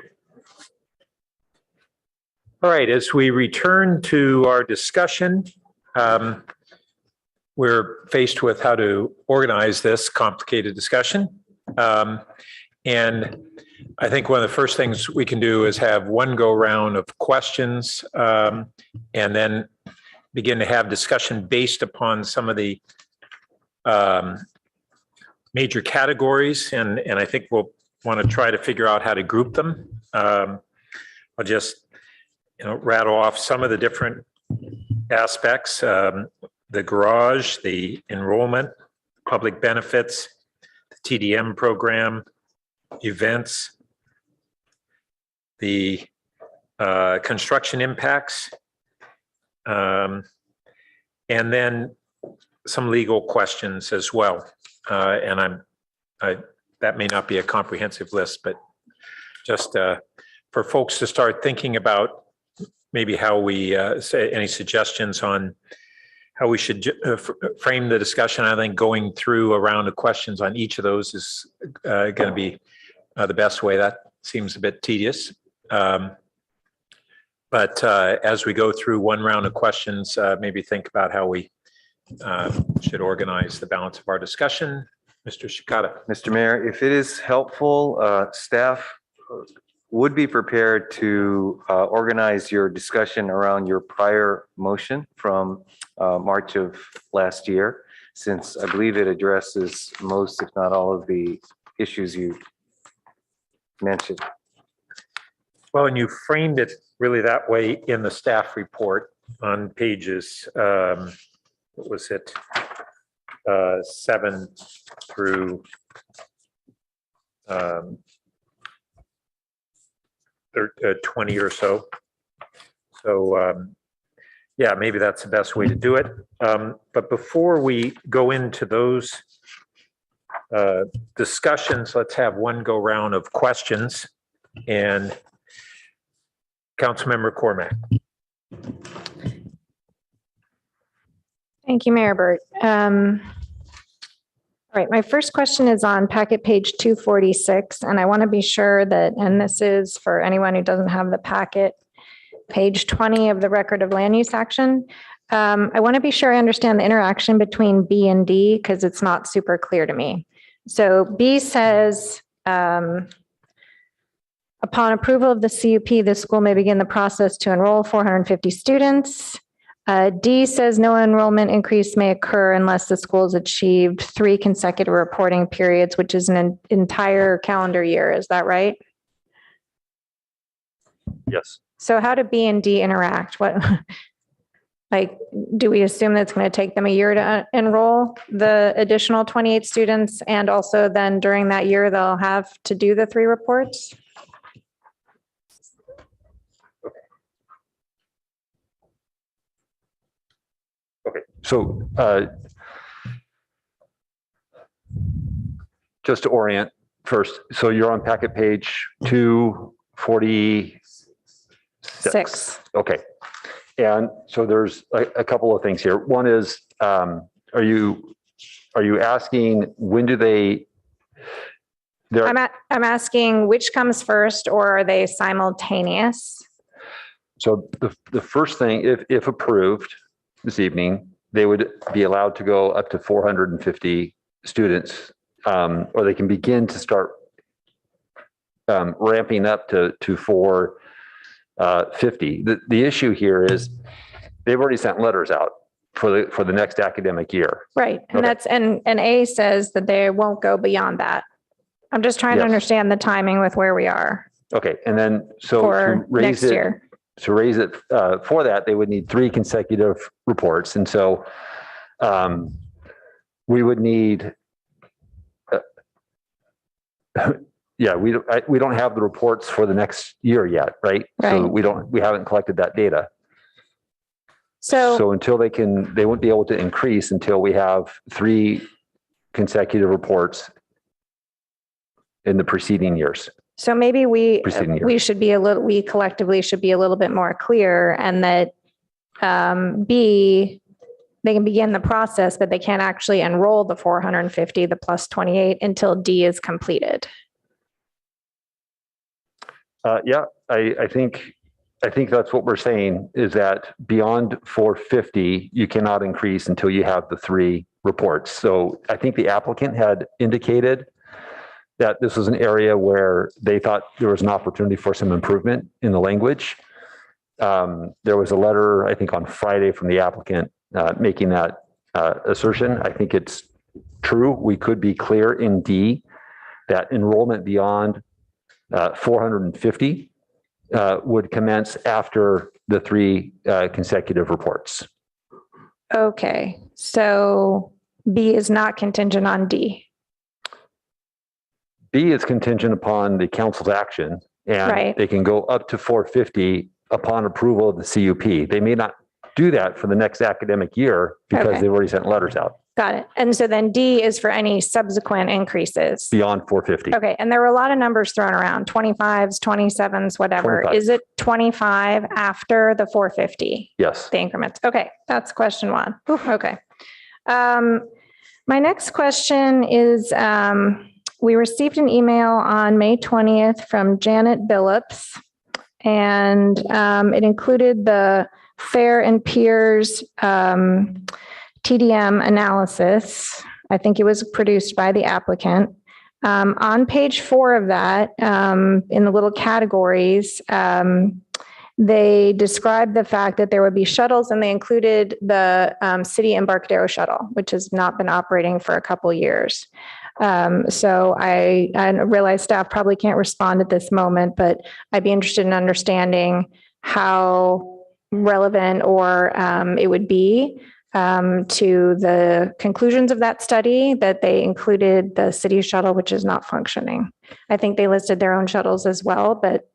All right, as we return to our discussion, we're faced with how to organize this complicated discussion. And I think one of the first things we can do is have one go round of questions and then begin to have discussion based upon some of the major categories. And I think we'll want to try to figure out how to group them. I'll just rattle off some of the different aspects. The garage, the enrollment, public benefits, the TDM program, events, the construction impacts, and then some legal questions as well. And that may not be a comprehensive list, but just for folks to start thinking about maybe how we say any suggestions on how we should frame the discussion. I think going through a round of questions on each of those is going to be the best way. That seems a bit tedious. But as we go through one round of questions, maybe think about how we should organize the balance of our discussion. Mr. Shikata. Mr. Mayor, if it is helpful, staff would be prepared to organize your discussion around your prior motion from March of last year, since I believe it addresses most, if not all, of the issues you mentioned. Well, and you framed it really that way in the staff report on pages, what was it, 7 through 20 or so. So yeah, maybe that's the best way to do it. But before we go into those discussions, let's have one go round of questions. And Councilmember Cormack. Thank you, Mayor Burt. All right, my first question is on packet page 246, and I want to be sure that, and this is for anyone who doesn't have the packet, page 20 of the record of land use action. I want to be sure I understand the interaction between B and D because it's not super clear to me. So B says, upon approval of the CUP, the school may begin the process to enroll 450 students. D says no enrollment increase may occur unless the school has achieved 3 consecutive reporting periods, which is an entire calendar year. Is that right? Yes. So how do B and D interact? What, like, do we assume that it's going to take them a year to enroll the additional 28 students? And also then during that year, they'll have to do the 3 reports? Okay, so just to orient first, so you're on packet page 246. Okay, and so there's a couple of things here. One is, are you asking when do they? I'm asking which comes first, or are they simultaneous? So the first thing, if approved this evening, they would be allowed to go up to 450 students, or they can begin to start ramping up to 450. The issue here is they've already sent letters out for the next academic year. Right, and that's and A says that they won't go beyond that. I'm just trying to understand the timing with where we are. Okay, and then so for next year. To raise it for that, they would need 3 consecutive reports. And so we would need, yeah, we don't have the reports for the next year yet, right? So we haven't collected that data. So until they won't be able to increase until we have 3 consecutive reports in the preceding years. So maybe we should be we collectively should be a little bit more clear, and that B, they can begin the process, but they can't actually enroll the 450, the plus 28 until D is completed. Yeah, I think that's what we're saying, is that beyond 450, you cannot increase until you have the 3 reports. So I think the applicant had indicated that this was an area where they thought there was an opportunity for some improvement in the language. There was a letter, I think on Friday, from the applicant making that assertion. I think it's true. We could be clear in D that enrollment beyond 450 would commence after the 3 consecutive reports. Okay, so B is not contingent on D. B is contingent upon the council's action, and Right. they can go up to 450 upon approval of the CUP. They may not do that for the next academic year because Okay. they've already sent letters out Got it. And so then D is for any subsequent increases. beyond 450. Okay, and there were a lot of numbers thrown around, 25s, 27s, whatever. 25. Is it 25 after the 450? Yes. The increments. Okay, that's question 1. Ooh, okay. My next question is, we received an email on May 20th from Janet Billups, and it included the Fair and Peers TDM analysis. I think it was produced by the applicant. On page 4 of that, in the little categories, they described the fact that there would be shuttles, and they included the City Embarcadero shuttle, which has not been operating for a couple years. So I realize staff probably can't respond at this moment, but I'd be interested in understanding how relevant or it would be to the conclusions of that study that they included the city shuttle, which is not functioning. I think they listed their own shuttles as well, but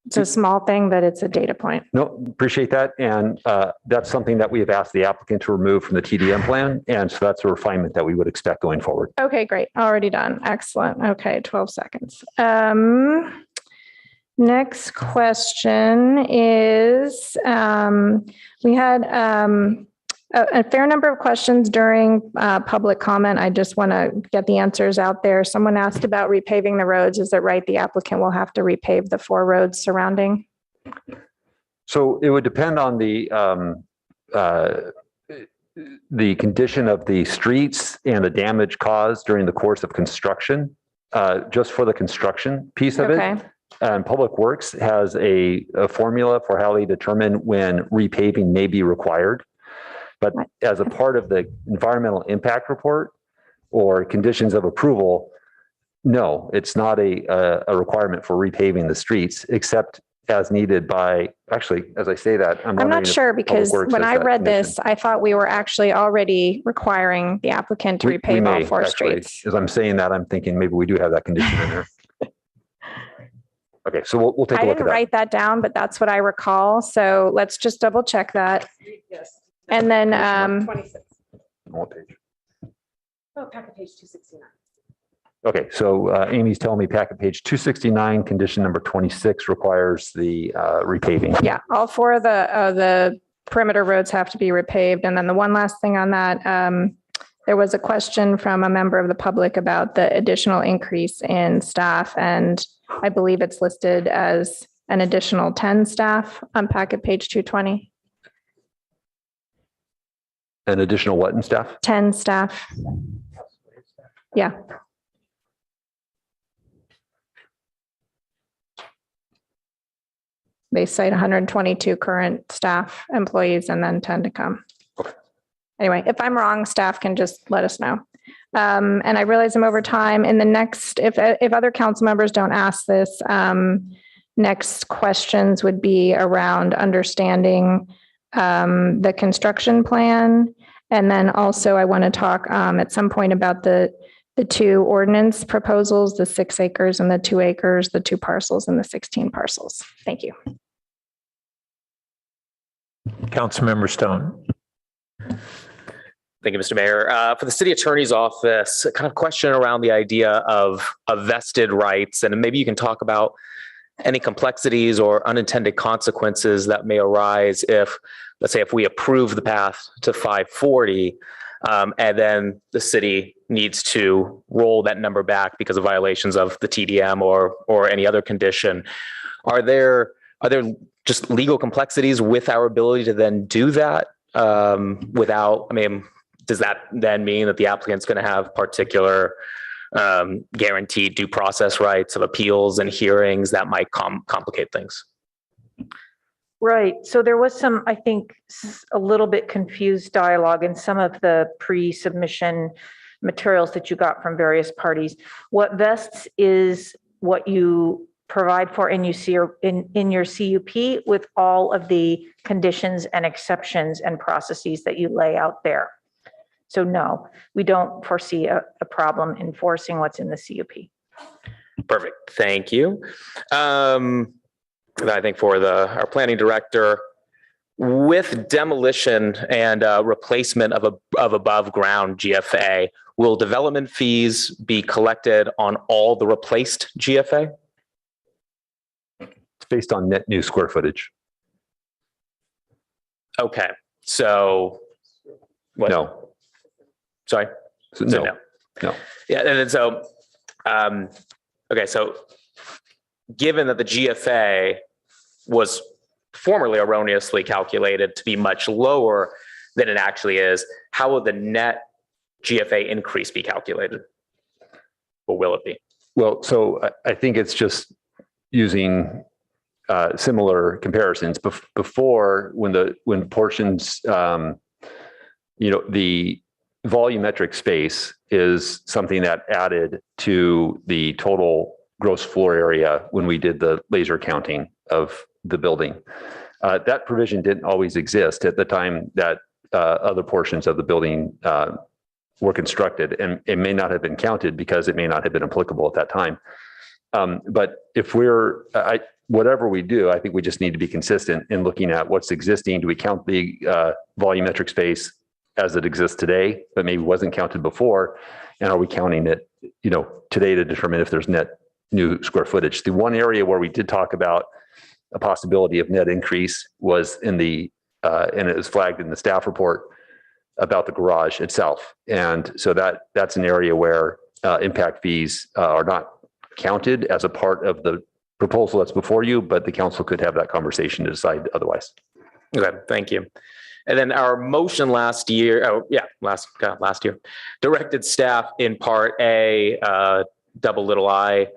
it's a small thing, but it's a data point. No, appreciate that. And that's something that we have asked the applicant to remove from the TDM plan. And so that's a refinement that we would expect going forward. Okay, great. Already done. Excellent. Okay, 12 seconds. Next question is, we had a fair number of questions during public comment. I just want to get the answers out there. Someone asked about repaving the roads. Is it right the applicant will have to repave the 4 roads surrounding? So it would depend on the condition of the streets and the damage caused during the course of construction, just for the construction piece of Okay. it. And Public Works has a formula for how they determine when repaving may be required. But as a part of the environmental impact report or conditions of approval, no, it's not a requirement for repaving the streets, except as needed by, actually, as I say that, I'm not sure, because when I read this, I thought we were actually already requiring the applicant to repave all 4 streets. As I'm saying that, I'm thinking maybe we do have that condition in there. Okay, so we'll take a I look didn't at that. write that down, but that's what I recall. So let's just double check that. Yes. And then, 26. What page? Oh, packet page 269. Okay, so Amy's telling me packet page 269, condition number 26 requires the repaving. yeah, all 4 of the perimeter roads have to be repaved. And then the one last thing on that, there was a question from a member of the public about the additional increase in staff, and I believe it's listed as an additional 10 staff on packet page 220. An additional what in staff? 10 staff. Yeah. They cite 122 current staff employees and then 10 to come. Anyway, if I'm wrong, staff can just let us know. And I realize I'm over time. In the next, if other council members don't ask this, next questions would be around understanding the construction plan. And then also I want to talk at some point about the 2 ordinance proposals, the 6 acres and the 2 acres, the 2 parcels and the 16 parcels. Thank you. Councilmember Stone. Thank you, Mr. Mayor. For the city attorney's office, a kind of question around the idea of vested rights, and maybe you can talk about any complexities or unintended consequences that may arise if, let's say, if we approve the path to 540, and then the city needs to roll that number back because of violations of the TDM or any other condition. Are there just legal complexities with our ability to then do that without, I mean, does that then mean that the applicant's going to have particular guaranteed due process rights of appeals and hearings that might complicate things? Right. So there was some, I think, a little bit confused dialogue in some of the pre-submission materials that you got from various parties. What vests is what you provide for in your CUP with all of the conditions and exceptions and processes that you lay out there. So no, we don't foresee a problem enforcing what's in the CUP. Perfect. Thank you. I think for our planning director, with demolition and replacement of above ground GFA, will development fees be collected on all the replaced GFA? It's based on net new square footage. Okay, so what? No. Sorry? So no. Yeah, and then so, okay, so given that the GFA was formerly erroneously calculated to be much lower than it actually is, how will the net GFA increase be calculated? Or will it be? Well, so I think it's just using similar comparisons. Before, when portions, the volumetric space is something that added to the total gross floor area when we did the laser counting of the building. That provision didn't always exist at the time that other portions of the building were constructed, and it may not have been counted because it may not have been applicable at that time. But if whatever we do, I think we just need to be consistent in looking at what's existing. Do we count the volumetric space as it exists today, but maybe wasn't counted before? And are we counting it, today to determine if there's net new square footage? The one area where we did talk about a possibility of net increase was in the, and it was flagged in the staff report about the garage itself. And so that's an area where impact fees are not counted as a part of the proposal that's before you, but the council could have that conversation to decide otherwise. Okay, thank you. And then our motion last year, last year, directed staff in part A, double little I,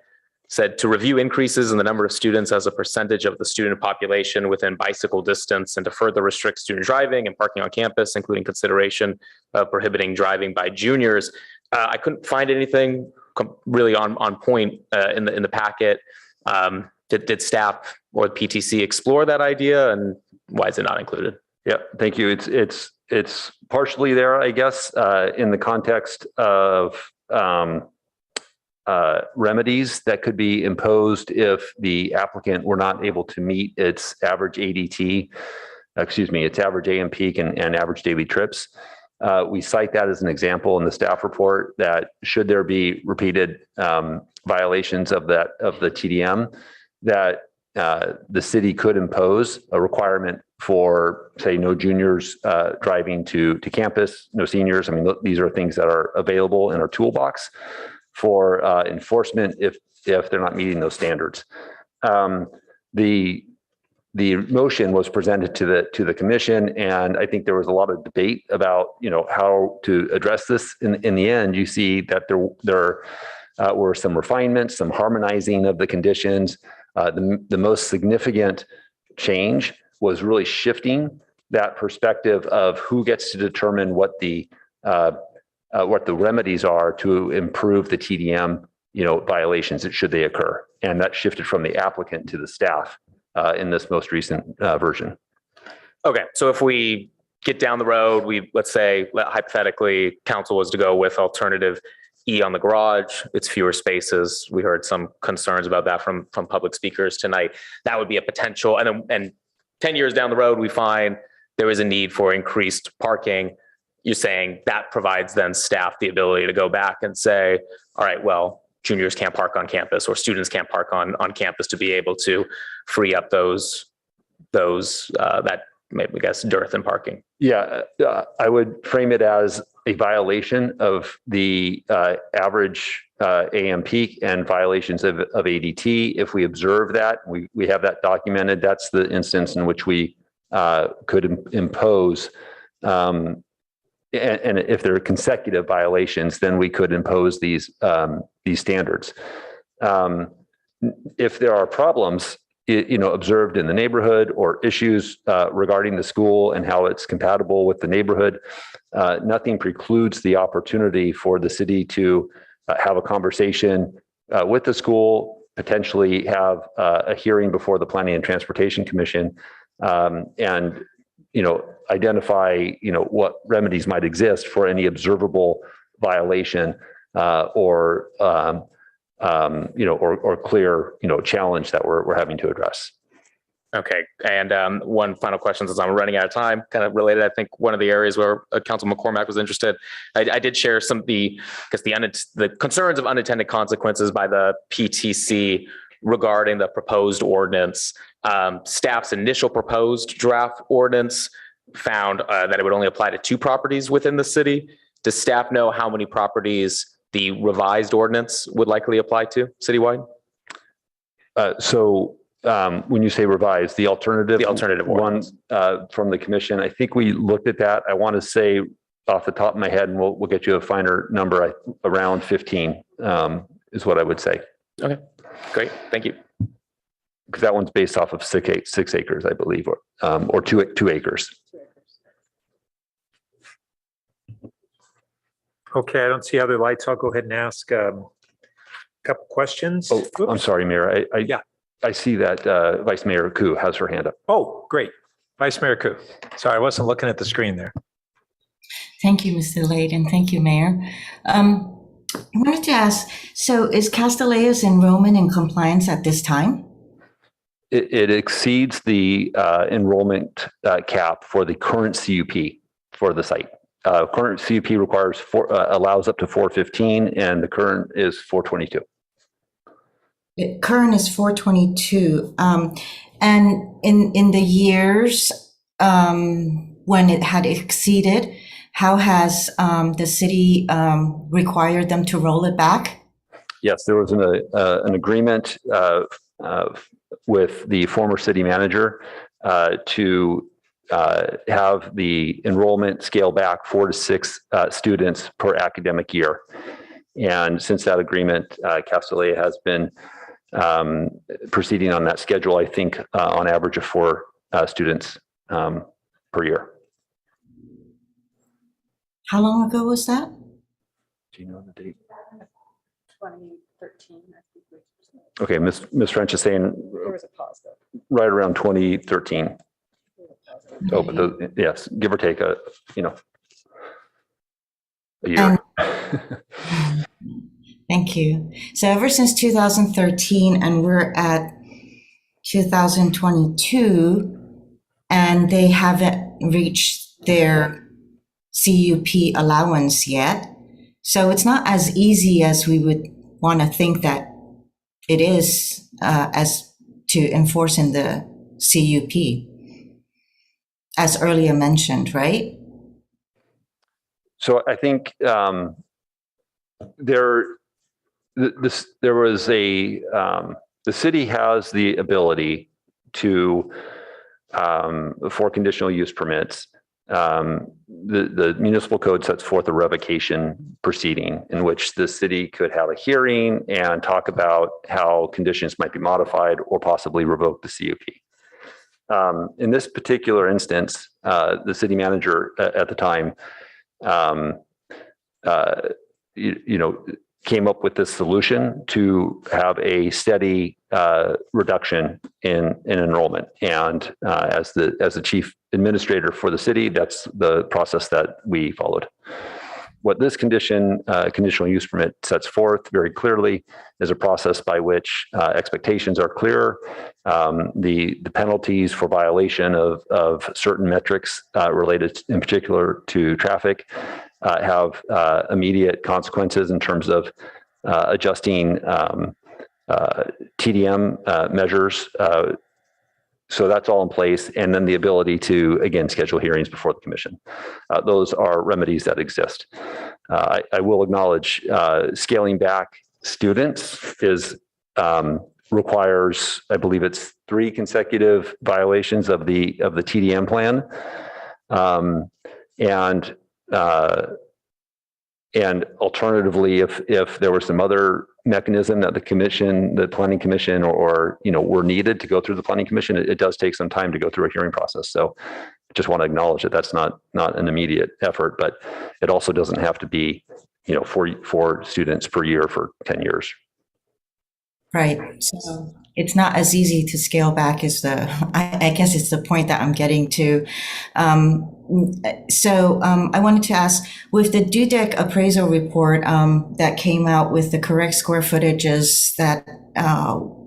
said to review increases in the number of students as a percentage of the student population within bicycle distance and to further restrict student driving and parking on campus, including consideration of prohibiting driving by juniors. I couldn't find anything really on point in the packet. Did staff or the PTC explore that idea, and why is it not included? Yeah, thank you. It's partially there, I guess, in the context of remedies that could be imposed if the applicant were not able to meet its average ADT, its average AM peak and average daily trips. We cite that as an example in the staff report that should there be repeated violations of the TDM, that the city could impose a requirement for, say, no juniors driving to campus, no seniors. I mean, these are things that are available in our toolbox for enforcement if they're not meeting those standards. The motion was presented to the commission, and I think there was a lot of debate about how to address this. In the end, you see that there were some refinements, some harmonizing of the conditions. The most significant change was really shifting that perspective of who gets to determine what the remedies are to improve the TDM, violations that should they occur. And that shifted from the applicant to the staff in this most recent version. Okay, so if we get down the road, let's say hypothetically council was to go with alternative E on the garage, it's fewer spaces. We heard some concerns about that from public speakers tonight. That would be a potential. And 10 years down the road, we find there is a need for increased parking. You're saying that provides then staff the ability to go back and say, all right, well, juniors can't park on campus or students can't park on campus, to be able to free up that maybe, I guess, dearth in parking. Yeah, I would frame it as a violation of the average AM peak and violations of ADT. If we observe that, we have that documented. That's the instance in which we could impose, and if there are consecutive violations, then we could impose these standards. If there are problems, observed in the neighborhood or issues regarding the school and how it's compatible with the neighborhood, nothing precludes the opportunity for the city to have a conversation with the school, potentially have a hearing before the Planning and Transportation Commission, and identify what remedies might exist for any observable violation or clear challenge that we're having to address. Okay, and one final question, since I'm running out of time, kind of related. I think one of the areas where Council McCormack was interested, I did share some of the concerns of unintended consequences by the PTC regarding the proposed ordinance. Staff's initial proposed draft ordinance found that it would only apply to 2 properties within the city. Does staff know how many properties the revised ordinance would likely apply to citywide? When you say revised, the alternative one ordinance. From the commission, I think we looked at that. I want to say off the top of my head, and we'll get you a finer number, around 15 is what I would say. Okay, great, thank you. Because that one's based off of 6 acres, I believe, or 2 acres. Okay, I don't see other lights. I'll go ahead and ask a couple questions. Oh, I'm sorry, Mayor. I see that Vice Mayor Koo has her hand up. Oh, great. Vice Mayor Koo. Sorry, I wasn't looking at the screen there. Thank you, Mr. Lade, and thank you, Mayor. I wanted to ask, so is Castilleja's enrollment in compliance at this time? It exceeds the enrollment cap for the current CUP for the site. Current CUP allows up to 415, and the current is 422. Current is 422. And in the years when it had exceeded, how has the city required them to roll it back? Yes, there was an agreement with the former city manager to have the enrollment scale back 4 to 6 students per academic year. And since that agreement, Castilleja has been proceeding on that schedule, I think on average of 4 students per year. How long ago was that? Do you know the date? 2013, I think. Okay, Ms. French is saying There was a pause though. right around 2013. Oh, but yes, give or take a year. Thank you. So ever since 2013, and we're at 2022, and they haven't reached their CUP allowance yet. So it's not as easy as we would want to think that it is as to enforce in the CUP, as earlier mentioned, right? So I think there was the city has the ability to, for conditional use permits, the municipal code sets forth a revocation proceeding in which the city could have a hearing and talk about how conditions might be modified or possibly revoke the CUP. In this particular instance, the city manager at the time, came up with this solution to have a steady reduction in enrollment. And as the chief administrator for the city, that's the process that we followed. What this conditional use permit sets forth very clearly is a process by which expectations are clear. The penalties for violation of certain metrics related in particular to traffic have immediate consequences in terms of adjusting TDM measures So that's all in place. And then the ability to, again, schedule hearings before the commission. Those are remedies that exist. I will acknowledge scaling back students requires, I believe it's 3 consecutive violations of the TDM plan. And alternatively, if there was some other mechanism that the planning commission or were needed to go through the planning commission, it does take some time to go through a hearing process. So just want to acknowledge that that's not an immediate effort, but it also doesn't have to be, 4 students per year for 10 years. Right. So it's not as easy to scale back as I guess it's the point that I'm getting to. So I wanted to ask, with the DUDEC appraisal report that came out with the correct square footages that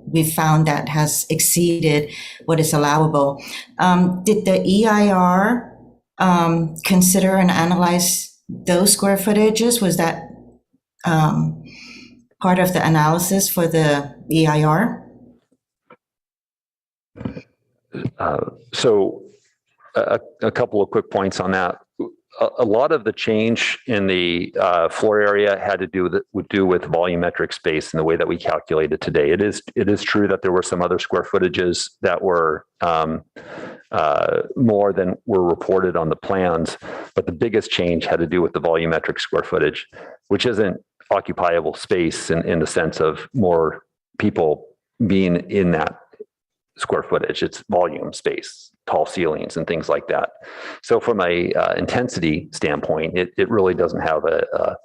we found that has exceeded what is allowable, did the EIR consider and analyze those square footages? Was that part of the analysis for the EIR? So a couple of quick points on that. A lot of the change in the floor area had to do with volumetric space and the way that we calculate it today. It is true that there were some other square footages that were more than were reported on the plans, but the biggest change had to do with the volumetric square footage, which isn't occupiable space in the sense of more people being in that square footage. It's volume space, tall ceilings and things like that. So from a intensity standpoint, it really doesn't have a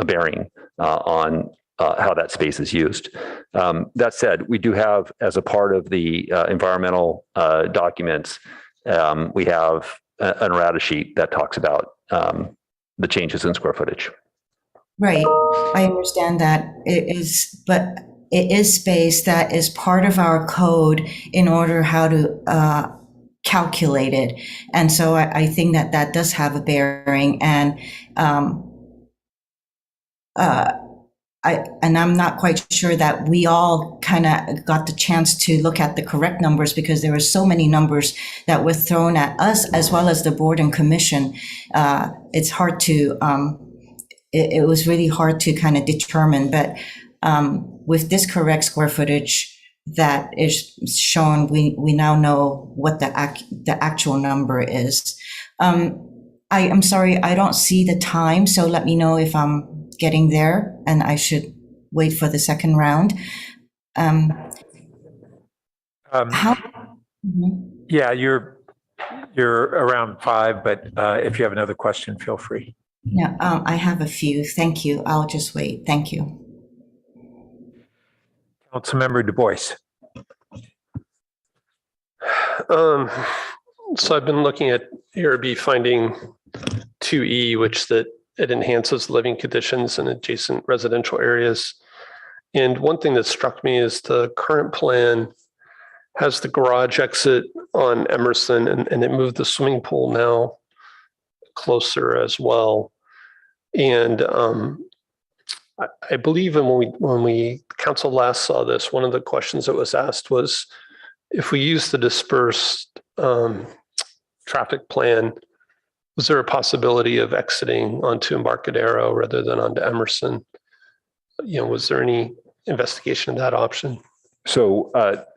bearing on how that space is used. That said, we do have, as a part of the environmental documents, we have an errata sheet that talks about the changes in square footage. Right, I understand that but it is space that is part of our code in order how to calculate it. And so I think that does have a bearing. And I'm not quite sure that we all kind of got the chance to look at the correct numbers because there were so many numbers that were thrown at us as well as the board and commission. It's hard to, it was really hard to kind of determine, but with this correct square footage that is shown, we now know what the actual number is. I'm sorry, I don't see the time, so let me know if I'm getting there and I should wait for the second round. Yeah, you're around 5, but if you have another question, feel free. Yeah, I have a few. Thank you. I'll just wait. Thank you. Councilmember Du Bois. So I've been looking at ARB finding 2E, which that it enhances living conditions in adjacent residential areas. And one thing that struck me is the current plan has the garage exit on Emerson, and it moved the swimming pool now closer as well. And I believe when we council last saw this, one of the questions that was asked was, if we use the dispersed traffic plan, was there a possibility of exiting onto Embarcadero rather than onto Emerson? Was there any investigation of that option? So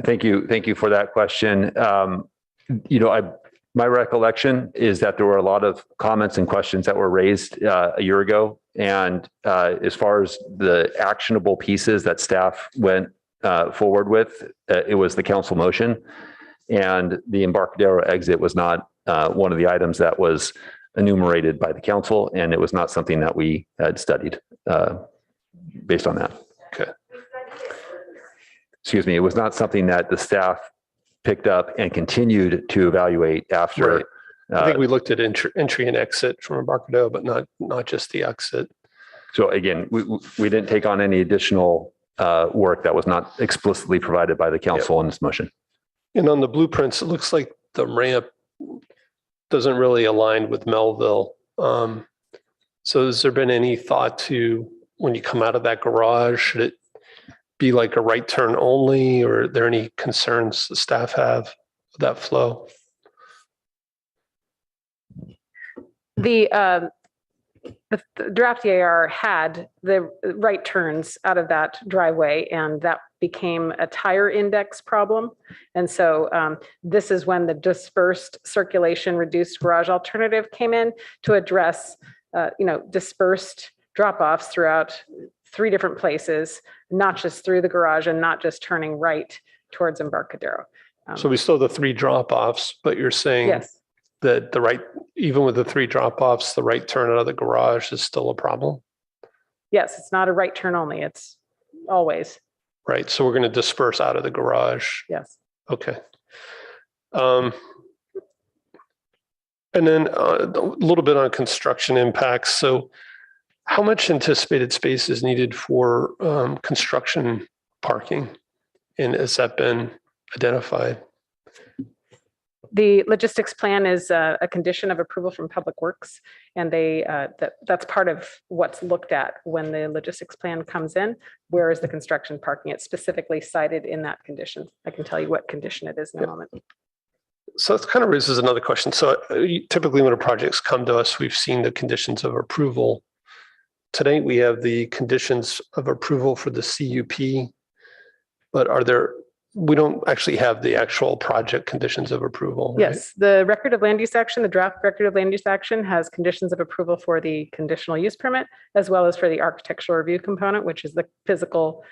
thank you for that question. My recollection is that there were a lot of comments and questions that were raised a year ago. And as far as the actionable pieces that staff went forward with, it was the council motion. And the Embarcadero exit was not one of the items that was enumerated by the council. And it was not something that we had studied based on that. Okay. Excuse me, it was not something that the staff picked up and continued to evaluate after. Right. I think we looked at entry and exit from Embarcadero, but not just the exit. So again, we didn't take on any additional work that was not explicitly provided by the council in this motion. And on the blueprints, it looks like the ramp doesn't really align with Melville. So has there been any thought to, when you come out of that garage, should it be like a right turn only, or are there any concerns the staff have with that flow? The draft EAR had the right turns out of that driveway, and that became a tire index problem. And so this is when the dispersed circulation reduced garage alternative came in to address, dispersed drop-offs throughout 3 different places, not just through the garage and not just turning right towards Embarcadero. So we still have the 3 drop-offs, but you're saying Yes. that even with the 3 drop-offs, the right turn out of the garage is still a problem? Yes, it's not a right turn only. It's always. Right. So we're going to disperse out of the garage. Yes. Okay. And then a little bit on construction impacts. So how much anticipated space is needed for construction parking? And has that been identified? The logistics plan is a condition of approval from Public Works, and that's part of what's looked at when the logistics plan comes in. Where is the construction parking? It's specifically cited in that condition. I can tell you what condition it is in a moment. So it kind of raises another question. So typically when a project's come to us, we've seen the conditions of approval. Today we have the conditions of approval for the CUP, but we don't actually have the actual project conditions of approval, right? Yes, the record of land use action, the draft record of land use action has conditions of approval for the conditional use permit, as well as for the architectural review component, which is the physical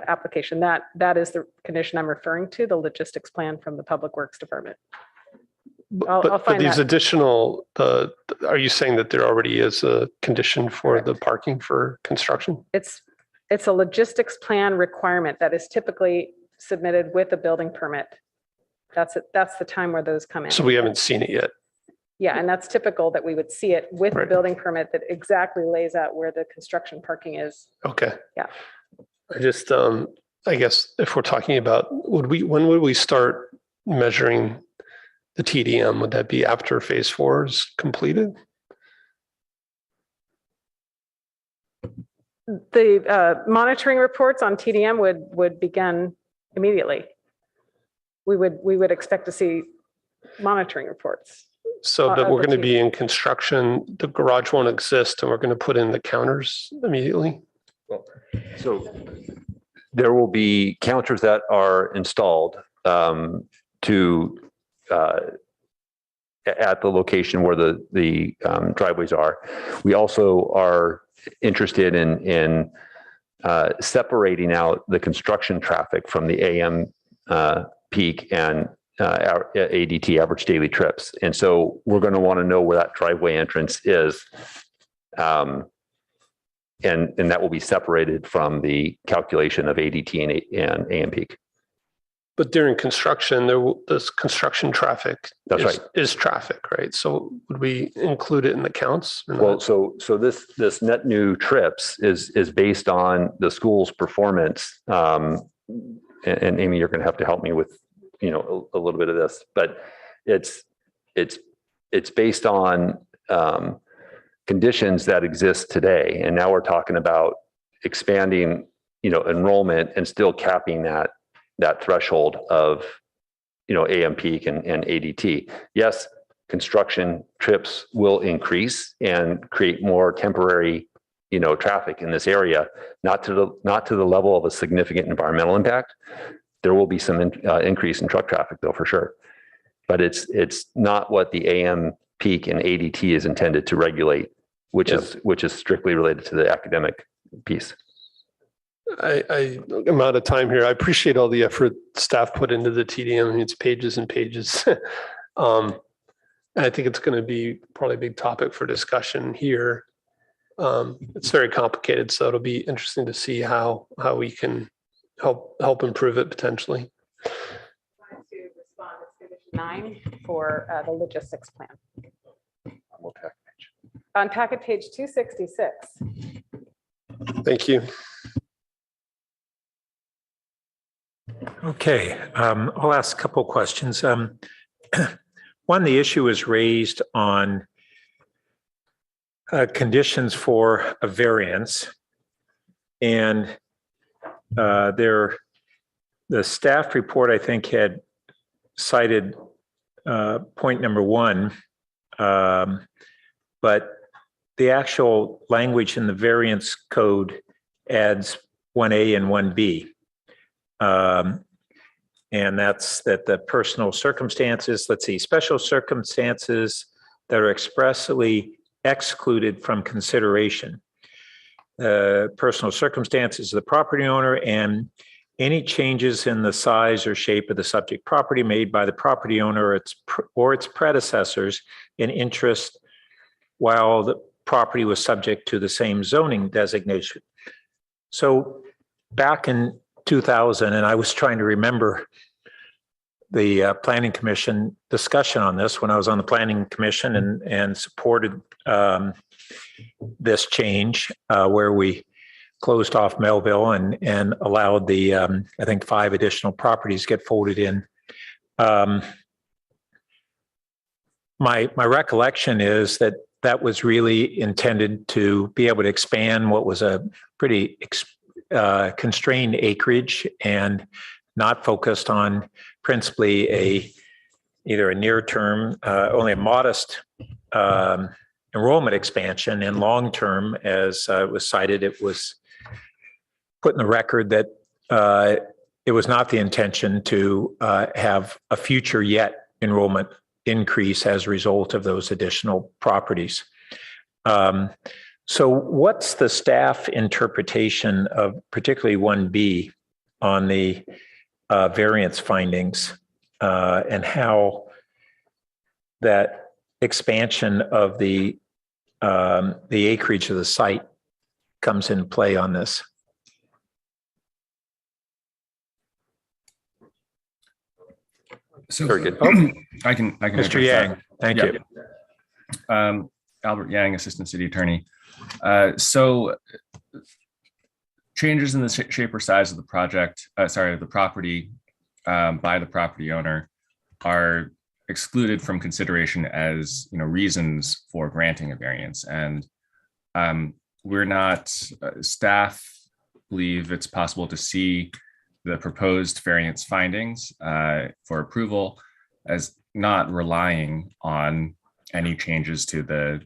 application. That is the condition I'm referring to, the logistics plan from the Public Works Department. I'll But find these that. additional, are you saying that there already is a condition for the parking for construction? It's a logistics plan requirement that is typically submitted with a building permit. That's the time where those come in. So we haven't seen it yet. Yeah, and that's typical that we would see it with the building permit that exactly lays out where the construction parking is. Okay. Yeah. I just, I guess if we're talking about, when would we start measuring the TDM? Would that be after phase 4 is completed? The monitoring reports on TDM would begin immediately. We would expect to see monitoring reports. So that of we're the going to be TDM. in construction, the garage won't exist, and we're going to put in the counters immediately? So there will be counters that are installed to at the location where the driveways are. We also are interested in separating out the construction traffic from the AM peak and our ADT, average daily trips. And so we're going to want to know where that driveway entrance is. And that will be separated from the calculation of ADT and AM peak. But during construction, this construction traffic is traffic, right? So would we include it in the counts? Well, so this net new trips is based on the school's performance. And Amy, you're going to have to help me with, a little bit of this, but it's based on conditions that exist today. And now we're talking about expanding, enrollment and still capping that threshold of, AM peak and ADT. Yes, construction trips will increase and create more temporary, traffic in this area, not to the level of a significant environmental impact. There will be some increase in truck traffic though, for sure. But it's not what the AM peak and ADT is intended to regulate, which is strictly related to the academic piece. I'm out of time here. I appreciate all the effort staff put into the TDM. I mean, it's pages and pages. And I think it's going to be probably a big topic for discussion here. It's very complicated, so it'll be interesting to see how we can help improve it potentially. To respond to condition 9 for the logistics plan. On packet page 266. Thank you. Okay, I'll ask a couple of questions. One, the issue is raised on conditions for a variance. And the staff report, I think, had cited point number 1, but the actual language in the variance code adds 1A and 1B. And that's that the personal circumstances, let's see, special circumstances that are expressly excluded from consideration. Personal circumstances of the property owner and any changes in the size or shape of the subject property made by the property owner or its predecessors in interest while the property was subject to the same zoning designation. So back in 2000, and I was trying to remember the Planning Commission discussion on this when I was on the Planning Commission and supported this change where we closed off Melville and allowed the, I think, 5 additional properties get folded in. My recollection is that that was really intended to be able to expand what was a pretty constrained acreage and not focused on principally either a near term, only a modest enrollment expansion, and long term, as it was cited, it was put in the record that it was not the intention to have a future yet enrollment increase as a result of those additional properties. So what's the staff interpretation of particularly 1B on the variance findings and how that expansion of the acreage of the site comes into play on this? So very good. I can. Mr. Yang, thank you. Albert Yang, Assistant City Attorney. So changes in the shape or size of the project, the property by the property owner are excluded from consideration as reasons for granting a variance. And we're not, staff believe it's possible to see the proposed variance findings for approval as not relying on any changes to the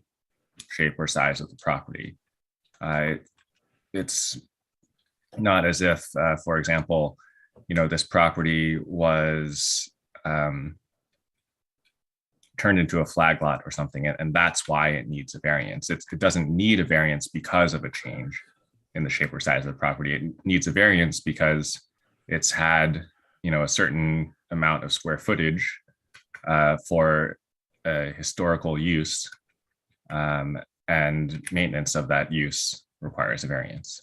shape or size of the property. It's not as if, for example, this property was turned into a flag lot or something, and that's why it needs a variance. It doesn't need a variance because of a change in the shape or size of the property. It needs a variance because it's had, a certain amount of square footage for historical use, and maintenance of that use requires a variance.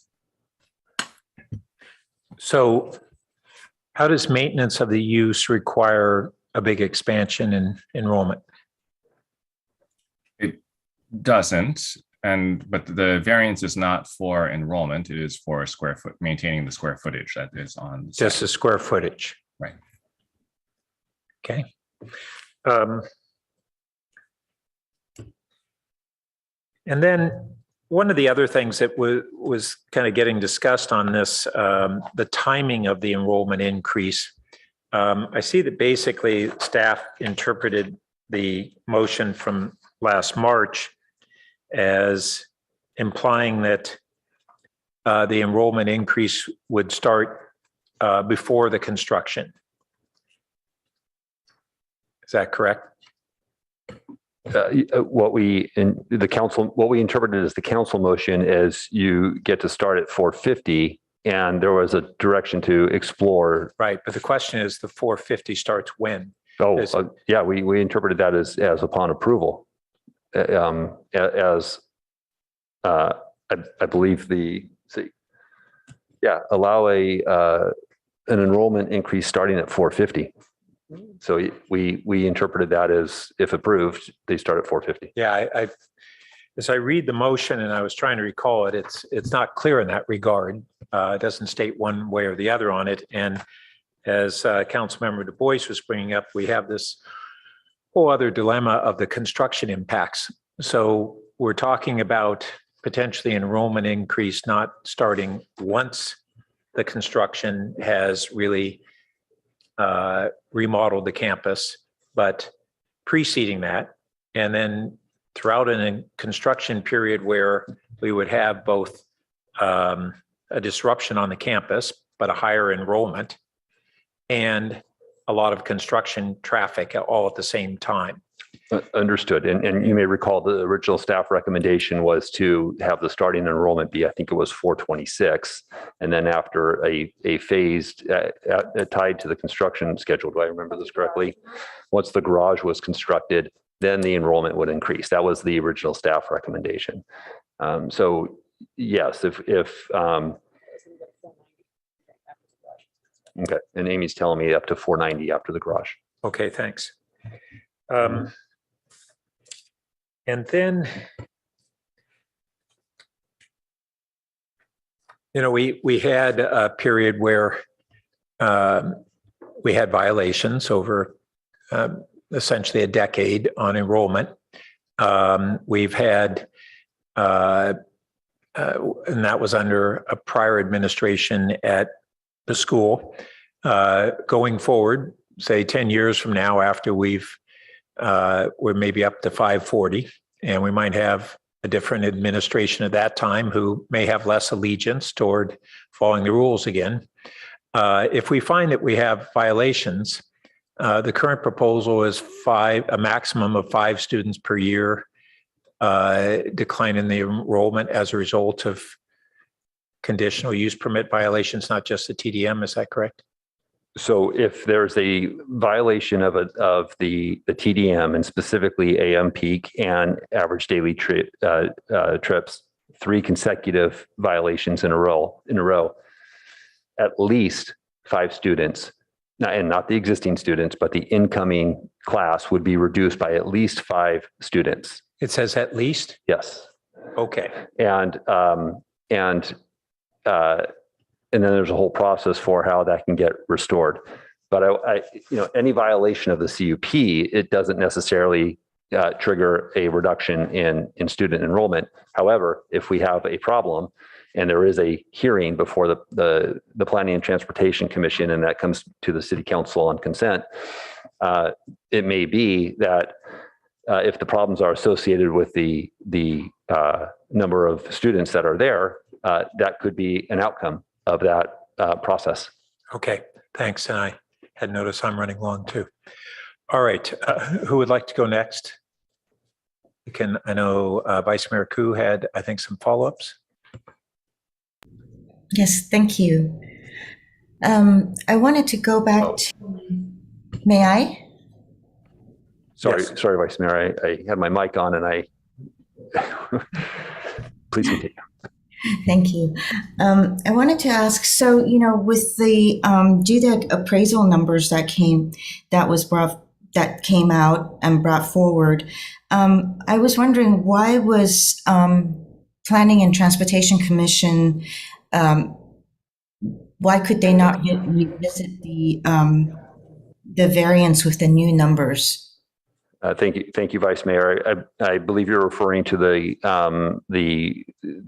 So how does maintenance of the use require a big expansion in enrollment? It doesn't, but the variance is not for enrollment. It is for maintaining the square footage that is on the just site. the square footage. Right. Okay. And then one of the other things that was kind of getting discussed on this, the timing of the enrollment increase. I see that basically staff interpreted the motion from last March as implying that the enrollment increase would start before the construction. Is that correct? What we interpreted as the council motion is you get to start at 450, and there was a direction to explore. Right, but the question is, the 450 starts when? Oh, yeah, we interpreted that as upon approval. I believe allow an enrollment increase starting at 450. So we interpreted that as, if approved, they start at 450. Yeah, as I read the motion and I was trying to recall it, it's not clear in that regard. It doesn't state one way or the other on it. And as Councilmember Du Bois was bringing up, we have this whole other dilemma of the construction impacts. So we're talking about potentially enrollment increase not starting once the construction has really remodeled the campus, but preceding that, and then throughout a construction period where we would have both a disruption on the campus, but a higher enrollment and a lot of construction traffic all at the same time. Understood. And you may recall the original staff recommendation was to have the starting enrollment be, I think it was 426. And then after a phased tied to the construction schedule, do I remember this correctly? Once the garage was constructed, then the enrollment would increase. That was the original staff recommendation. So yes, if okay. And Amy's telling me up to 490 after the garage. Okay, thanks. And then, we had a period where we had violations over essentially a decade on enrollment. We've had, and that was under a prior administration at the school. Going forward, say 10 years from now, after we're maybe up to 540, and we might have a different administration at that time who may have less allegiance toward following the rules again. If we find that we have violations, the current proposal is a maximum of 5 students per year decline in the enrollment as a result of conditional use permit violations, not just the TDM. Is that correct? So if there's a violation of the TDM, and specifically AM peak and average daily trips, 3 consecutive violations in a row, at least 5 students, and not the existing students, but the incoming class would be reduced by at least 5 students. It says at least? Yes. Okay. And then there's a whole process for how that can get restored. But any violation of the CUP, it doesn't necessarily trigger a reduction in student enrollment. However, if we have a problem and there is a hearing before the Planning and Transportation Commission, and that comes to the City Council on consent, it may be that if the problems are associated with the number of students that are there, that could be an outcome of that process. Okay, thanks. And I had noticed I'm running long too. All right, who would like to go next? I know Vice Mayor Koo had, I think, some follow-ups. Yes, thank you. I wanted to go back to, may I? Sorry, Yes. Sorry, Vice Mayor, I had my mic on and please continue. Thank you. I wanted to ask, so, with the GDEC appraisal numbers that came out and brought forward, I was wondering, why was Planning and Transportation Commission, why could they not revisit the variance with the new numbers? Thank you, Vice Mayor. I believe you're referring to the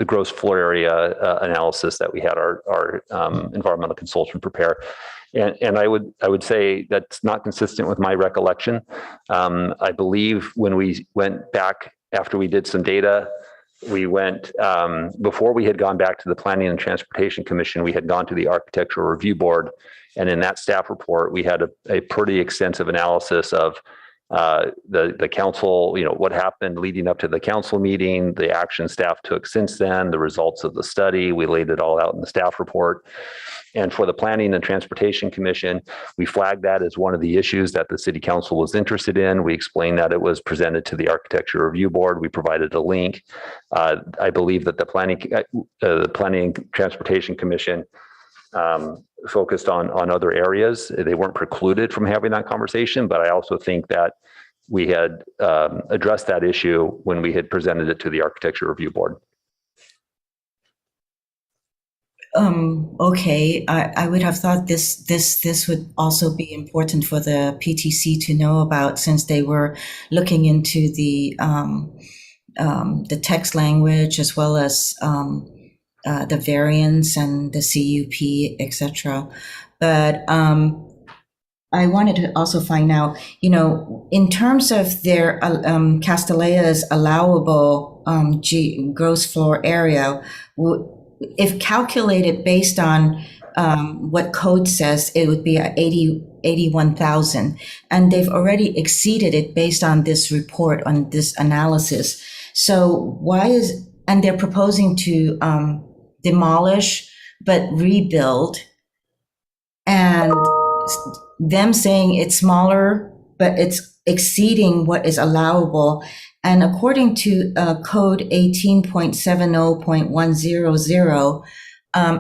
gross floor area analysis that we had our environmental consultant prepare, and I would say that's not consistent with my recollection. I believe when we went back after we did some data, we went before we had gone back to the Planning and Transportation Commission, we had gone to the Architectural Review Board, and in that staff report, we had a pretty extensive analysis of the council, what happened leading up to the council meeting, the action staff took since then, the results of the study. We laid it all out in the staff report. And for the Planning and Transportation Commission, we flagged that as one of the issues that the City Council was interested in. We explained that it was presented to the Architecture Review Board. We provided a link. I believe that the Planning and Transportation Commission focused on other areas. They weren't precluded from having that conversation, but I also think that we had addressed that issue when we had presented it to the Architecture Review Board. Okay, I would have thought this would also be important for the PTC to know about, since they were looking into the text language as well as the variance and the CUP, etc. But I wanted to also find out, in terms of their Castellea's allowable gross floor area, if calculated based on what code says, it would be 81,000, and they've already exceeded it based on this report, on this analysis. So and they're proposing to demolish but rebuild, and them saying it's smaller, but it's exceeding what is allowable. And according to code 18.70.100,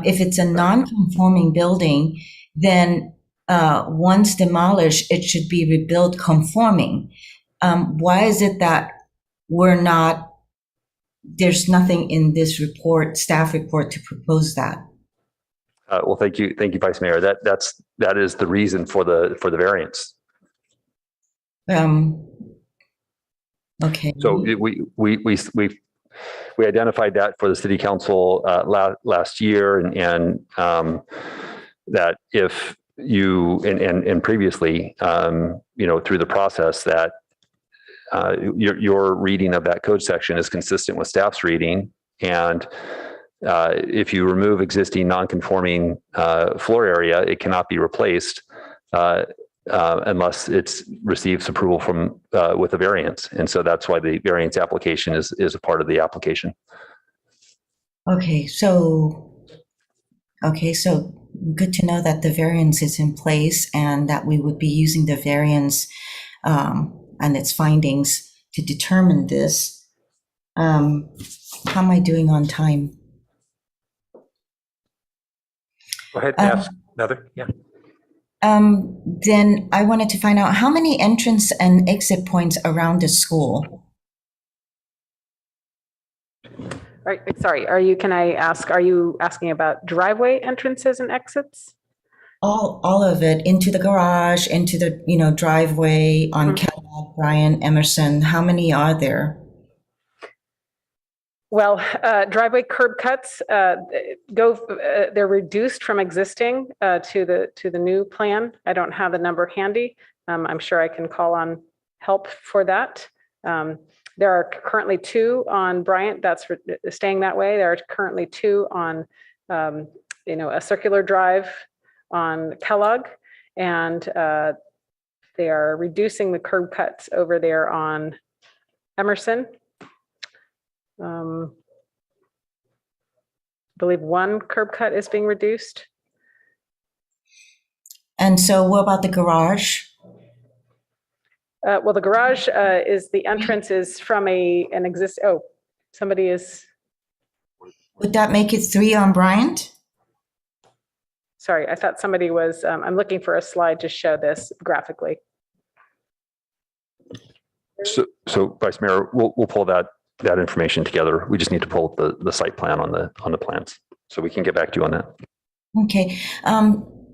if it's a non-conforming building, then once demolished, it should be rebuilt conforming. Why is it that there's nothing in this report, staff report, to propose that? Well, thank you, Vice Mayor. That is the reason for the variance. Okay. So we identified that for the City Council last year, and that if you and previously, through the process, that your reading of that code section is consistent with staff's reading, and if you remove existing non-conforming floor area, it cannot be replaced unless it's receives approval from with a variance. And so that's why the variance application is a part of the application. Okay, so good to know that the variance is in place and that we would be using the variance and its findings to determine this. How am I doing on time? Go ahead and ask another. Yeah. Then I wanted to find out how many entrance and exit points around the school. Right, sorry, can I ask, are you asking about driveway entrances and exits? All of it, into the garage, into the driveway on Kellogg, Bryant, Emerson. How many are there? Well, driveway curb cuts they're reduced from existing to the new plan. I don't have the number handy. I'm sure I can call on help for that. There are currently 2 on Bryant. That's staying that way. There are currently 2 on a circular drive on Kellogg, and they are reducing the curb cuts over there on Emerson. I believe 1 curb cut is being reduced. And so what about the garage? Well, the garage is, the entrance is from an existing, somebody is. Would that make it 3 on Bryant? Sorry, I thought somebody was, I'm looking for a slide to show this graphically. So Vice Mayor, we'll pull that information together. We just need to pull the site plan on the plans, so we can get back to you on that. Okay.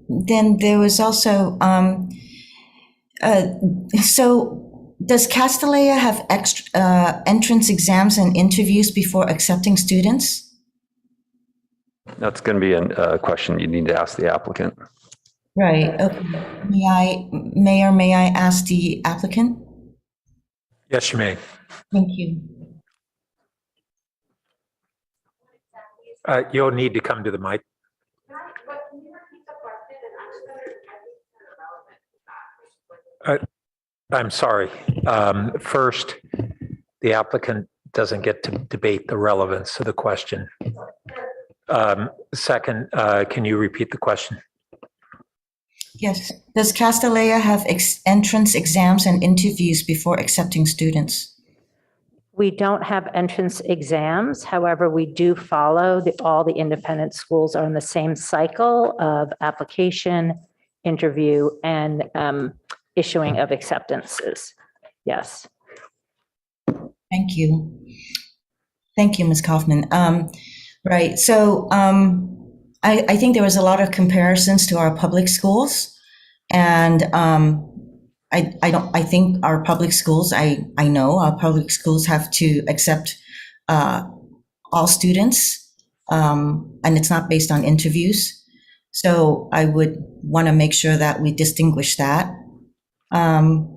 Then there was also, so does Castellea have extra entrance exams and interviews before accepting students? That's going to be a question you need to ask the applicant. Right. Okay. May I ask the applicant? Yes, you may. Thank you. You'll need to come to the mic. I'm sorry. First, the applicant doesn't get to debate the relevance of the question. Second, can you repeat the question? Yes. Does Castellea have entrance exams and interviews before accepting students? We don't have entrance exams. However, we do follow all the independent schools are in the same cycle of application, interview, and issuing of acceptances. Yes. Thank you. Thank you, Ms. Kaufman. Right. So I think there was a lot of comparisons to our public schools, and I think our public schools, I know our public schools have to accept all students and it's not based on interviews. So I would want to make sure that we distinguish that. And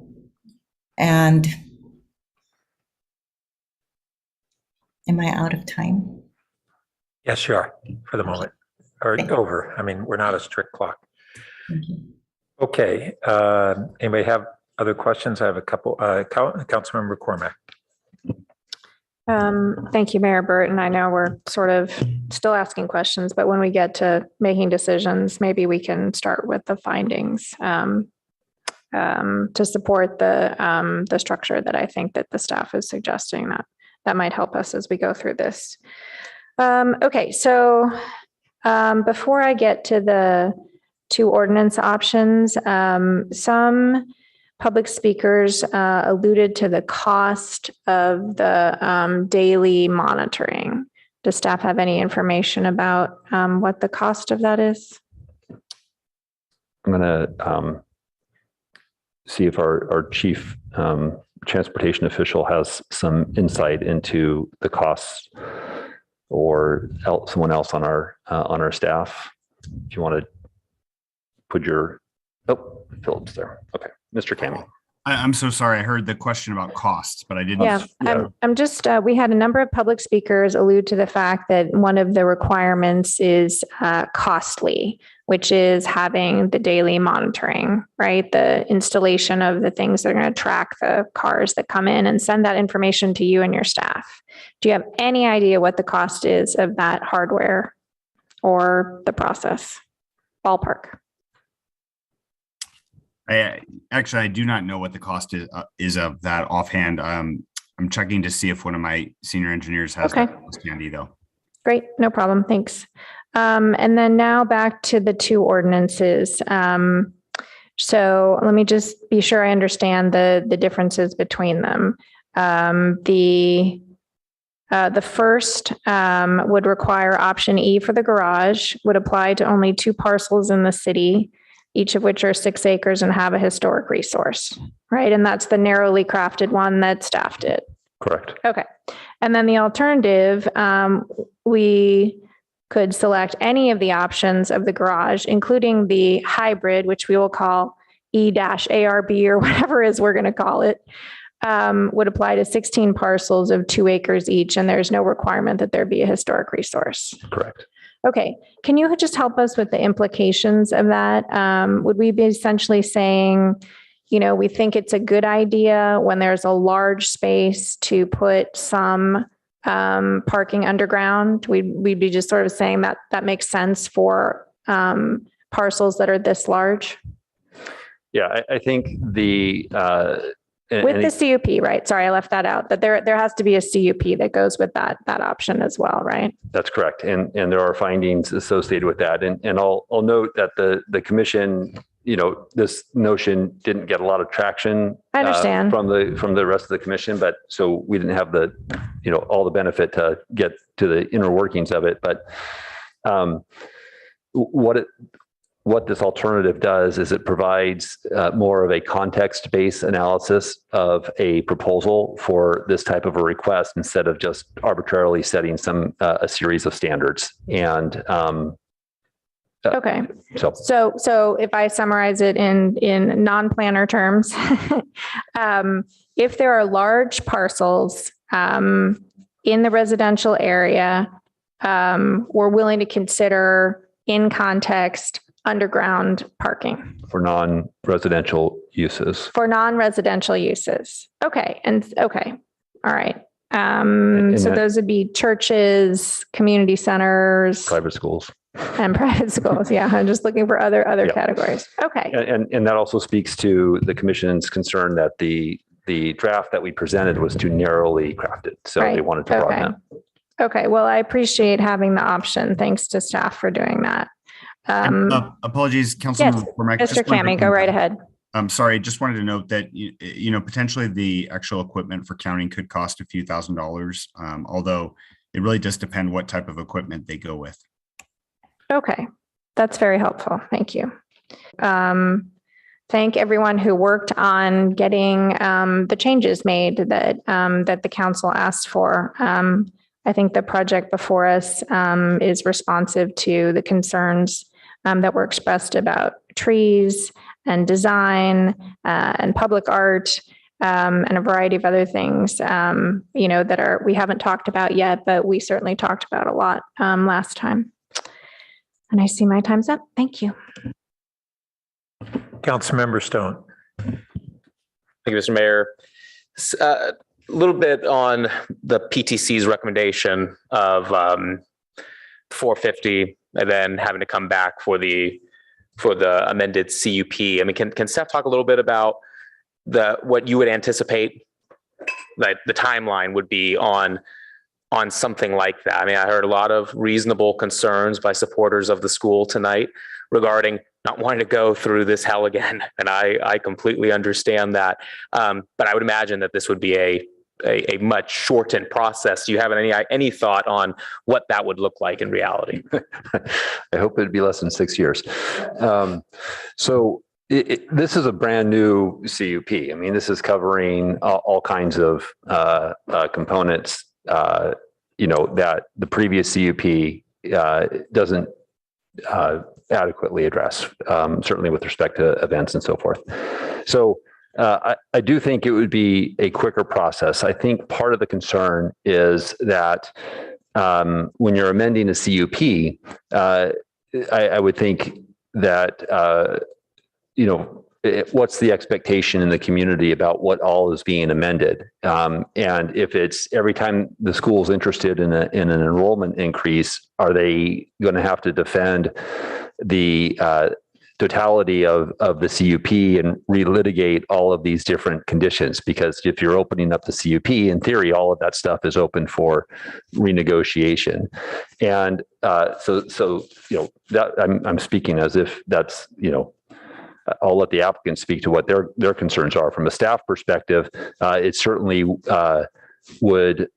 am I out of time? Yes, you are for the moment, or over. I mean, we're not a strict clock. Okay. Anybody have other questions? I have a couple. Councilmember Cormack. Thank you, Mayor Burt. And I know we're sort of still asking questions, but when we get to making decisions, maybe we can start with the findings to support the structure that I think that the staff is suggesting. That might help us as we go through this. Okay, so before I get to the two ordinance options, some public speakers alluded to the cost of the daily monitoring. Does staff have any information about what the cost of that is? I'm going to see if our chief transportation official has some insight into the costs, or someone else on our staff. If you want to put your, Philip's there. Okay, Mr. Cammy. I'm so sorry. I heard the question about costs, but I didn't. Yeah, I'm just, we had a number of public speakers allude to the fact that one of the requirements is costly, which is having the daily monitoring, right? The installation of the things that are going to track the cars that come in and send that information to you and your staff. Do you have any idea what the cost is of that hardware or the process? Ballpark. I do not know what the cost is of that offhand. I'm checking to see if one of my senior engineers has that handy though. Great, no problem, thanks. And then now back to the two ordinances. So let me just be sure I understand the differences between them. The first would require option E for the garage, would apply to only 2 parcels in the city, each of which are 6 acres and have a historic resource, right? And that's the narrowly crafted one that staff did. Correct. Okay. And then the alternative, we could select any of the options of the garage, including the hybrid, which we will call E-ARB or whatever is we're going to call it, would apply to 16 parcels of 2 acres each, and there's no requirement that there be a historic resource. Correct. Okay. Can you just help us with the implications of that? Would we be essentially saying, we think it's a good idea when there's a large space to put some parking underground? We'd be just sort of saying that makes sense for parcels that are this large? Yeah, I think the with the CUP, right? Sorry, I left that out. That there has to be a CUP that goes with that option as well, right? That's correct, and there are findings associated with that. And I'll note that the commission, this notion didn't get a lot of traction. I understand from the rest of the commission, but so we didn't have the all the benefit to get to the inner workings of it. But what this alternative does is it provides more of a context-based analysis of a proposal for this type of a request instead of just arbitrarily setting a series of standards. And okay. So if I summarize it in non-planner terms, if there are large parcels in the residential area, we're willing to consider in context underground parking for non-residential uses. Okay. All right. So those would be churches, community centers, private schools. And private schools. Yeah. I'm just looking for other categories. Okay. And that also speaks to the commission's concern that the draft that we presented was too narrowly crafted. So they wanted to broaden that. Okay. Well, I appreciate having the option. Thanks to staff for doing that. Apologies, Councilman. Yes, Mr. Cammy, go right ahead. I'm sorry. Just wanted to note that, potentially the actual equipment for counting could cost a few $1,000s, although it really does depend what type of equipment they go with. Okay. That's very helpful. Thank you. Thank everyone who worked on getting the changes made that the council asked for. I think the project before us is responsive to the concerns that were expressed about trees and design and public art and a variety of other things, that we haven't talked about yet, but we certainly talked about a lot last time. And I see my time's up. Thank you. Councilmember Stone. Thank you, Mr. Mayor. A little bit on the PTC's recommendation of 450 and then having to come back for the amended CUP. I mean, can staff talk a little bit about what you would anticipate that the timeline would be on something like that? I mean, I heard a lot of reasonable concerns by supporters of the school tonight regarding not wanting to go through this hell again. And I completely understand that. But I would imagine that this would be a much shortened process. Do you have any thought on what that would look like in reality? I hope it'd be less than 6 years. This is a brand new CUP. I mean, this is covering all kinds of components, that the previous CUP doesn't adequately address, certainly with respect to events and so forth. So I do think it would be a quicker process. I think part of the concern is that when you're amending a CUP, I would think that, what's the expectation in the community about what all is being amended? And if it's every time the school's interested in an enrollment increase, are they going to have to defend the totality of the CUP and relitigate all of these different conditions? Because if you're opening up the CUP, in theory, all of that stuff is open for renegotiation. And that I'm speaking as if that's, I'll let the applicant speak to what their concerns are. From a staff perspective, it certainly we would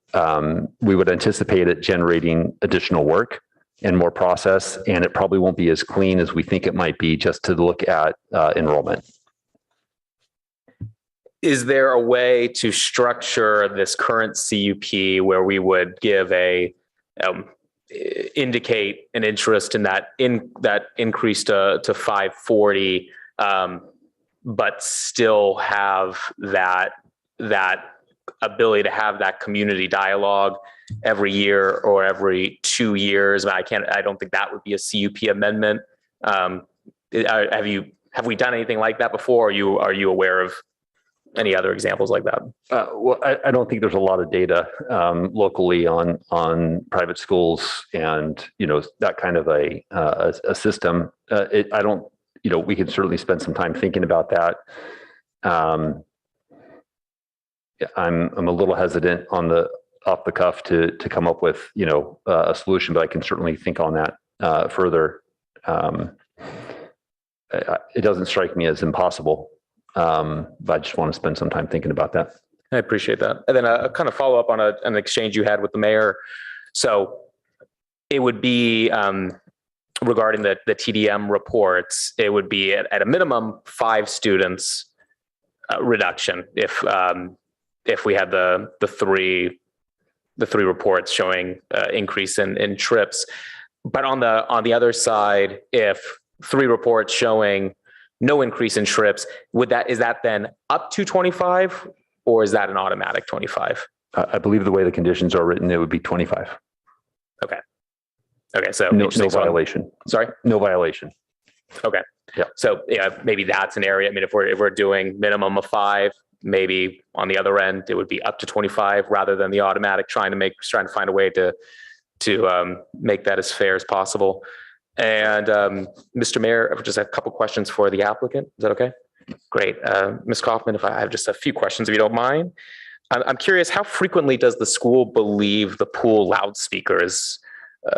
anticipate it generating additional work and more process, and it probably won't be as clean as we think it might be just to look at enrollment. Is there a way to structure this current CUP where we would give indicate an interest in that increase to 540, but still have that ability to have that community dialogue every year or every 2 years? I don't think that would be a CUP amendment. Have we done anything like that before? Are you aware of any other examples like that? Well, I don't think there's a lot of data locally on private schools and that kind of a system. We can certainly spend some time thinking about that. I'm a little hesitant off the cuff to come up with a solution, but I can certainly think on that further. It doesn't strike me as impossible, but I just want to spend some time thinking about that. I appreciate that. And then a kind of follow up on an exchange you had with the mayor. So it would be regarding the TDM reports. It would be at a minimum 5 students reduction if we had the three reports showing increase in trips. But on the other side, if 3 reports showing no increase in trips, is that then up to 25, or is that an automatic 25? I believe the way the conditions are written, it would be 25. Okay. So no violation. Sorry? No violation. Okay. Yeah. So maybe that's an area. I mean, if we're doing minimum of 5, maybe on the other end it would be up to 25 rather than the automatic. Trying to find a way to make that as fair as possible. And Mr. Mayor, I've just a couple questions for the applicant. Is that okay? Great. Ms. Kaufman, if I have just a few questions, if you don't mind. I'm curious, how frequently does the school believe the pool loudspeaker is?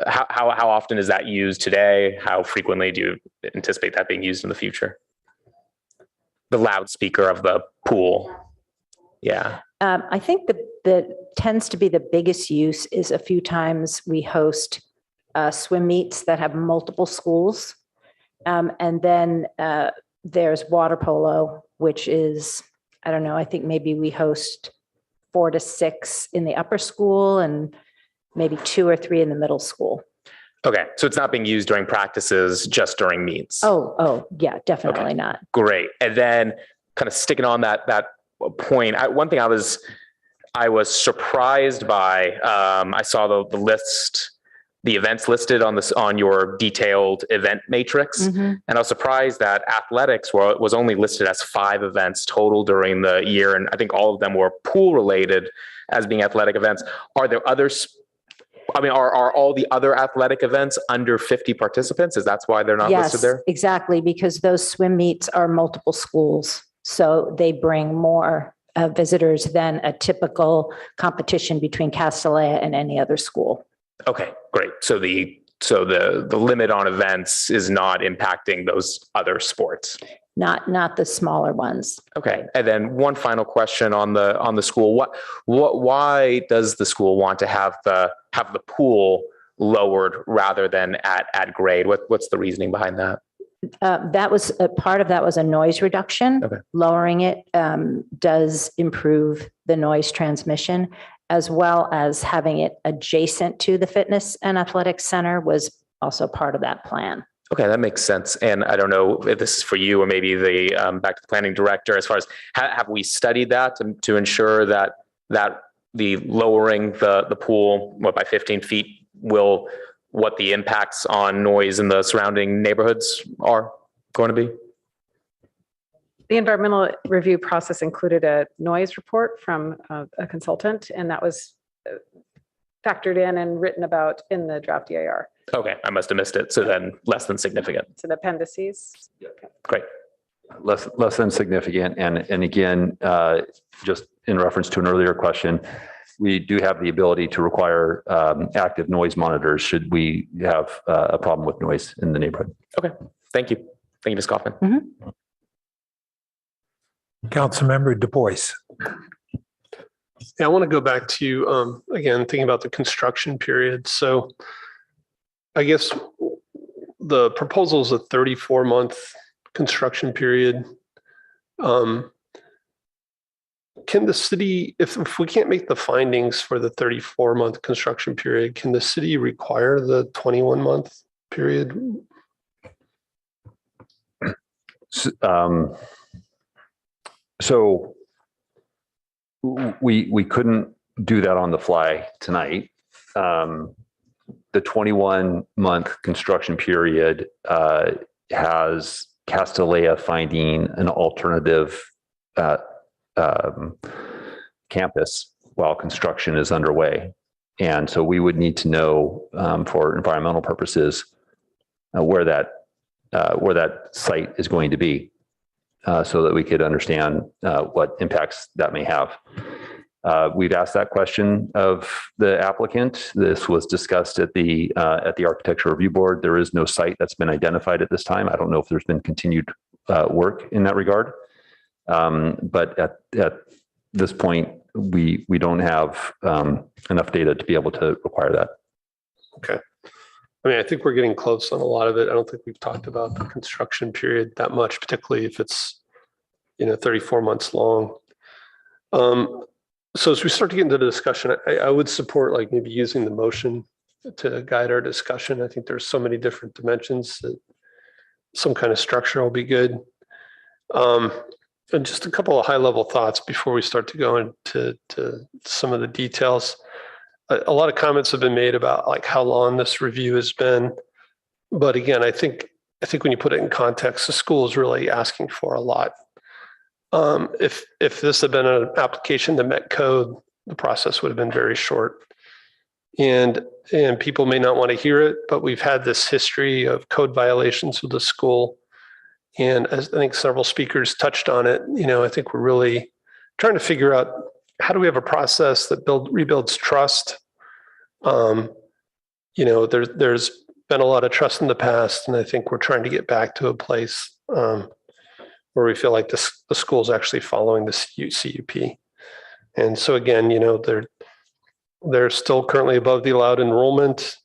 How often is that used today? How frequently do you anticipate that being used in the future? The loudspeaker of the pool. Yeah. I think that tends to be the biggest use is a few times we host swim meets that have multiple schools. And then there's water polo, which is, I don't know, I think maybe we host 4 to 6 in the upper school and maybe 2 or 3 in the middle school. Okay, so it's not being used during practices, just during meets. Oh, yeah, definitely not. Great. And then kind of sticking on that point, one thing I was surprised by, I saw the list, the events listed on your detailed event matrix. And I was surprised that athletics was only listed as 5 events total during the year. And I think all of them were pool related as being athletic events. Are there others? I mean, are all the other athletic events under 50 participants? Is that's why they're not listed there? Yes, exactly, because those swim meets are multiple schools. So they bring more visitors than a typical competition between Castellea and any other school. Okay, great. So the limit on events is not impacting those other sports. Not the smaller ones. Okay. And then one final question on the school. Why does the school want to have the pool lowered rather than at grade? What's the reasoning behind that? That was a part of that was a noise reduction. Okay. Lowering it does improve the noise transmission, as well as having it adjacent to the fitness and athletics center was also part of that plan. Okay, that makes sense. And I don't know if this is for you or maybe the back to the planning director, as far as have we studied that to ensure that the lowering the pool by 15 feet what the impacts on noise in the surrounding neighborhoods are going to be? The environmental review process included a noise report from a consultant, and that was factored in and written about in the draft EIR. Okay, I must have missed it. So then less than significant. It's an appendices. Great. Less than significant. And again, just in reference to an earlier question, we do have the ability to require active noise monitors should we have a problem with noise in the neighborhood. Okay, thank you. Thank you, Ms. Kaufman. Councilmember Du Bois. Yeah, I want to go back to, again, thinking about the construction period. So I guess the proposal is a 34-month construction period. Can the city, if we can't make the findings for the 34-month construction period, can the city require the 21-month period? So we couldn't do that on the fly tonight. The 21-month construction period has Castellea finding an alternative campus while construction is underway. And so we would need to know for environmental purposes where that site is going to be so that we could understand what impacts that may have. We've asked that question of the applicant. This was discussed at the Architecture Review Board. There is no site that's been identified at this time. I don't know if there's been continued work in that regard. But at this point, we don't have enough data to be able to require that. Okay. I mean, I think we're getting close on a lot of it. I don't think we've talked about the construction period that much, particularly if it's, 34 months long. So as we start to get into the discussion, I would support like maybe using the motion to guide our discussion. I think there's so many different dimensions that some kind of structure will be good. And just a couple of high level thoughts before we start to go into some of the details. A lot of comments have been made about like how long this review has been. But again, I think when you put it in context, the school is really asking for a lot. If this had been an application that met code, the process would have been very short. And people may not want to hear it, but we've had this history of code violations with the school. And as I think several speakers touched on it, I think we're really trying to figure out how do we have a process that rebuilds trust. There's been a lot of trust in the past, and I think we're trying to get back to a place where we feel like the school's actually following the CUP. And so again, they're still currently above the allowed enrollment.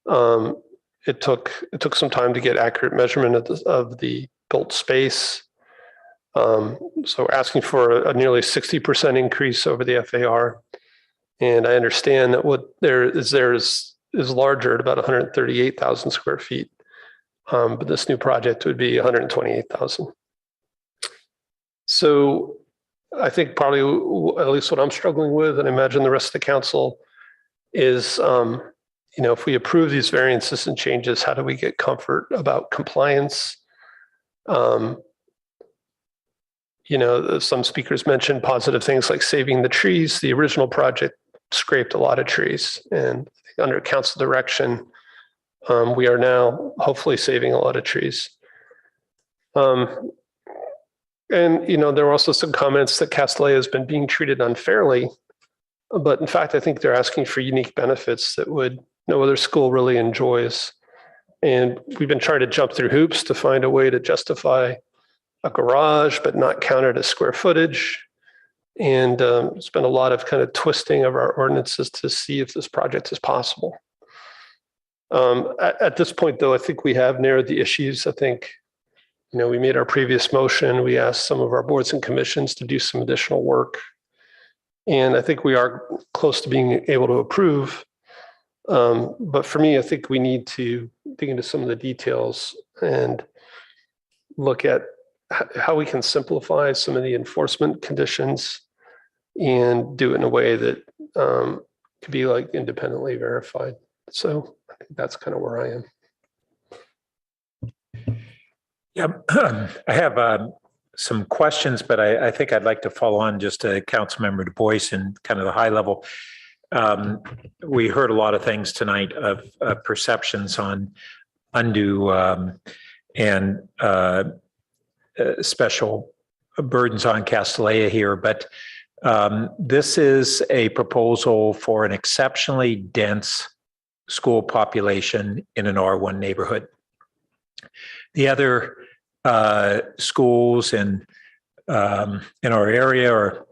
It took some time to get accurate measurement of the built space. So we're asking for a nearly 60% increase over the FAR. And I understand that what there is larger at about 138,000 square feet. But this new project would be 128,000. So I think probably, at least what I'm struggling with, and I imagine the rest of the council, is if we approve these variances and changes, how do we get comfort about compliance? Some speakers mentioned positive things like saving the trees. The original project scraped a lot of trees, and under council direction, we are now hopefully saving a lot of trees. And there were also some comments that Castellea has been being treated unfairly, but in fact, I think they're asking for unique benefits that no other school really enjoys. And we've been trying to jump through hoops to find a way to justify a garage, but not count it as square footage. And it's been a lot of kind of twisting of our ordinances to see if this project is possible. At this point, though, I think we have narrowed the issues. I think, we made our previous motion. We asked some of our boards and commissions to do some additional work. And I think we are close to being able to approve. But for me, I think we need to dig into some of the details and look at how we can simplify some of the enforcement conditions and do it in a way that could be like independently verified. So I think that's kind of where I am. Yeah, I have some questions, but I think I'd like to follow on just to Councilmember Du Bois and kind of the high level. We heard a lot of things tonight of perceptions on undue and special burdens on Castellea here, but this is a proposal for an exceptionally dense school population in an R1 neighborhood. The other schools in our area are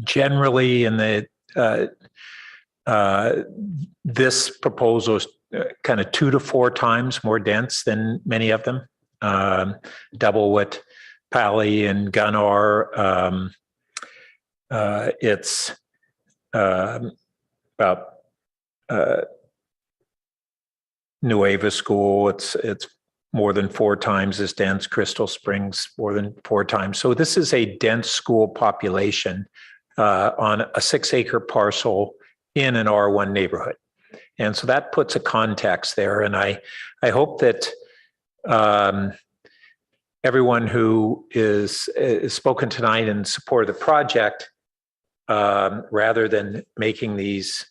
generally in the this proposal is kind of 2 to 4 times more dense than many of them. Double what Palo and Gunn are. It's about Nueva School. It's more than 4 times as dense. Crystal Springs more than 4 times. So this is a dense school population on a 6-acre parcel in an R1 neighborhood. And so that puts a context there. And I hope that everyone who is spoken tonight in support of the project, rather than making these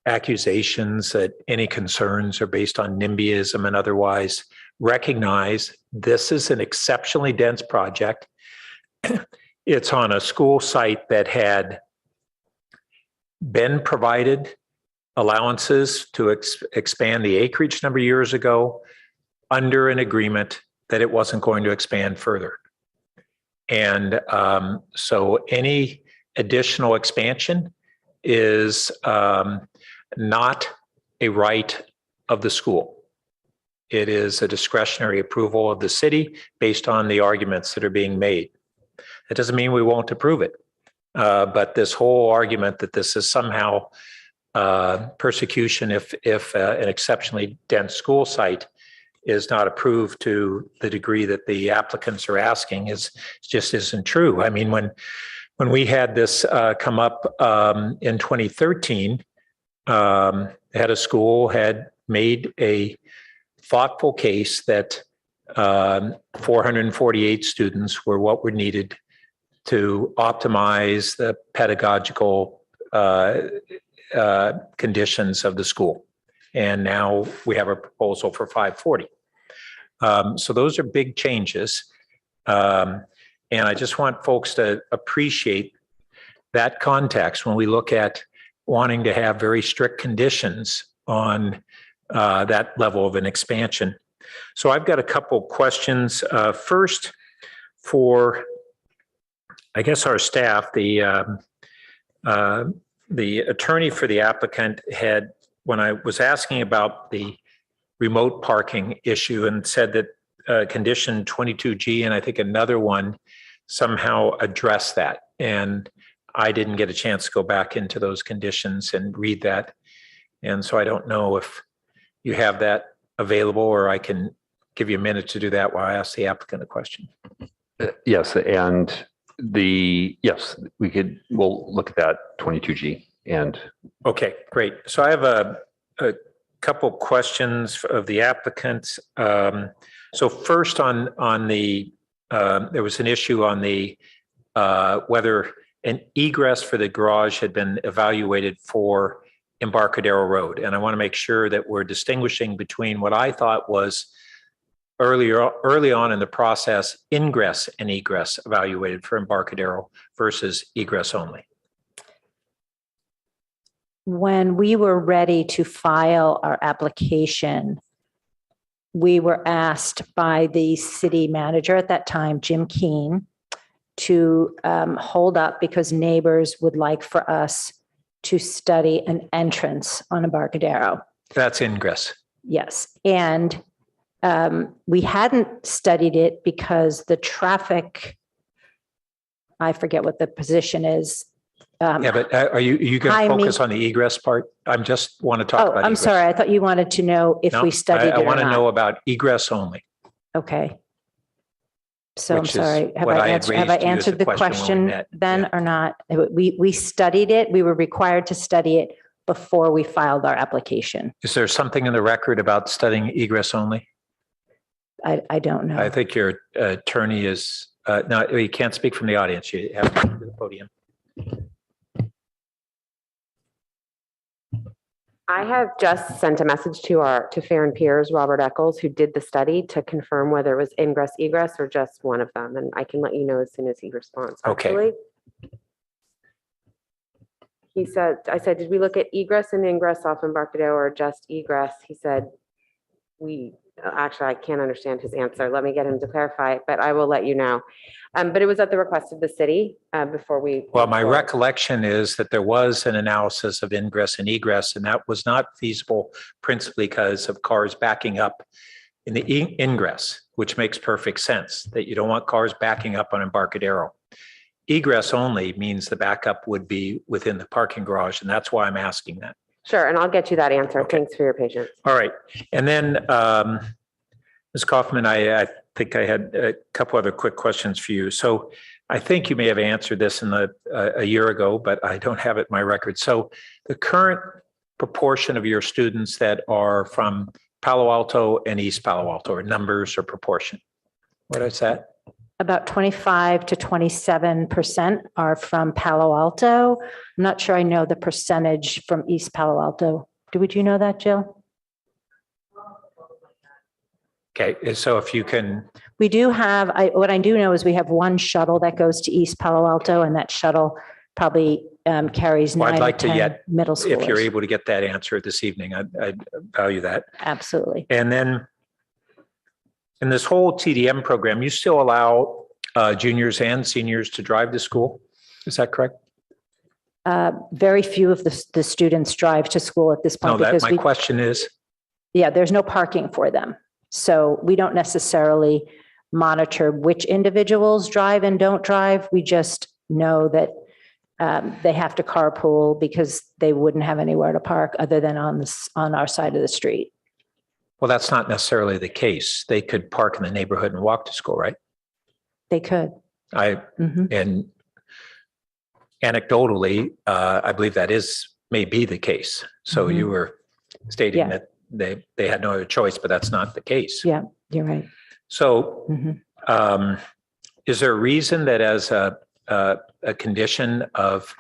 accusations that any concerns are based on NIMBYism and otherwise, recognize this is an exceptionally dense project. It's on a school site that had been provided allowances to expand the acreage a number of years ago under an agreement that it wasn't going to expand further. And so any additional expansion is not a right of the school. It is a discretionary approval of the city based on the arguments that are being made. That doesn't mean we won't approve it. But this whole argument that this is somehow persecution if an exceptionally dense school site is not approved to the degree that the applicants are asking just isn't true. I mean, when we had this come up in 2013, the head of school had made a thoughtful case that 448 students were what were needed to optimize the pedagogical conditions of the school. And now we have a proposal for 540. So those are big changes. And I just want folks to appreciate that context when we look at wanting to have very strict conditions on that level of an expansion. So I've got a couple questions. First, for, I guess, our staff, the attorney for the applicant had, when I was asking about the remote parking issue, and said that condition 22G and I think another one somehow address that. And I didn't get a chance to go back into those conditions and read that. And so I don't know if you have that available, or I can give you a minute to do that while I ask the applicant a question. Yes, and we'll look at that 22G and. Okay, great. So I have a couple questions of the applicant. So first on the, there was an issue on the whether an egress for the garage had been evaluated for Embarcadero Road. And I want to make sure that we're distinguishing between what I thought was early on in the process, ingress and egress evaluated for Embarcadero versus egress only. When we were ready to file our application, we were asked by the city manager at that time, Jim Keene, to hold up because neighbors would like for us to study an entrance on Embarcadero. That's ingress. Yes. And we hadn't studied it because the traffic, I forget what the position is. Yeah, but are you going to focus on the egress part? I just want to talk about I'm egress. sorry. I thought you wanted to know if we studied it I or want to not. know about egress only. Okay. So I'm Which is sorry. Have what I I had answered, have I raised to you as answered a the question when we question met. then or not? We studied it. We were required to study it before we filed our application. Is there something in the record about studying egress only? I don't know. I think your attorney is, no, you can't speak from the audience. You have to come to the podium. I have just sent a message to Fair and Peers, Robert Eccles, who did the study, to confirm whether it was ingress, egress, or just one of them. And I can let you know as soon as he responds. Okay. Actually, he said, I said, did we look at egress and ingress off Embarcadero or just egress? He said, actually, I can't understand his answer. Let me get him to clarify it, but I will let you know. But it was at the request of the city before we. Well, my recollection is that there was an analysis of ingress and egress, and that was not feasible principally because of cars backing up in the ingress, which makes perfect sense, that you don't want cars backing up on Embarcadero. Egress only means the backup would be within the parking garage, and that's why I'm asking that. Sure, and I'll get you that answer. Okay. Thanks for your patience. All right. And then, Ms. Kaufman, I think I had a couple other quick questions for you. So I think you may have answered this in a year ago, but I don't have it in my record. So the current proportion of your students that are from Palo Alto and East Palo Alto, or numbers or proportion? What is that? About 25 to 27% are from Palo Alto. I'm not sure I know the percentage from East Palo Alto. Would you know that, Jill? Okay, so if you can. We do have, what I do know is we have one shuttle that goes to East Palo Alto, and that shuttle probably carries Well, 9 I'd like to to 10 yet, middle schoolers. if you're able to get that answer this evening, I'd value that. Absolutely. And then in this whole TDM program, you still allow juniors and seniors to drive to school? Is that correct? Very few of the students drive to school at this point. No, because my question is. Yeah, there's no parking for them. So we don't necessarily monitor which individuals drive and don't drive. We just know that they have to carpool because they wouldn't have anywhere to park other than on our side of the street. Well, that's not necessarily the case. They could park in the neighborhood and walk to school, right? They could. And anecdotally, I believe that may be the case. So you were stating that they had no other choice, but that's not the case. Yeah, you're right. So is there a reason that as a condition of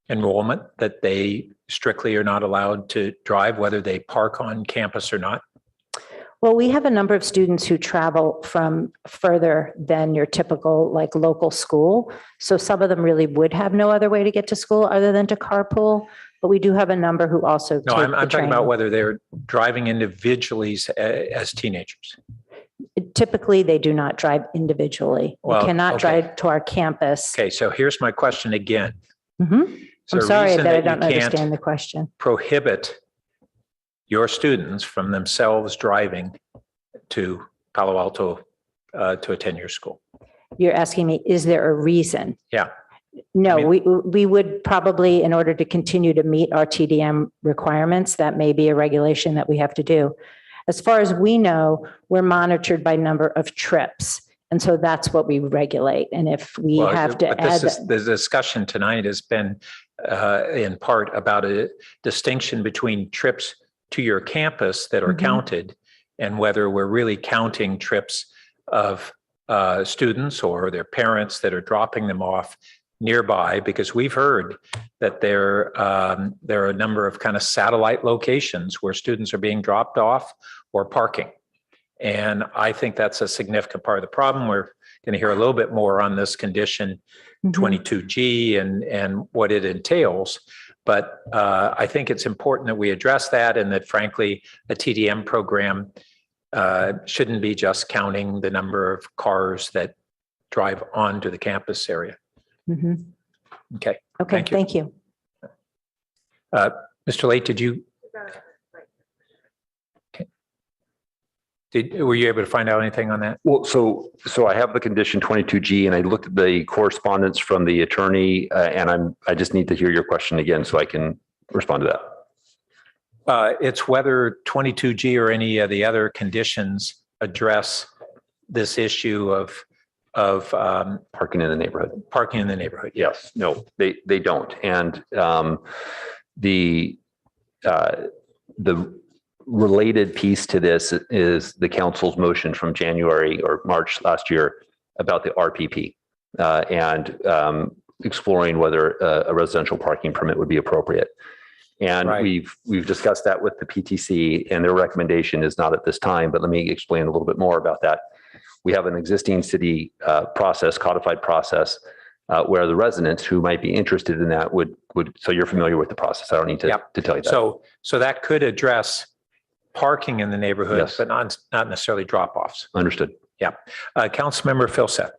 enrollment that they strictly are not allowed to drive, whether they park on campus or not? Well, we have a number of students who travel from further than your typical like local school. So some of them really would have no other way to get to school other than to carpool. But we do have a number who also No, take I'm talking about whether they're driving individually as teenagers. Typically, they do not drive individually. Well, we cannot okay. drive to our campus. Okay, so here's my question again. I'm sorry reason that I that you don't can't understand the question. Prohibit your students from themselves driving to Palo Alto to attend your school? You're asking me, is there a reason? Yeah. No, I mean- we would probably, in order to continue to meet our TDM requirements, that may be a regulation that we have to do. As far as we know, we're monitored by number of trips. And so that's what we regulate. And if we Well, have to but add, the discussion tonight has been in part about a distinction between trips to your campus that are Mhm. counted and whether we're really counting trips of students or their parents that are dropping them off nearby, because we've heard that there are a number of kind of satellite locations where students are being dropped off or parking. And I think that's a significant part of the problem. We're going to hear a little bit more on this condition 22G and what it entails. But I think it's important that we address that, and that frankly, a TDM program shouldn't be just counting the number of cars that drive onto the campus area. Mhm. Okay. Okay, thank you. Mr. Late, did you? Were you able to find out anything on that? Well, so I have the condition 22G, and I looked at the correspondence from the attorney, and I just need to hear your question again so I can respond to that. It's whether 22G or any of the other conditions address this issue of parking in the neighborhood. Parking in the neighborhood. Yes. No, they don't. And the related piece to this is the council's motion from January or March last year about the RPP and exploring whether a residential parking permit would be appropriate. And we've discussed that with the PTC, and their recommendation is not at this time, but let me explain a little bit more about that. We have an existing city process, codified process, where the residents who might be interested in that would, so you're familiar with the process. I don't need to tell you that. So that could address parking in the neighborhood, Yes. but not necessarily drop-offs. Understood. Yeah. Councilmember Phil Seth.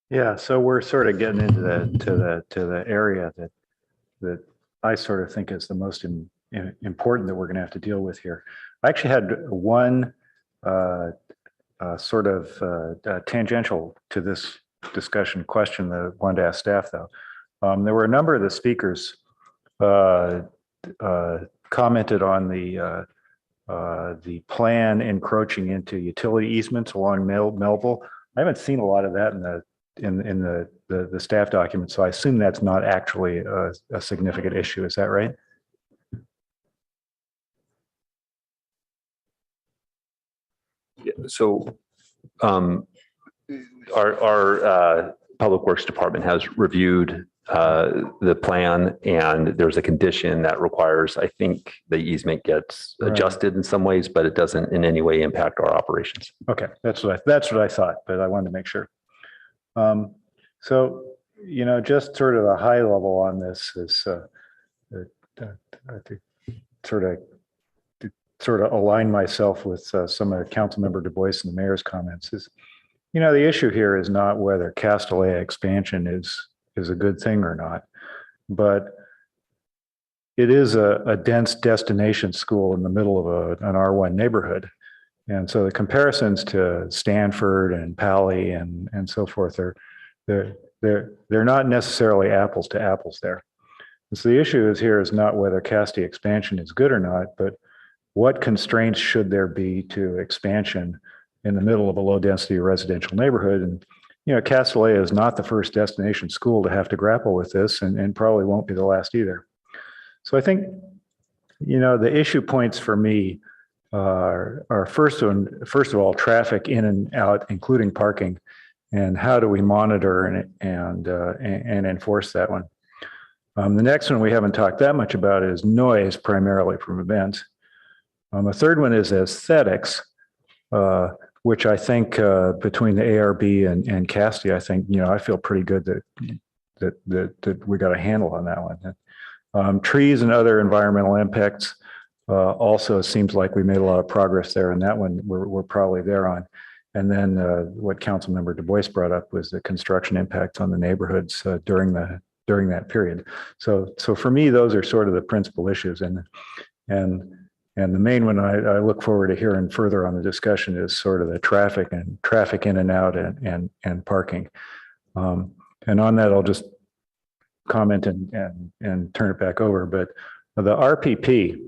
Yeah, so we're sort of getting into the area that I sort of think is the most important that we're going to have to deal with here. I actually had one sort of tangential to this discussion question that I wanted to ask staff, though. There were a number of the speakers commented on the plan encroaching into utility easements along Melville. I haven't seen a lot of that in the staff document, so I assume that's not actually a significant issue. Is that right? Yeah, so our Public Works Department has reviewed the plan, and there's a condition that requires, I think, the easement gets adjusted in some ways, but it doesn't in any way impact our operations. Okay, that's what I thought, but I wanted to make sure. So, just sort of a high level on this is I think sort of align myself with some of Councilmember Du Bois and the mayor's comments is, the issue here is not whether Castellea expansion is a good thing or not, but it is a dense destination school in the middle of an R1 neighborhood. And so the comparisons to Stanford and Palo and so forth they're not necessarily apples to apples there. And so the issue is not whether Casti expansion is good or not, but what constraints should there be to expansion in the middle of a low density residential neighborhood. And Castellea is not the first destination school to have to grapple with this, and probably won't be the last either. So I think, the issue points for me are first of all, traffic in and out, including parking, and how do we monitor and enforce that one. The next one we haven't talked that much about is noise, primarily from events. The third one is aesthetics, which I think between the ARB and Casti, I think, I feel pretty good that we got a handle on that one. Trees and other environmental impacts, also it seems like we made a lot of progress there, and that one we're probably there on. And then what Councilmember Du Bois brought up was the construction impacts on the neighborhoods during that period. So for me, those are sort of the principal issues, and the main one I look forward to hearing further on the discussion is sort of the traffic in and out and parking. And on that, I'll just comment and turn it back over. But the RPP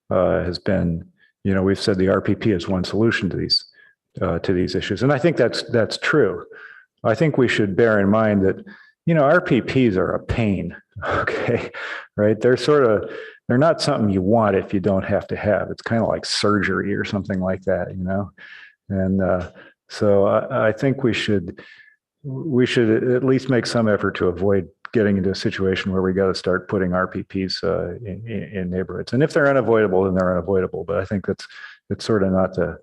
has been, we've said the RPP is one solution to these issues. And I think that's true. I think we should bear in mind that, RPPs are a pain, okay, right? They're not something you want if you don't have to have. It's kind of like surgery or something like that, And so I think we should at least make some effort to avoid getting into a situation where we got to start putting RPPs in neighborhoods. And if they're unavoidable, then they're unavoidable. But I think it's sort of not the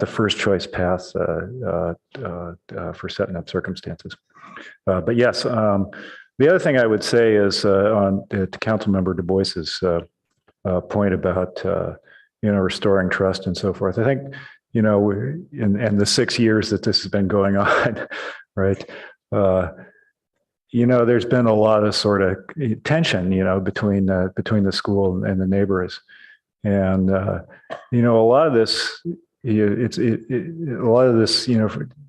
first choice path for setting up circumstances. But yes, the other thing I would say is to Councilmember Du Bois's point about restoring trust and so forth. I think in the 6 years that this has been going on, right? There's been a lot of sort of tension, between the school and the neighbors, and a lot of this,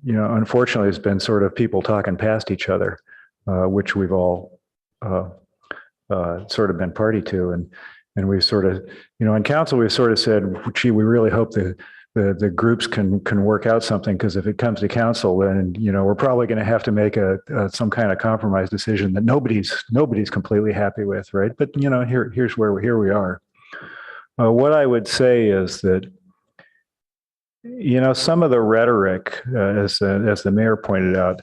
unfortunately, has been sort of people talking past each other, which we've all sort of been party to, and we've sort of, in council, we've sort of said, gee, we really hope the groups can work out something, because if it comes to council, then we're probably going to have to make some kind of compromise decision that nobody's completely happy with, right? But here we are. What I would say is that some of the rhetoric, as the mayor pointed out,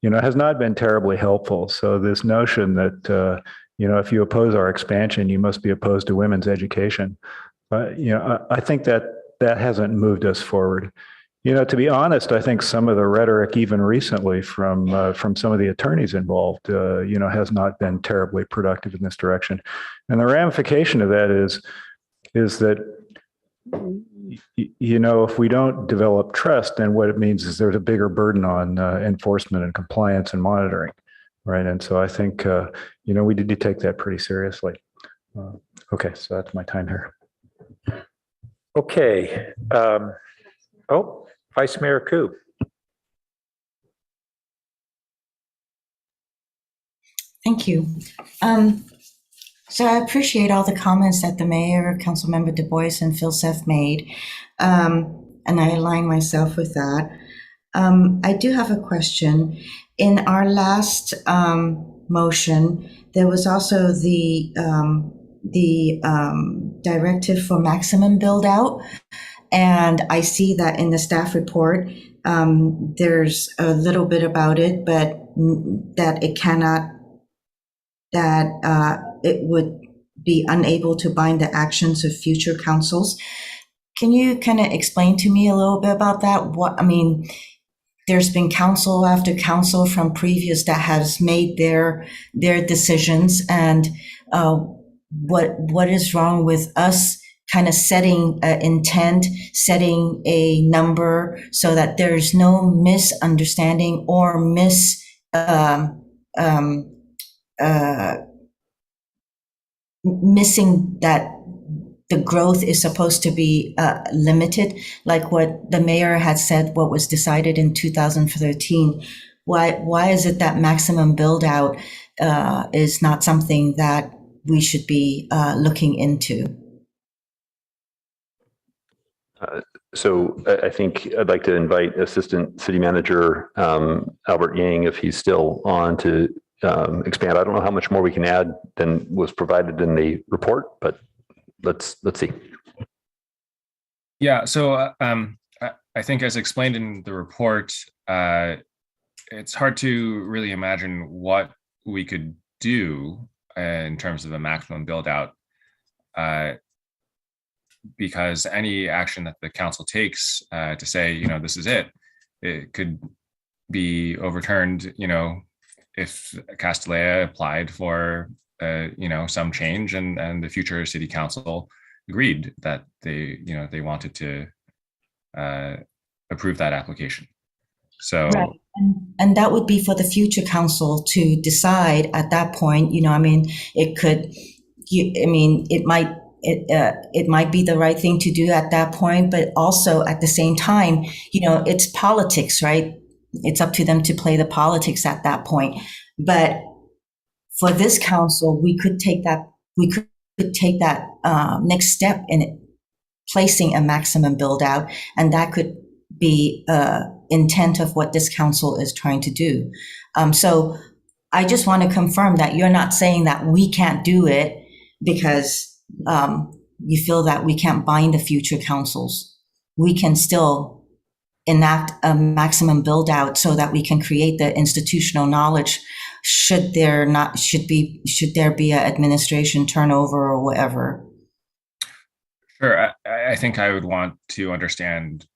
has not been terribly helpful. So this notion that if you oppose our expansion, you must be opposed to women's education. I think that hasn't moved us forward. To be honest, I think some of the rhetoric, even recently from some of the attorneys involved, has not been terribly productive in this direction. And the ramification of that is that, if we don't develop trust, then what it means is there's a bigger burden on enforcement and compliance and monitoring, right? And so I think, we need to take that pretty seriously. Okay, so that's my time here. Okay. Vice Mayor Koo. Thank you. So I appreciate all the comments that the mayor, Councilmember Du Bois, and Phil Seff made, and I align myself with that. I do have a question. In our last motion, there was also the directive for maximum build out, and I see that in the staff report, there's a little bit about it, but that it cannot. That it would be unable to bind the actions of future councils. Can you kind of explain to me a little bit about that? There's been council after council from previous that has made their decisions, and what is wrong with us kind of setting intent, setting a number so that there's no misunderstanding or missing that the growth is supposed to be limited, like what the mayor had said, what was decided in 2013. Why is it that maximum build out is not something that we should be looking into? So I think I'd like to invite Assistant City Manager Albert Yang, if he's still on, to expand. I don't know how much more we can add than was provided in the report, but let's see. Yeah, so I think as explained in the report, it's hard to really imagine what we could do in terms of a maximum build out, because any action that the council takes to say, this is it could be overturned, if Castellea applied for, some change and the future city council agreed that they wanted to approve that application. So, right. And that would be for the future council to decide at that point. It could, it might be the right thing to do at that point, but also at the same time, it's politics, right? it's up to them to play the politics at that point. But for this council, we could take that next step in placing a maximum build out, and that could be intent of what this council is trying to do. So I just want to confirm that you're not saying that we can't do it because you feel that we can't bind the future councils. We can still enact a maximum build out so that we can create the institutional knowledge should there be an administration turnover or whatever. Sure. I think I would want to understand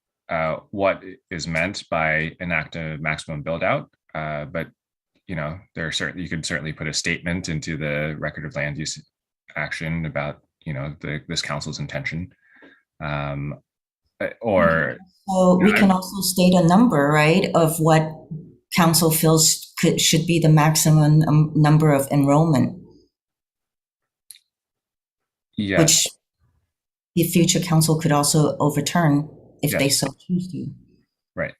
what is meant by enact a maximum build out. But you could certainly put a statement into the record of land use action about this council's intention. So we can also state a number, right, of what council feels should be the maximum number of enrollment. Yes. Which the future council could also overturn if they so choose to. Right.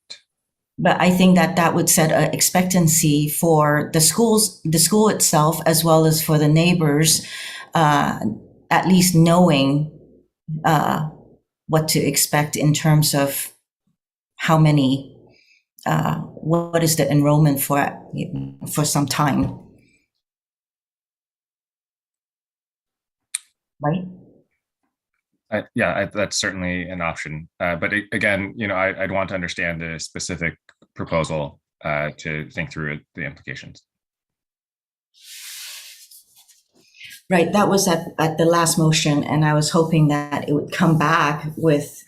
But I think that would set an expectancy for the school itself, as well as for the neighbors, at least knowing what to expect in terms of how many, what is the enrollment for some time. Right? That's certainly an option. But again, I'd want to understand the specific proposal to think through the implications. Right, that was at the last motion, and I was hoping that it would come back with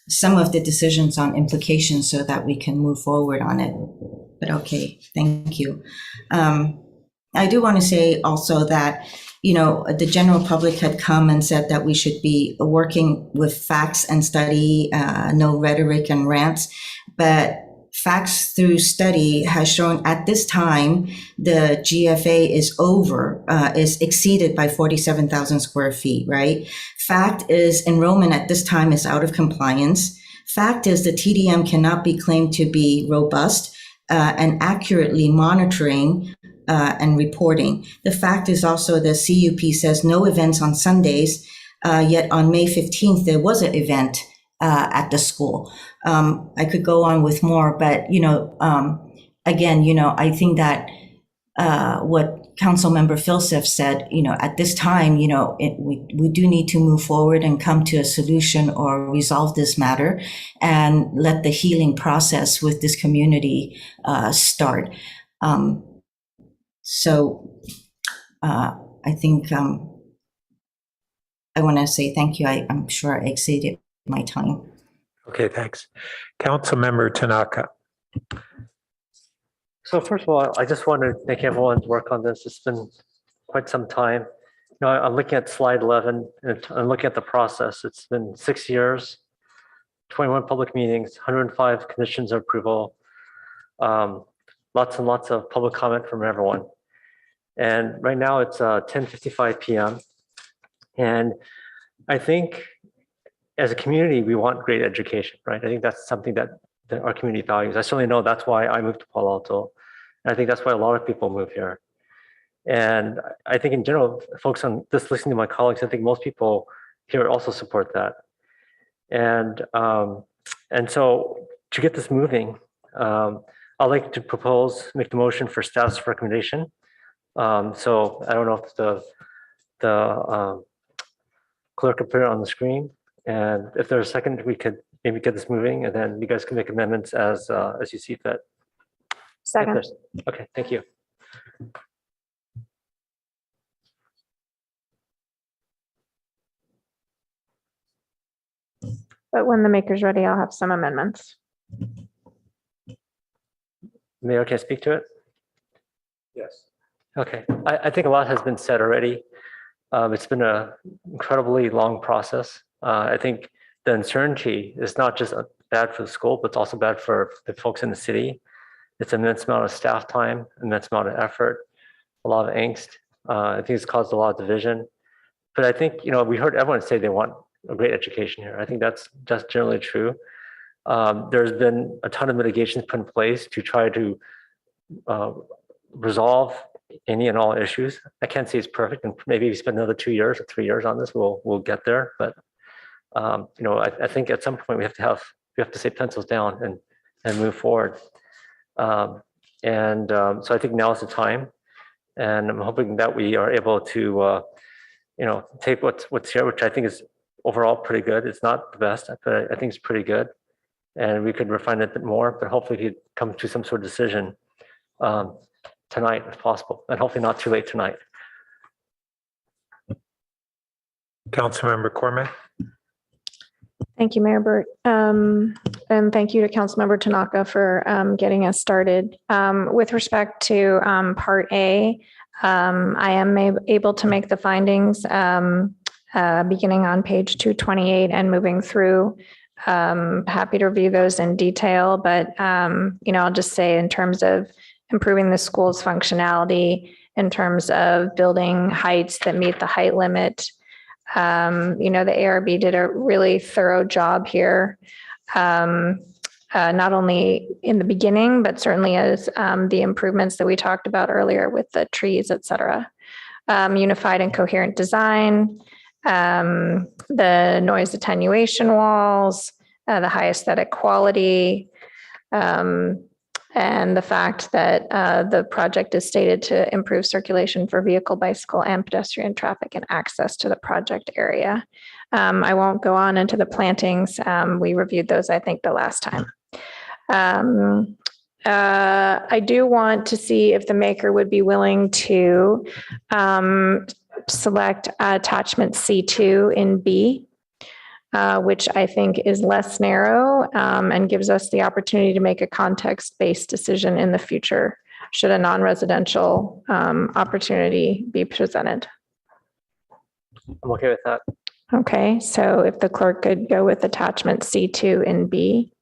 some of the decisions on implications so that we can move forward on it. But okay, thank you. I do want to say also that, the general public had come and said that we should be working with facts and study, no rhetoric and rants, but facts through study has shown at this time, the GFA is exceeded by 47,000 square feet, right? Fact is enrollment at this time is out of compliance. Fact is the TDM cannot be claimed to be robust and accurately monitoring and reporting. The fact is also the CUP says no events on Sundays, yet on May 15th, there was an event at the school. I could go on with more, but, again, I think that what Councilmember Philsif said, at this time, we do need to move forward and come to a solution or resolve this matter and let the healing process with this community start. So I think I want to say thank you. I'm sure I exceeded my time. Okay, thanks. Councilmember Tanaka. So first of all, I just want to thank everyone's work on this. It's been quite some time. I'm looking at slide 11 and I'm looking at the process. It's been 6 years, 21 public meetings, 105 conditions of approval, lots and lots of public comment from everyone. And right now it's 10:55 p.m. And I think as a community, we want great education, right? I think that's something that our community values. I certainly know that's why I moved to Palo Alto. And I think that's why a lot of people move here. And I think in general, folks on this, listening to my colleagues, I think most people here also support that. And so to get this moving, I'd like to make the motion for status recommendation. So I don't know if the clerk could put it on the screen. And if there's a second, we could maybe get this moving, and then you guys can make amendments as you see fit. Second. Okay, thank you. But when the maker's ready, I'll have some amendments. Mayor, can I speak to it? Yes. Okay, I think a lot has been said already. It's been an incredibly long process. I think the uncertainty is not just bad for the school, but it's also bad for the folks in the city. It's an immense amount of staff time, immense amount of effort, a lot of angst. I think it's caused a lot of division. But I think, we heard everyone say they want a great education here. I think that's just generally true. There's been a ton of mitigations put in place to try to resolve any and all issues. I can't say it's perfect, and maybe we spend another 2 years or 3 years on this, we'll get there. But I think at some point we have to say pencils down and move forward. So I think now is the time, and I'm hoping that we are able to take what's here, which I think is overall pretty good. It's not the best, but I think it's pretty good, and we could refine it a bit more. But hopefully, we could come to some sort of decision tonight, if possible, and hopefully not too late tonight. Councilmember Corman. Thank you, Mayor Burt. And thank you to Councilmember Tanaka for getting us started. With respect to Part A, I am able to make the findings beginning on page 228 and moving through. Happy to review those in detail, but I'll just say in terms of improving the school's functionality, in terms of building heights that meet the height limit, the ARB did a really thorough job here, not only in the beginning, but certainly as the improvements that we talked about earlier with the trees, et cetera. Unified and coherent design, the noise attenuation walls, the high aesthetic quality, and the fact that the project is stated to improve circulation for vehicle, bicycle, and pedestrian traffic and access to the project area. I won't go on into the plantings. We reviewed those, I think, the last time. I do want to see if the maker would be willing to select attachment C2 in B, which I think is less narrow and gives us the opportunity to make a context-based decision in the future should a non-residential opportunity be presented. I'm okay with that. Okay, so if the clerk could go with attachment C2 in B.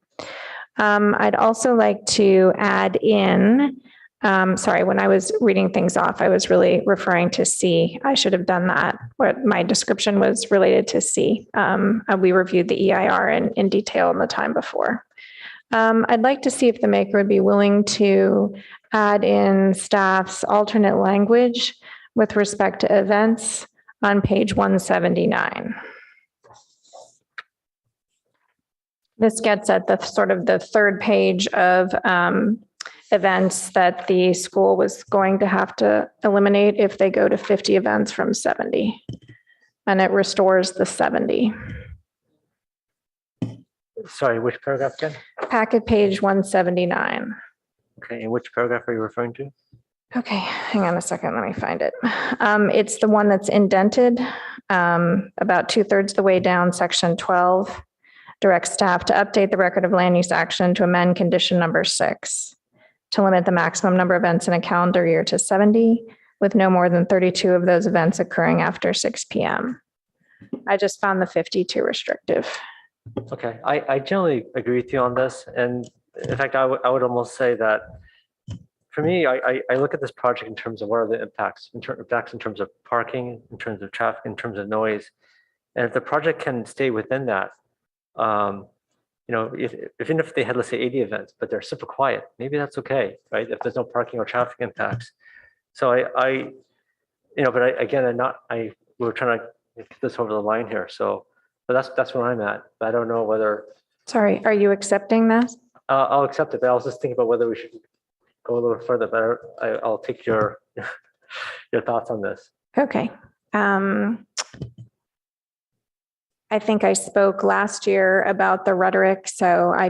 I'd also like to add in, sorry, when I was reading things off, I was really referring to C. I should have done that. What my description was related to C. We reviewed the EIR in detail in the time before. I'd like to see if the maker would be willing to add in staff's alternate language with respect to events on page 179. This gets at the sort of the third page of events that the school was going to have to eliminate if they go to 50 events from 70. And it restores the 70. Sorry, which paragraph again? Packet page 179. Okay, and which paragraph are you referring to? Okay, hang on a second, let me find it. It's the one that's indented, about 2/3 the way down, section 12. Direct staff to update the record of land use action to amend condition number 6, to limit the maximum number of events in a calendar year to 70, with no more than 32 of those events occurring after 6 p.m. I just found the 50 too restrictive. Okay, I generally agree with you on this. And in fact, I would almost say that for me, I look at this project in terms of what are the impacts, in terms of parking, in terms of traffic, in terms of noise. And if the project can stay within that, even if they had, let's say, 80 events, but they're super quiet, maybe that's okay, right? If there's no parking or traffic impacts. So we're trying to get this over the line here. So, but that's where I'm at. But I don't know whether. Sorry, are you accepting that? I'll accept it, but I was just thinking about whether we should go a little further. But I'll take your thoughts on this. Okay. I think I spoke last year about the rhetoric, so I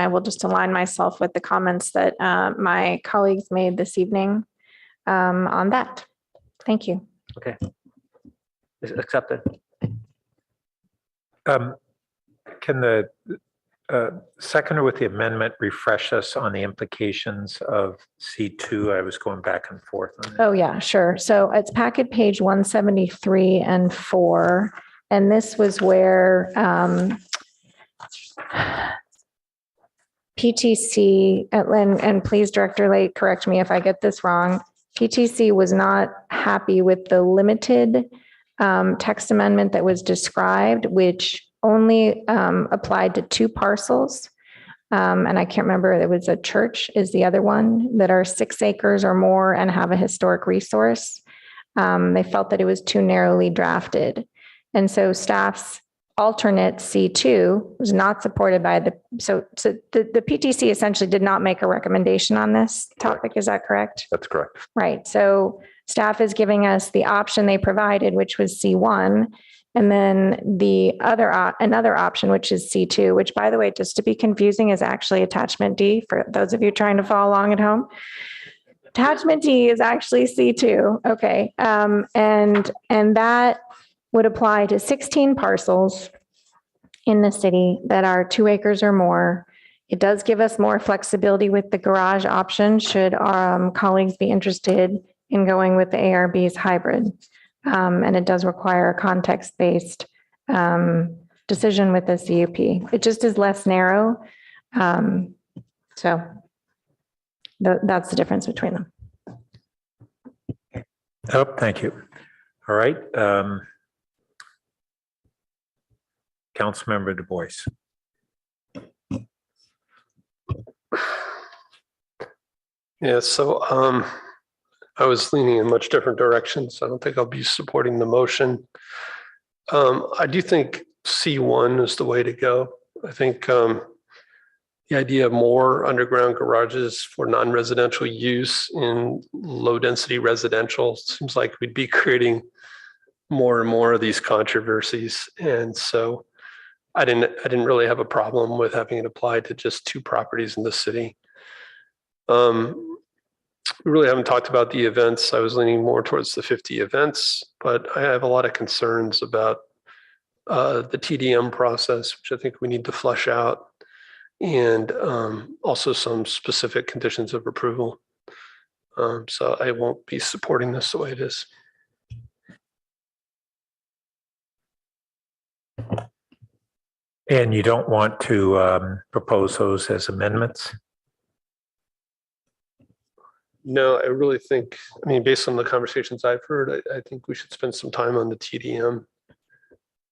will just align myself with the comments that my colleagues made this evening on that. Thank you. Okay. Is it accepted? Can the seconder with the amendment refresh us on the implications of C2? I was going back and forth on it. Oh, yeah, sure. So it's packet page 173 and 4. And this was where PTC, and please, Director Late, correct me if I get this wrong. PTC was not happy with the limited text amendment that was described, which only applied to 2 parcels. And I can't remember, it was a church is the other one, that are 6 acres or more and have a historic resource. They felt that it was too narrowly drafted. And so staff's alternate C2 was not supported by the PTC essentially did not make a recommendation on this topic. Is that correct? That's correct. Right. So staff is giving us the option they provided, which was C1, and then another option, which is C2, which, by the way, just to be confusing, is actually attachment D for those of you trying to follow along at home. Attachment D is actually C2. Okay. And that would apply to 16 parcels in the city that are 2 acres or more. It does give us more flexibility with the garage option should our colleagues be interested in going with the ARB's hybrid. And it does require a context-based decision with the CUP. It just is less narrow. So that's the difference between them. Oh, thank you. All right. Councilmember Du Bois. Yeah, so I was leaning in much different directions. I don't think I'll be supporting the motion. I do think C1 is the way to go. I think the idea of more underground garages for non-residential use in low-density residential seems like we'd be creating more and more of these controversies. And so I didn't really have a problem with having it applied to just 2 properties in the city. We really haven't talked about the events. I was leaning more towards the 50 events, but I have a lot of concerns about the TDM process, which I think we need to flush out, and also some specific conditions of approval. So I won't be supporting this the way it is. And you don't want to propose those as amendments? No, I really think, I mean, based on the conversations I've heard, I think we should spend some time on the TDM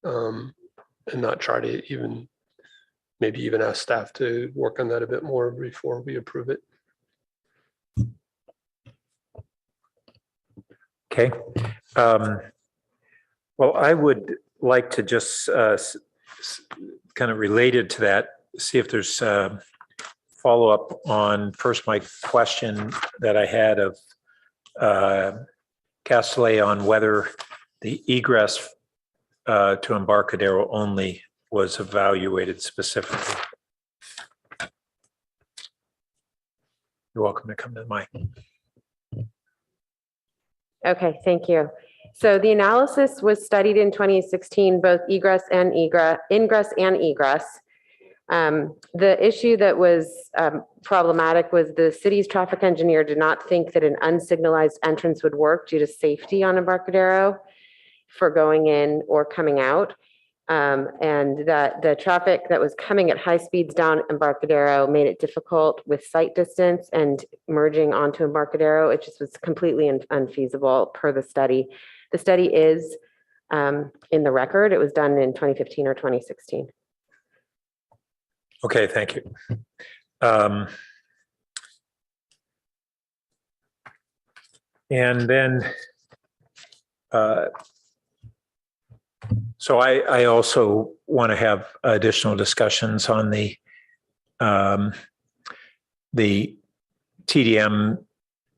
and not try to maybe even ask staff to work on that a bit more before we approve it. Okay. Well, I would like to just kind of related to that, see if there's follow-up on first my question that I had of Castellet on whether the egress to Embarcadero only was evaluated specifically. You're welcome to come to the mic. Okay, thank you. So the analysis was studied in 2016, both ingress and egress. The issue that was problematic was the city's traffic engineer did not think that an unsignalized entrance would work due to safety on Embarcadero for going in or coming out. And that the traffic that was coming at high speeds down Embarcadero made it difficult with sight distance and merging onto Embarcadero. It just was completely unfeasible per the study. The study is in the record. It was done in 2015 or 2016. Okay, thank you. And then, so I also want to have additional discussions on the TDM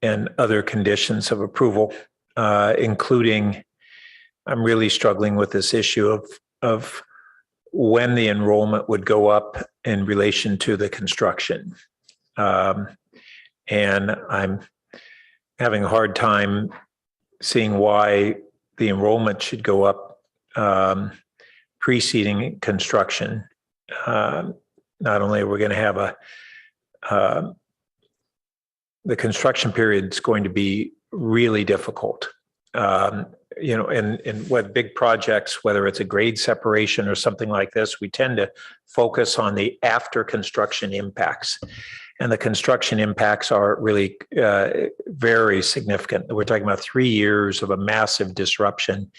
and other conditions of approval, including, I'm really struggling with this issue of when the enrollment would go up in relation to the construction. And I'm having a hard time seeing why the enrollment should go up preceding construction. Not only are we going to have the construction period is going to be really difficult. In what big projects, whether it's a grade separation or something like this, we tend to focus on the after construction impacts. And the construction impacts are really very significant. We're talking about 3 years of a massive disruption.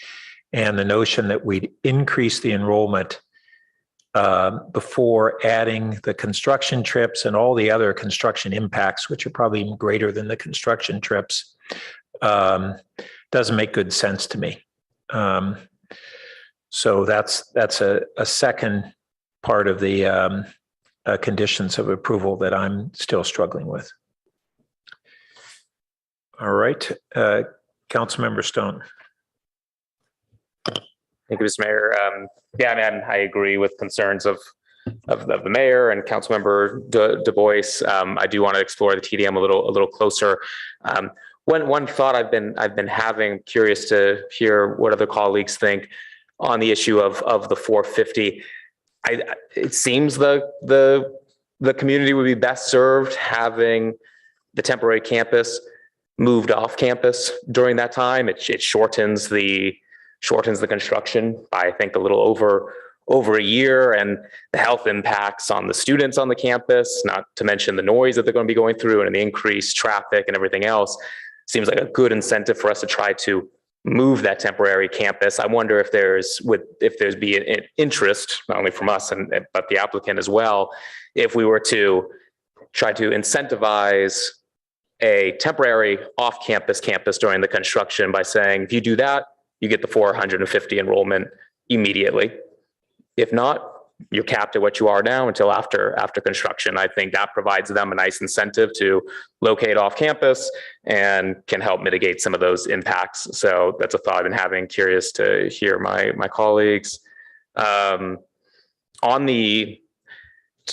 And the notion that we'd increase the enrollment before adding the construction trips and all the other construction impacts, which are probably even greater than the construction trips, doesn't make good sense to me. So that's a second part of the conditions of approval that I'm still struggling with. All right, Councilmember Stone. Thank you, Mr. Mayor. Yeah, I mean, I agree with concerns of the mayor and Councilmember Du Bois. I do want to explore the TDM a little closer. One thought I've been having, curious to hear what other colleagues think on the issue of the 450. It seems the community would be best served having the temporary campus moved off campus during that time. It shortens the construction by, I think, a little over a year, and the health impacts on the students on the campus, not to mention the noise that they're going to be going through and the increased traffic and everything else, seems like a good incentive for us to try to move that temporary campus. I wonder if there's be an interest, not only from us but the applicant as well, if we were to try to incentivize a temporary off-campus campus during the construction by saying, if you do that, you get the 450 enrollment immediately. If not, you're capped at what you are now until after construction. I think that provides them a nice incentive to locate off campus and can help mitigate some of those impacts. So that's a thought I've been having. Curious to hear my colleagues. To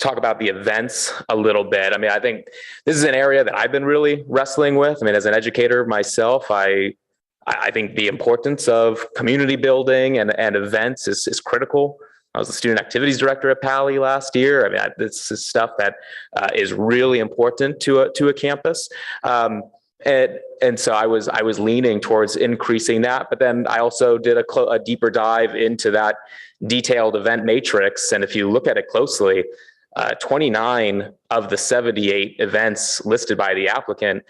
talk about the events a little bit. I mean, I think this is an area that I've been really wrestling with. I mean, as an educator myself, I think the importance of community building and events is critical. I was the student activities director at Palo last year. I mean, this is stuff that is really important to a campus. And so I was leaning towards increasing that, but then I also did a deeper dive into that detailed event matrix. And if you look at it closely, 29 of the 78 events listed by the applicant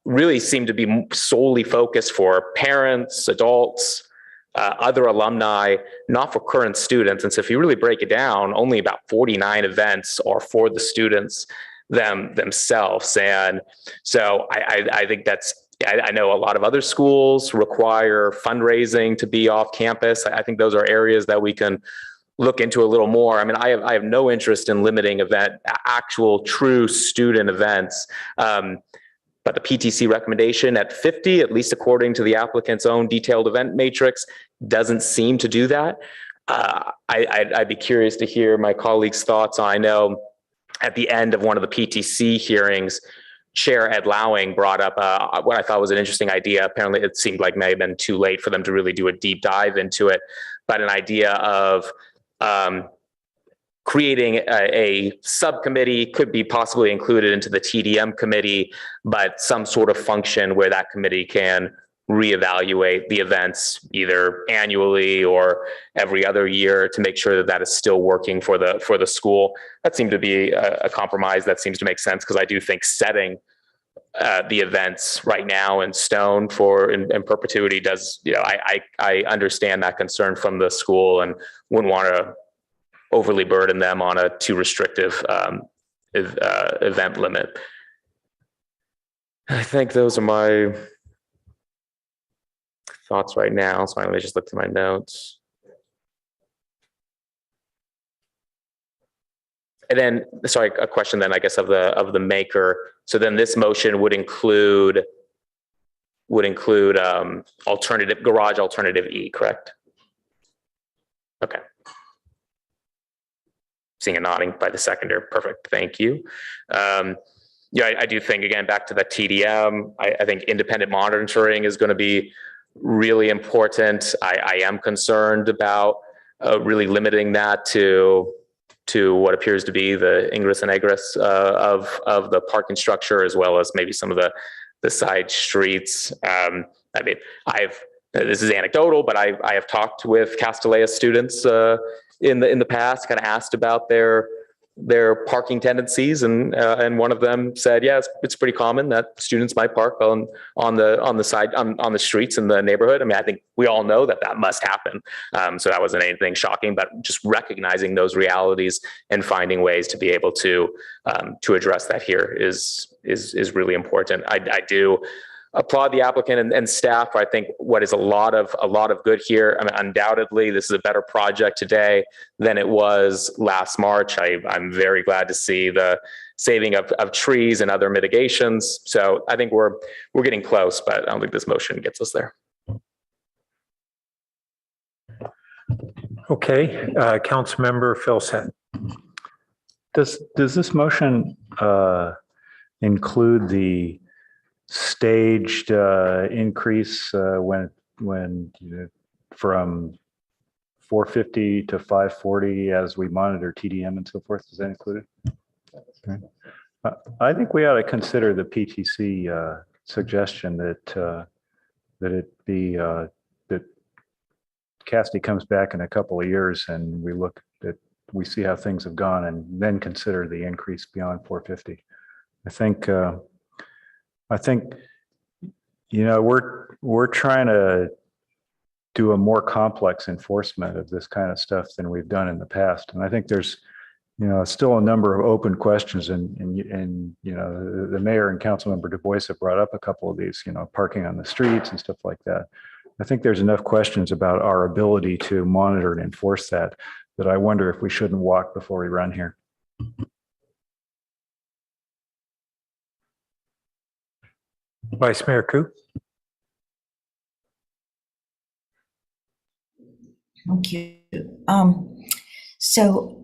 really seem to be solely focused for parents, adults, other alumni, not for current students. And so if you really break it down, only about 49 events are for the students themselves. And so I think I know a lot of other schools require fundraising to be off campus. I think those are areas that we can look into a little more. I mean, I have no interest in limiting actual true student events. But the PTC recommendation at 50, at least according to the applicant's own detailed event matrix, doesn't seem to do that. I'd be curious to hear my colleagues' thoughts on, I know at the end of one of the PTC hearings, Chair Ed Lowing brought up what I thought was an interesting idea. Apparently it seemed like may have been too late for them to really do a deep dive into it, but an idea of creating a subcommittee, could be possibly included into the TDM committee, but some sort of function where that committee can reevaluate the events either annually or every other year to make sure that that is still working for the school. That seemed to be a compromise that seems to make sense, because I do think setting the events right now in stone in perpetuity does, I understand that concern from the school and wouldn't want to overly burden them on a too restrictive event limit. I think those are my thoughts right now. So let me just look through my notes. And then, sorry, a question then, I guess, of the maker. So then this motion would include alternative garage alternative E, correct? Okay. Seeing a nodding by the seconder. Perfect. Thank you. Yeah, I do think, again, back to the TDM, I think independent monitoring is going to be really important. I am concerned about really limiting that to what appears to be the ingress and egress of the parking structure, as well as maybe some of the side streets. I mean, this is anecdotal, but I have talked with Castellea students in the past, kind of asked about their their parking tendencies, and one of them said, "Yeah, it's pretty common that students might park on the streets in the neighborhood." I mean, I think we all know that must happen. So that wasn't anything shocking, but just recognizing those realities and finding ways to be able to address that here is really important. I do applaud the applicant and staff. I think what is a lot of good here. I mean, undoubtedly, this is a better project today than it was last March. I'm very glad to see the saving of trees and other mitigations. So I think we're getting close, but I don't think this motion gets us there. Okay, Councilmember Philsett. Does this motion include the staged increase when from 450 to 540 as we monitor TDM and so forth? Is that included? Okay. I think we ought to consider the PTC suggestion that Cassidy comes back in a couple of years and we see how things have gone and then consider the increase beyond 450. I think, we're trying to do a more complex enforcement of this kind of stuff than we've done in the past. And I think there's, still a number of open questions and the mayor and Councilmember Du Bois have brought up a couple of these, parking on the streets and stuff like that. I think there's enough questions about our ability to monitor and enforce that I wonder if we shouldn't walk before we run here. Vice Mayor Koo. Thank you. So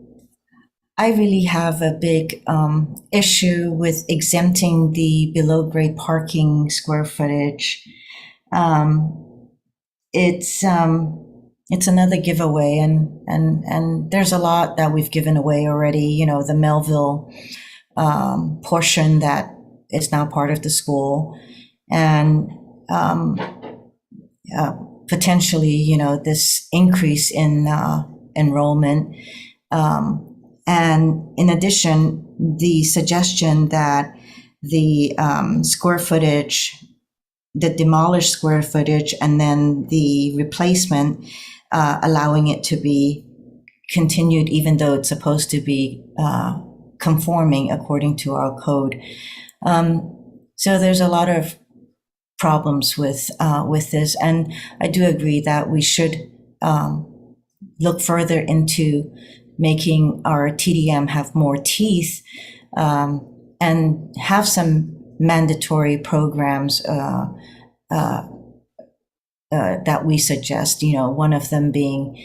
I really have a big issue with exempting the below grade parking square footage. It's another giveaway, and there's a lot that we've given away already. The Melville portion that is now part of the school, and potentially, this increase in enrollment. And in addition, the suggestion that the square footage, the demolished square footage, and then the replacement, allowing it to be continued, even though it's supposed to be conforming according to our code. So there's a lot of problems with this, and I do agree that we should look further into making our TDM have more teeth, and have some mandatory programs that we suggest. One of them being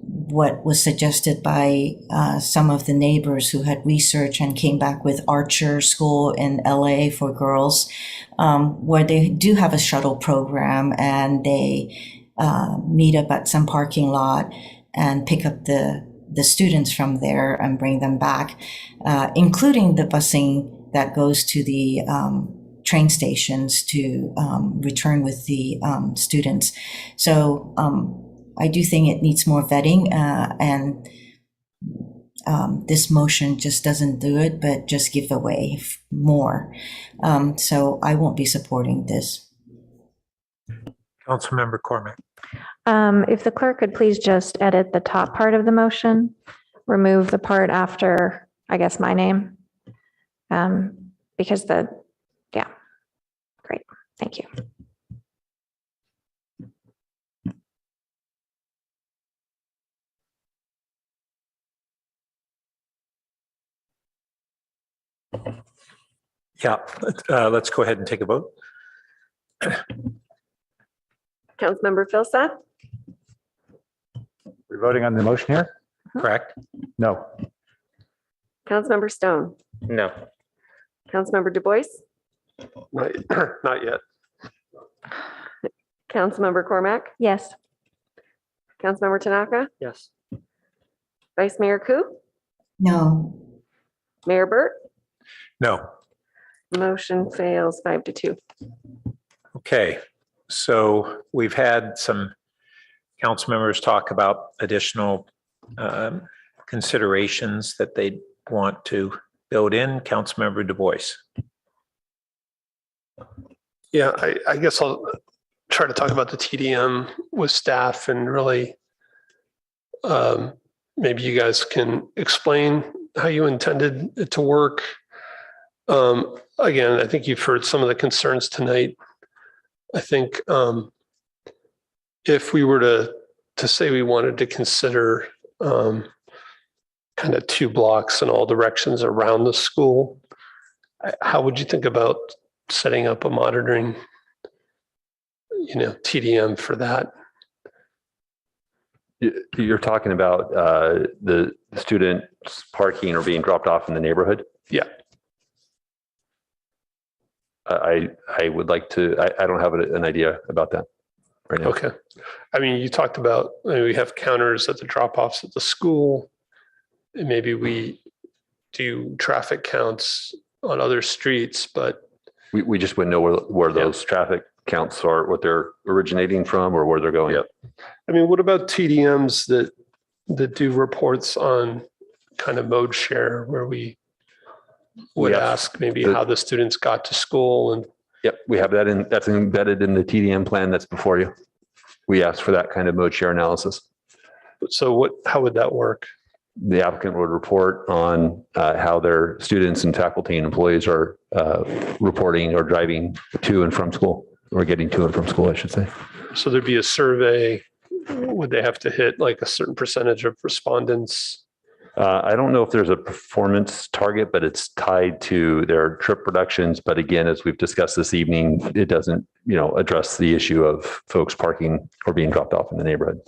what was suggested by some of the neighbors who had researched and came back with Archer School in LA for girls, where they do have a shuttle program, and they meet up at some parking lot and pick up the students from there and bring them back, including the busing that goes to the train stations to return with the students. So I do think it needs more vetting, and this motion just doesn't do it, but just give away more. So I won't be supporting this. Councilmember Cormack. If the clerk could please just edit the top part of the motion, remove the part after, I guess, my name. Because great, thank you. Yeah, let's go ahead and take a vote. Councilmember Philsett? We're voting on the motion here? Correct. No. Councilmember Stone? No. Councilmember Du Bois? Not yet. Councilmember Cormack? Yes. Councilmember Tanaka? Yes. Vice Mayor Koo? No. Mayor Burt? No. Motion fails 5-2. Okay, so we've had some council members talk about additional considerations that they want to build in? Councilmember Du Bois. Yeah, I guess I'll try to talk about the TDM with staff and really maybe you guys can explain how you intended it to work. Again, I think you've heard some of the concerns tonight. I think if we were to say we wanted to consider kind of 2 blocks in all directions around the school, how would you think about setting up a monitoring, TDM for that? You're talking about the students parking or being dropped off in the neighborhood? Yeah. I would like to, I don't have an idea about that right now. Okay. I mean, you talked about, we have counters at the drop-offs at the school, and maybe we do traffic counts on other streets, but we just wouldn't know where those traffic counts are, what they're originating from or where they're going. Yep. I mean, what about TDMs that do reports on kind of mode share where we would ask maybe how the students got to school? And yep, we have that that's embedded in the TDM plan that's before you. We asked for that kind of mode share analysis. So how would that work? The applicant would report on how their students and faculty and employees are reporting or driving to and from school, or getting to and from school, I should say. So there'd be a survey. Would they have to hit like a certain percentage of respondents? I don't know if there's a performance target, but it's tied to their trip reductions. But again, as we've discussed this evening, it doesn't, address the issue of folks parking or being dropped off in the neighborhood.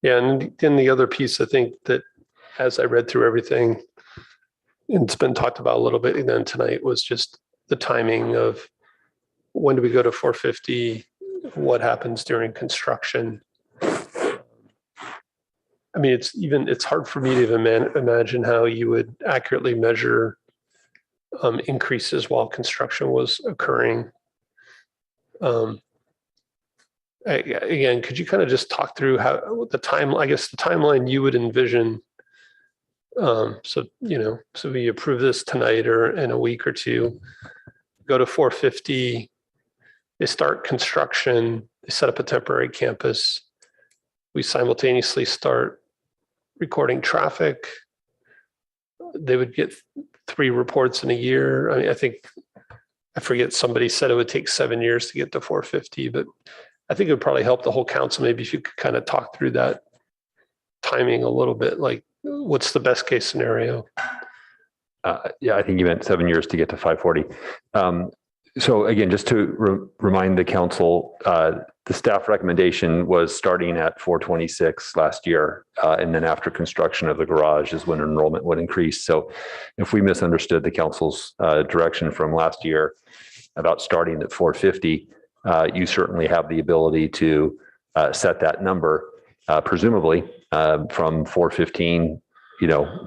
Yeah, and then the other piece, I think that as I read through everything, and it's been talked about a little bit again tonight, was just the timing of when do we go to 450? What happens during construction? I mean, it's hard for me to even imagine how you would accurately measure increases while construction was occurring. Again, could you kind of just talk through how the timeline you would envision? So we approve this tonight or in a week or two, go to 450, they start construction, they set up a temporary campus. We simultaneously start recording traffic. They would get 3 reports in a year. I mean, I forget, somebody said it would take 7 years to get to 450, but I think it would probably help the whole council. Maybe if you could kind of talk through that timing a little bit, like what's the best case scenario? Yeah, I think you meant 7 years to get to 540. So again, just to remind the council, the staff recommendation was starting at 426 last year. And then after construction of the garage is when enrollment would increase. So if we misunderstood the council's direction from last year about starting at 450, you certainly have the ability to set that number, presumably from 415,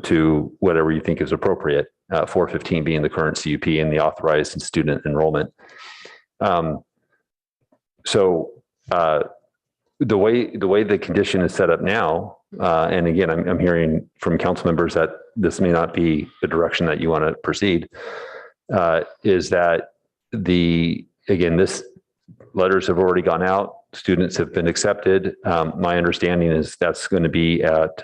to whatever you think is appropriate. 415 being the current CUP and the authorized student enrollment. So the way the condition is set up now, and again, I'm hearing from council members that this may not be the direction that you want to proceed, is that this letters have already gone out, students have been accepted. My understanding is that's going to be at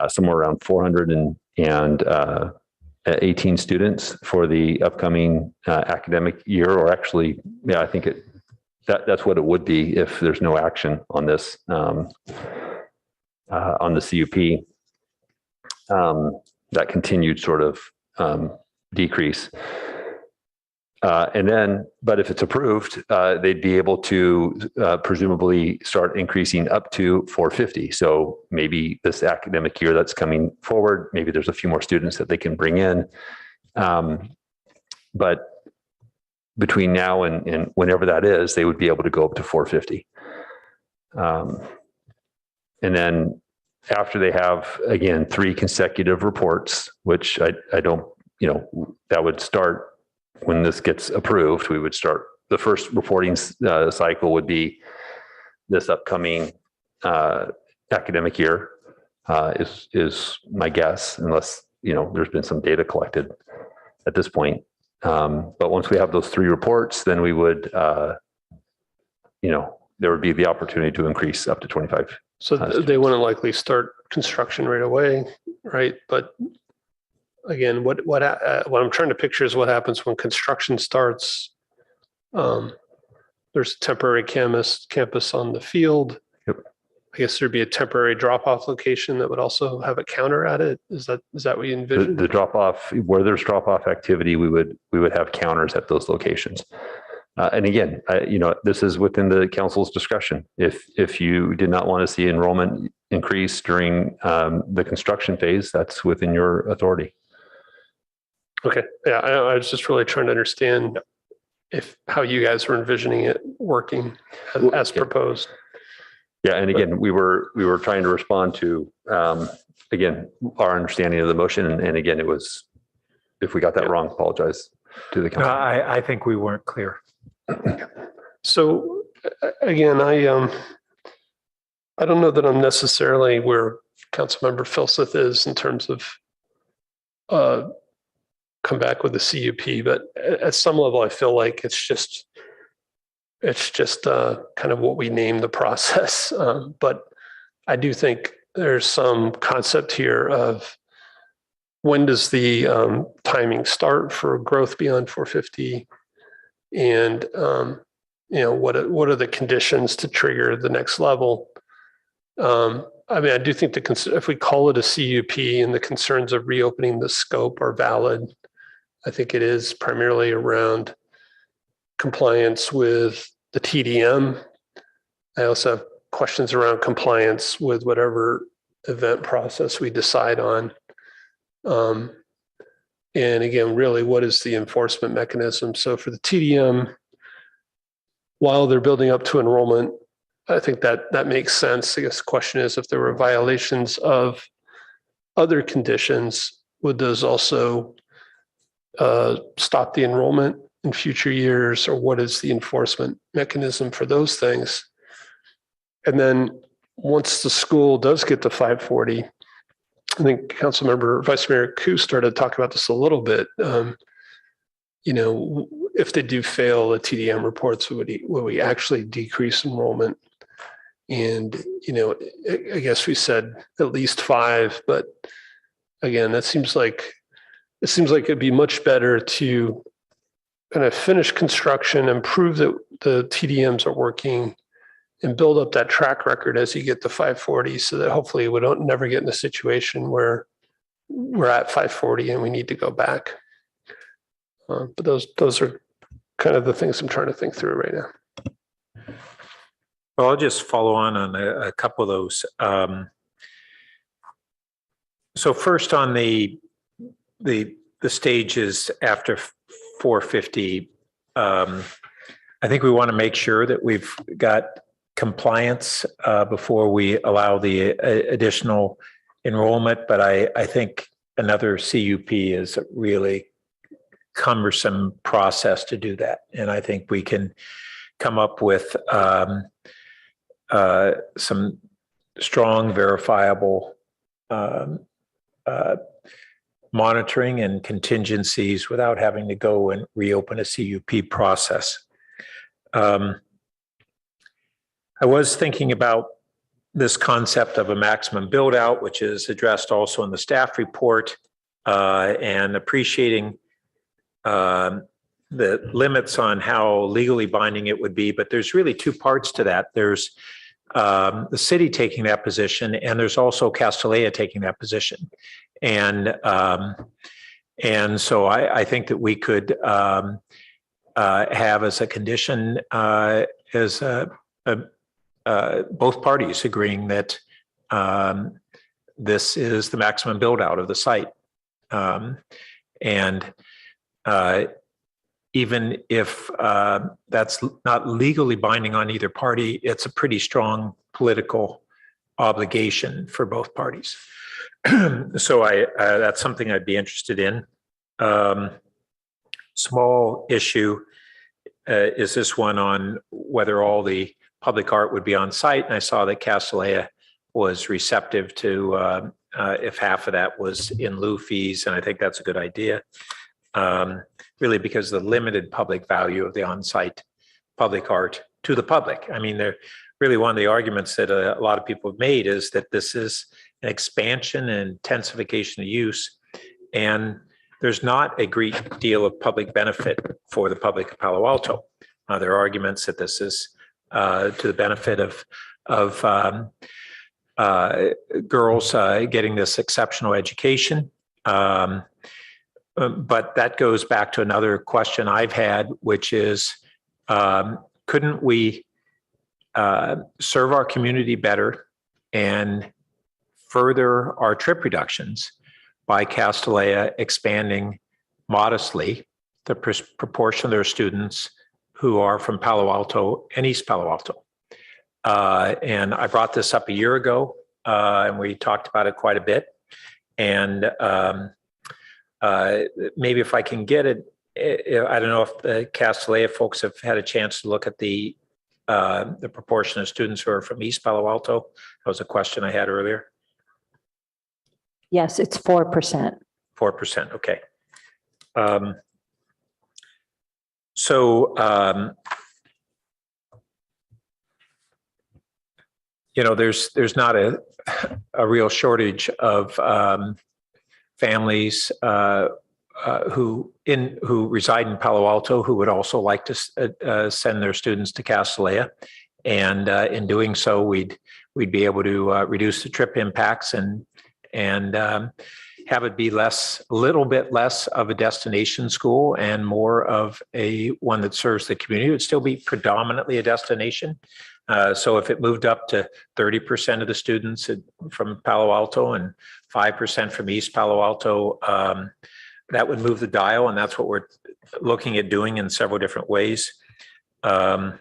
somewhere around 418 students for the upcoming academic year, or actually, I think that's what it would be if there's no action on this, on the CUP, that continued sort of decrease. But if it's approved, they'd be able to presumably start increasing up to 450. So maybe this academic year that's coming forward, maybe there's a few more students that they can bring in. But between now and whenever that is, they would be able to go up to 450. And then after they have, again, 3 consecutive reports, which I don't, that would start when this gets approved, we would start the first reporting cycle would be this upcoming academic year, is my guess, unless, there's been some data collected at this point. But once we have those 3 reports, then we would, there would be the opportunity to increase up to 25. So they wouldn't likely start construction right away, right? But again, what I'm trying to picture is what happens when construction starts. There's a temporary campus on the field. Yep. I guess there'd be a temporary drop-off location that would also have a counter at it. Is that what you envision? The drop-off, where there's drop-off activity, we would have counters at those locations. And again, this is within the council's discretion. If you did not want to see enrollment increase during the construction phase, that's within your authority. Okay. Yeah, I was just really trying to understand how you guys were envisioning it working as proposed. Yeah, and again, we were trying to respond to again our understanding of the motion, and again, it was, if we got that wrong, apologize to the council. I think we weren't clear. So again, I don't know that I'm necessarily where Councilmember Filseth is in terms of come back with the CUP, but at some level, I feel like it's just kind of what we name the process. But I do think there's some concept here of when does the timing start for growth beyond 450, and what are the conditions to trigger the next level? I do think if we call it a CUP and the concerns of reopening the scope are valid, I think it is primarily around compliance with the TDM. I also have questions around compliance with whatever event process we decide on. And again, really, what is the enforcement mechanism? So for the TDM, while they're building up to enrollment, I think that makes sense. I guess the question is, if there were violations of other conditions, would those also stop the enrollment in future years, or what is the enforcement mechanism for those things? And then once the school does get to 540, I think Councilmember Vice Mayor Koo started talking about this a little bit. If they do fail the TDM reports, will we actually decrease enrollment? And, I guess we said at least 5, but again, it seems like it'd be much better to kind of finish construction and prove that the TDMs are working and build up that track record as you get to 540, so that hopefully we don't never get in a situation where we're at 540 and we need to go back. But those are kind of the things I'm trying to think through right now. Well, I'll just follow on a couple of those. So first on the stages after 450, I think we want to make sure that we've got compliance before we allow the additional enrollment. But I think another CUP is a really cumbersome process to do that. And I think we can come up with some strong, verifiable monitoring and contingencies without having to go and reopen a CUP process. I was thinking about this concept of a maximum build out, which is addressed also in the staff report, and appreciating the limits on how legally binding it would be. But there's really 2 parts to that. There's the city taking that position, and there's also Castellea taking that position. And so I think that we could have as a condition as both parties agreeing that this is the maximum build out of the site. And even if that's not legally binding on either party, it's a pretty strong political obligation for both parties. So that's something I'd be interested in. Small issue is this one on whether all the public art would be on site. And I saw that Castellea was receptive to if half of that was in lieu fees, and I think that's a good idea. Really because of the limited public value of the on-site public art to the public. I mean, they're really one of the arguments that a lot of people have made is that this is an expansion and intensification of use, and there's not a great deal of public benefit for the public of Palo Alto. There are arguments that this is to the benefit of girls getting this exceptional education. But that goes back to another question I've had, which is, couldn't we serve our community better and further our trip reductions by Castellea expanding modestly the proportion of their students who are from Palo Alto and East Palo Alto? And I brought this up a year ago, and we talked about it quite a bit. And maybe if I can get it, I don't know if the Castellea folks have had a chance to look at the proportion of students who are from East Palo Alto. That was a question I had earlier. Yes, it's 4%. 4%, okay. You know, there's not a real shortage of families who reside in Palo Alto who would also like to send their students to Castellea, and in doing so, we'd be able to reduce the trip impacts and have it be a little bit less of a destination school and more of a one that serves the community. It would still be predominantly a destination. So if it moved up to 30% of the students from Palo Alto and 5% from East Palo Alto, that would move the dial, and that's what we're looking at doing in several different ways. Some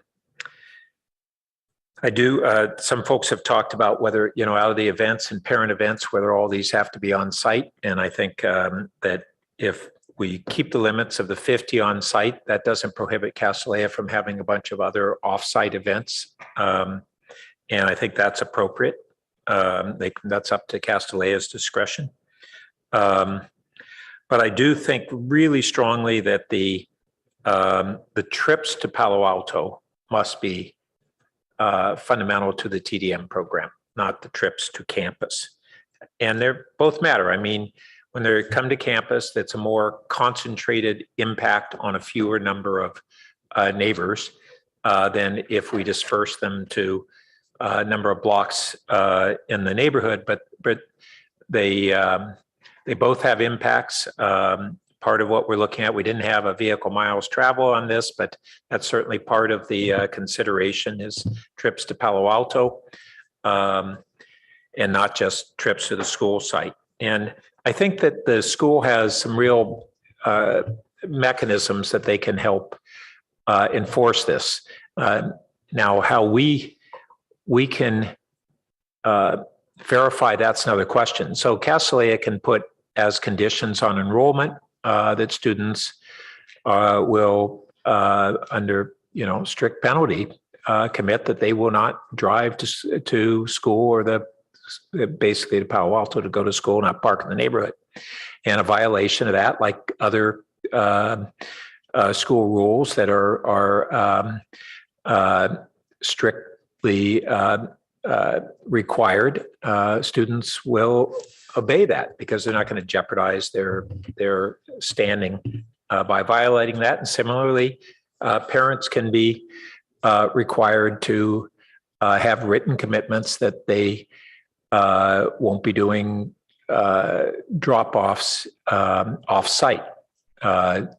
folks have talked about whether, out of the events and parent events, whether all these have to be on site. And I think that if we keep the limits of the 50 on site, that doesn't prohibit Castellea from having a bunch of other off-site events. And I think that's appropriate. That's up to Castellea's discretion. But I do think really strongly that the trips to Palo Alto must be fundamental to the TDM program, not the trips to campus. And they both matter. I mean, when they come to campus, that's a more concentrated impact on a fewer number of neighbors than if we disperse them to a number of blocks in the neighborhood. But they both have impacts. Part of what we're looking at, we didn't have a vehicle miles travel on this, but that's certainly part of the consideration is trips to Palo Alto and not just trips to the school site. And I think that the school has some real mechanisms that they can help enforce this. Now, how we can verify, that's another question. So Castellea can put as conditions on enrollment that students will, under strict penalty, commit that they will not drive to school or basically to Palo Alto to go to school, not park in the neighborhood. And a violation of that, like other school rules that are strictly required, students will obey that because they're not going to jeopardize their standing by violating that. And similarly, parents can be required to have written commitments that they won't be doing drop-offs off-site.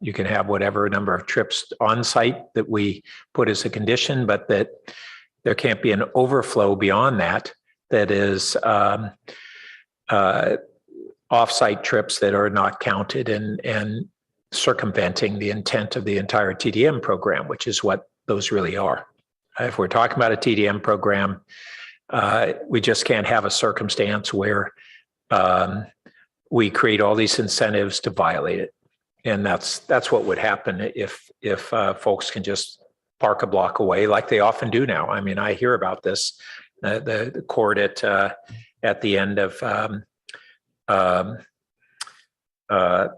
You can have whatever number of trips on-site that we put as a condition, but that there can't be an overflow beyond that is off-site trips that are not counted and circumventing the intent of the entire TDM program, which is what those really are. If we're talking about a TDM program, we just can't have a circumstance where we create all these incentives to violate it. And that's what would happen if folks can just park a block away like they often do now. I mean, I hear about this, the court at the end of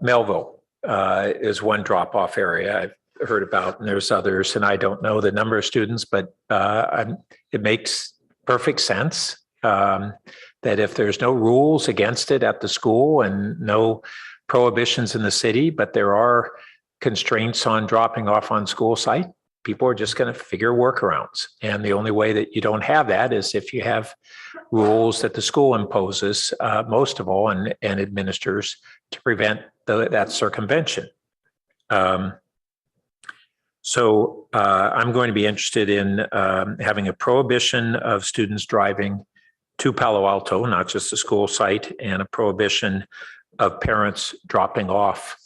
Melville is one drop-off area I've heard about, and there's others, and I don't know the number of students, but it makes perfect sense that if there's no rules against it at the school and no prohibitions in the city, but there are constraints on dropping off on school site, people are just going to figure workarounds. And the only way that you don't have that is if you have rules that the school imposes, most of all, and administers to prevent that circumvention. So I'm going to be interested in having a prohibition of students driving to Palo Alto, not just the school site, and a prohibition of parents dropping off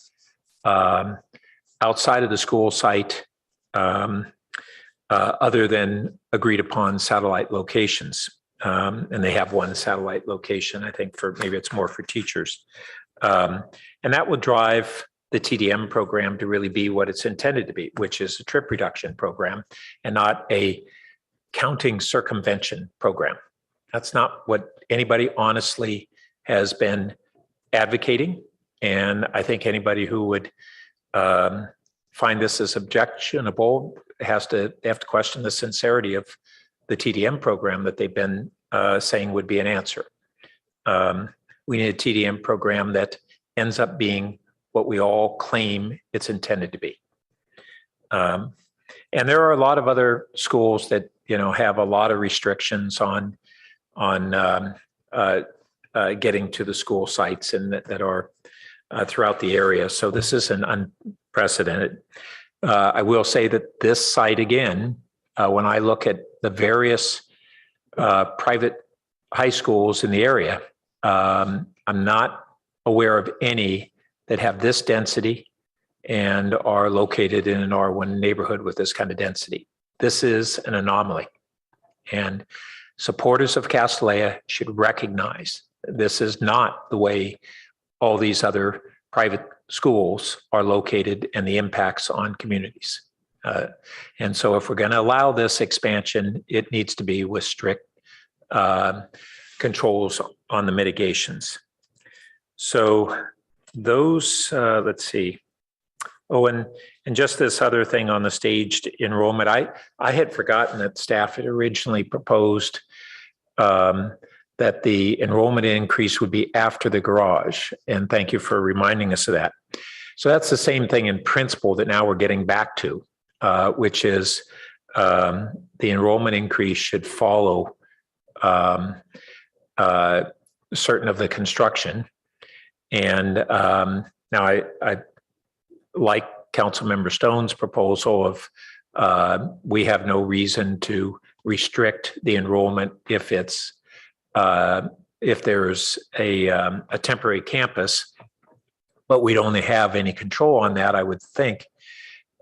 outside of the school site other than agreed upon satellite locations. And they have one satellite location, I think, for maybe it's more for teachers. And that will drive the TDM program to really be what it's intended to be, which is a trip reduction program and not a counting circumvention program. That's not what anybody honestly has been advocating. And I think anybody who would find this as objectionable they have to question the sincerity of the TDM program that they've been saying would be an answer. We need a TDM program that ends up being what we all claim it's intended to be. And there are a lot of other schools that have a lot of restrictions on getting to the school sites and that are throughout the area. So this is an unprecedented. I will say that this site again, when I look at the various private high schools in the area, I'm not aware of any that have this density and are located in an R1 neighborhood with this kind of density. This is an anomaly. And supporters of Castellea should recognize this is not the way all these other private schools are located and the impacts on communities. And so if we're going to allow this expansion, it needs to be with strict controls on the mitigations. So those, let's see. Oh, and just this other thing on the staged enrollment, I had forgotten that staff had originally proposed that the enrollment increase would be after the garage. And thank you for reminding us of that. So that's the same thing in principle that now we're getting back to, which is the enrollment increase should follow certain of the construction. And now I like Councilmember Stone's proposal of we have no reason to restrict the enrollment if it's if there's a temporary campus, but we don't have any control on that. I would think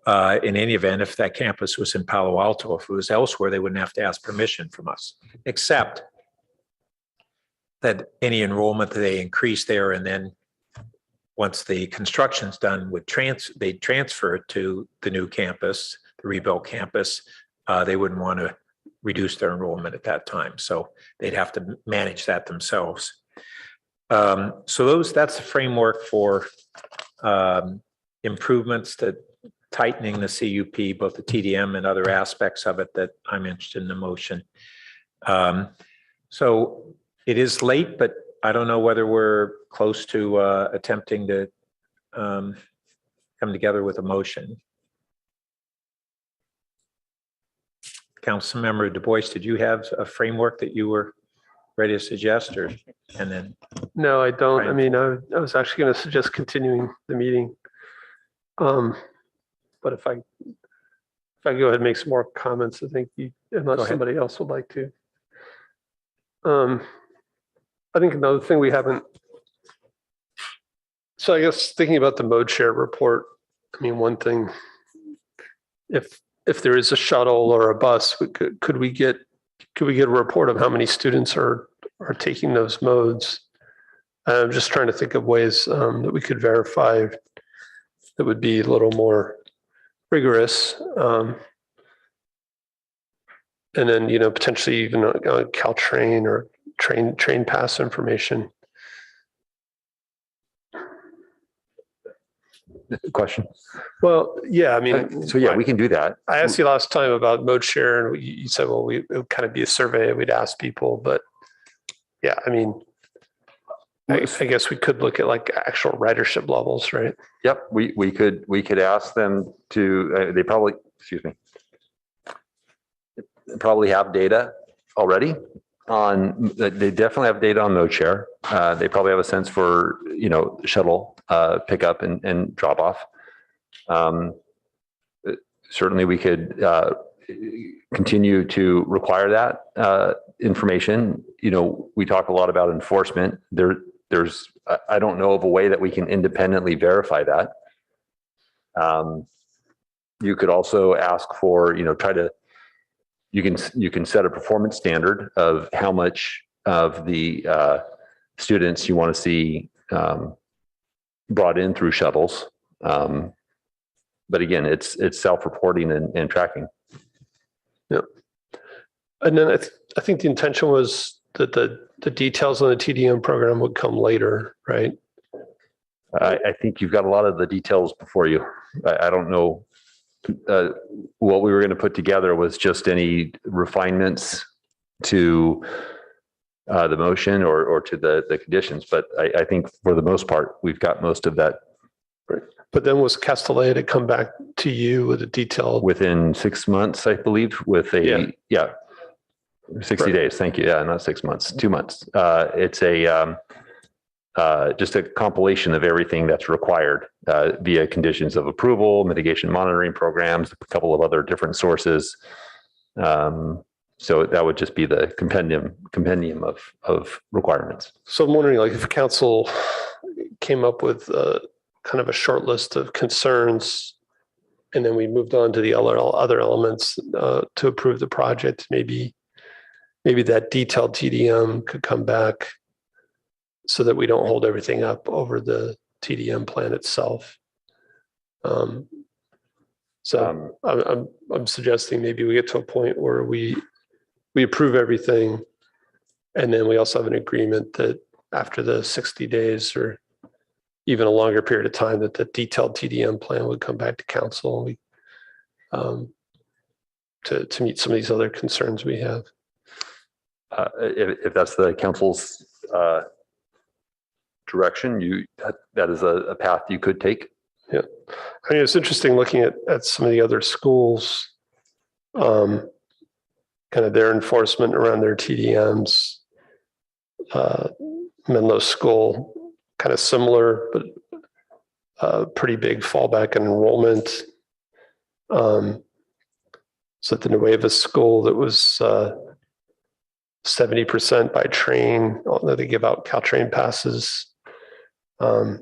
in any event, if that campus was in Palo Alto, if it was elsewhere, they wouldn't have to ask permission from us, except that any enrollment that they increase there, and then once the construction's done, they'd transfer it to the new campus, the rebuilt campus. They wouldn't want to reduce their enrollment at that time, so they'd have to manage that themselves. So that's the framework for improvements to tightening the CUP, both the TDM and other aspects of it that I'm interested in the motion. So it is late, but I don't know whether we're close to attempting to come together with a motion. Councilmember Du Bois, did you have a framework that you were ready to suggest, or and then? No, I don't. I mean, I was actually going to suggest continuing the meeting. But if I go ahead and make some more comments, I think unless somebody else would like to. I think another thing we haven't. So I guess thinking about the mode share report, I mean, one thing, if there is a shuttle or a bus, could we get a report of how many students are taking those modes? I'm just trying to think of ways that we could verify that would be a little more rigorous. And then, potentially even Caltrain or train pass information. Question? Well, yeah, I mean. So yeah, we can do that. I asked you last time about mode share and you said, well, it would kind of be a survey. We'd ask people, but yeah, I mean, I guess we could look at like actual ridership levels, right? Yep, we could ask them to, they probably, excuse me, probably have data already on, they definitely have data on mode share. They probably have a sense for, shuttle pickup and drop off. Certainly we could continue to require that information. We talk a lot about enforcement. There's, I don't know of a way that we can independently verify that. You could also ask for, you can set a performance standard of how much of the students you want to see brought in through shuttles. But again, it's self-reporting and tracking. Yeah. And then I think the intention was that the details on the TDM program would come later, right? I think you've got a lot of the details before you. I don't know. What we were going to put together was just any refinements to the motion or to the conditions. But I think for the most part, we've got most of that. Right. But then was Castellet to come back to you with a detailed? Within 6 months, I believe, with a, yeah 60 days. Thank you. Yeah, not 6 months, 2 months. It's just a compilation of everything that's required via conditions of approval, mitigation monitoring programs, a couple of other different sources. So that would just be the compendium of requirements. So I'm wondering, like, if council came up with kind of a short list of concerns, and then we moved on to the other elements to approve the project, maybe that detailed TDM could come back so that we don't hold everything up over the TDM plan itself. I'm suggesting maybe we get to a point where we approve everything, and then we also have an agreement that after the 60 days or even a longer period of time, that the detailed TDM plan would come back to council to meet some of these other concerns we have. If that's the council's direction, that is a path you could take. Yeah, I mean, it's interesting looking at some of the other schools, kind of their enforcement around their TDMs. Menlo School, kind of similar, but pretty big fallback in enrollment. So at the Nueva School, that was 70% by train, although they give out Caltrain passes. And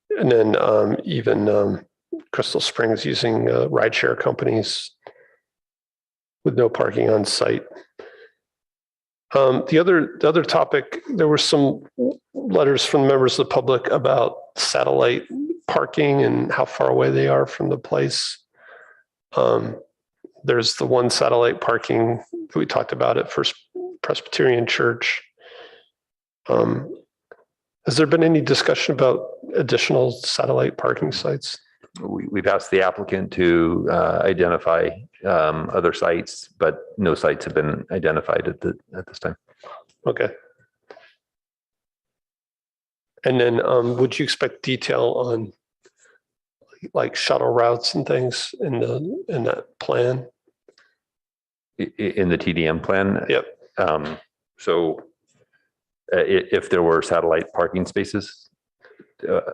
then even Crystal Springs using rideshare companies with no parking on site. The other topic, there were some letters from members of the public about satellite parking and how far away they are from the place. There's the one satellite parking that we talked about at First Presbyterian Church. Has there been any discussion about additional satellite parking sites? We've asked the applicant to identify other sites, but no sites have been identified at this time. Okay. And then would you expect detail on like shuttle routes and things in that plan? In the TDM plan? Yep. So if there were satellite parking spaces?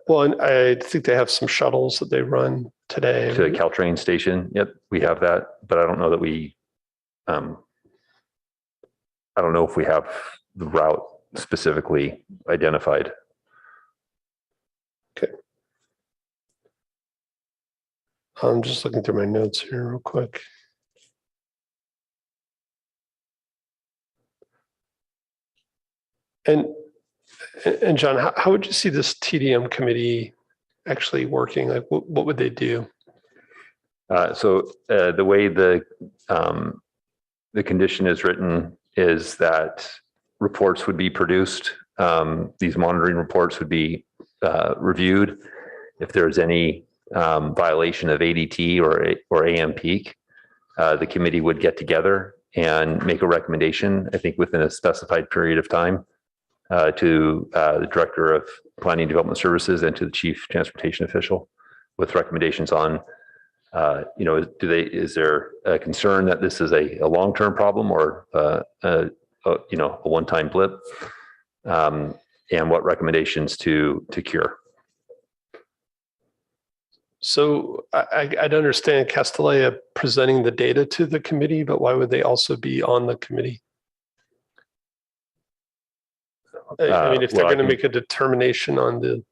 Well, and I think they have some shuttles that they run today. To the Caltrain station. Yep, we have that, but I don't know that we, I don't know if we have the route specifically identified. Okay. I'm just looking through my notes here real quick. And John, how would you see this TDM committee actually working? Like, what would they do? The way the condition is written is that reports would be produced. These monitoring reports would be reviewed. If there's any violation of ADT or AM peak, the committee would get together and make a recommendation, I think within a specified period of time, to the Director of Planning and Development Services and to the Chief Transportation Official with recommendations on, is there a concern that this is a long-term problem or a one-time blip, and what recommendations to cure. So I'd understand Castellia presenting the data to the committee, but why would they also be on the committee? I mean, if they're going to make a determination on the.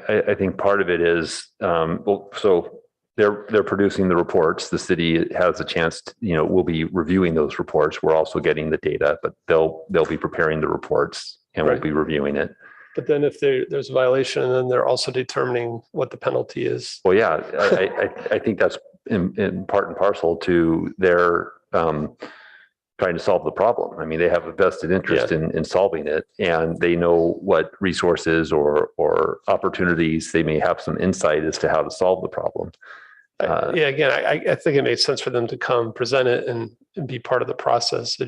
I think part of it is, so they're producing the reports. The city has a chance to, we'll be reviewing those reports. We're also getting the data, but they'll be preparing the reports and we'll be reviewing it. But then if there's a violation, and then they're also determining what the penalty is. Well, yeah, I think that's in part and parcel to their trying to solve the problem. I mean, they have a vested interest in solving it, and they know what resources or opportunities they may have some insight as to how to solve the problem. Again, I think it makes sense for them to come present it and be part of the process. I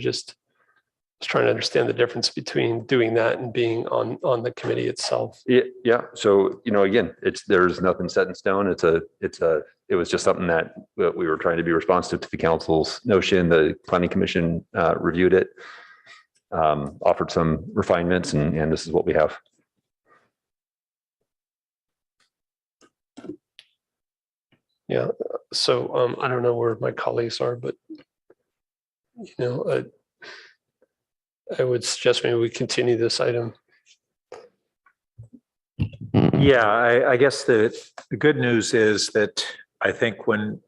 was trying to understand the difference between doing that and being on the committee itself. Yeah. So, again, there's nothing set in stone. It was just something that we were trying to be responsive to the council's notion. The planning commission reviewed it, offered some refinements, and this is what we have. Yeah. So I don't know where my colleagues are, but I would suggest maybe we continue this item. Yeah, I guess the good news is that I think when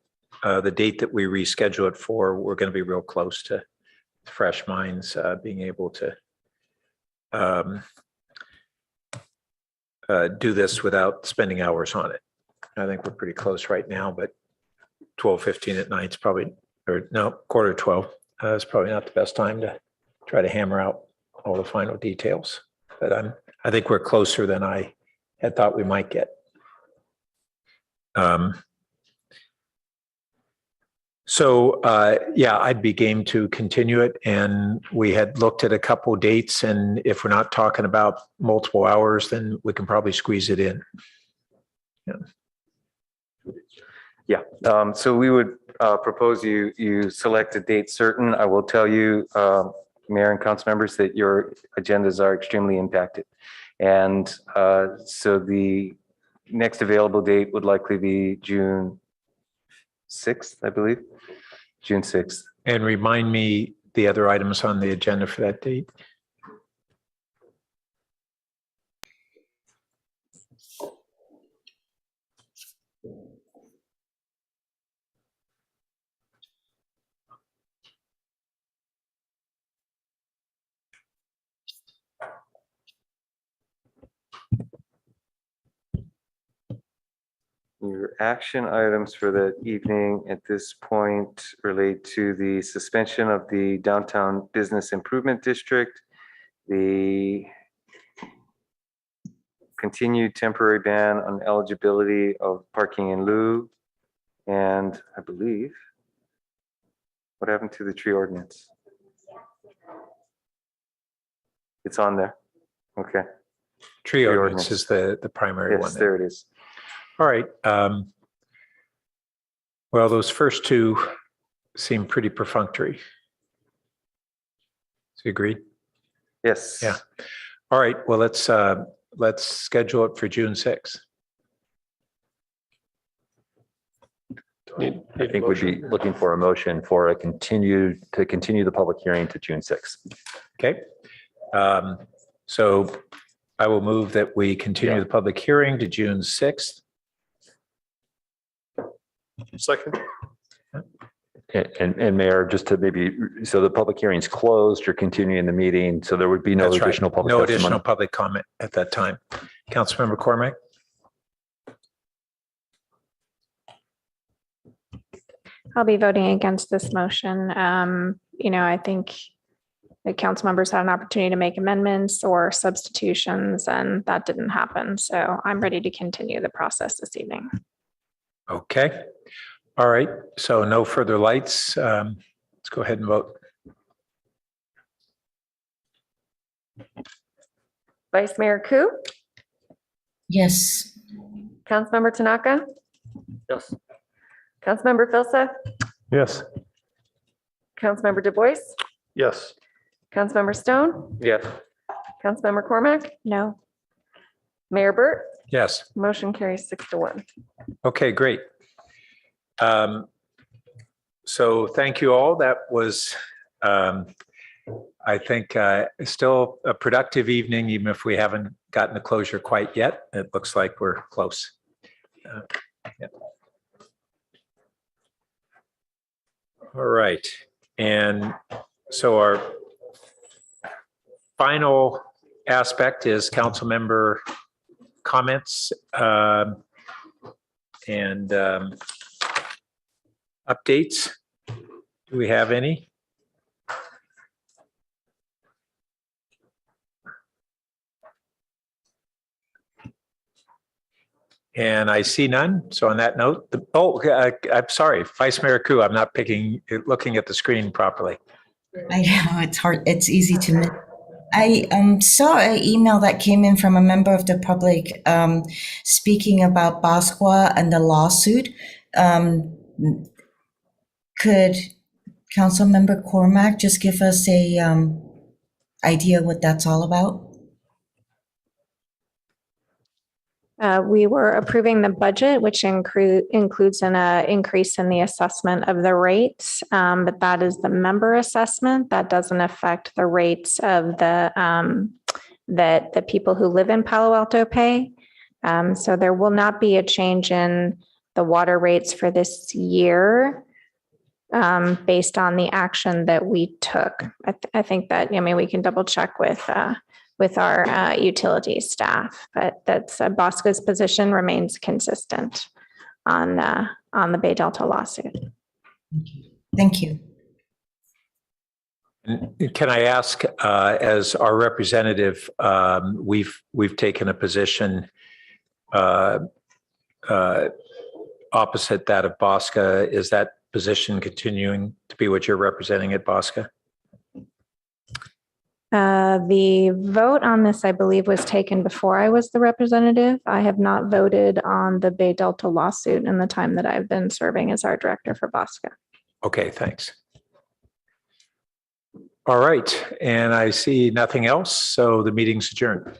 the date that we reschedule it for, we're going to be real close to fresh minds being able to do this without spending hours on it. I think we're pretty close right now, but 12:15 at night's probably, or no, 11:45 is probably not the best time to try to hammer out all the final details. But I think we're closer than I had thought we might get. I'd be game to continue it. And we had looked at a couple of dates, and if we're not talking about multiple hours, then we can probably squeeze it in. So we would propose you select a date certain. I will tell you, Mayor and council members, that your agendas are extremely impacted. And so the next available date would likely be June 6th, I believe. June 6th. And remind me the other items on the agenda for that date. Your action items for the evening at this point relate to the suspension of the Downtown Business Improvement District, the continued temporary ban on eligibility of parking in lieu, and I believe, what happened to the tree ordinance? It's on there. Okay. Tree ordinance is the primary one. Yes, there it is. All right. Well, those first two seem pretty perfunctory. So you agreed? Yes. Yeah. All right. Well, let's schedule it for June 6th. I think we'd be looking for a motion for continue the public hearing to June 6th. Okay. So I will move that we continue the public hearing to June 6th. Second. And Mayor, just to so the public hearing's closed, you're continuing the meeting, so there would be no additional public No testimony. additional public comment at that time. Councilmember Cormack? I'll be voting against this motion. I think the council members had an opportunity to make amendments or substitutions, and that didn't happen. So I'm ready to continue the process this evening. Okay. All right. So no further lights. Let's go ahead and vote. Vice Mayor Ku, Yes. Councilmember Tanaka, Yes. Councilmember Filsa, Yes. Councilmember Du Bois, Yes. Councilmember Stone, Yes. Councilmember Cormac, No. Mayor Burt, Yes. motion carries 6-1. Okay, great. So thank you all. That was, I think, still a productive evening, even if we haven't gotten the closure quite yet. It looks like we're close. Yeah. All right. And so our final aspect is council member comments and updates. Do we have any? And I see none. So on that note, I'm sorry, Vice Mayor Ku, I'm not looking at the screen properly. I know it's hard. It's easy to miss. I saw an email that came in from a member of the public speaking about Bosqua and the lawsuit. Could Councilmember Cormac just give us a idea what that's all about? We were approving the budget, which includes an increase in the assessment of the rates, but that is the member assessment. That doesn't affect the rates of that the people who live in Palo Alto pay. So there will not be a change in the water rates for this year based on the action that we took. I think that, we can double check with our utilities staff, but that's Bosca's position remains consistent on the Bay Delta lawsuit. Thank you. Can I ask, as our representative, we've taken a position opposite that of Bosca. Is that position continuing to be what you're representing at Bosca? The vote on this, I believe, was taken before I was the representative. I have not voted on the Bay Delta lawsuit in the time that I've been serving as our director for Bosca. Okay, thanks. All right, and I see nothing else, so the meeting's adjourned.